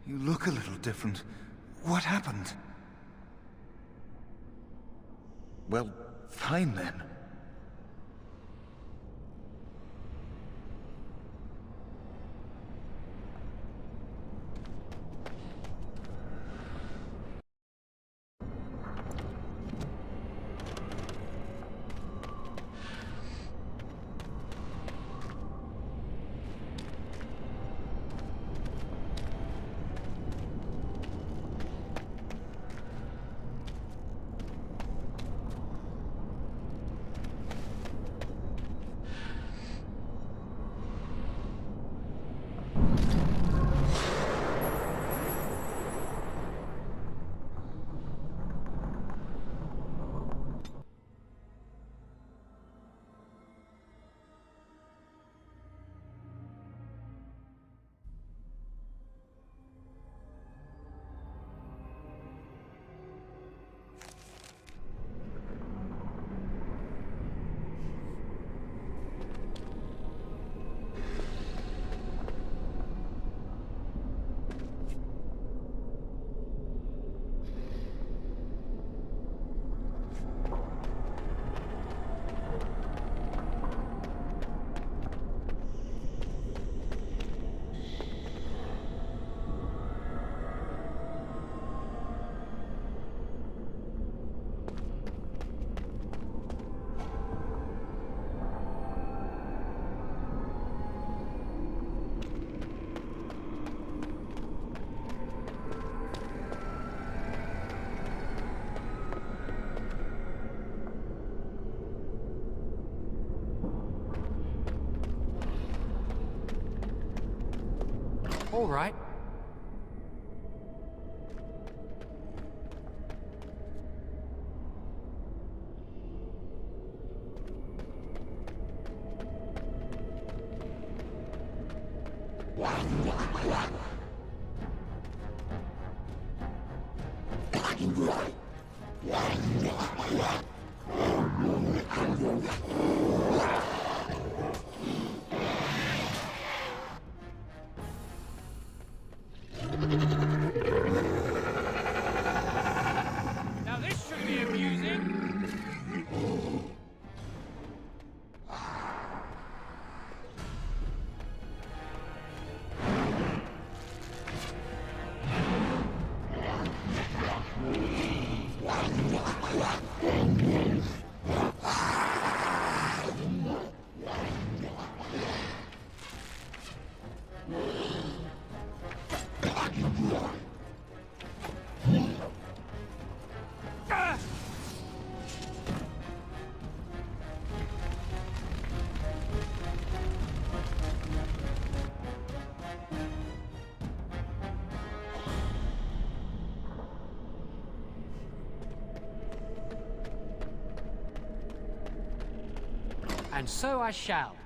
You look a little different. What happened? Well, fine then. All right. Now this should be amusing. And so I shall.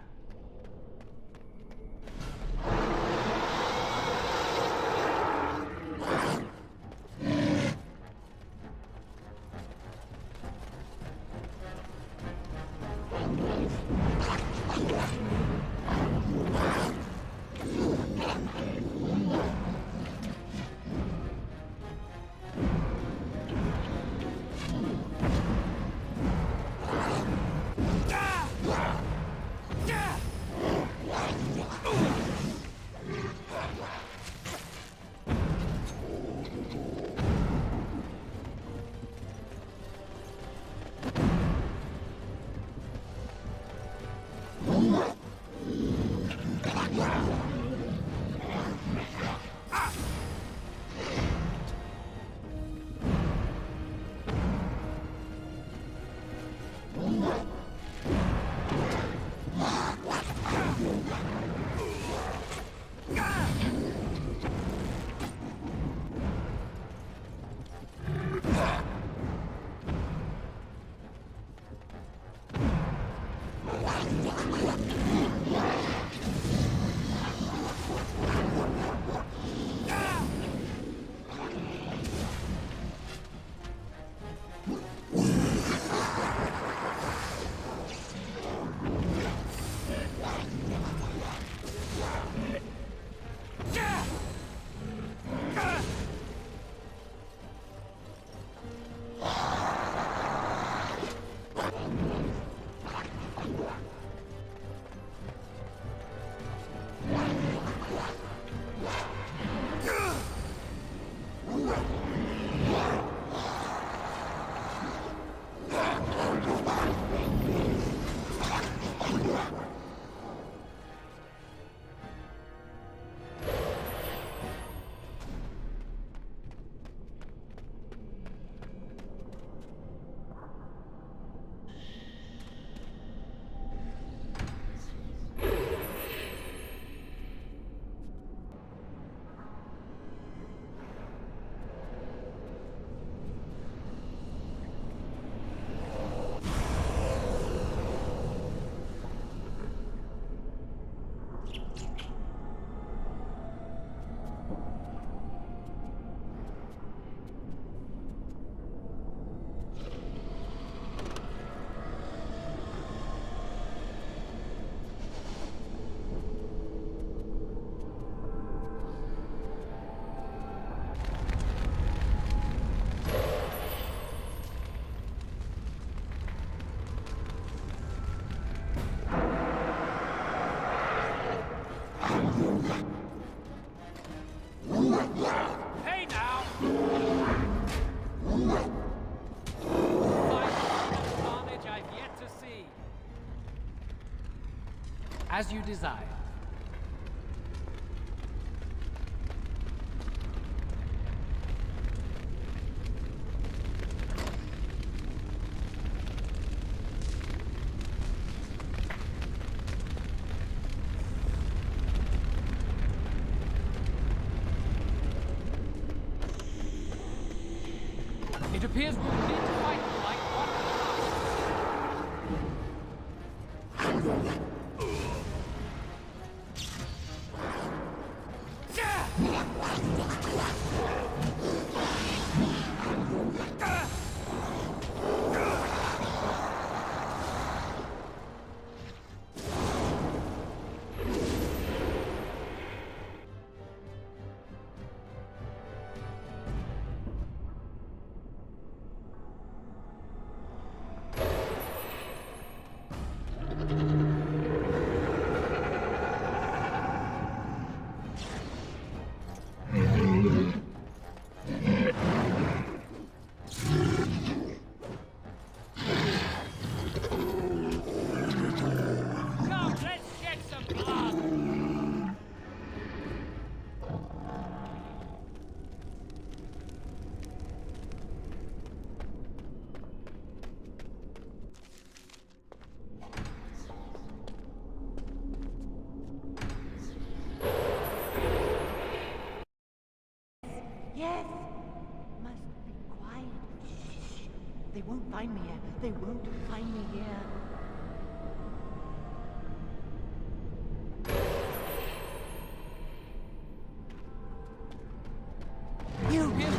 As you desire. It appears we will need to fight them like one. Yes! Must be quiet. Shh. They won't find me here. They won't find me here. You need to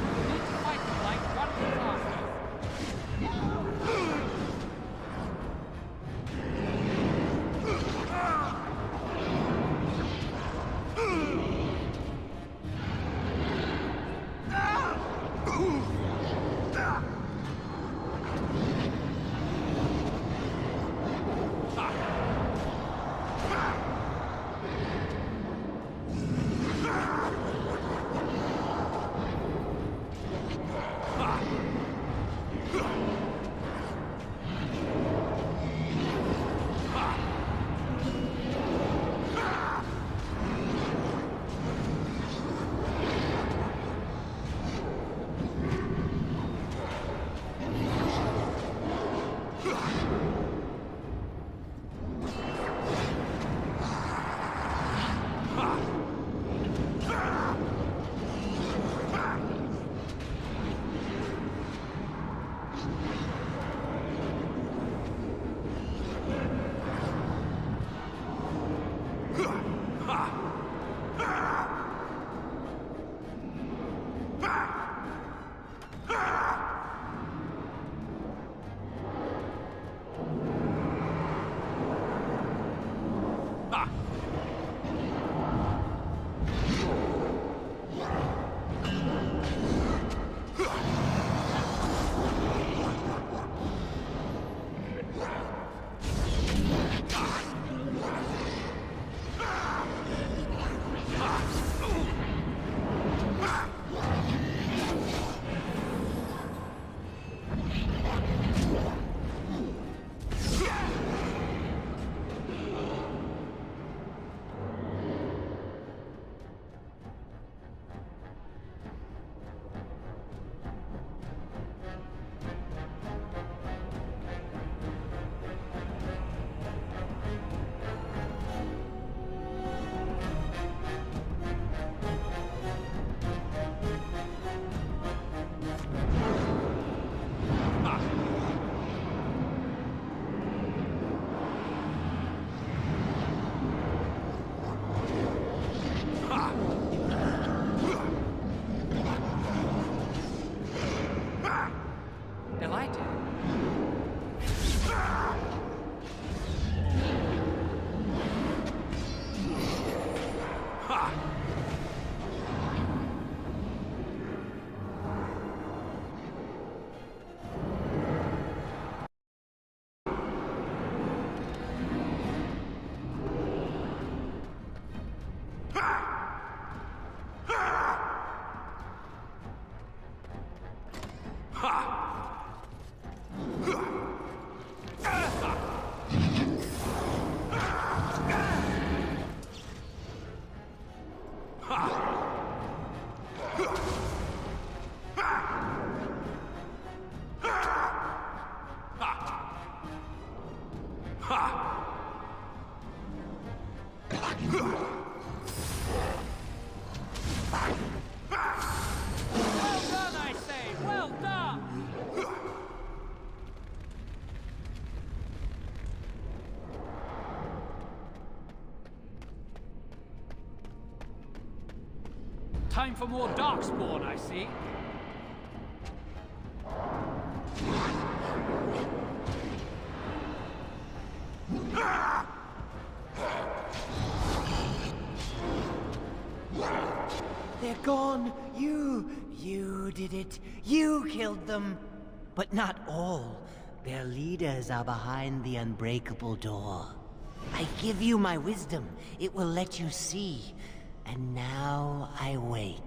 fight them like one class. Well done, I say! Well done! Time for more Darkspawn, I see. They're gone. You did it. You killed them. But not all. Their leaders are behind the unbreakable door. I give you my wisdom. It will let you see. And now I wake.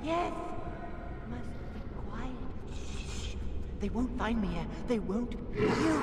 Yes! Must be quiet. Shh. They won't find me here. They won't. You!